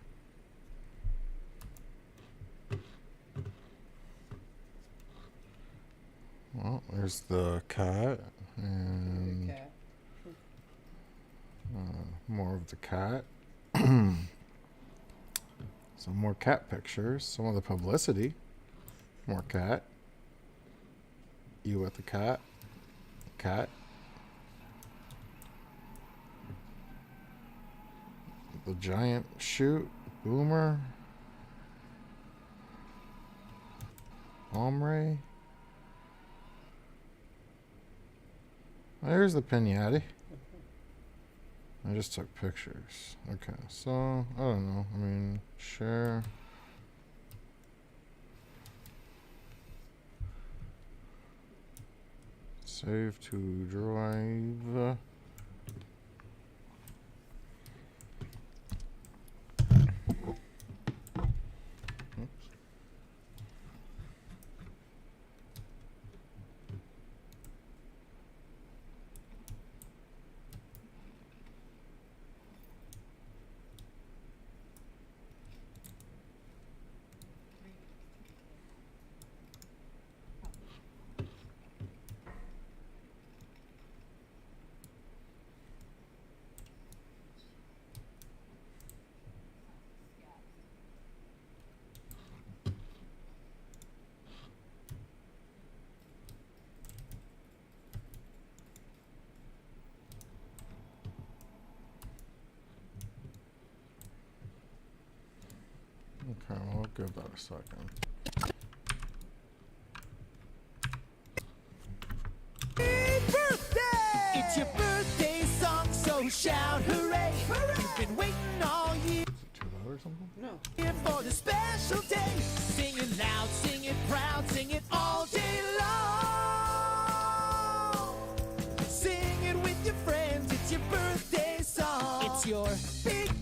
Well, there's the cat and more of the cat. Some more cat pictures. Some of the publicity. More cat. You with the cat. Cat. The giant shoot. Boomer. Ombre. There's the piñata. I just took pictures. Okay, so, I don't know. I mean, share. Save to drive. Oops. Okay, we'll give that a second. Birthday! It's your birthday song, so shout hooray! You've been waiting all year. Too loud or something? No. Here for the special day. Sing it loud, sing it proud, sing it all day long. Sing it with your friends, it's your birthday song. It's your big.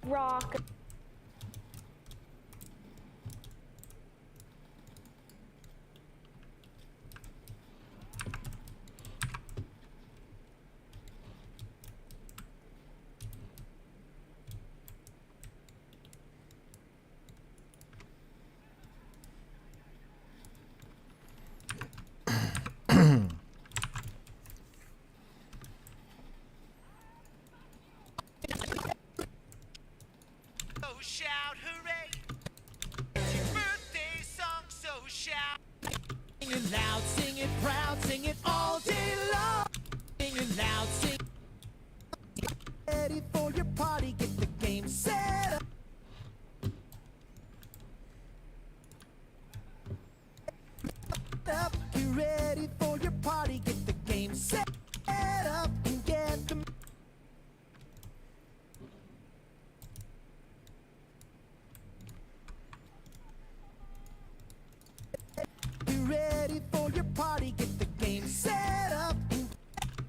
rock. So shout hooray! It's your birthday song, so shout. Sing it loud, sing it proud, sing it all day long. Sing it loud, sing. Ready for your party, get the game set up. Get ready for your party, get the game set up and get the. Get ready for your party, get the game set up and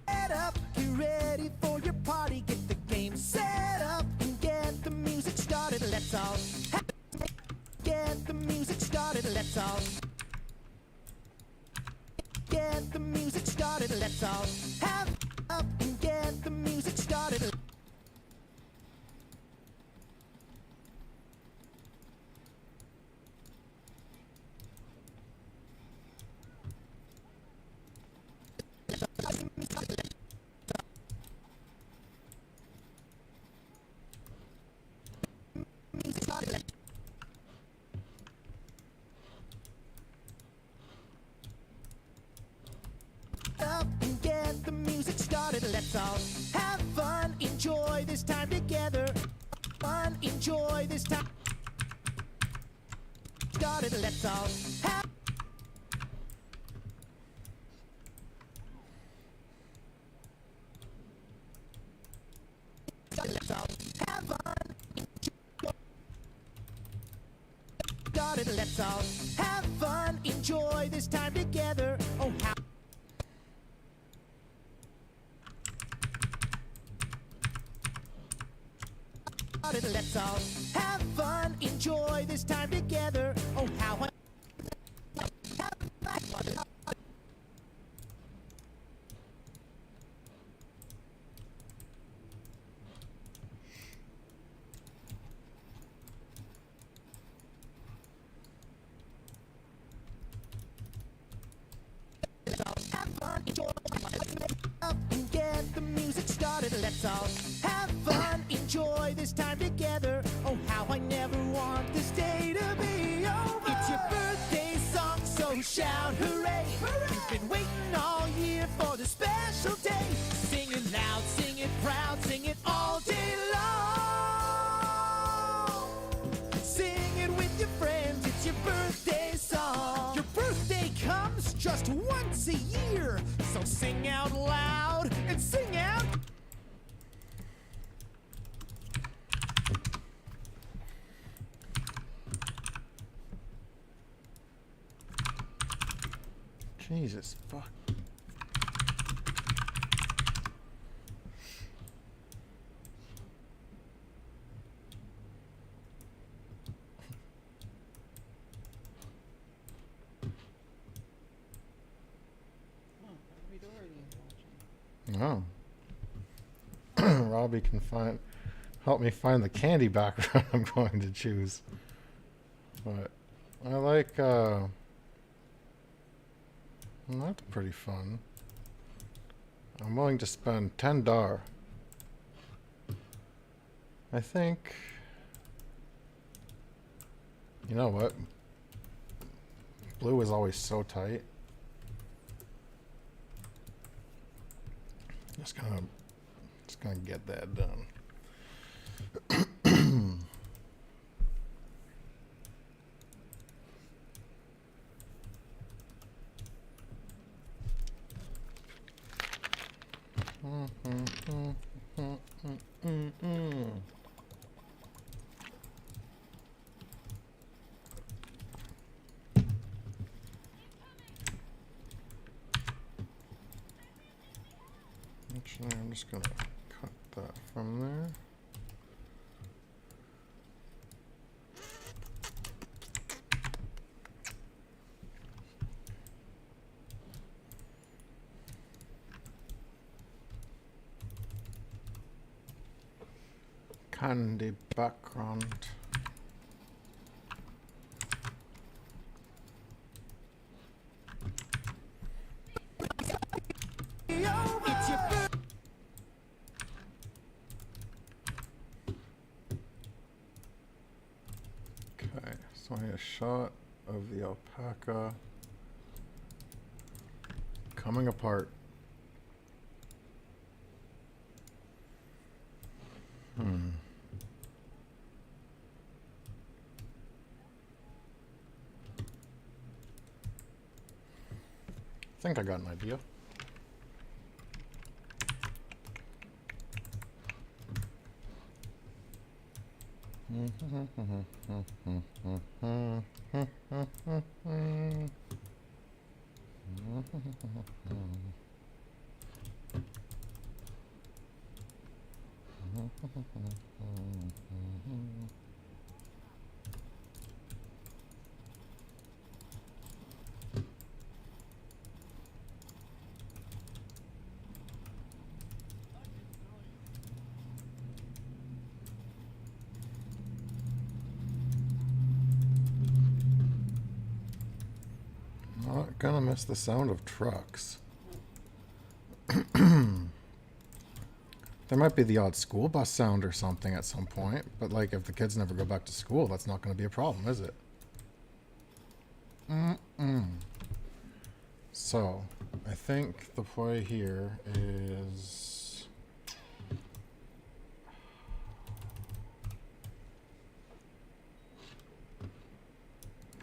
get up. Get ready for your party, get the game set up and get the music started. Let's all get the music started. Let's all get the music started. Let's all have up and get the music started. Up and get the music started. Let's all have fun, enjoy this time together. Fun, enjoy this time. Started. Let's all have. Let's all have fun. Started. Let's all have fun, enjoy this time together. Oh, how. Let's all have fun, enjoy this time together. Oh, how I Let's all have fun, enjoy up and get the music started. Let's all have fun, enjoy this time together. Oh, how I never want this day to be over. It's your birthday song, so shout hooray. You've been waiting all year for the special day. Sing it loud, sing it proud, sing it all day long. Sing it with your friends, it's your birthday song. Your birthday comes just once a year, so sing out loud and sing out. Jesus fuck. Oh. Robbie can help me find the candy background I'm going to choose. But I like that's pretty fun. I'm willing to spend $10. I think, you know what? Blue is always so tight. Just gonna get that done. Actually, I'm just gonna cut that from there. handy background. It's your birthday. Okay, so I need a shot of the alpaca coming apart. I think I got an idea. Not gonna miss the sound of trucks. There might be the odd school bus sound or something at some point, but like if the kids never go back to school, that's not gonna be a problem, is it? So, I think the play here is...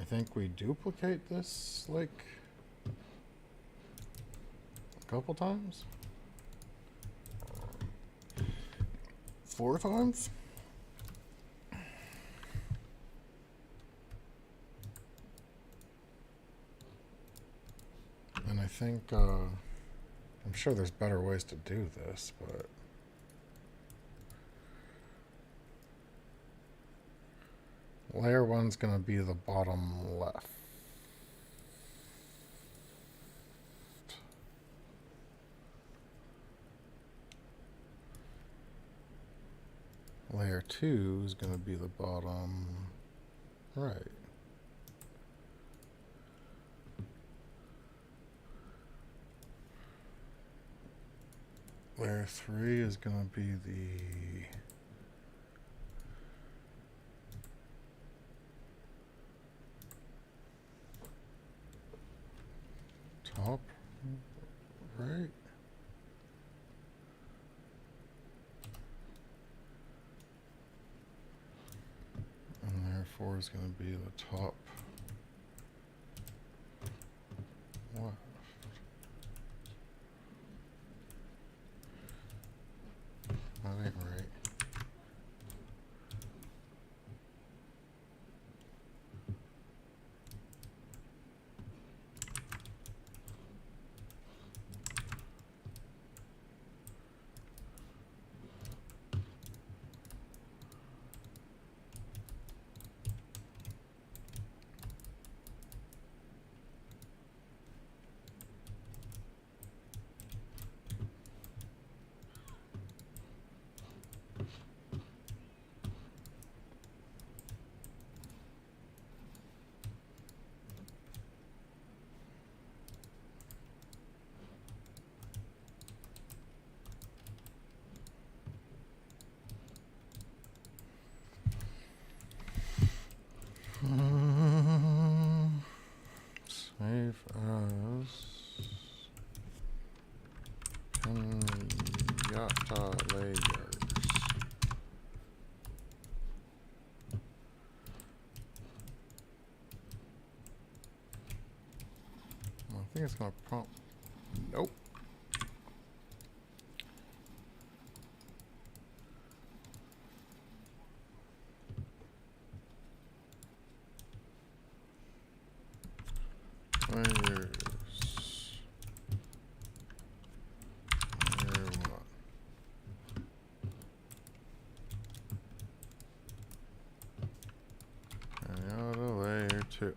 I think we duplicate this, like, a couple times? 4 times? And I think, I'm sure there's better ways to do this, but... Layer 1's gonna be the bottom left. Layer 2 is gonna be the bottom right. Layer 3 is gonna be the top right. And layer 4 is going to be the top left. That ain't right. Save as Pinata layers. I think it's gonna prompt. Nope. Layers. Layer 1. Pinata layer 2.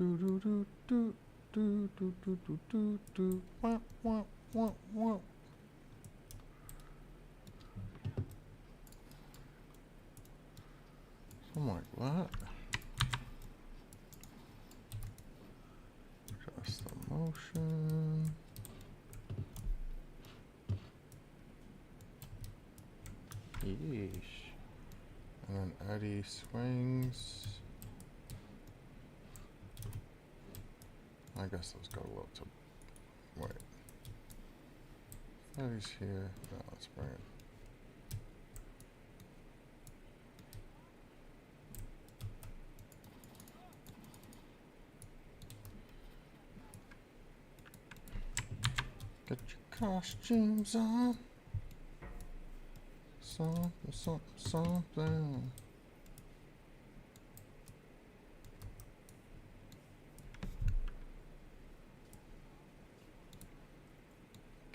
do do do do do do do do do do. Wah, wah, wah, wah. Something like that. Adjust the motion. Yeesh. And then Eddie swings. I guess those go a little too. Wait. Eddie's here. No, let's bring it. Get your costumes on. Something, something, something.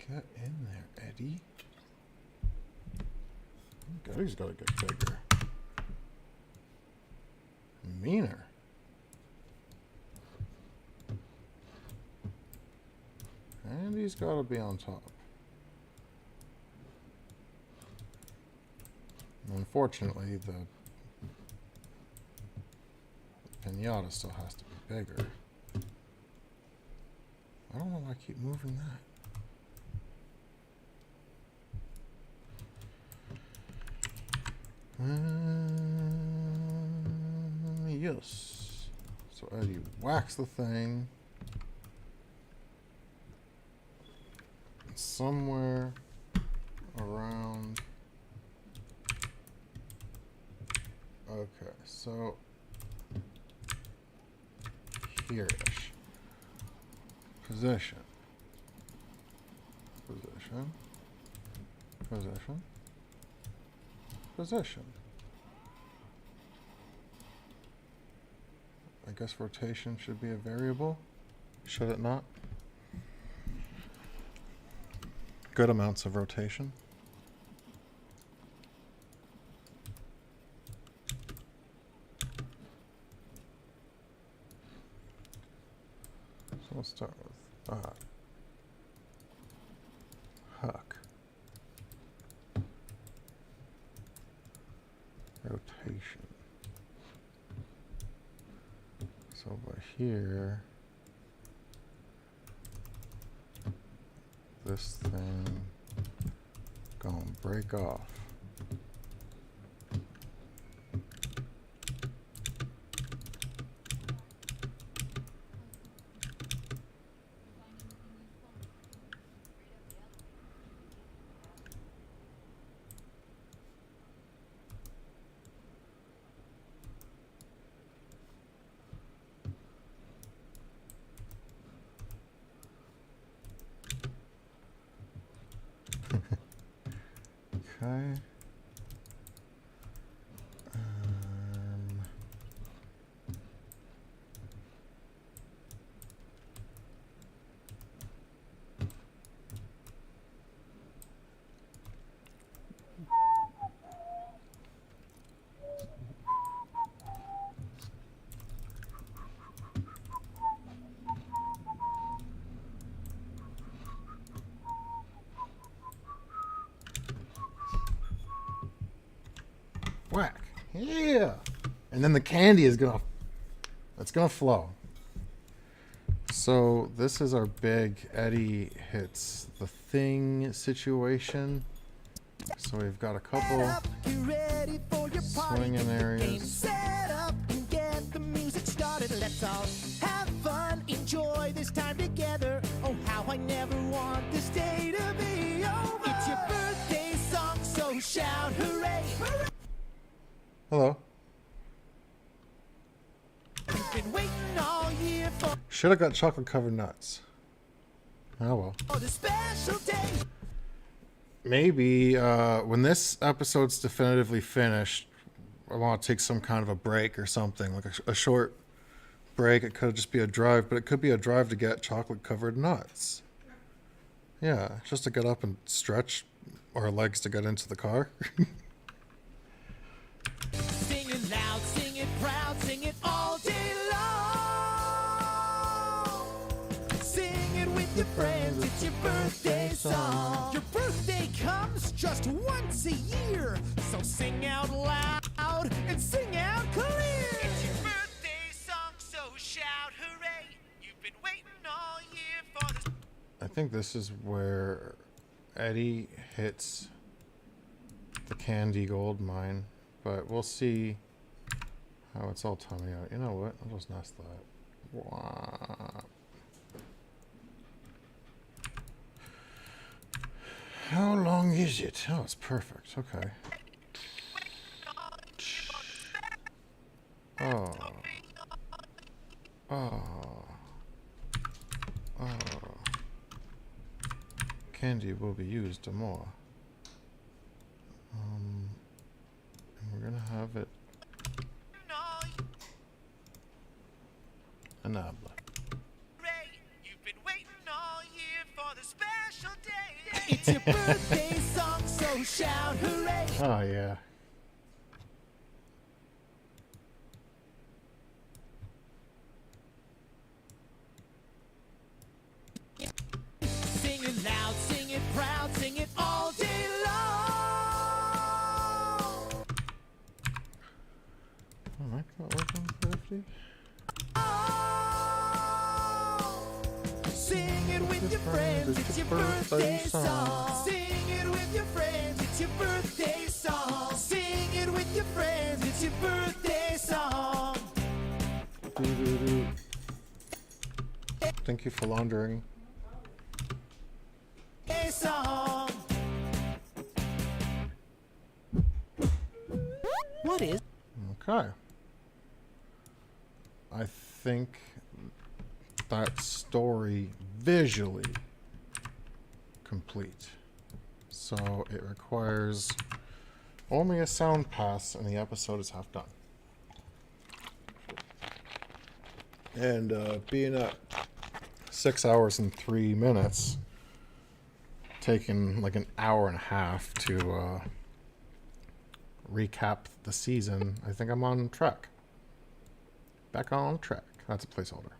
Get in there, Eddie. Eddie's gotta get bigger. Meaner. And he's gotta be on top. Unfortunately, the pinata still has to be bigger. I don't know why I keep moving that. Yes. So Eddie whacks the thing. Somewhere around. Okay, so here-ish. Position. Position. Position. Position. I guess rotation should be a variable. Should it not? Good amounts of rotation. So we'll start with that. Huck. Rotation. So by here, this thing gonna break off. Okay. Whack. Yeah. And then the candy is gonna, it's gonna flow. So this is our big Eddie hits the thing situation. So we've got a couple swinging areas. Set up and get the music started. Let's all have fun, enjoy this time together. Oh, how I never want this day to be over. It's your birthday song, so shout hooray! Hello. We've been waiting all year for Should have got chocolate covered nuts. Oh well. the special day. Maybe when this episode's definitively finished, I want to take some kind of a break or something, like a short break. It could just be a drive, but it could be a drive to get chocolate covered nuts. Yeah, just to get up and stretch our legs to get into the car. Sing it loud, sing it proud, sing it all day long. with your friends, it's your birthday song. Your birthday comes just once a year, so sing out loud and sing out clear. It's your birthday song, so shout hooray. You've been waiting all year for this. I think this is where Eddie hits the candy gold mine, but we'll see how it's all tummy out. You know what? I'll just nest that. Wow. How long is it? Oh, it's perfect. Okay. Oh. Oh. Oh. Candy will be used more. And we're gonna have it. Anabla. You've been waiting all year for the special day. It's your birthday song, so shout hooray. Oh yeah. Sing it loud, sing it proud, sing it all day long. Oh, I can't work on 50. Sing it with your friends, it's your birthday song. Sing it with your friends, it's your birthday song. Sing it with your friends, it's your birthday song. Doo-doo-doo. Thank you for laundering. Birthday song. What is? Okay. I think that story visually complete. So it requires only a sound pass and the episode is half done. And being at 6 hours and 3 minutes, taking like an hour and a half to recap the season, I think I'm on track. Back on track. That's a placeholder.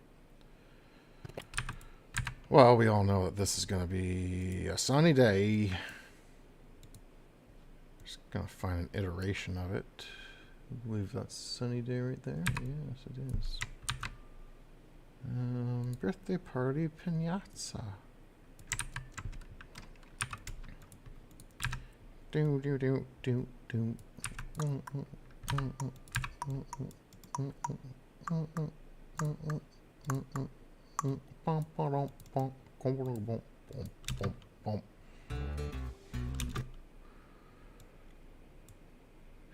Well, we all know that this is going to be a sunny day. Just going to find an iteration of it. I believe that's sunny day right there. Yes, it is. Birthday party piñata. Do do do do do.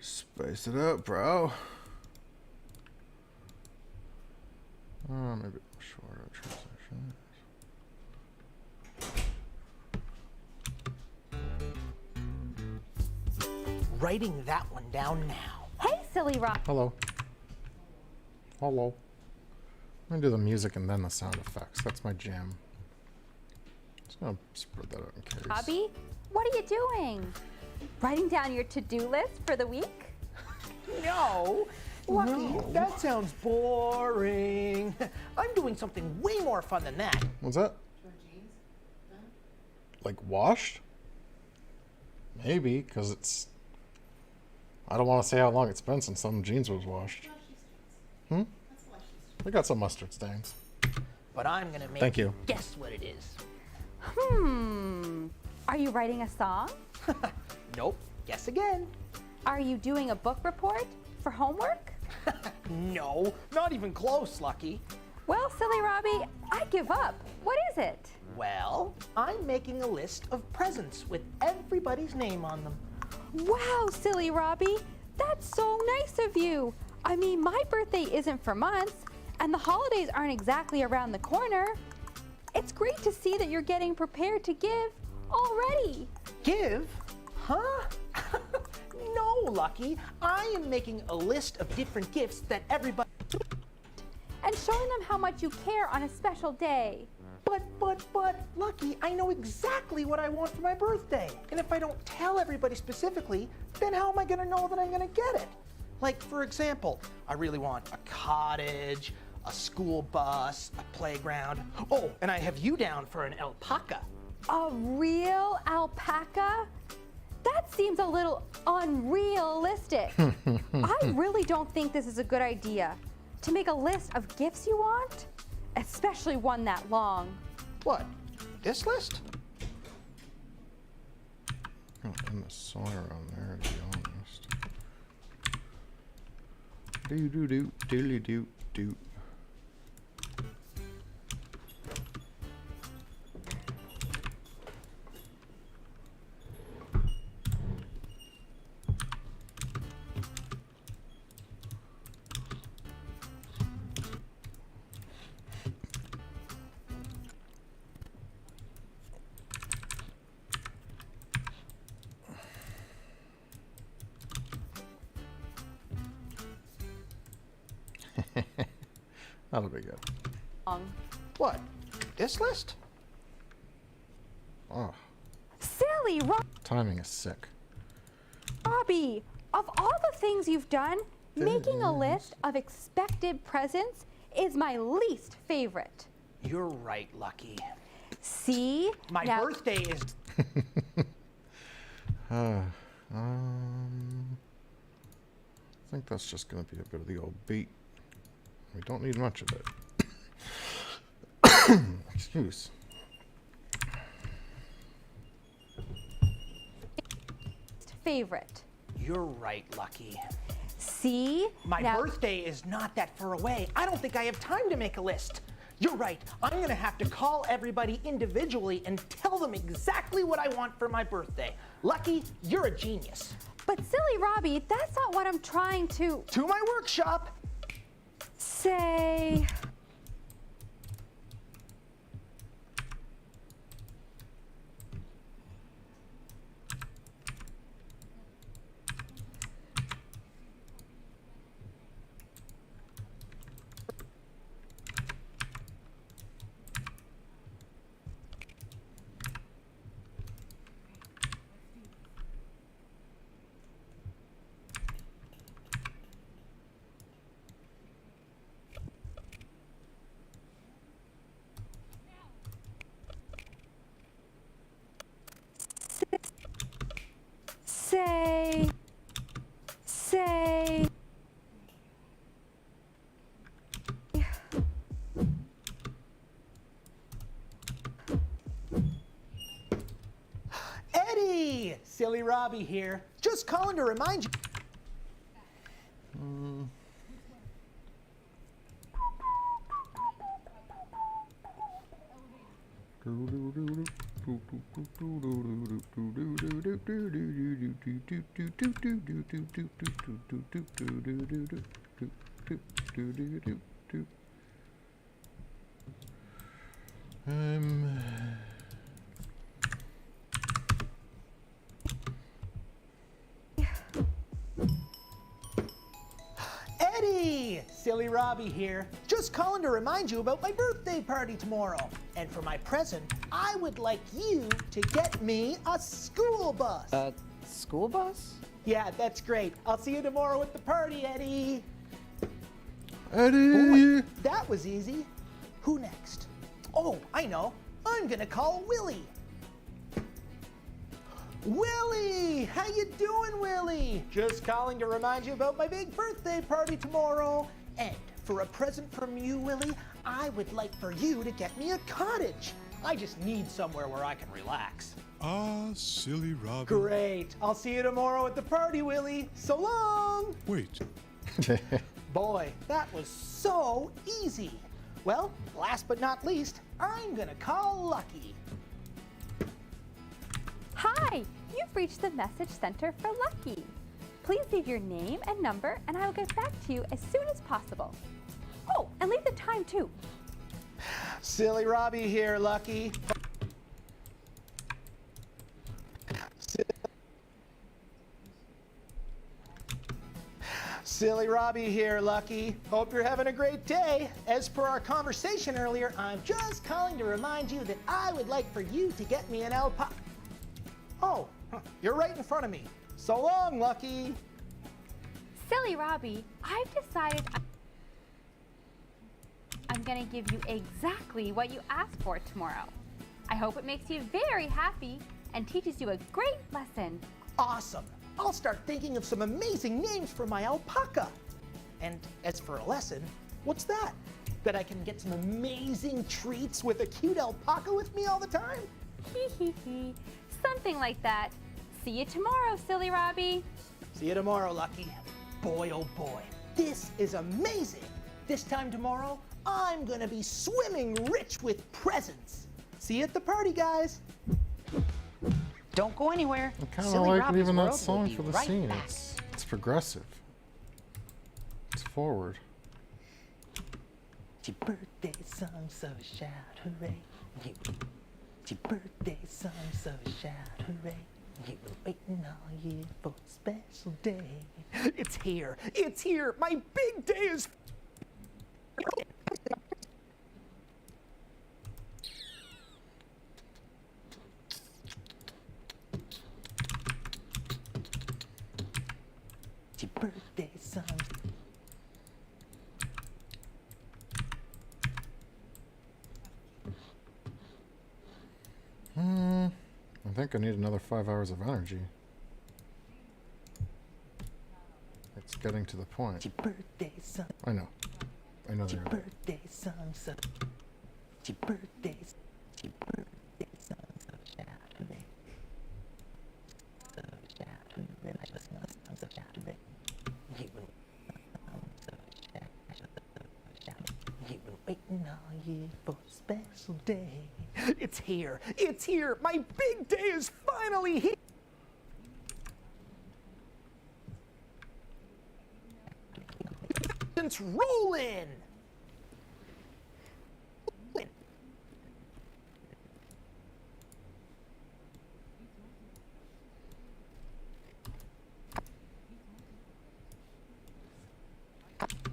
Spice it up, bro. Maybe shorter transition. Writing that one down now. Hey, silly Rob. Hello. Hello. I'm gonna do the music and then the sound effects. That's my jam. Just gonna spread that out in case. Robbie, what are you doing? Writing down your to-do list for the week? No. Lucky, that sounds boring. I'm doing something way more fun than that. What's that? Like washed? Maybe, because it's... I don't want to say how long it's been since some jeans was washed. Hmm? We got some mustard stains. But I'm gonna make Thank you. Guess what it is. Are you writing a song? Nope. Guess again. Are you doing a book report for homework? No, not even close, Lucky. Well, silly Robbie, I give up. What is it? Well, I'm making a list of presents with everybody's name on them. Wow, silly Robbie, that's so nice of you. I mean, my birthday isn't for months, and the holidays aren't exactly around the corner. It's great to see that you're getting prepared to give already. Give? Huh? No, Lucky. I am making a list of different gifts that everybody... And showing them how much you care on a special day. But, Lucky, I know exactly what I want for my birthday. And if I don't tell everybody specifically, then how am I gonna know that I'm gonna get it? Like, for example, I really want a cottage, a school bus, a playground. Oh, and I have you down for an alpaca. A real alpaca? That seems a little unrealistic. I really don't think this is a good idea. To make a list of gifts you want, especially one that long. What? This list? And the song around there, to be honest. Do dilly do. That'll be good. What? This list? Oh, Silly timing is sick. Robbie, of all the things you've done, making a list of expected presents is my least favorite. You're right, Lucky. See? My birthday is... I think that's just going to be a bit of the old beat. We don't need much of it. Excuse. Favorite. You're right, Lucky. See? My birthday is not that far away. I don't think I have time to make a list. You're right. I'm going to have to call everybody individually and tell them exactly what I want for my birthday. Lucky, you're a genius. But silly Robbie, that's not what I'm trying to... To my workshop. Say... Eddie! Silly Robbie here. Just calling to remind you. Eddie! Silly Robbie here. Just calling to remind you about my birthday party tomorrow. And for my present, I would like you to get me a school bus. School bus? Yeah, that's great. I'll see you tomorrow at the party, Eddie. Eddie! Boy, that was easy. Who next? Oh, I know. I'm gonna call Willie. Willie! How you doing, Willie? Just calling to remind you about my big birthday party tomorrow. And for a present from you, Willie, I would like for you to get me a cottage. I just need somewhere where I can relax. Ah, silly Robbie. Great. I'll see you tomorrow at the party, Willie. So long. Wait. Boy, that was so easy. Well, last but not least, I'm gonna call Lucky. Hi, you've reached the message center for Lucky. Please leave your name and number, and I will get back to you as soon as possible. Oh, and leave the time too. Silly Robbie here, Lucky. Silly Robbie here, Lucky. Hope you're having a great day. As per our conversation earlier, I'm just calling to remind you that I would like for you to get me an alpaca. Oh, you're right in front of me. So long, Lucky. Silly Robbie, I've decided going to give you exactly what you asked for tomorrow. I hope it makes you very happy and teaches you a great lesson. Awesome. I'll start thinking of some amazing names for my alpaca. And as for a lesson, what's that? That I can get some amazing treats with a cute alpaca with me all the time? Hee hee hee. Something like that. See you tomorrow, silly Robbie. See you tomorrow, Lucky. Boy, oh boy, this is amazing. This time tomorrow, I'm gonna be swimming rich with presents. See you at the party, guys. Don't go anywhere. I kind of Silly like Robbie's leaving that World will song be for the right scene. back. It's progressive. It's forward. It's your birthday song, so shout hooray. It's your birthday song, so shout hooray. You've been waiting all year for a special day. It's here, it's here. My big day is. It's your birthday song. I think I need another 5 hours of energy. It's getting to the point. It's your birthday song. I know. I know It's your they're birthday song, so. It's your birthday. It's your birthday song, so shout hooray. So shout hooray. I just want to song, so shout hooray. You've been You've been waiting all year for a special day. It's here. It's here. My big day is finally here. It's rolling.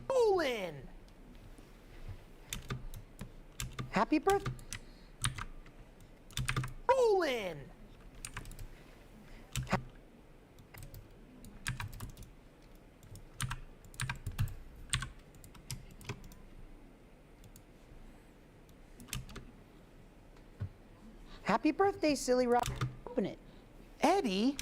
Rolling. Happy birthday. Rolling. Happy birthday, silly Rob. Open it. Eddie?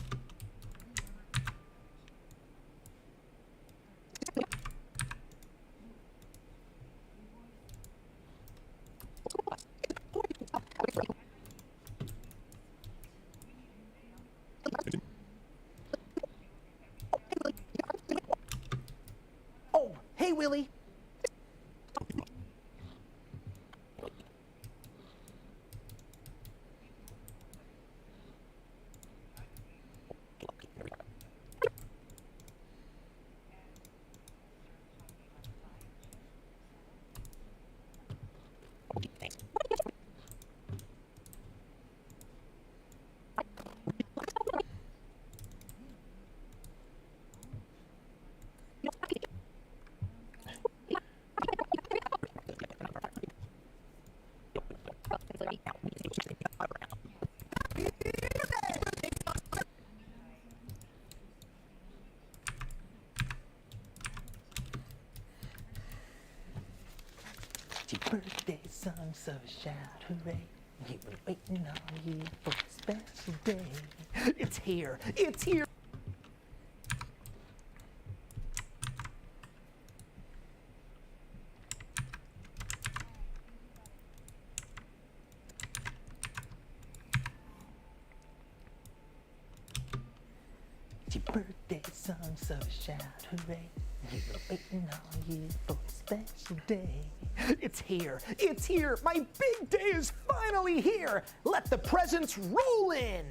Oh, hey, Willie. It's your birthday song, so shout hooray. You've been waiting all year for a special day. It's here. It's here. It's your birthday song, so shout hooray. You've been waiting all year for a special day. It's here. It's here. My big day is finally here. Let the presents roll in.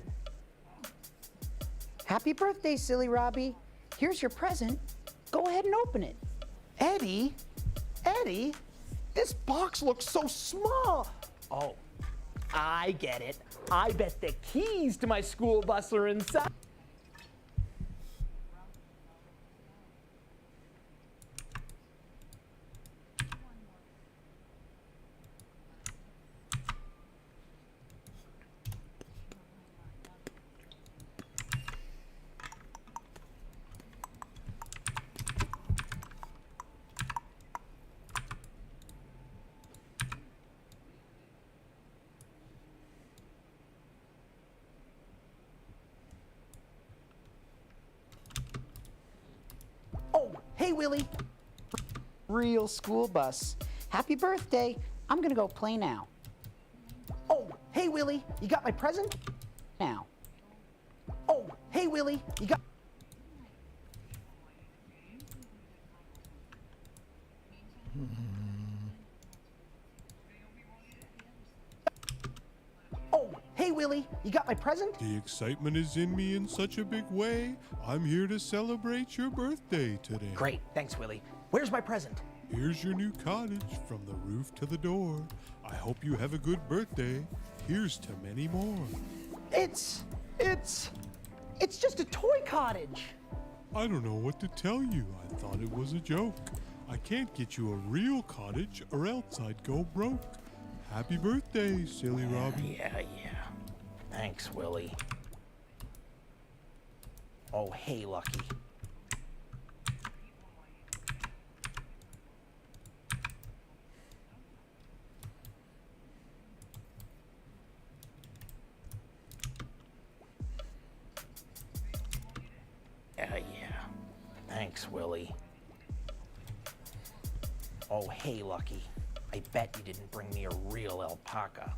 Happy birthday, silly Robbie. Here's your present. Go ahead and open it. Eddie? Eddie? This box looks so small. Oh, I get it. I bet the keys to my school bus are inside. hey, Willie. Real school bus. Happy birthday. I'm gonna go play now. Oh, hey, Willie. You got my present? Now. Oh, hey, Willie. You got... Oh, hey, Willie. You got my present? The excitement is in me in such a big way. I'm here to celebrate your birthday today. Great. Thanks, Willie. Where's my present? Here's your new cottage from the roof to the door. I hope you have a good birthday. Here's to many more. It's just a toy cottage. I don't know what to tell you. I thought it was a joke. I can't get you a real cottage or else I'd go broke. Happy birthday, silly Robbie. Yeah. Thanks, Willie. Oh, hey, Lucky. Yeah. Thanks, Willie. Oh, hey, Lucky. I bet you didn't bring me a real alpaca.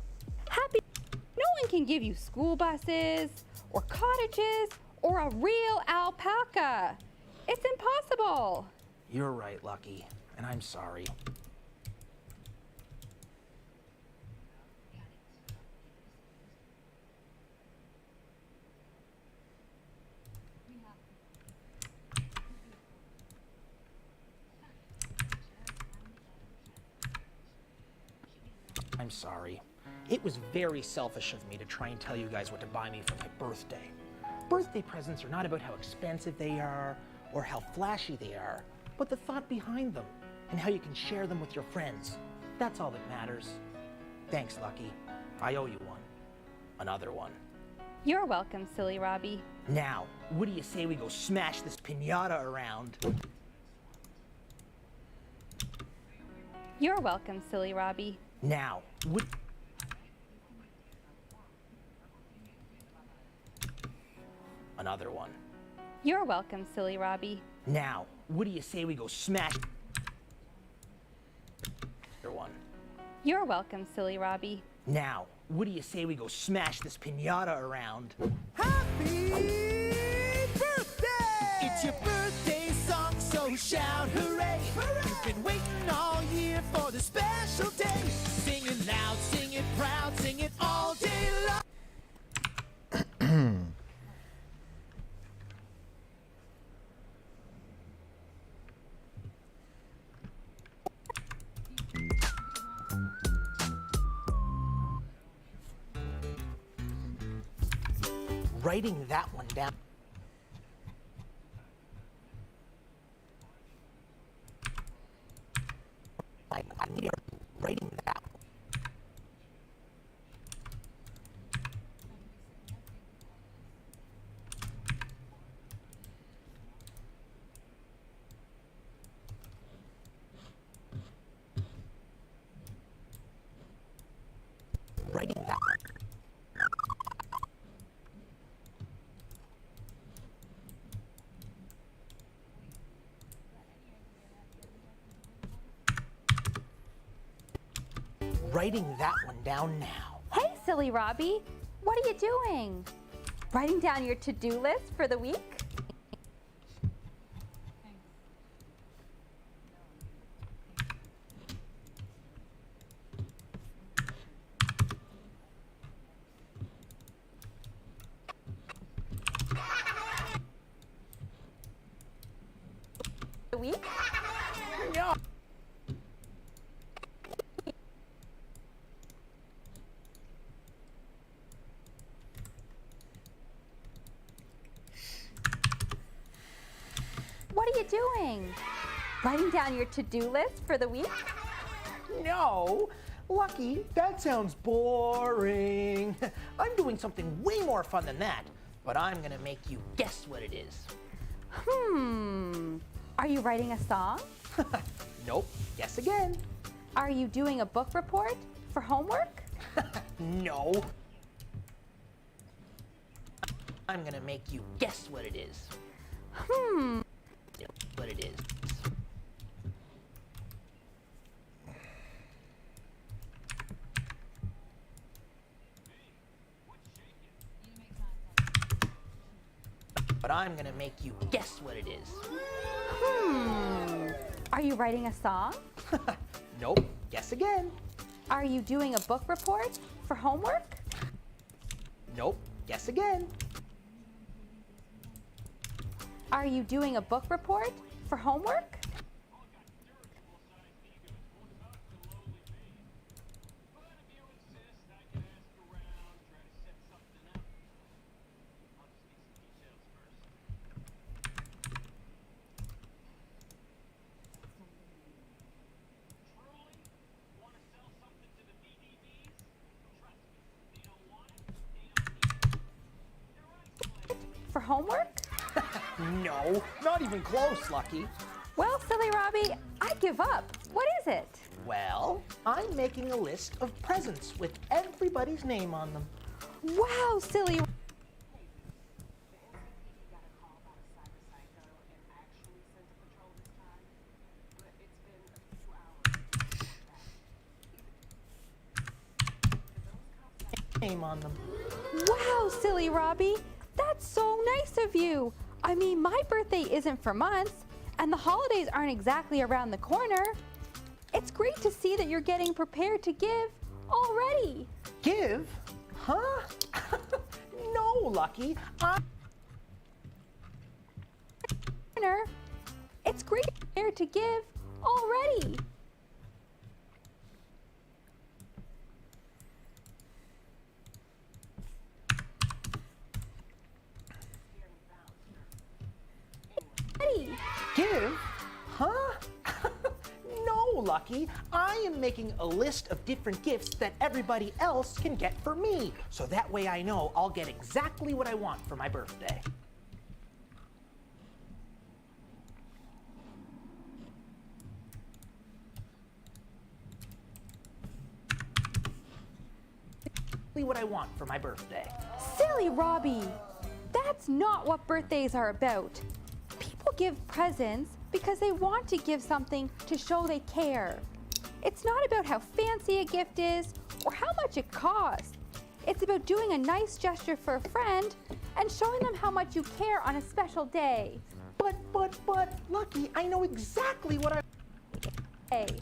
Happy. No one can give you school buses or cottages or a real alpaca. It's impossible. You're right, Lucky, and I'm sorry. I'm sorry. It was very selfish of me to try and tell you guys what to buy me for my birthday. Birthday presents are not about how expensive they are or how flashy they are, but the thought behind them and how you can share them with your friends. That's all that matters. Thanks, Lucky. I owe you one. Another one. You're welcome, silly Robbie. Now, what do you say we go smash this piñata around? You're welcome, silly Robbie. Now, what... Another one. You're welcome, silly Robbie. Now, what do you say we go smash... Another one. You're welcome, silly Robbie. Now, what do you say we go smash this piñata around? Happy birthday! It's your birthday song, so shout hooray! You've been waiting all year for the special day. Sing it loud, sing it proud, sing it all day long. Writing that one down. I'm writing that. Writing that. Writing that one down now. Hey, silly Robbie. What are you doing? Writing down your to-do list for the week? The week? No. What are you doing? Writing down your to-do list for the week? No, Lucky, that sounds boring. I'm doing something way more fun than that, but I'm gonna make you guess what it is. Are you writing a song? Nope, guess again. Are you doing a book report for homework? No. I'm gonna make you guess what it is. What it is. but I'm gonna make you guess what it is. Are you writing a song? Nope. Guess again. Are you doing a book report for homework? Nope. Guess again. Are you doing a book report for homework? For homework? No, not even close, Lucky. Well, silly Robbie, I give up. What is it? Well, I'm making a list of presents with everybody's name on them. Wow, silly. Name on them. Wow, silly Robbie. That's so nice of you. I mean, my birthday isn't for months, and the holidays aren't exactly around the corner. It's great to see that you're getting prepared to give already. Give? Huh? No, Lucky. It's great to be prepared to give already. Give? Huh? No, Lucky. I am making a list of different gifts that everybody else can get for me. So that way I know I'll get exactly what I want for my birthday. What I want for my birthday. Silly Robbie. That's not what birthdays are about. People give presents because they want to give something to show they care. It's not about how fancy a gift is or how much it costs. It's about doing a nice gesture for a friend and showing them how much you care on a special day. But, Lucky, I know exactly what I... Hey.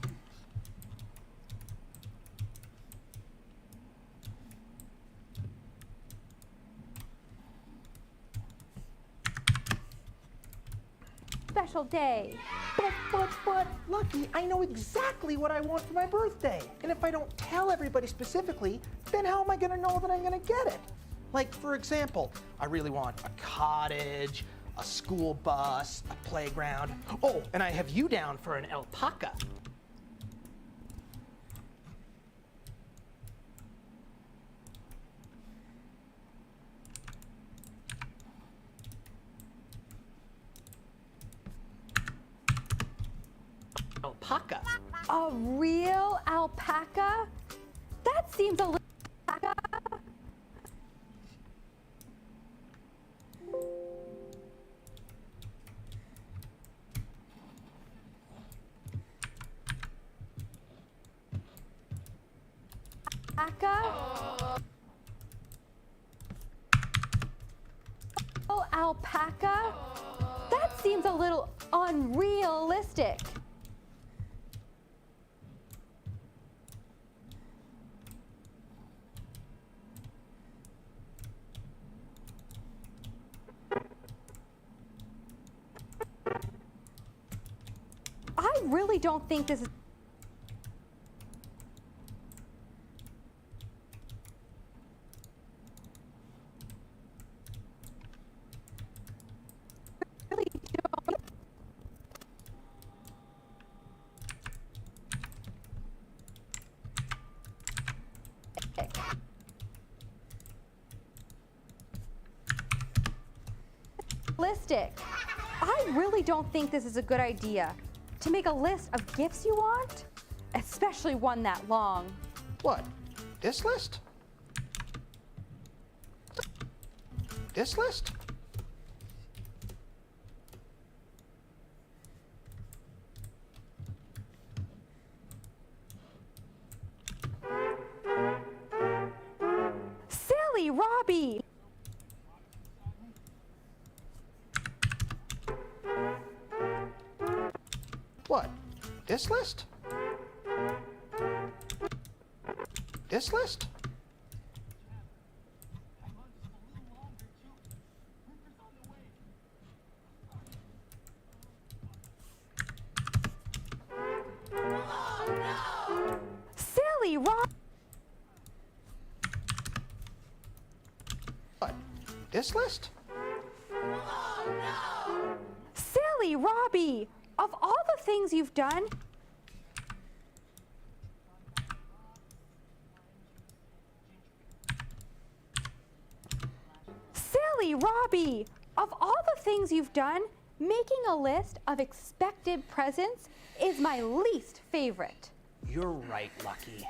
Special day. But, Lucky, I know exactly what I want for my birthday. And if I don't tell everybody specifically, then how am I gonna know that I'm gonna get it? Like, for example, I really want a cottage, a school bus, a playground. Oh, and I have you down for an alpaca. Alpaca. A real alpaca? That seems a little alpaca. Alpaca? That seems a little unrealistic. I really don't think this is realistic. I really don't think this is a good idea. To make a list of gifts you want, especially one that long. What? This list? This list? Silly Robbie! This list? This list? Silly Rob. What? This list? Silly Robbie. Of all the things you've done, Silly Robbie. Of all the things you've done, making a list of expected presents is my least favorite. You're right, Lucky.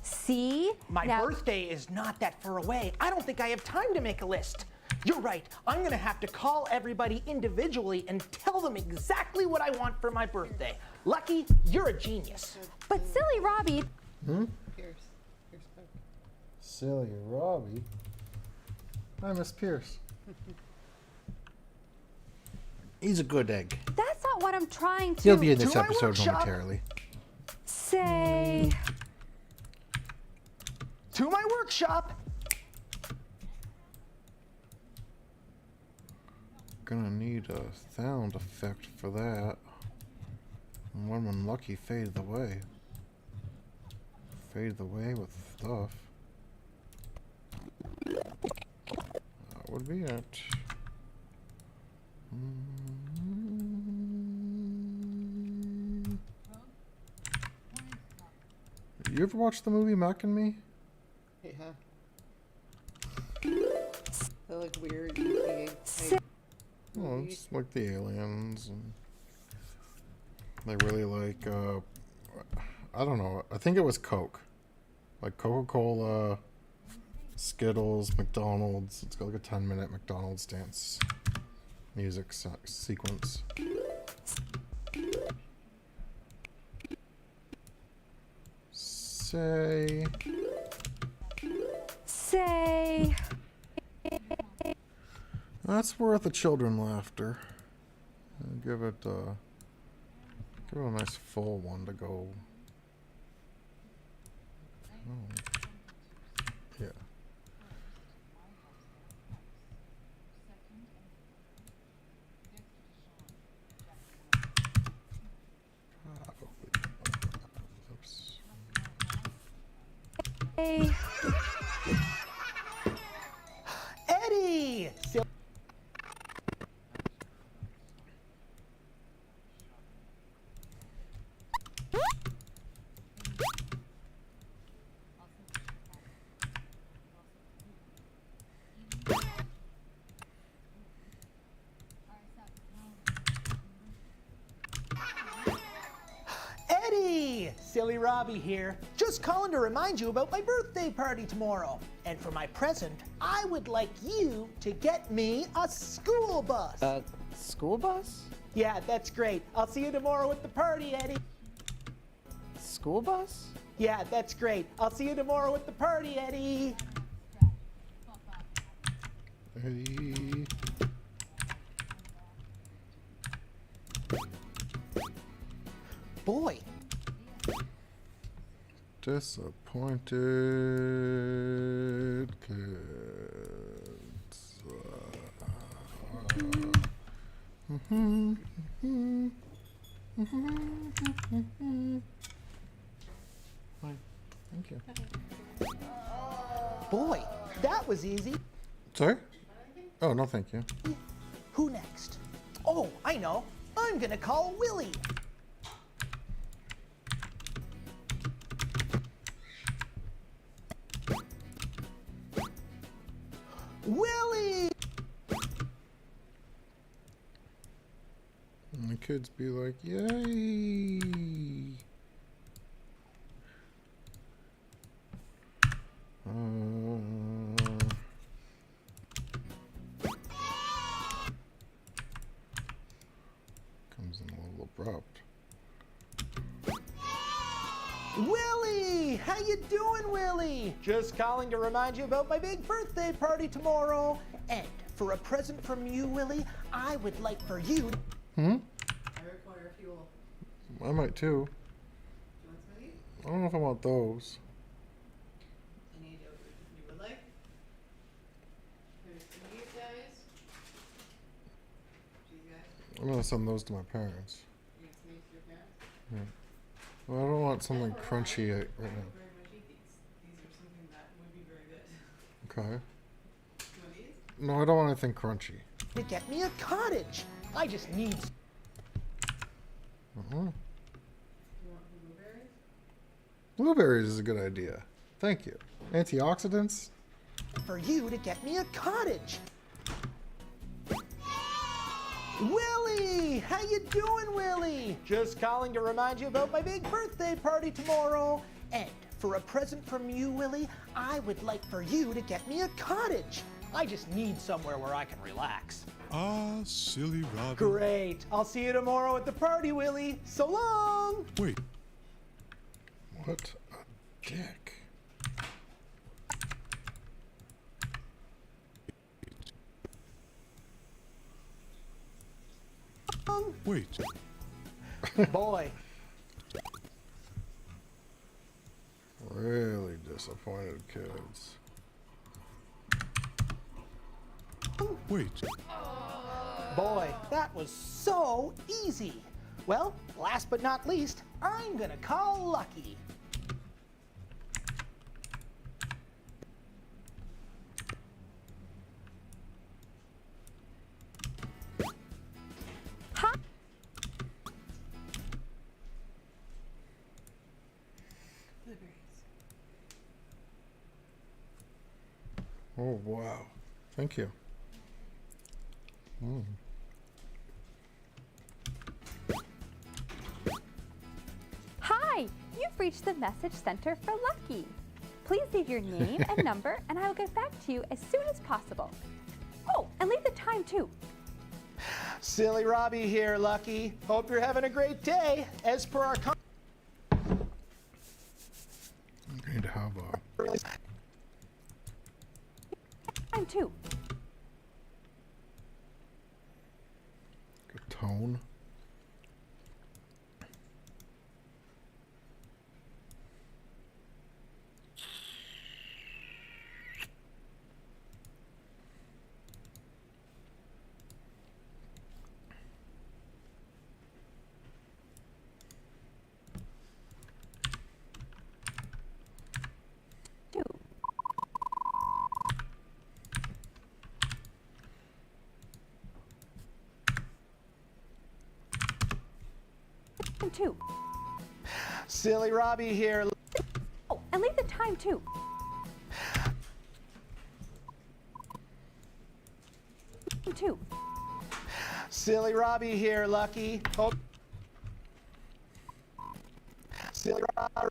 See? My Now- birthday is not that far away. I don't think I have time to make a list. You're right. I'm gonna have to call everybody individually and tell them exactly what I want for my birthday. Lucky, you're a genius. But Silly Robbie. Silly Robbie. Hi, Miss Pierce. He's a good egg. That's not what I'm trying to He'll be in this To my episode workshop. momentarily. say. To my workshop. Gonna need a sound effect for that. And one when Lucky faded away. Faded away with stuff. That would be it. You ever watch the movie Mac and Me? Yeah. They look weird. Like, Oh, it's like the aliens, and they really like, I don't know, I think it was Coke. Like Coca-Cola, Skittles, McDonald's. It's got like a 10-minute McDonald's dance music sequence. Say. That's worth the children laughter. Give it a nice full one to go. Oh. Yeah. Eddie! Eddie! Silly Robbie here. Just calling to remind you about my birthday party tomorrow. And for my present, I would like you to get me a school bus. A school bus? Yeah, that's great. I'll see you tomorrow at the party, Eddie. School bus? Yeah, that's great. I'll see you tomorrow at the party, Eddie. Eddie. Boy. Disappointed kids. Fine. Thank you. Boy, that was easy. Sorry? Oh, no, thank you. Who next? Oh, I know. I'm gonna call Willie. Willie! And the kids be like, yay! Comes in a little abrupt. Willie! How you doing, Willie? Just calling to remind you about my big birthday party tomorrow. And for a present from you, Willie, I would like for you... Hmm? I require fuel. I might too. I don't know if I want those. You would like? Here's these guys. These guys. I'm gonna send those to my parents. You can sneak to your parents. Yeah. Well, I don't want something crunchy right I now. don't very much eat these. These are something that would be very good. Okay. You want these? No, I don't want anything crunchy. To get me a cottage. I just need. Uh-huh. You want blueberries? Blueberries is a good idea. Thank you. Antioxidants? For you to get me a cottage. Willie! How you doing, Willie? Just calling to remind you about my big birthday party tomorrow. And for a present from you, Willie, I would like for you to get me a cottage. I just need somewhere where I can relax. Ah, silly Robbie. Great. I'll see you tomorrow at the party, Willie. So long! Wait. What a dick. Wait. Boy. Really disappointed kids. Wait. Boy, that was so easy. Well, last but not least, I'm gonna call Lucky. Huh? Blueberries. Oh, wow. Thank you. Mm. Hi, you've reached the message center for Lucky. Please leave your name and number, and I will get back to you as soon as possible. Oh, and leave the time too. Silly Robbie here, Lucky. Hope you're having a great day. As per our I'm going to have a... Time too. good tone. Two. Time too. Silly Robbie here. Oh, and leave the time too. Time too. Silly Robbie here, Lucky. Hope. Silly Robbie.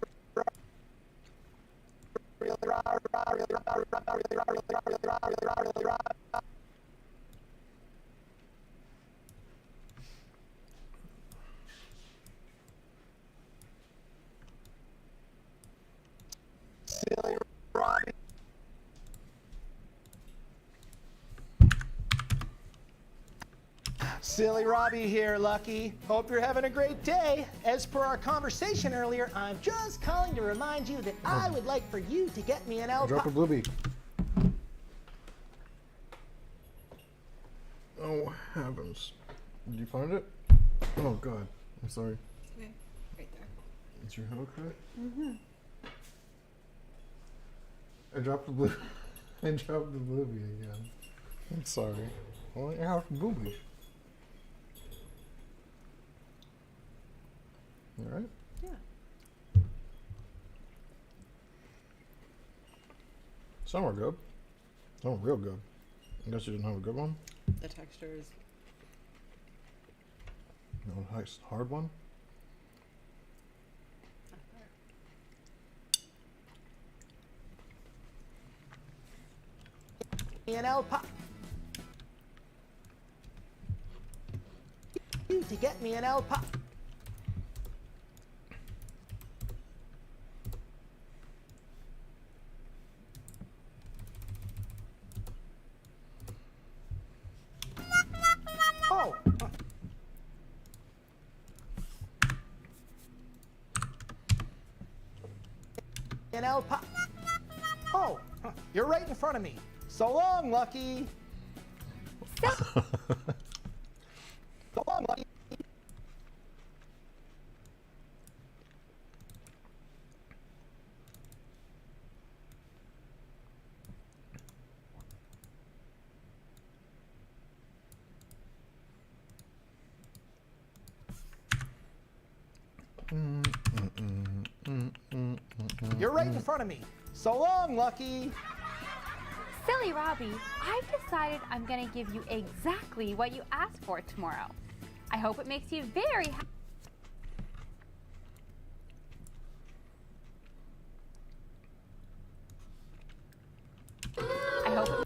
Silly Robbie. Silly Robbie here, Lucky. Hope you're having a great day. As per our conversation earlier, I'm just calling to remind you that I would like for you to get me an Drop a alpaca. bluebie. Oh, heavens. Did you find it? Oh, God. I'm sorry. Okay, right there. Is your haircut? Mm-hmm. I dropped the blue. I dropped the bluebie again. I'm sorry. Well, I have bluebie. You alright? Yeah. Some were good. Some were real good. I guess you didn't have a good one? The texture is No, nice hard one? An alpaca. You to get me an alpaca. Oh. An alpaca. Oh, you're right in front of me. So long, Lucky. So long, Lucky. You're right in front of me. So long, Lucky. Silly Robbie, I've decided I'm going to give you exactly what you asked for tomorrow. I hope it makes you very happy. I hope.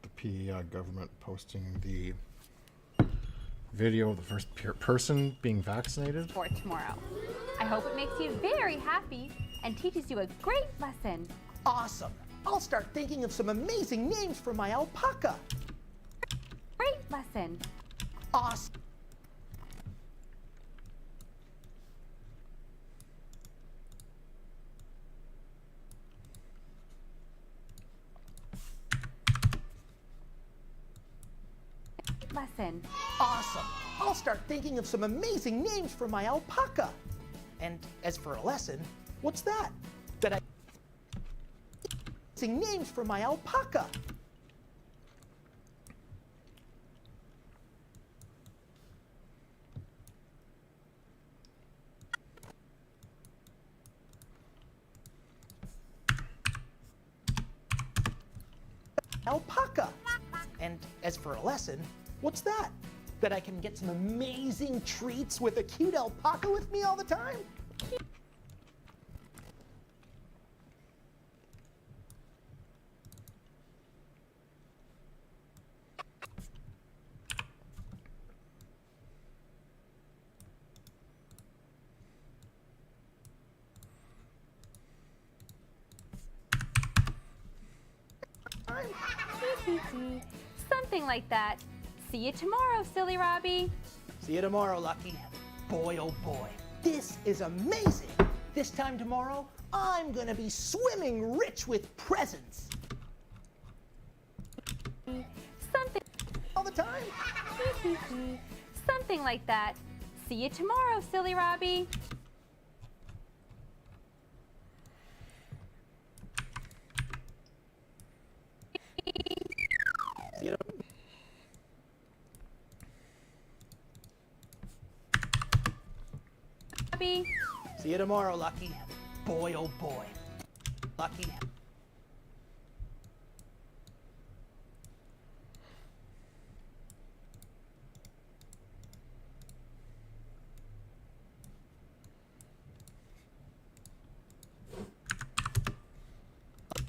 The PEI government posting the video of the first person being vaccinated. For tomorrow. I hope it makes you very happy and teaches you a great lesson. Awesome. I'll start thinking of some amazing names for my alpaca. Great lesson. Awesome. Lesson. Awesome. I'll start thinking of some amazing names for my alpaca. And as for a lesson, what's that? Amazing names for my alpaca. Alpaca. And as for a lesson, what's that? That I can get some amazing treats with a cute alpaca with me all the time? Something like that. See you tomorrow, Silly Robbie. See you tomorrow, Lucky. Boy, oh boy, this is amazing. This time tomorrow, I'm gonna be swimming rich with presents. Something. All the time. Something like that. See you tomorrow, Silly Robbie. See you Robbie. See you tomorrow, Lucky. Boy, oh boy. Lucky.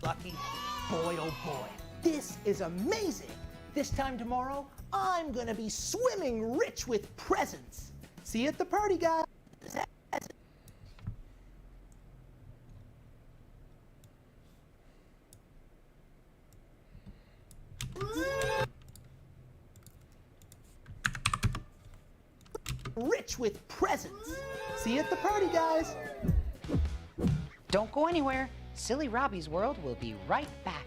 Lucky. Boy, oh boy. This is amazing. This time tomorrow, I'm gonna be swimming rich with presents. See you at the party, guys. Rich with presents. See you at the party, guys. Don't go anywhere. Silly Robbie's World will be right back.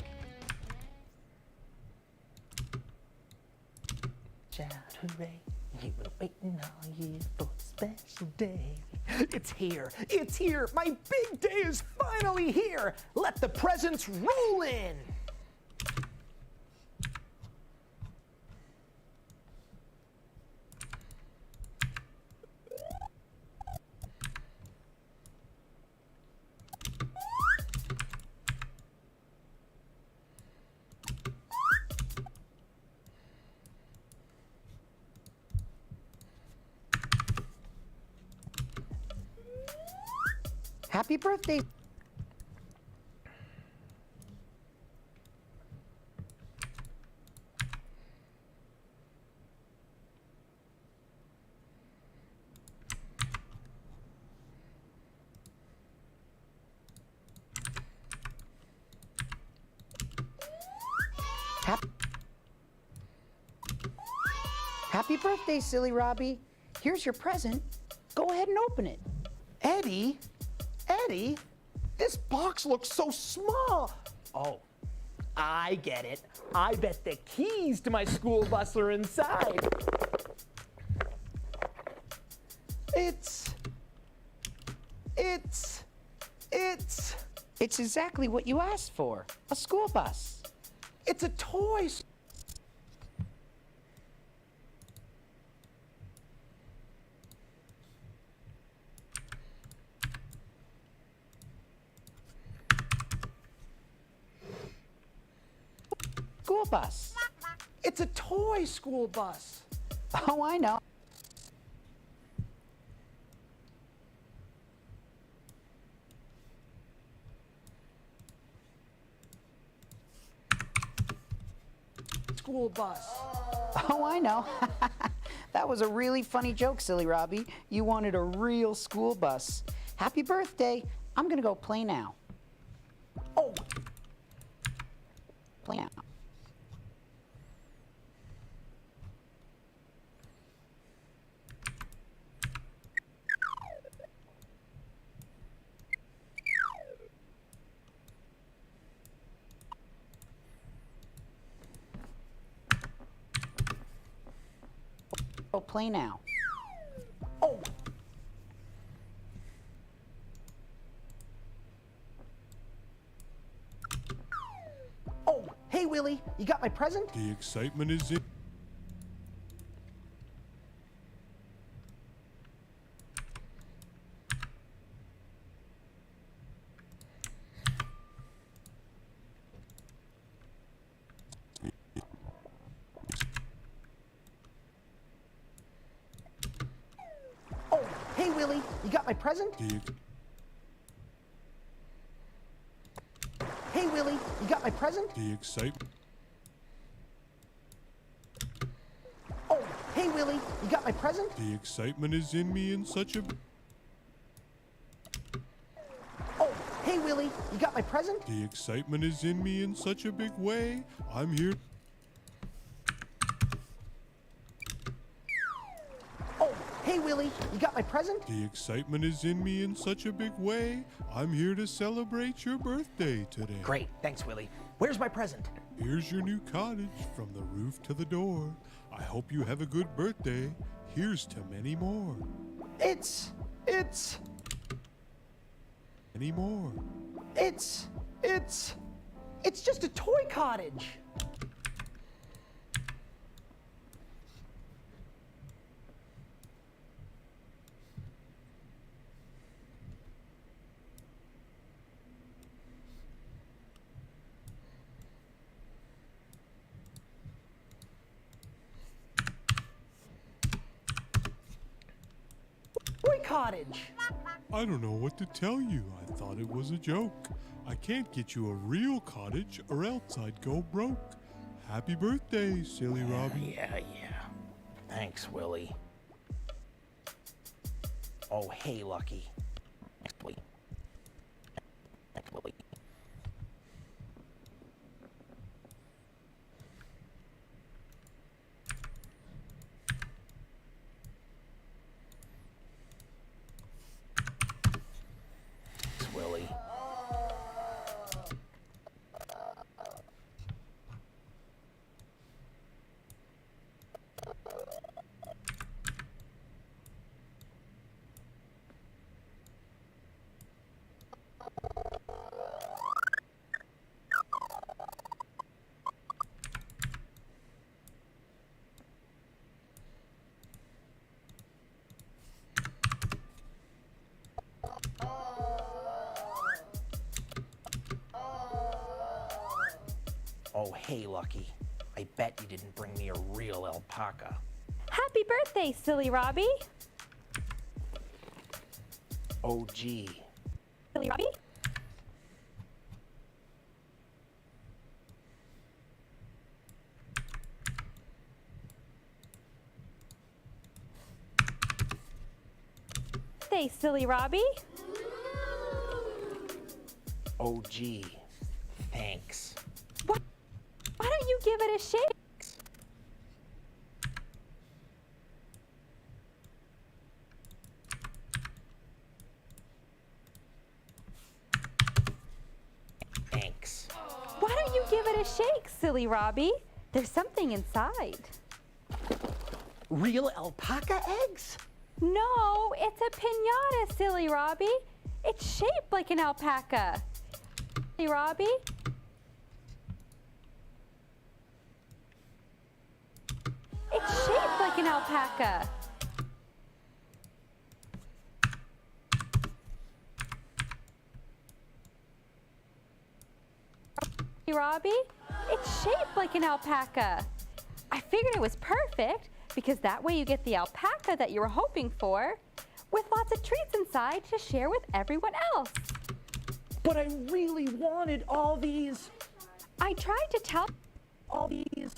Shout hooray, you were waiting all year for a special day. It's here, it's here. My big day is finally here. Let the presents roll in. Happy birthday. Happy birthday, silly Robbie. Here's your present. Go ahead and open it. Eddie? Eddie? This box looks so small. Oh, I get it. I bet the keys to my school bus are inside. It's exactly what you asked for. A school bus. It's a toy. School bus. It's a toy school bus. Oh, I know. School bus. Oh, I know. That was a really funny joke, silly Robbie. You wanted a real school bus. Happy birthday. I'm gonna go play now. Oh. Play now. Go play now. Oh. Oh, hey Willie, you got my present? The excitement is in. Oh, hey Willie, you got my present? Hey Willie, you got my present? The excitement. Oh, hey Willie, you got my present? The excitement is in me in such a. Oh, hey Willie, you got my present? The excitement is in me in such a big way. I'm here. Oh, hey Willie, you got my present? The excitement is in me in such a big way. I'm here to celebrate your birthday today. Great, thanks Willie. Where's my present? Here's your new cottage from the roof to the door. I hope you have a good birthday. Here's to many more. It's Many more. It's just a toy cottage. Toy cottage. I don't know what to tell you. I thought it was a joke. I can't get you a real cottage or else I'd go broke. Happy birthday, silly Robbie. Yeah. Thanks, Willie. Oh, hey, Lucky. Thanks, Willie. Thanks, Willie. Thanks, Willie. Oh, hey, Lucky. I bet you didn't bring me a real alpaca. Happy birthday, silly Robbie. Oh, gee. Silly Robbie? Birthday, silly Robbie. Oh, gee. Thanks. Why don't you give it a shake? a shake, silly Robbie. There's something inside. Real alpaca eggs? No, it's a piñata, silly Robbie. It's shaped like an alpaca. Silly Robbie? It's shaped like an alpaca. Robbie, it's shaped like an alpaca. I figured it was perfect because that way you get the alpaca that you were hoping for with lots of treats inside to share with everyone else. But I really wanted all these. I tried to tell all these.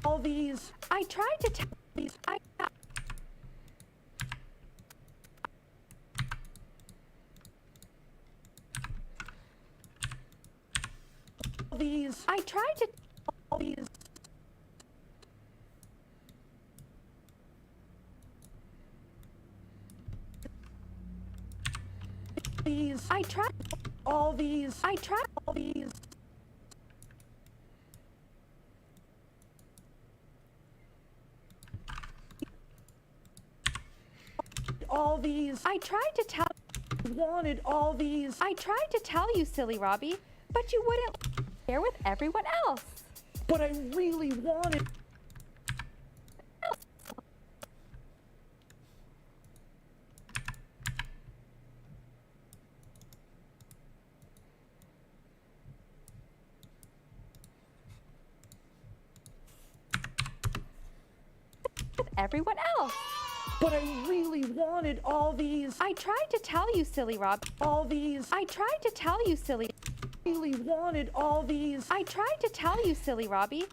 All these. I tried to tell these. These. I tried to all these. These. I tried all these. I tried all these. All these. I tried to tell wanted all these. I tried to tell you, silly Robbie, but you wouldn't share with everyone else. But I really wanted. With everyone else. But I really wanted all these. I tried to tell you, silly Rob. All these. I tried to tell you, silly. Really wanted all these. I tried to tell you, silly Robbie.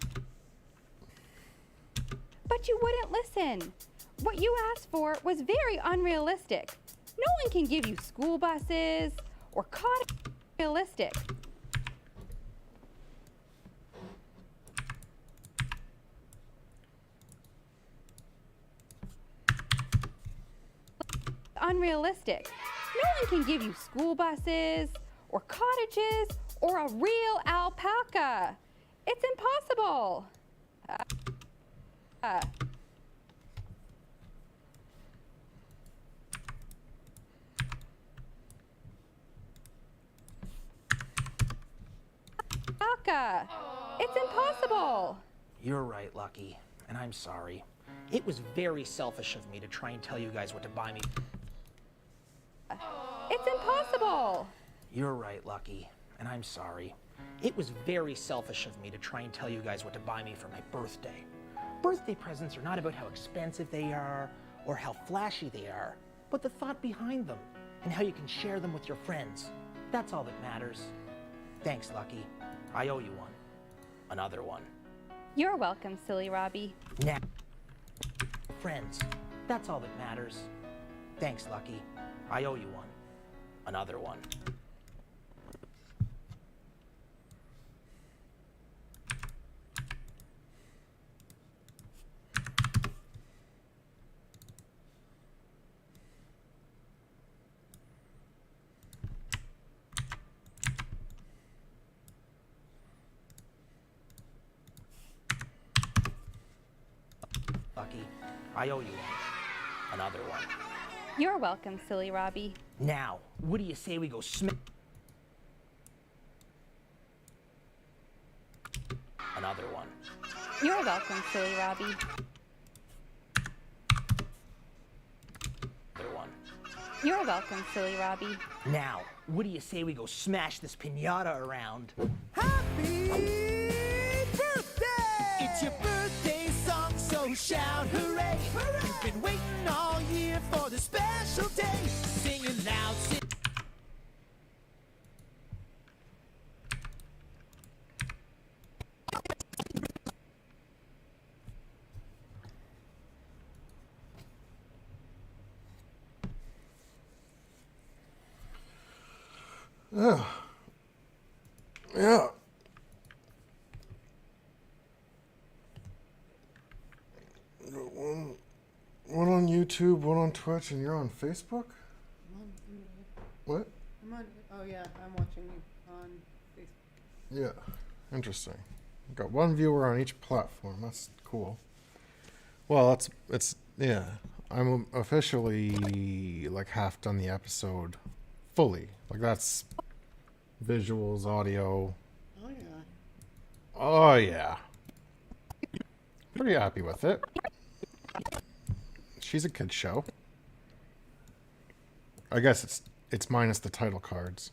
But you wouldn't listen. What you asked for was very unrealistic. No one can give you school buses or cottage. Realistic. Unrealistic. No one can give you school buses or cottages or a real alpaca. It's impossible. Alpaca. It's impossible. You're right, Lucky, and I'm sorry. It was very selfish of me to try and tell you guys what to buy me. It's impossible. You're right, Lucky, and I'm sorry. It was very selfish of me to try and tell you guys what to buy me for my birthday. Birthday presents are not about how expensive they are or how flashy they are, but the thought behind them and how you can share them with your friends. That's all that matters. Thanks, Lucky. I owe you one. Another one. You're welcome, silly Robbie. Now, friends. That's all that matters. Thanks, Lucky. I owe you one. Another one. Lucky, I owe you one. Another one. You're welcome, silly Robbie. Now, what do you say we go Another one. You're welcome, silly Robbie. Another one. You're welcome, silly Robbie. Now, what do you say we go smash this piñata around? Happy birthday! It's your birthday song, so shout hooray! Hooray! You've been waiting all year for the special day. Sing it loud, sing. Yeah. YouTube, one on Twitch, and you're on Facebook? What? I'm on. Oh yeah, I'm watching you on Facebook. Yeah, interesting. Got one viewer on each platform. That's cool. Well, it's yeah. I'm officially like half done the episode fully. Like that's visuals, audio. Oh yeah. Oh yeah. Pretty happy with it. She's a kid show. I guess it's minus the title cards.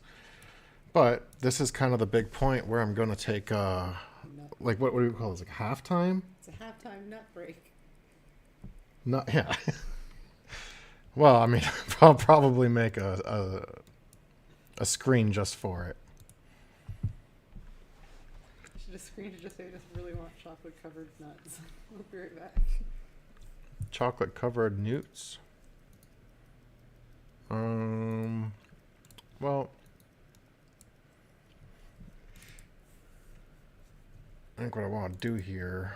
But this is kind of the big point where I'm going to take like what do you call this? Like halftime? It's a halftime nut break. Not yeah. Well, I mean, I'll probably make a screen just for it. I should just screen to just say I just really want chocolate covered nuts. I'll be right back. Chocolate covered newts. Well, I think what I want to do here.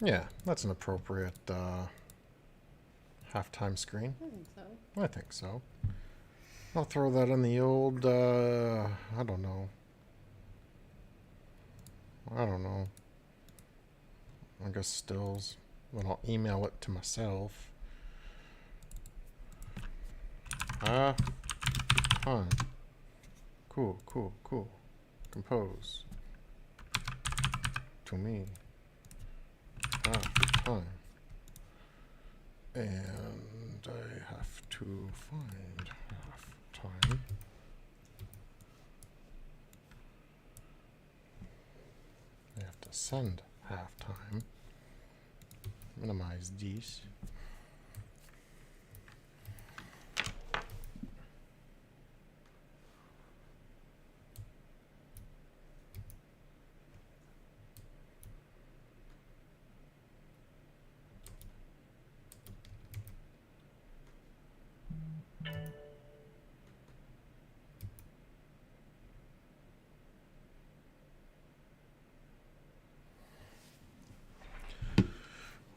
Yeah, that's an appropriate halftime screen. I think so. I think so. I'll throw that in the old, I don't know. I guess stills. Then I'll email it to myself. Fine. Cool. Compose. To me. Fine. And I have to find halftime. I have to send halftime. Minimize these.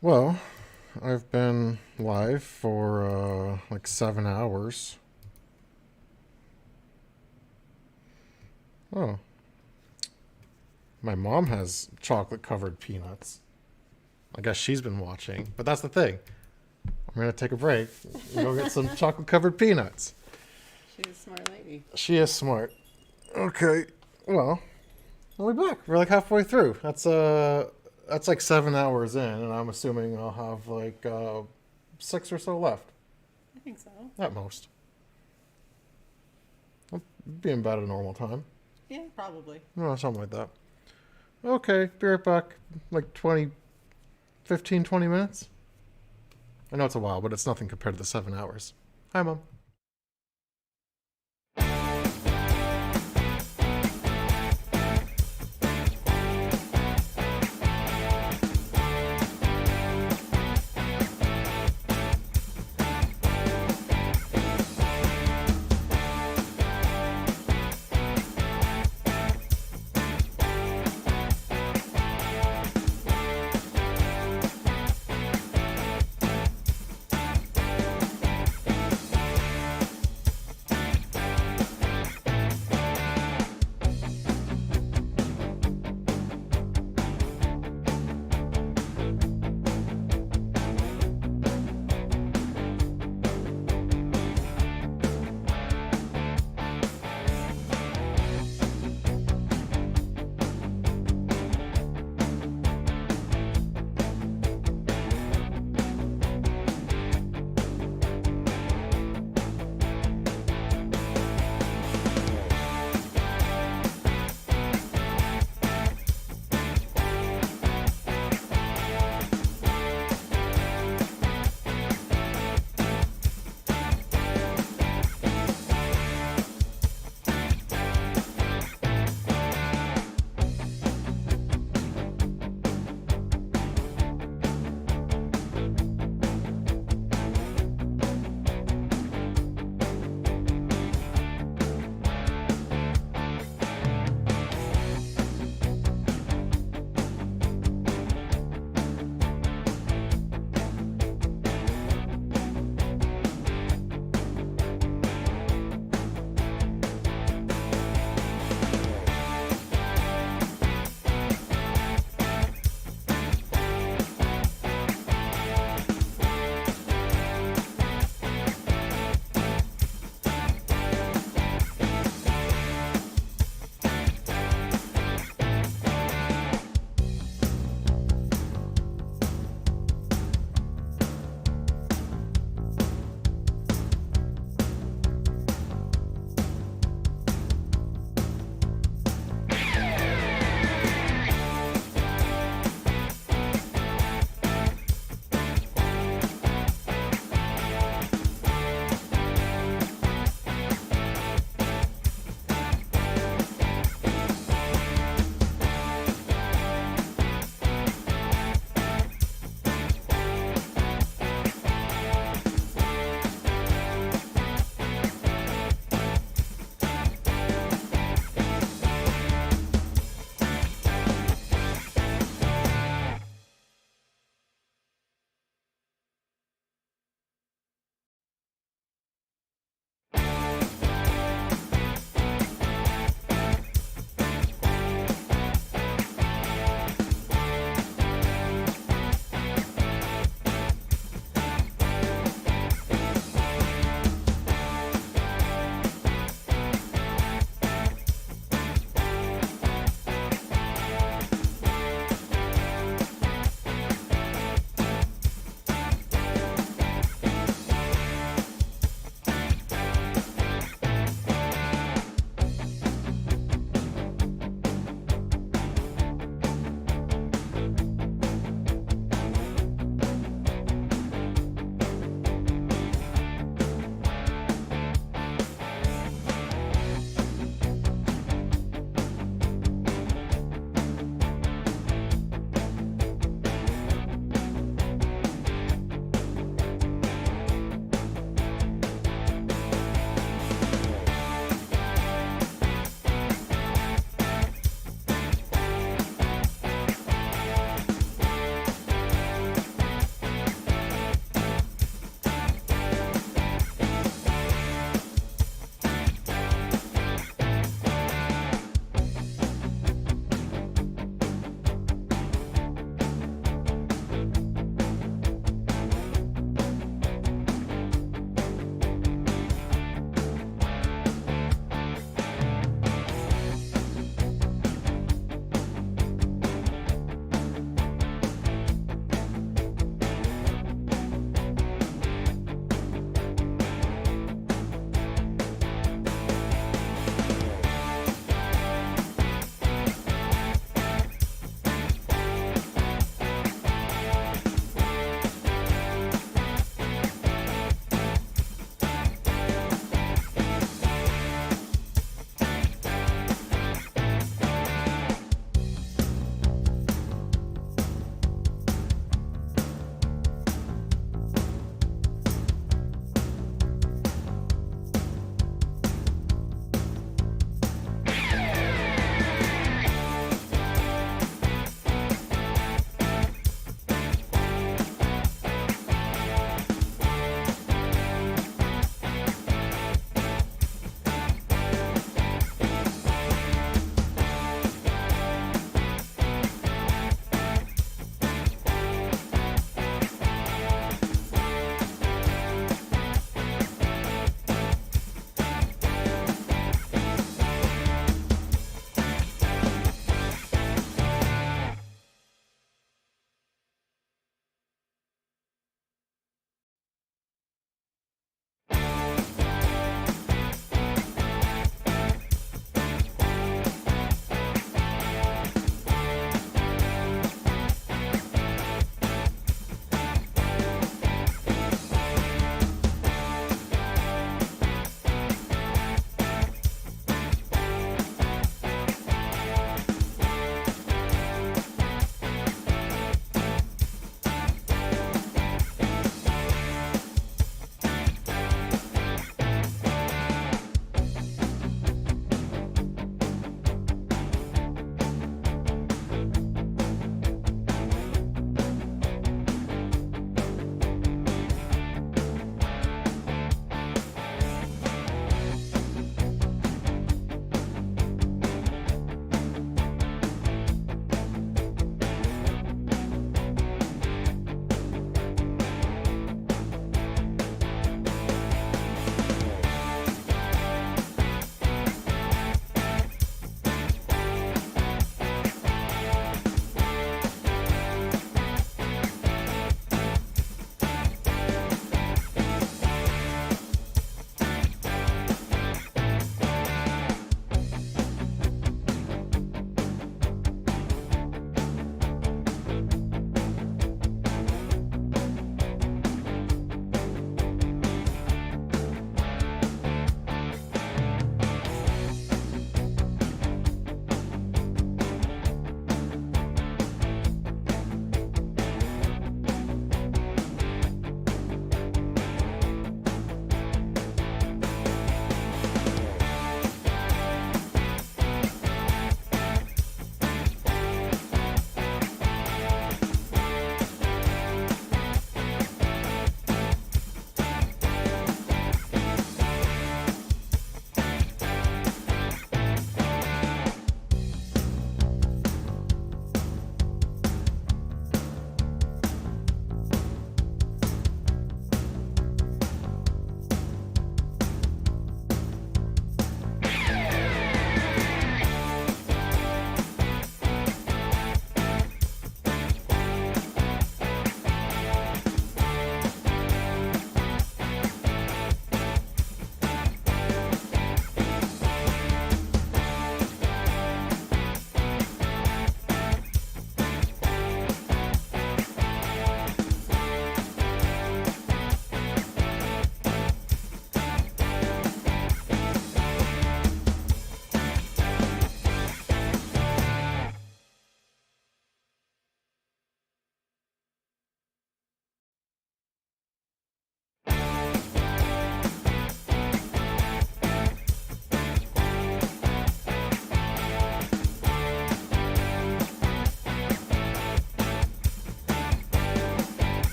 Well, I've been live for like 7 hours. Oh. My mom has chocolate covered peanuts. I guess she's been watching, but that's the thing. I'm going to take a break and go get some chocolate covered peanuts. She's a smart lady. She is smart. Okay. Well, we'll be back. We're like halfway through. That's like 7 hours in, and I'm assuming I'll have like 6 or so left. I think so. At most. I'll be in bed at a normal time. Yeah, probably. No, something like that. Okay, be right back. Like 15, 20 minutes. I know it's a while, but it's nothing compared to the 7 hours. Hi, Mom.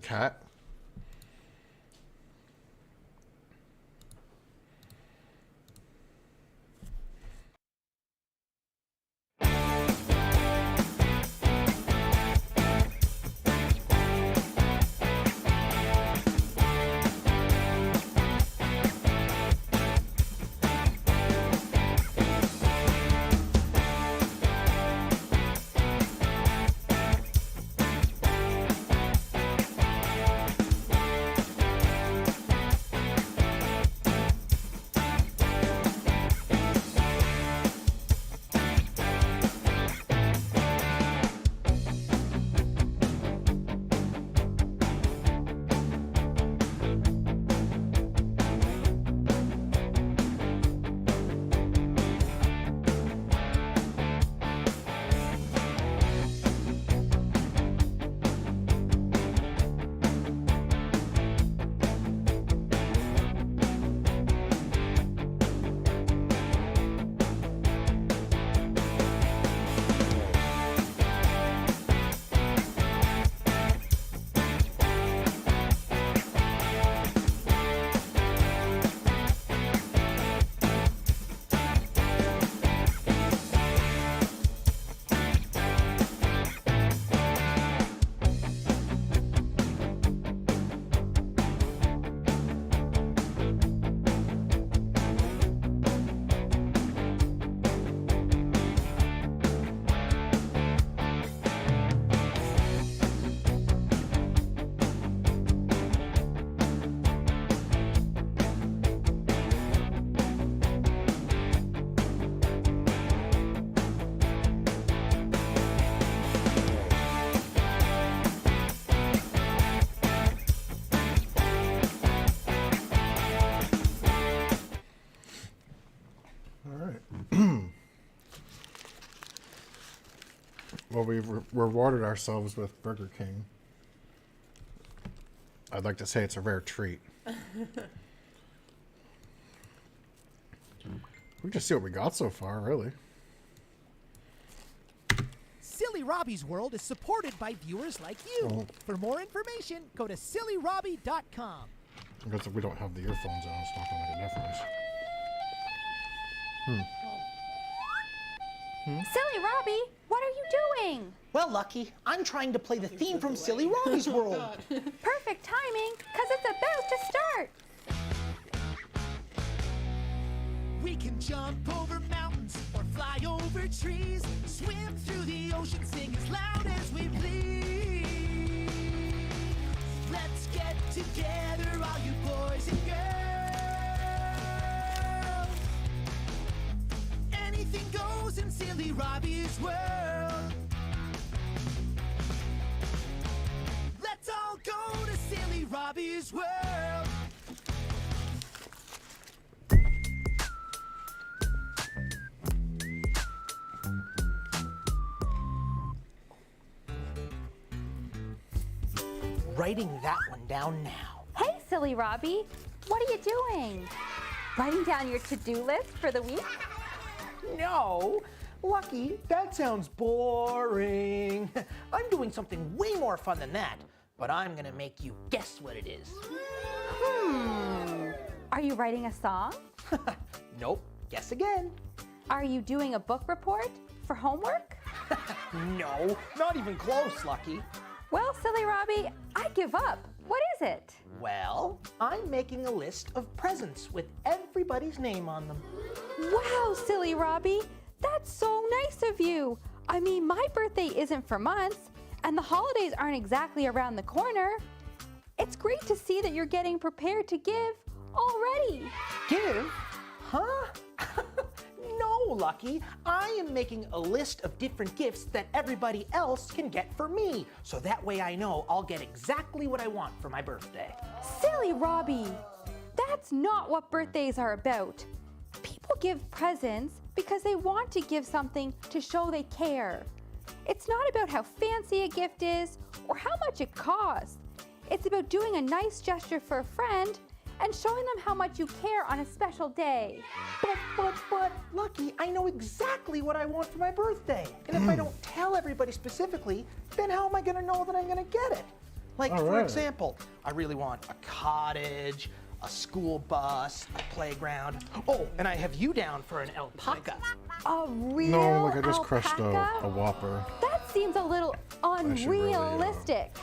The cat? Well, we've rewarded ourselves with Burger King. I'd like to say it's a rare treat. We just see what we got so far, really. Silly Robbie's World is supported by viewers like you. Oh. For more information, go to sillyrobbie.com. Because if we don't have the earphones on, it's not going to make a difference. Silly Robbie, what are you doing? Well, Lucky, I'm trying to play the theme from Silly Robbie's World. Perfect timing, because it's about to start. We can jump over mountains or fly over trees, swim through the ocean, sing as loud as we please. Let's get together, all you boys and girls. Anything goes in Silly Robbie's world. Let's all go to Silly Robbie's world. Writing that one down now. Hey, Silly Robbie, what are you doing? Writing down your to-do list for the week? No, Lucky, that sounds boring. I'm doing something way more fun than that, but I'm gonna make you guess what it is. Are you writing a song? Nope, guess again. Are you doing a book report for homework? No, not even close, Lucky. Well, Silly Robbie, I give up. What is it? Well, I'm making a list of presents with everybody's name on them. Wow, Silly Robbie, that's so nice of you. I mean, my birthday isn't for months, and the holidays aren't exactly around the corner. It's great to see that you're getting prepared to give already. Give? Huh? No, Lucky. I am making a list of different gifts that everybody else can get for me, so that way I know I'll get exactly what I want for my birthday. Silly Robbie, that's not what birthdays are about. People give presents because they want to give something to show they care. It's not about how fancy a gift is or how much it costs. It's about doing a nice gesture for a friend and showing them how much you care on a special day. But, Lucky, I know exactly what I want for my birthday. And if I don't tell everybody specifically, then how am I gonna know that I'm gonna get it? Like, All for right. example, I really want a cottage, a school bus, a playground. Oh, and I have you down for an alpaca. A real No, like I just crushed alpaca? a Whopper. That seems a little should really, unrealistic.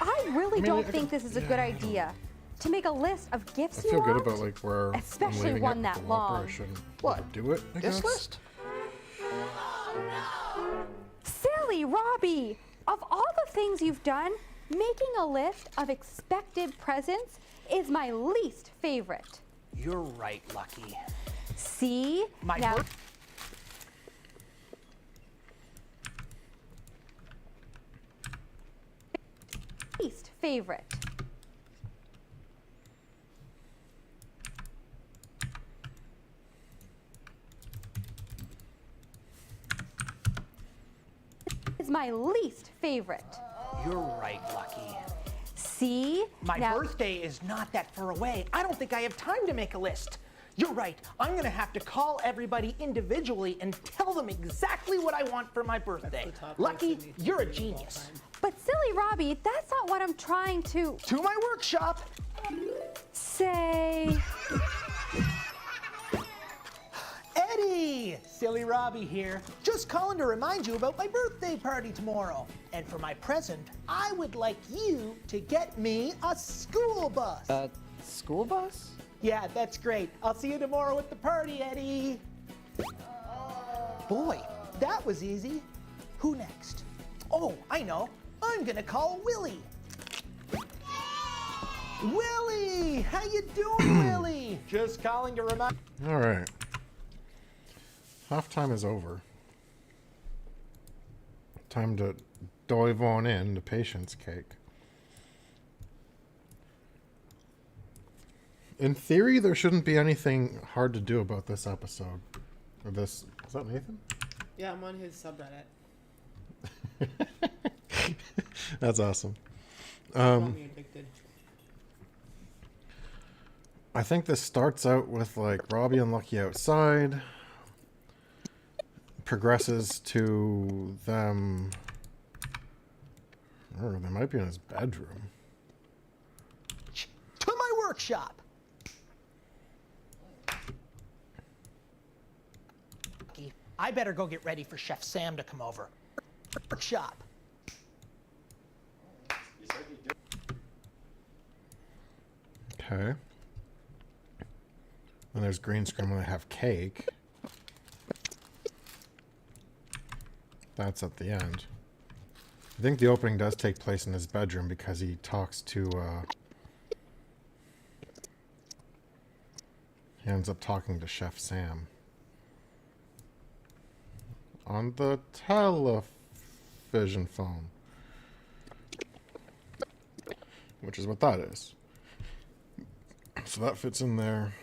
I really I mean, don't I think this is a good idea. To make a list of gifts I you feel want, good about like where especially I'm leaving one it that with the Whopper. long. I shouldn't What? do it, I This guess. list? Silly Robbie! Of all the things you've done, making a list of expected presents is my least favorite. You're right, Lucky. See? My now, least favorite. Is my least favorite. You're right, Lucky. See? My now, birthday is not that far away. I don't think I have time to make a list. You're right. I'm gonna have to call everybody individually and tell them exactly what I want for my birthday. Lucky, you're a genius. But silly Robbie, that's not what I'm trying to my workshop. say. Eddie! Silly Robbie here. Just calling to remind you about my birthday party tomorrow. And for my present, I would like you to get me a school bus. School bus? Yeah, that's great. I'll see you tomorrow at the party, Eddie. Boy, that was easy. Who next? Oh, I know. I'm gonna call Willie. Willie! How you doing, Willie? Just calling to remind... All right. Halftime is over. Time to dive on in to patience cake. In theory, there shouldn't be anything hard to do about this episode. Or this... Is that Nathan? Yeah, I'm on his subreddit. That's awesome. Got me addicted. I think this starts out with like Robbie and Lucky outside, progresses to them, or they might be in his bedroom. To my workshop. I better go get ready for Chef Sam to come over. Workshop. Okay. And there's green screen when they have cake. That's at the end. I think the opening does take place in his bedroom because he talks to, he ends up talking to Chef Sam. On the television phone. Which is what that is. So that fits in there.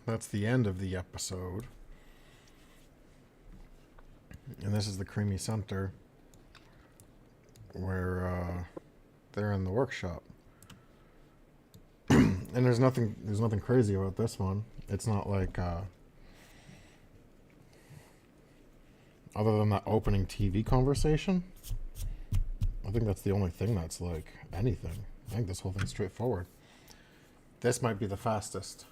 That's the end of the episode. And this is the creamy center where they're in the workshop. And there's nothing crazy about this one. It's not like other than that opening TV conversation. I think that's the only thing that's like anything. I think this whole thing's straightforward. This might be the fastest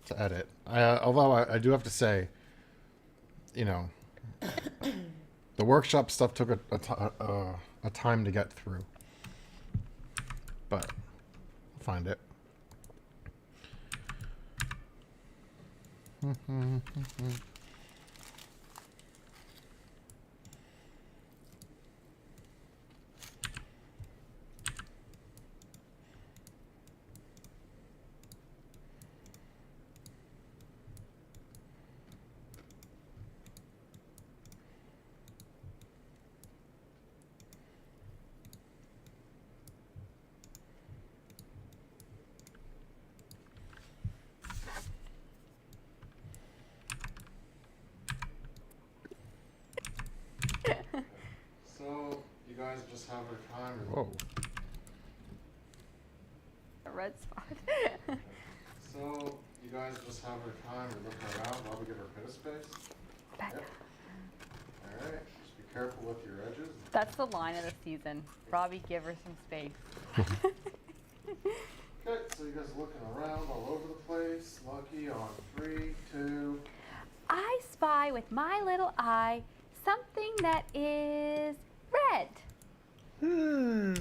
to edit. Although I do have to say, you know, the workshop stuff took a time to get through. But I'll find it. So, you guys just have her time. Whoa. A red spot. So, you guys just have her time and look around while we give her a bit of space? Yep. Alright, just be careful with your edges. That's the line of the season. Robbie, give her some space. Okay, so you guys are looking around all over the place. Lucky on 3, 2. I spy with my little eye something that is red. 2.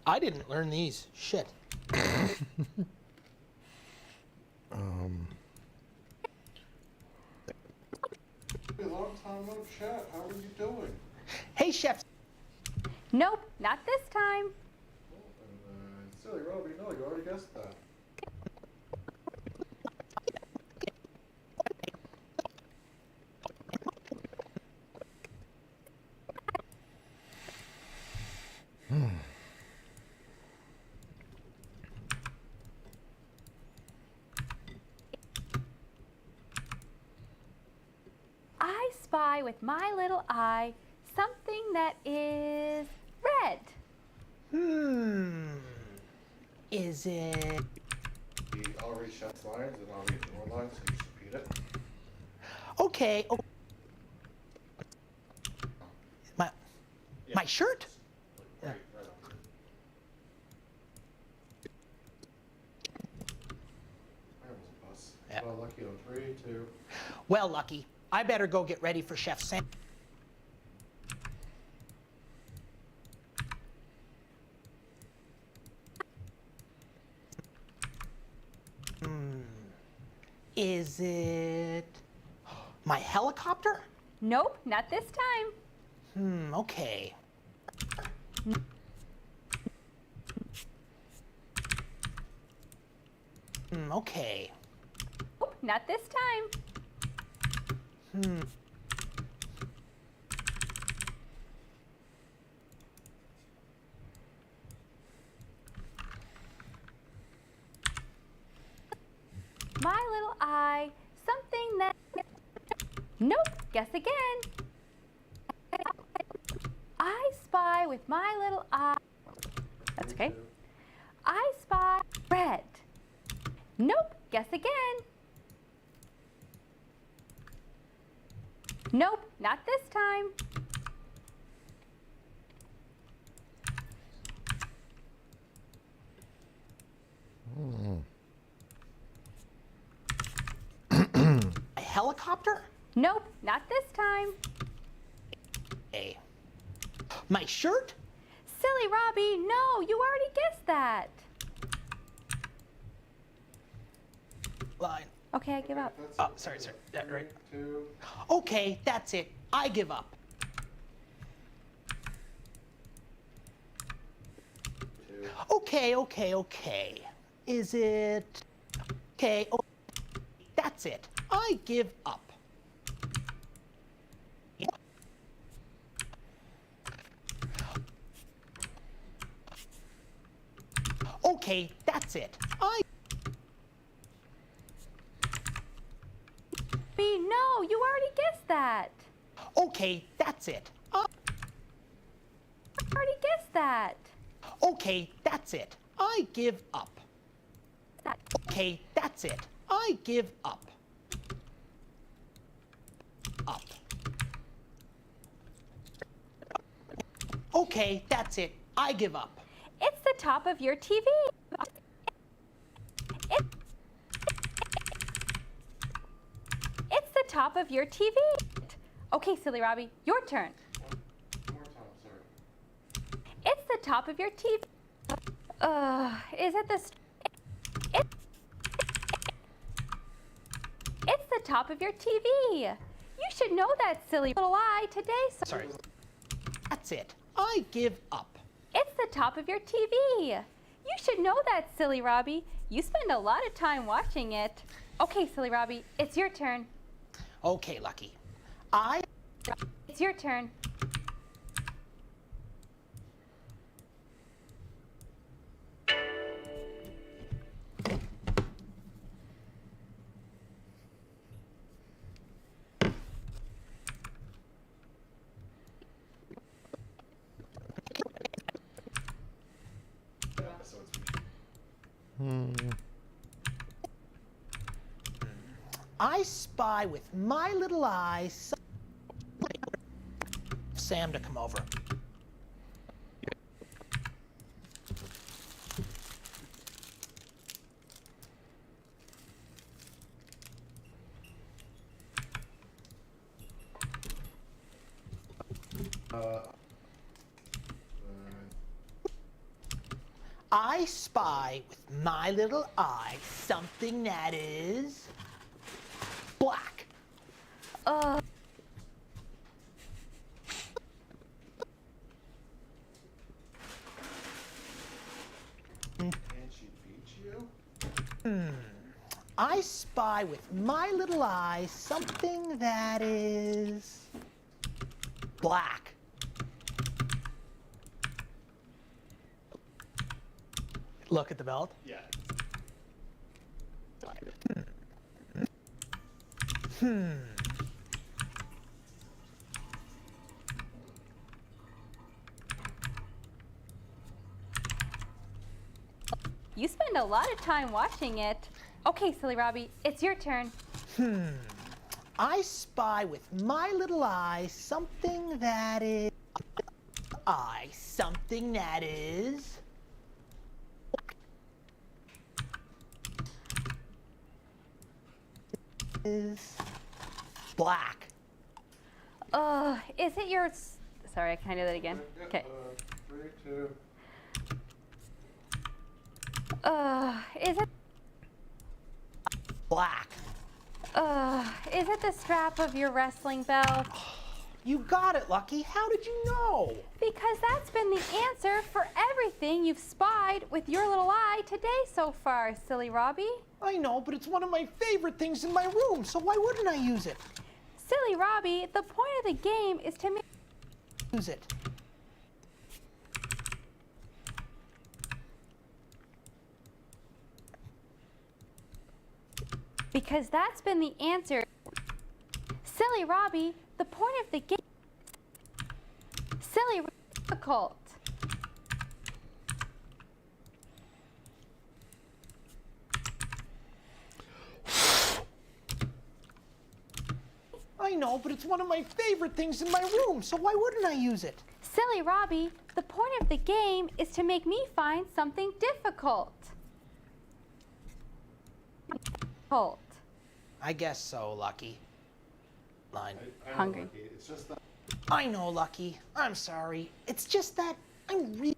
I didn't learn these. Shit. Hey, long time no chat. How are you doing? Hey, Chef. Nope, not this time. Silly Robbie, no, you already guessed that. I spy with my little eye something that is red. Is it? I'll read Chef's lines and I'll read your lines, so you just repeat it. Okay. My shirt? Right, right on. I almost bust. Yeah. Well, Lucky on 3, 2. Well, Lucky, I better go get ready for Chef Sam. Is it my helicopter? Nope, not this time. Okay. Okay. Nope, not this time. My little eye, something that... Nope, guess again. I spy with my little eye... That's okay. I spy red. Nope, guess again. Nope, not this time. A helicopter? Nope, not this time. Okay. My shirt? Silly Robbie, no, you already guessed that. Line. Okay, I give up. Oh, sorry. Yeah, right. 2. Okay, that's it. I give up. 2. Okay. Is it? Okay, that's it. I give up. Okay, that's it. No, you already guessed that. Okay, that's it. Already guessed that. Okay, that's it. I give up. Okay, that's it. I give up. Up. Okay, that's it. I give up. It's the top of your TV. It's the top of your TV. Okay, Silly Robbie, your turn. One more time, sorry. It's the top of your TV. Is it the... It's the top of your TV. You should know that, silly little eye, today. Sorry. That's it. I give up. It's the top of your TV. You should know that, silly Robbie. You spend a lot of time watching it. Okay, silly Robbie, it's your turn. Okay, Lucky. It's your turn. I spy with my little eye Sam to come over. I spy with my little eye something that is black. Can she beat you? I spy with my little eye something that is black. Look at the belt. Yeah. You spend a lot of time watching it. Okay, silly Robbie, it's your turn. I spy with my little eye something that is black. Is it your... Sorry, can I do that again? Okay. 3, 2. Is it... Black. Is it the strap of your wrestling belt? You got it, Lucky. How did you know? Because that's been the answer for everything you've spied with your little eye today so far, silly Robbie. I know, but it's one of my favorite things in my room, so why wouldn't I use it? Silly Robbie, the point of the game is to make... Use it. Because that's been the answer. Silly Robbie, the point of the game... Silly difficult. I know, but it's one of my favorite things in my room, so why wouldn't I use it? Silly Robbie, the point of the game is to make me find something difficult. Difficult. I guess so, Lucky. Line. I know, Hungry. Lucky. It's just that. I know, Lucky. I'm sorry. It's just that I'm really...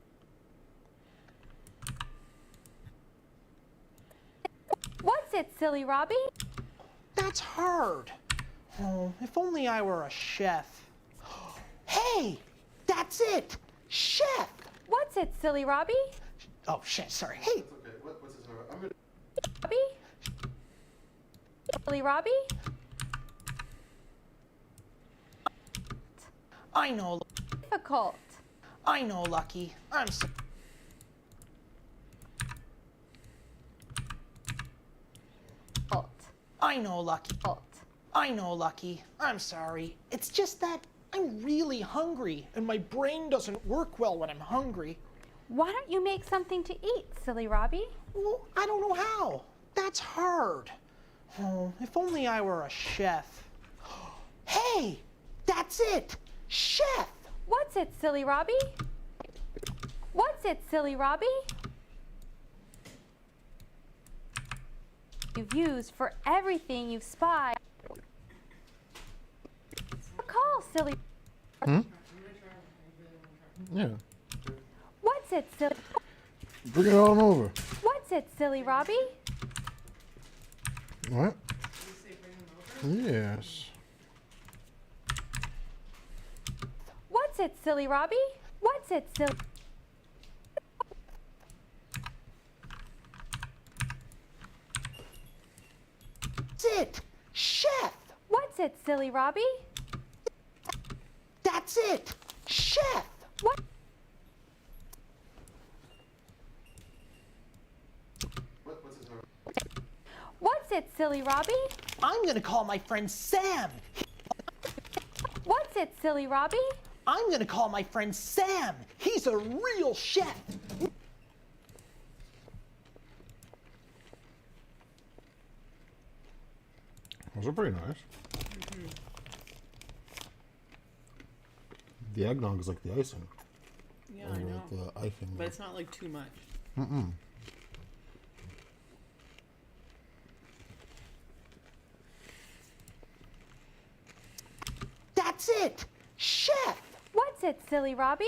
What's it, silly Robbie? That's hard. Oh, if only I were a chef. Hey, that's it. Chef. What's it, silly Robbie? Oh, shit, sorry. Hey. It's okay. What's this? I'm gonna. Robbie? Silly Robbie? I know. Difficult. I know, Lucky. I'm sorry. I know, Lucky. I know, Lucky. I'm sorry. It's just that I'm really hungry, and my brain doesn't work well when I'm hungry. Why don't you make something to eat, silly Robbie? Well, I don't know how. That's hard. Oh, if only I were a chef. Hey, that's it. Chef. What's it, silly Robbie? What's it, silly Robbie? You've used for everything you've spied. Call, silly. Yeah. What's it, silly? Bring it on over. What's it, silly Robbie? What? Yes. What's it, silly Robbie? What's it, silly? What's it, silly Robbie? That's it! Chef! What? What's his name? What's it, silly Robbie? I'm gonna call my friend Sam. What's it, silly Robbie? I'm gonna call my friend Sam. He's a real chef. Those are pretty nice. The eggnog is like the icing. Yeah, Or I know. like the icing. But it's not like too much. Mm-mm. That's it! Chef! What's it, silly Robbie?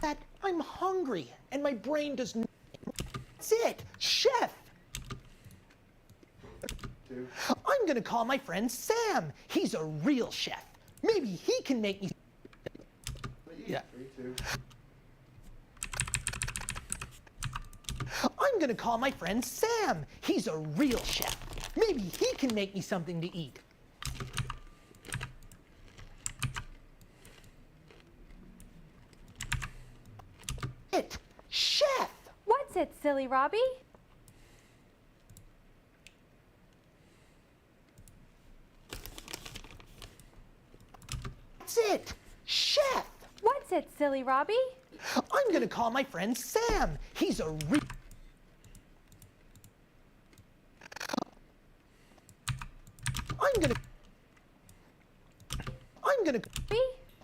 That I'm hungry and my brain does not. That's it! Chef! I'm gonna call my friend Sam. He's a real chef. Maybe he can make me. Yeah. 3, 2. I'm gonna call my friend Sam. He's a real chef. Maybe he can make me something to eat. It, chef. What's it, silly Robbie? That's it, chef. What's it, silly Robbie? I'm gonna call my friend Sam. He's a real.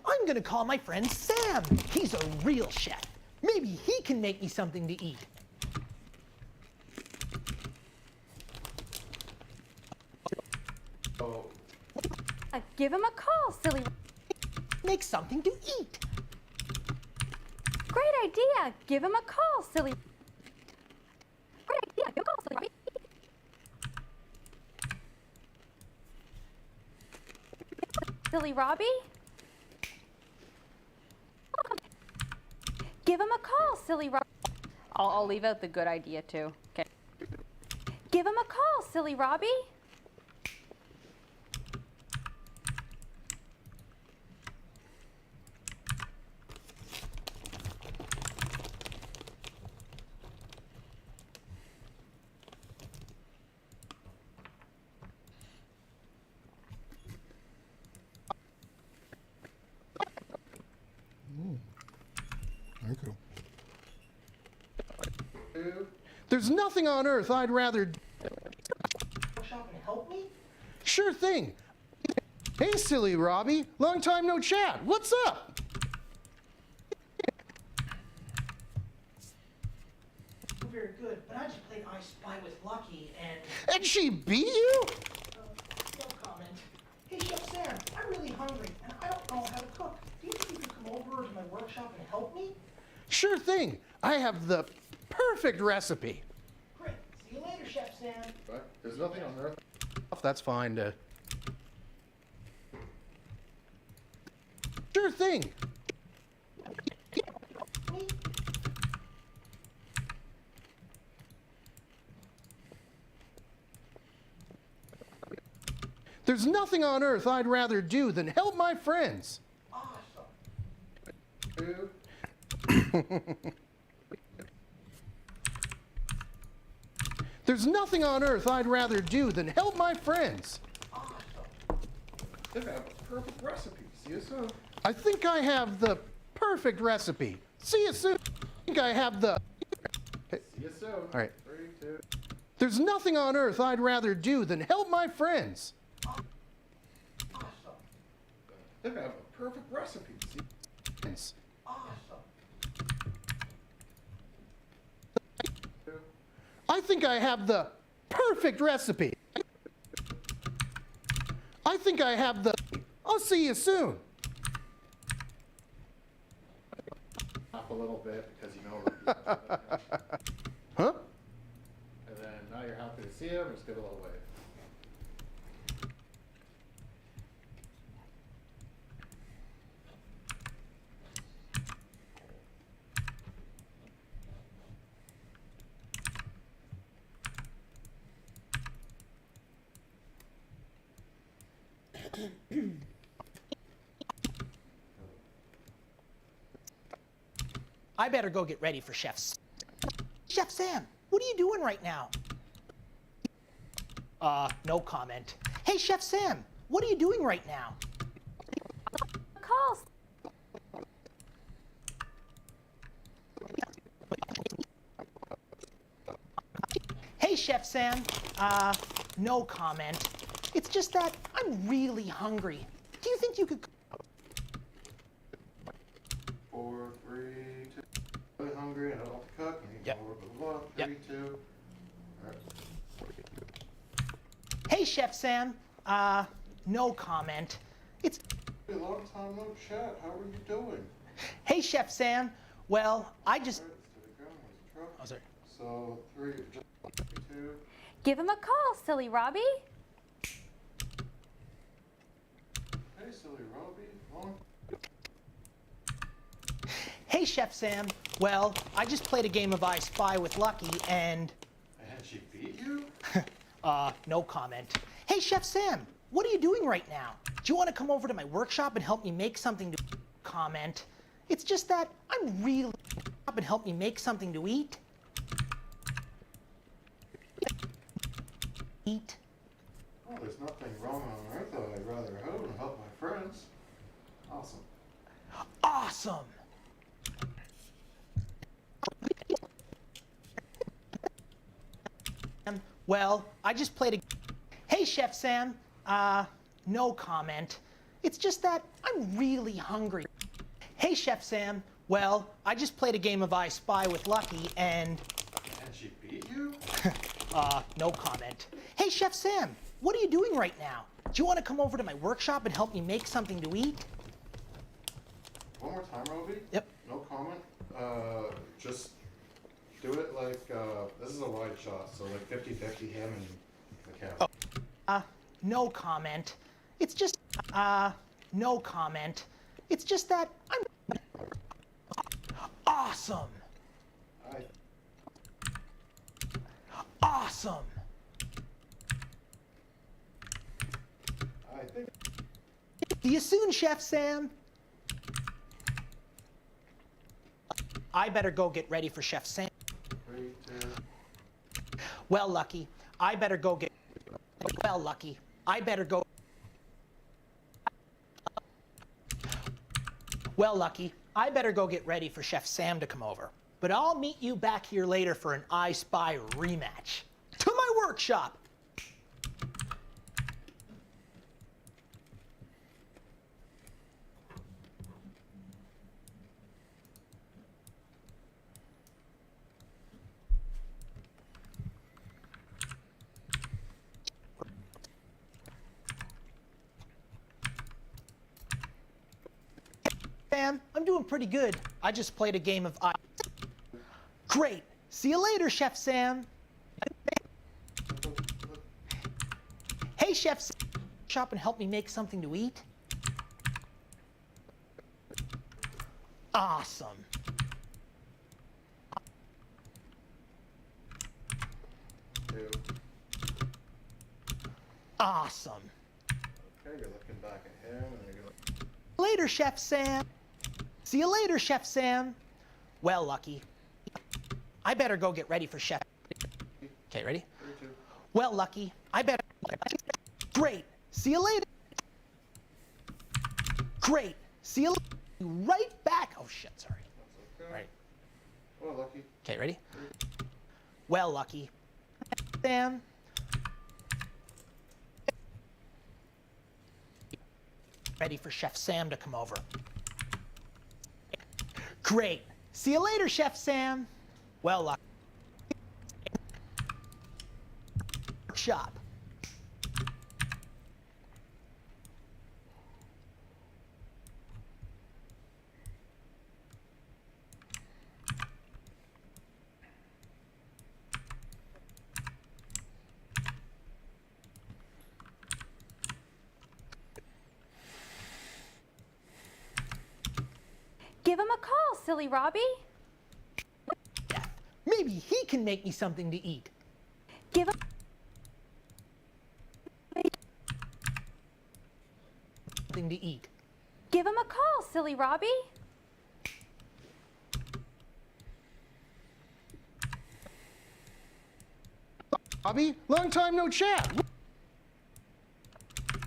I'm gonna call my friend Sam. He's a real chef. Maybe he can make me something to eat. Oh, Give him a call, silly. Make something to eat. Great idea. Give him a call, silly. Great idea. Give him a call, silly Robbie. Silly Robbie? Give him a call, silly Robbie. I'll leave out the good idea too. Okay. Give him a call, silly Robbie. Thank you. There's nothing on earth I'd rather. Shop and help me? Sure thing. Hey, silly Robbie. Long time no chat. What's up? Very good, but I just played I Spy with Lucky and. And she beat you? No comment. Hey, Chef Sam, I'm really hungry and I don't know how to cook. Do you think you could come over to my workshop and help me? Sure thing. I have the perfect recipe. Great. See you later, Chef Sam. right? There's nothing on earth. That's fine to. Sure thing. There's nothing on earth I'd rather do than help my friends. Two. There's nothing on earth I'd rather do than help my friends. I think I have a perfect recipe. See you soon. I think I have the perfect recipe. See you soon. I think I have the. See you soon. All right. 3, 2. There's nothing on earth I'd rather do than help my friends. I think I have a perfect recipe. See Friends. I think I have the perfect recipe. I think I have the. I'll see you soon. Up a little bit because you know. Huh? And then now you're happy to see him. Just give a little wave. I better go get ready for Chef Sam, what are you doing right now? No comment. Hey, Chef Sam, what are you doing right now? Calls. Hey, Chef Sam, no comment. It's just that I'm really hungry. Do you think you could... 4, 3, 2. Really hungry, I don't want to cook. Yep. Blah, blah, blah. 3, 2. Alright. Hey, Chef Sam, no comment. It's... A long time no chat. How are you doing? Hey, Chef Sam, well, I just... Oh, sorry. So, 3, 2. Give him a call, silly Robbie. Hey, silly Robbie. Long... Hey, Chef Sam, well, I just played a game of I Spy with Lucky and... And she beat you? No comment. Hey, Chef Sam, what are you doing right now? Do you want to come over to my workshop and help me make something to... Comment. It's just that I'm really... up and help me make something to eat. Eat. Oh, there's nothing wrong on earth that I'd rather help and help my friends. Awesome. Awesome! Well, I just played a... Hey, Chef Sam, no comment. It's just that I'm really hungry. Hey, Chef Sam, well, I just played a game of I Spy with Lucky and... And she beat you? No comment. Hey, Chef Sam, what are you doing right now? Do you want to come over to my workshop and help me make something to eat? One more time, Robbie? Yep. No comment. Just do it like, this is a wide shot, so like 50-50 him and the camera. No comment. It's just, no comment. It's just that I'm... Awesome! Awesome! I think... See you soon, Chef Sam. I better go get ready for Chef Sam. 3, 2... Well, Lucky, I better go get... Well, Lucky, I better go... Well, Lucky, I better go get ready for Chef Sam to come over. But I'll meet you back here later for an I Spy rematch. To my workshop! Sam, I'm doing pretty good. I just played a game of I... Great. See you later, Chef Sam. Hey, Chef Sam. Shop and help me make something to eat? Awesome. Awesome. Okay, you're looking back at him and you're going... Later, Chef Sam. See you later, Chef Sam. Well, Lucky, I better go get ready for Chef. Okay, ready? 3, 2... Well, Lucky, I better... Great. See you later. Great. See you right back. Oh, shit, sorry. That's okay. Right. Well, Lucky. Okay, ready? Well, Lucky. Sam. Ready for Chef Sam to come over. Great. See you later, Chef Sam. Well, Lucky. Shop. Give him a call, silly Robbie. Maybe he can make me something to eat. Give him... Something to eat. Give him a call, silly Robbie. Robbie, long time no chat.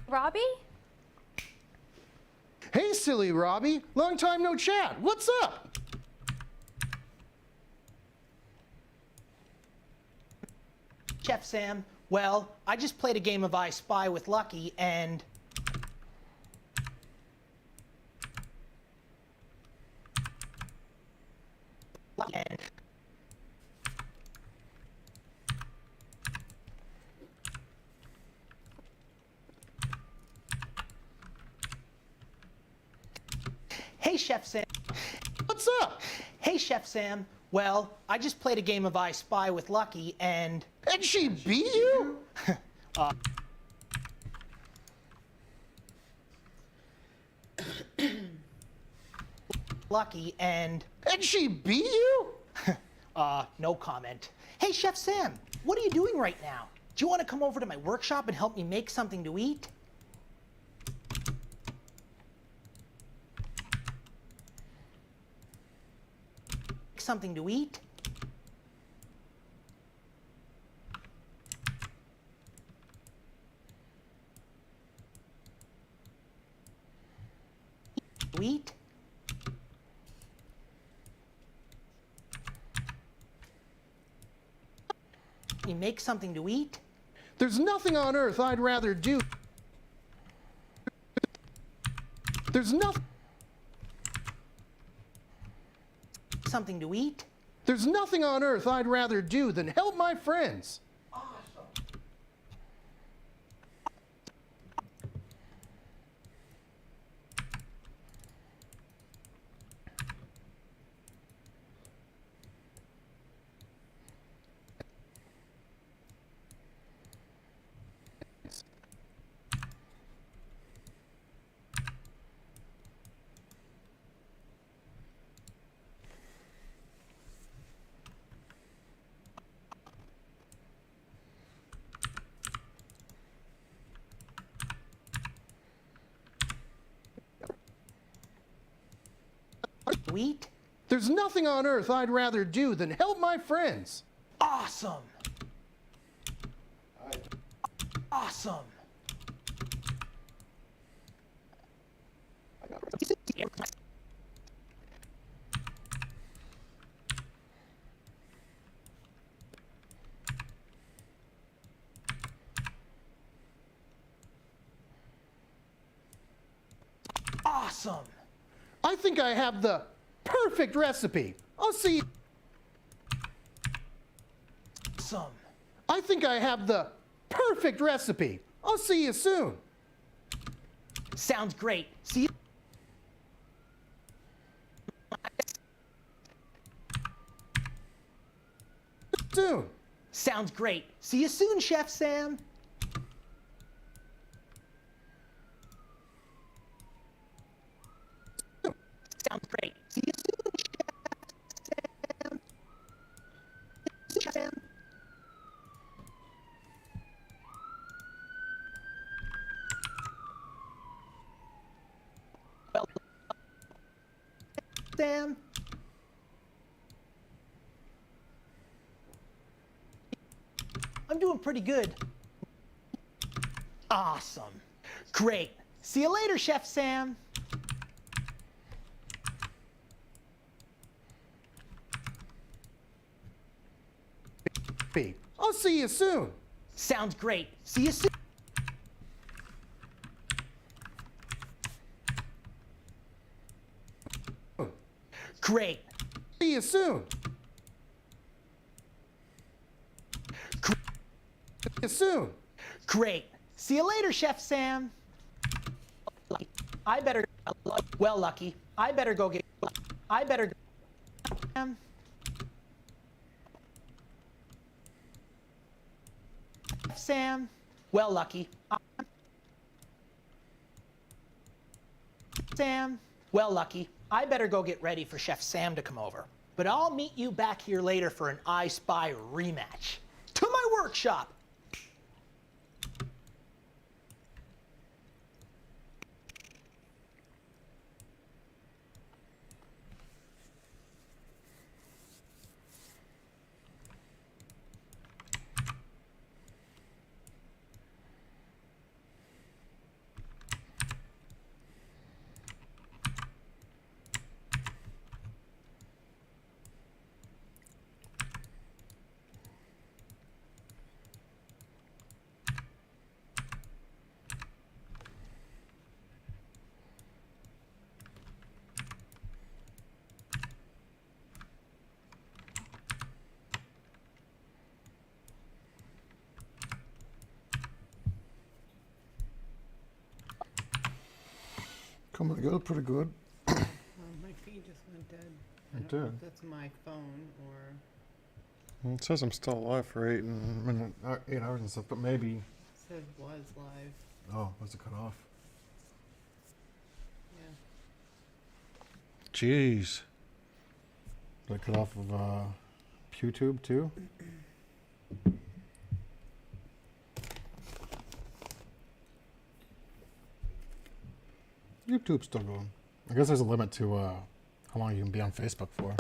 Robbie? Hey, silly Robbie, long time no chat. What's up? Chef Sam, well, I just played a game of I Spy with Lucky and... Hey, Chef Sam. What's up? Hey, Chef Sam. Well, I just played a game of I Spy with Lucky and... And she beat you? Lucky and... And she beat you? No comment. Hey, Chef Sam, what are you doing right now? Do you want to come over to my workshop and help me make something to eat? Something to eat? Eat? You make something to eat? There's nothing on earth I'd rather do. There's nothing. Something to eat? There's nothing on earth I'd rather do than help my friends. Eat? There's nothing on earth I'd rather do than help my friends. Awesome! Awesome! Awesome! I think I have the perfect recipe. I'll see. Awesome! I think I have the perfect recipe. I'll see you soon. Sounds great. See you soon. Sounds great. See you soon, Chef Sam. Sounds great. See you soon, Chef Sam. Chef Sam. Well, Sam. I'm doing pretty good. Awesome. Great. See you later, Chef Sam. I'll see you soon. Sounds great. See you soon. Great. See you soon. See you soon. Great. See you later, Chef Sam. I better. Well, Lucky. I better go get. I better. Sam. Well, Lucky. Sam. Well, Lucky. I better go get ready for Chef Sam to come over. But I'll meet you back here later for an I Spy rematch. To my workshop. Coming together pretty good. My feed just went dead. I It don't know did. if that's my phone or. Well, it says I'm still alive for 8 hours and stuff, but maybe. It said was live. Oh, was it cut off? Yeah. Jeez. Did I cut off of YouTube too? YouTube's still going. I guess there's a limit to how long you can be on Facebook for.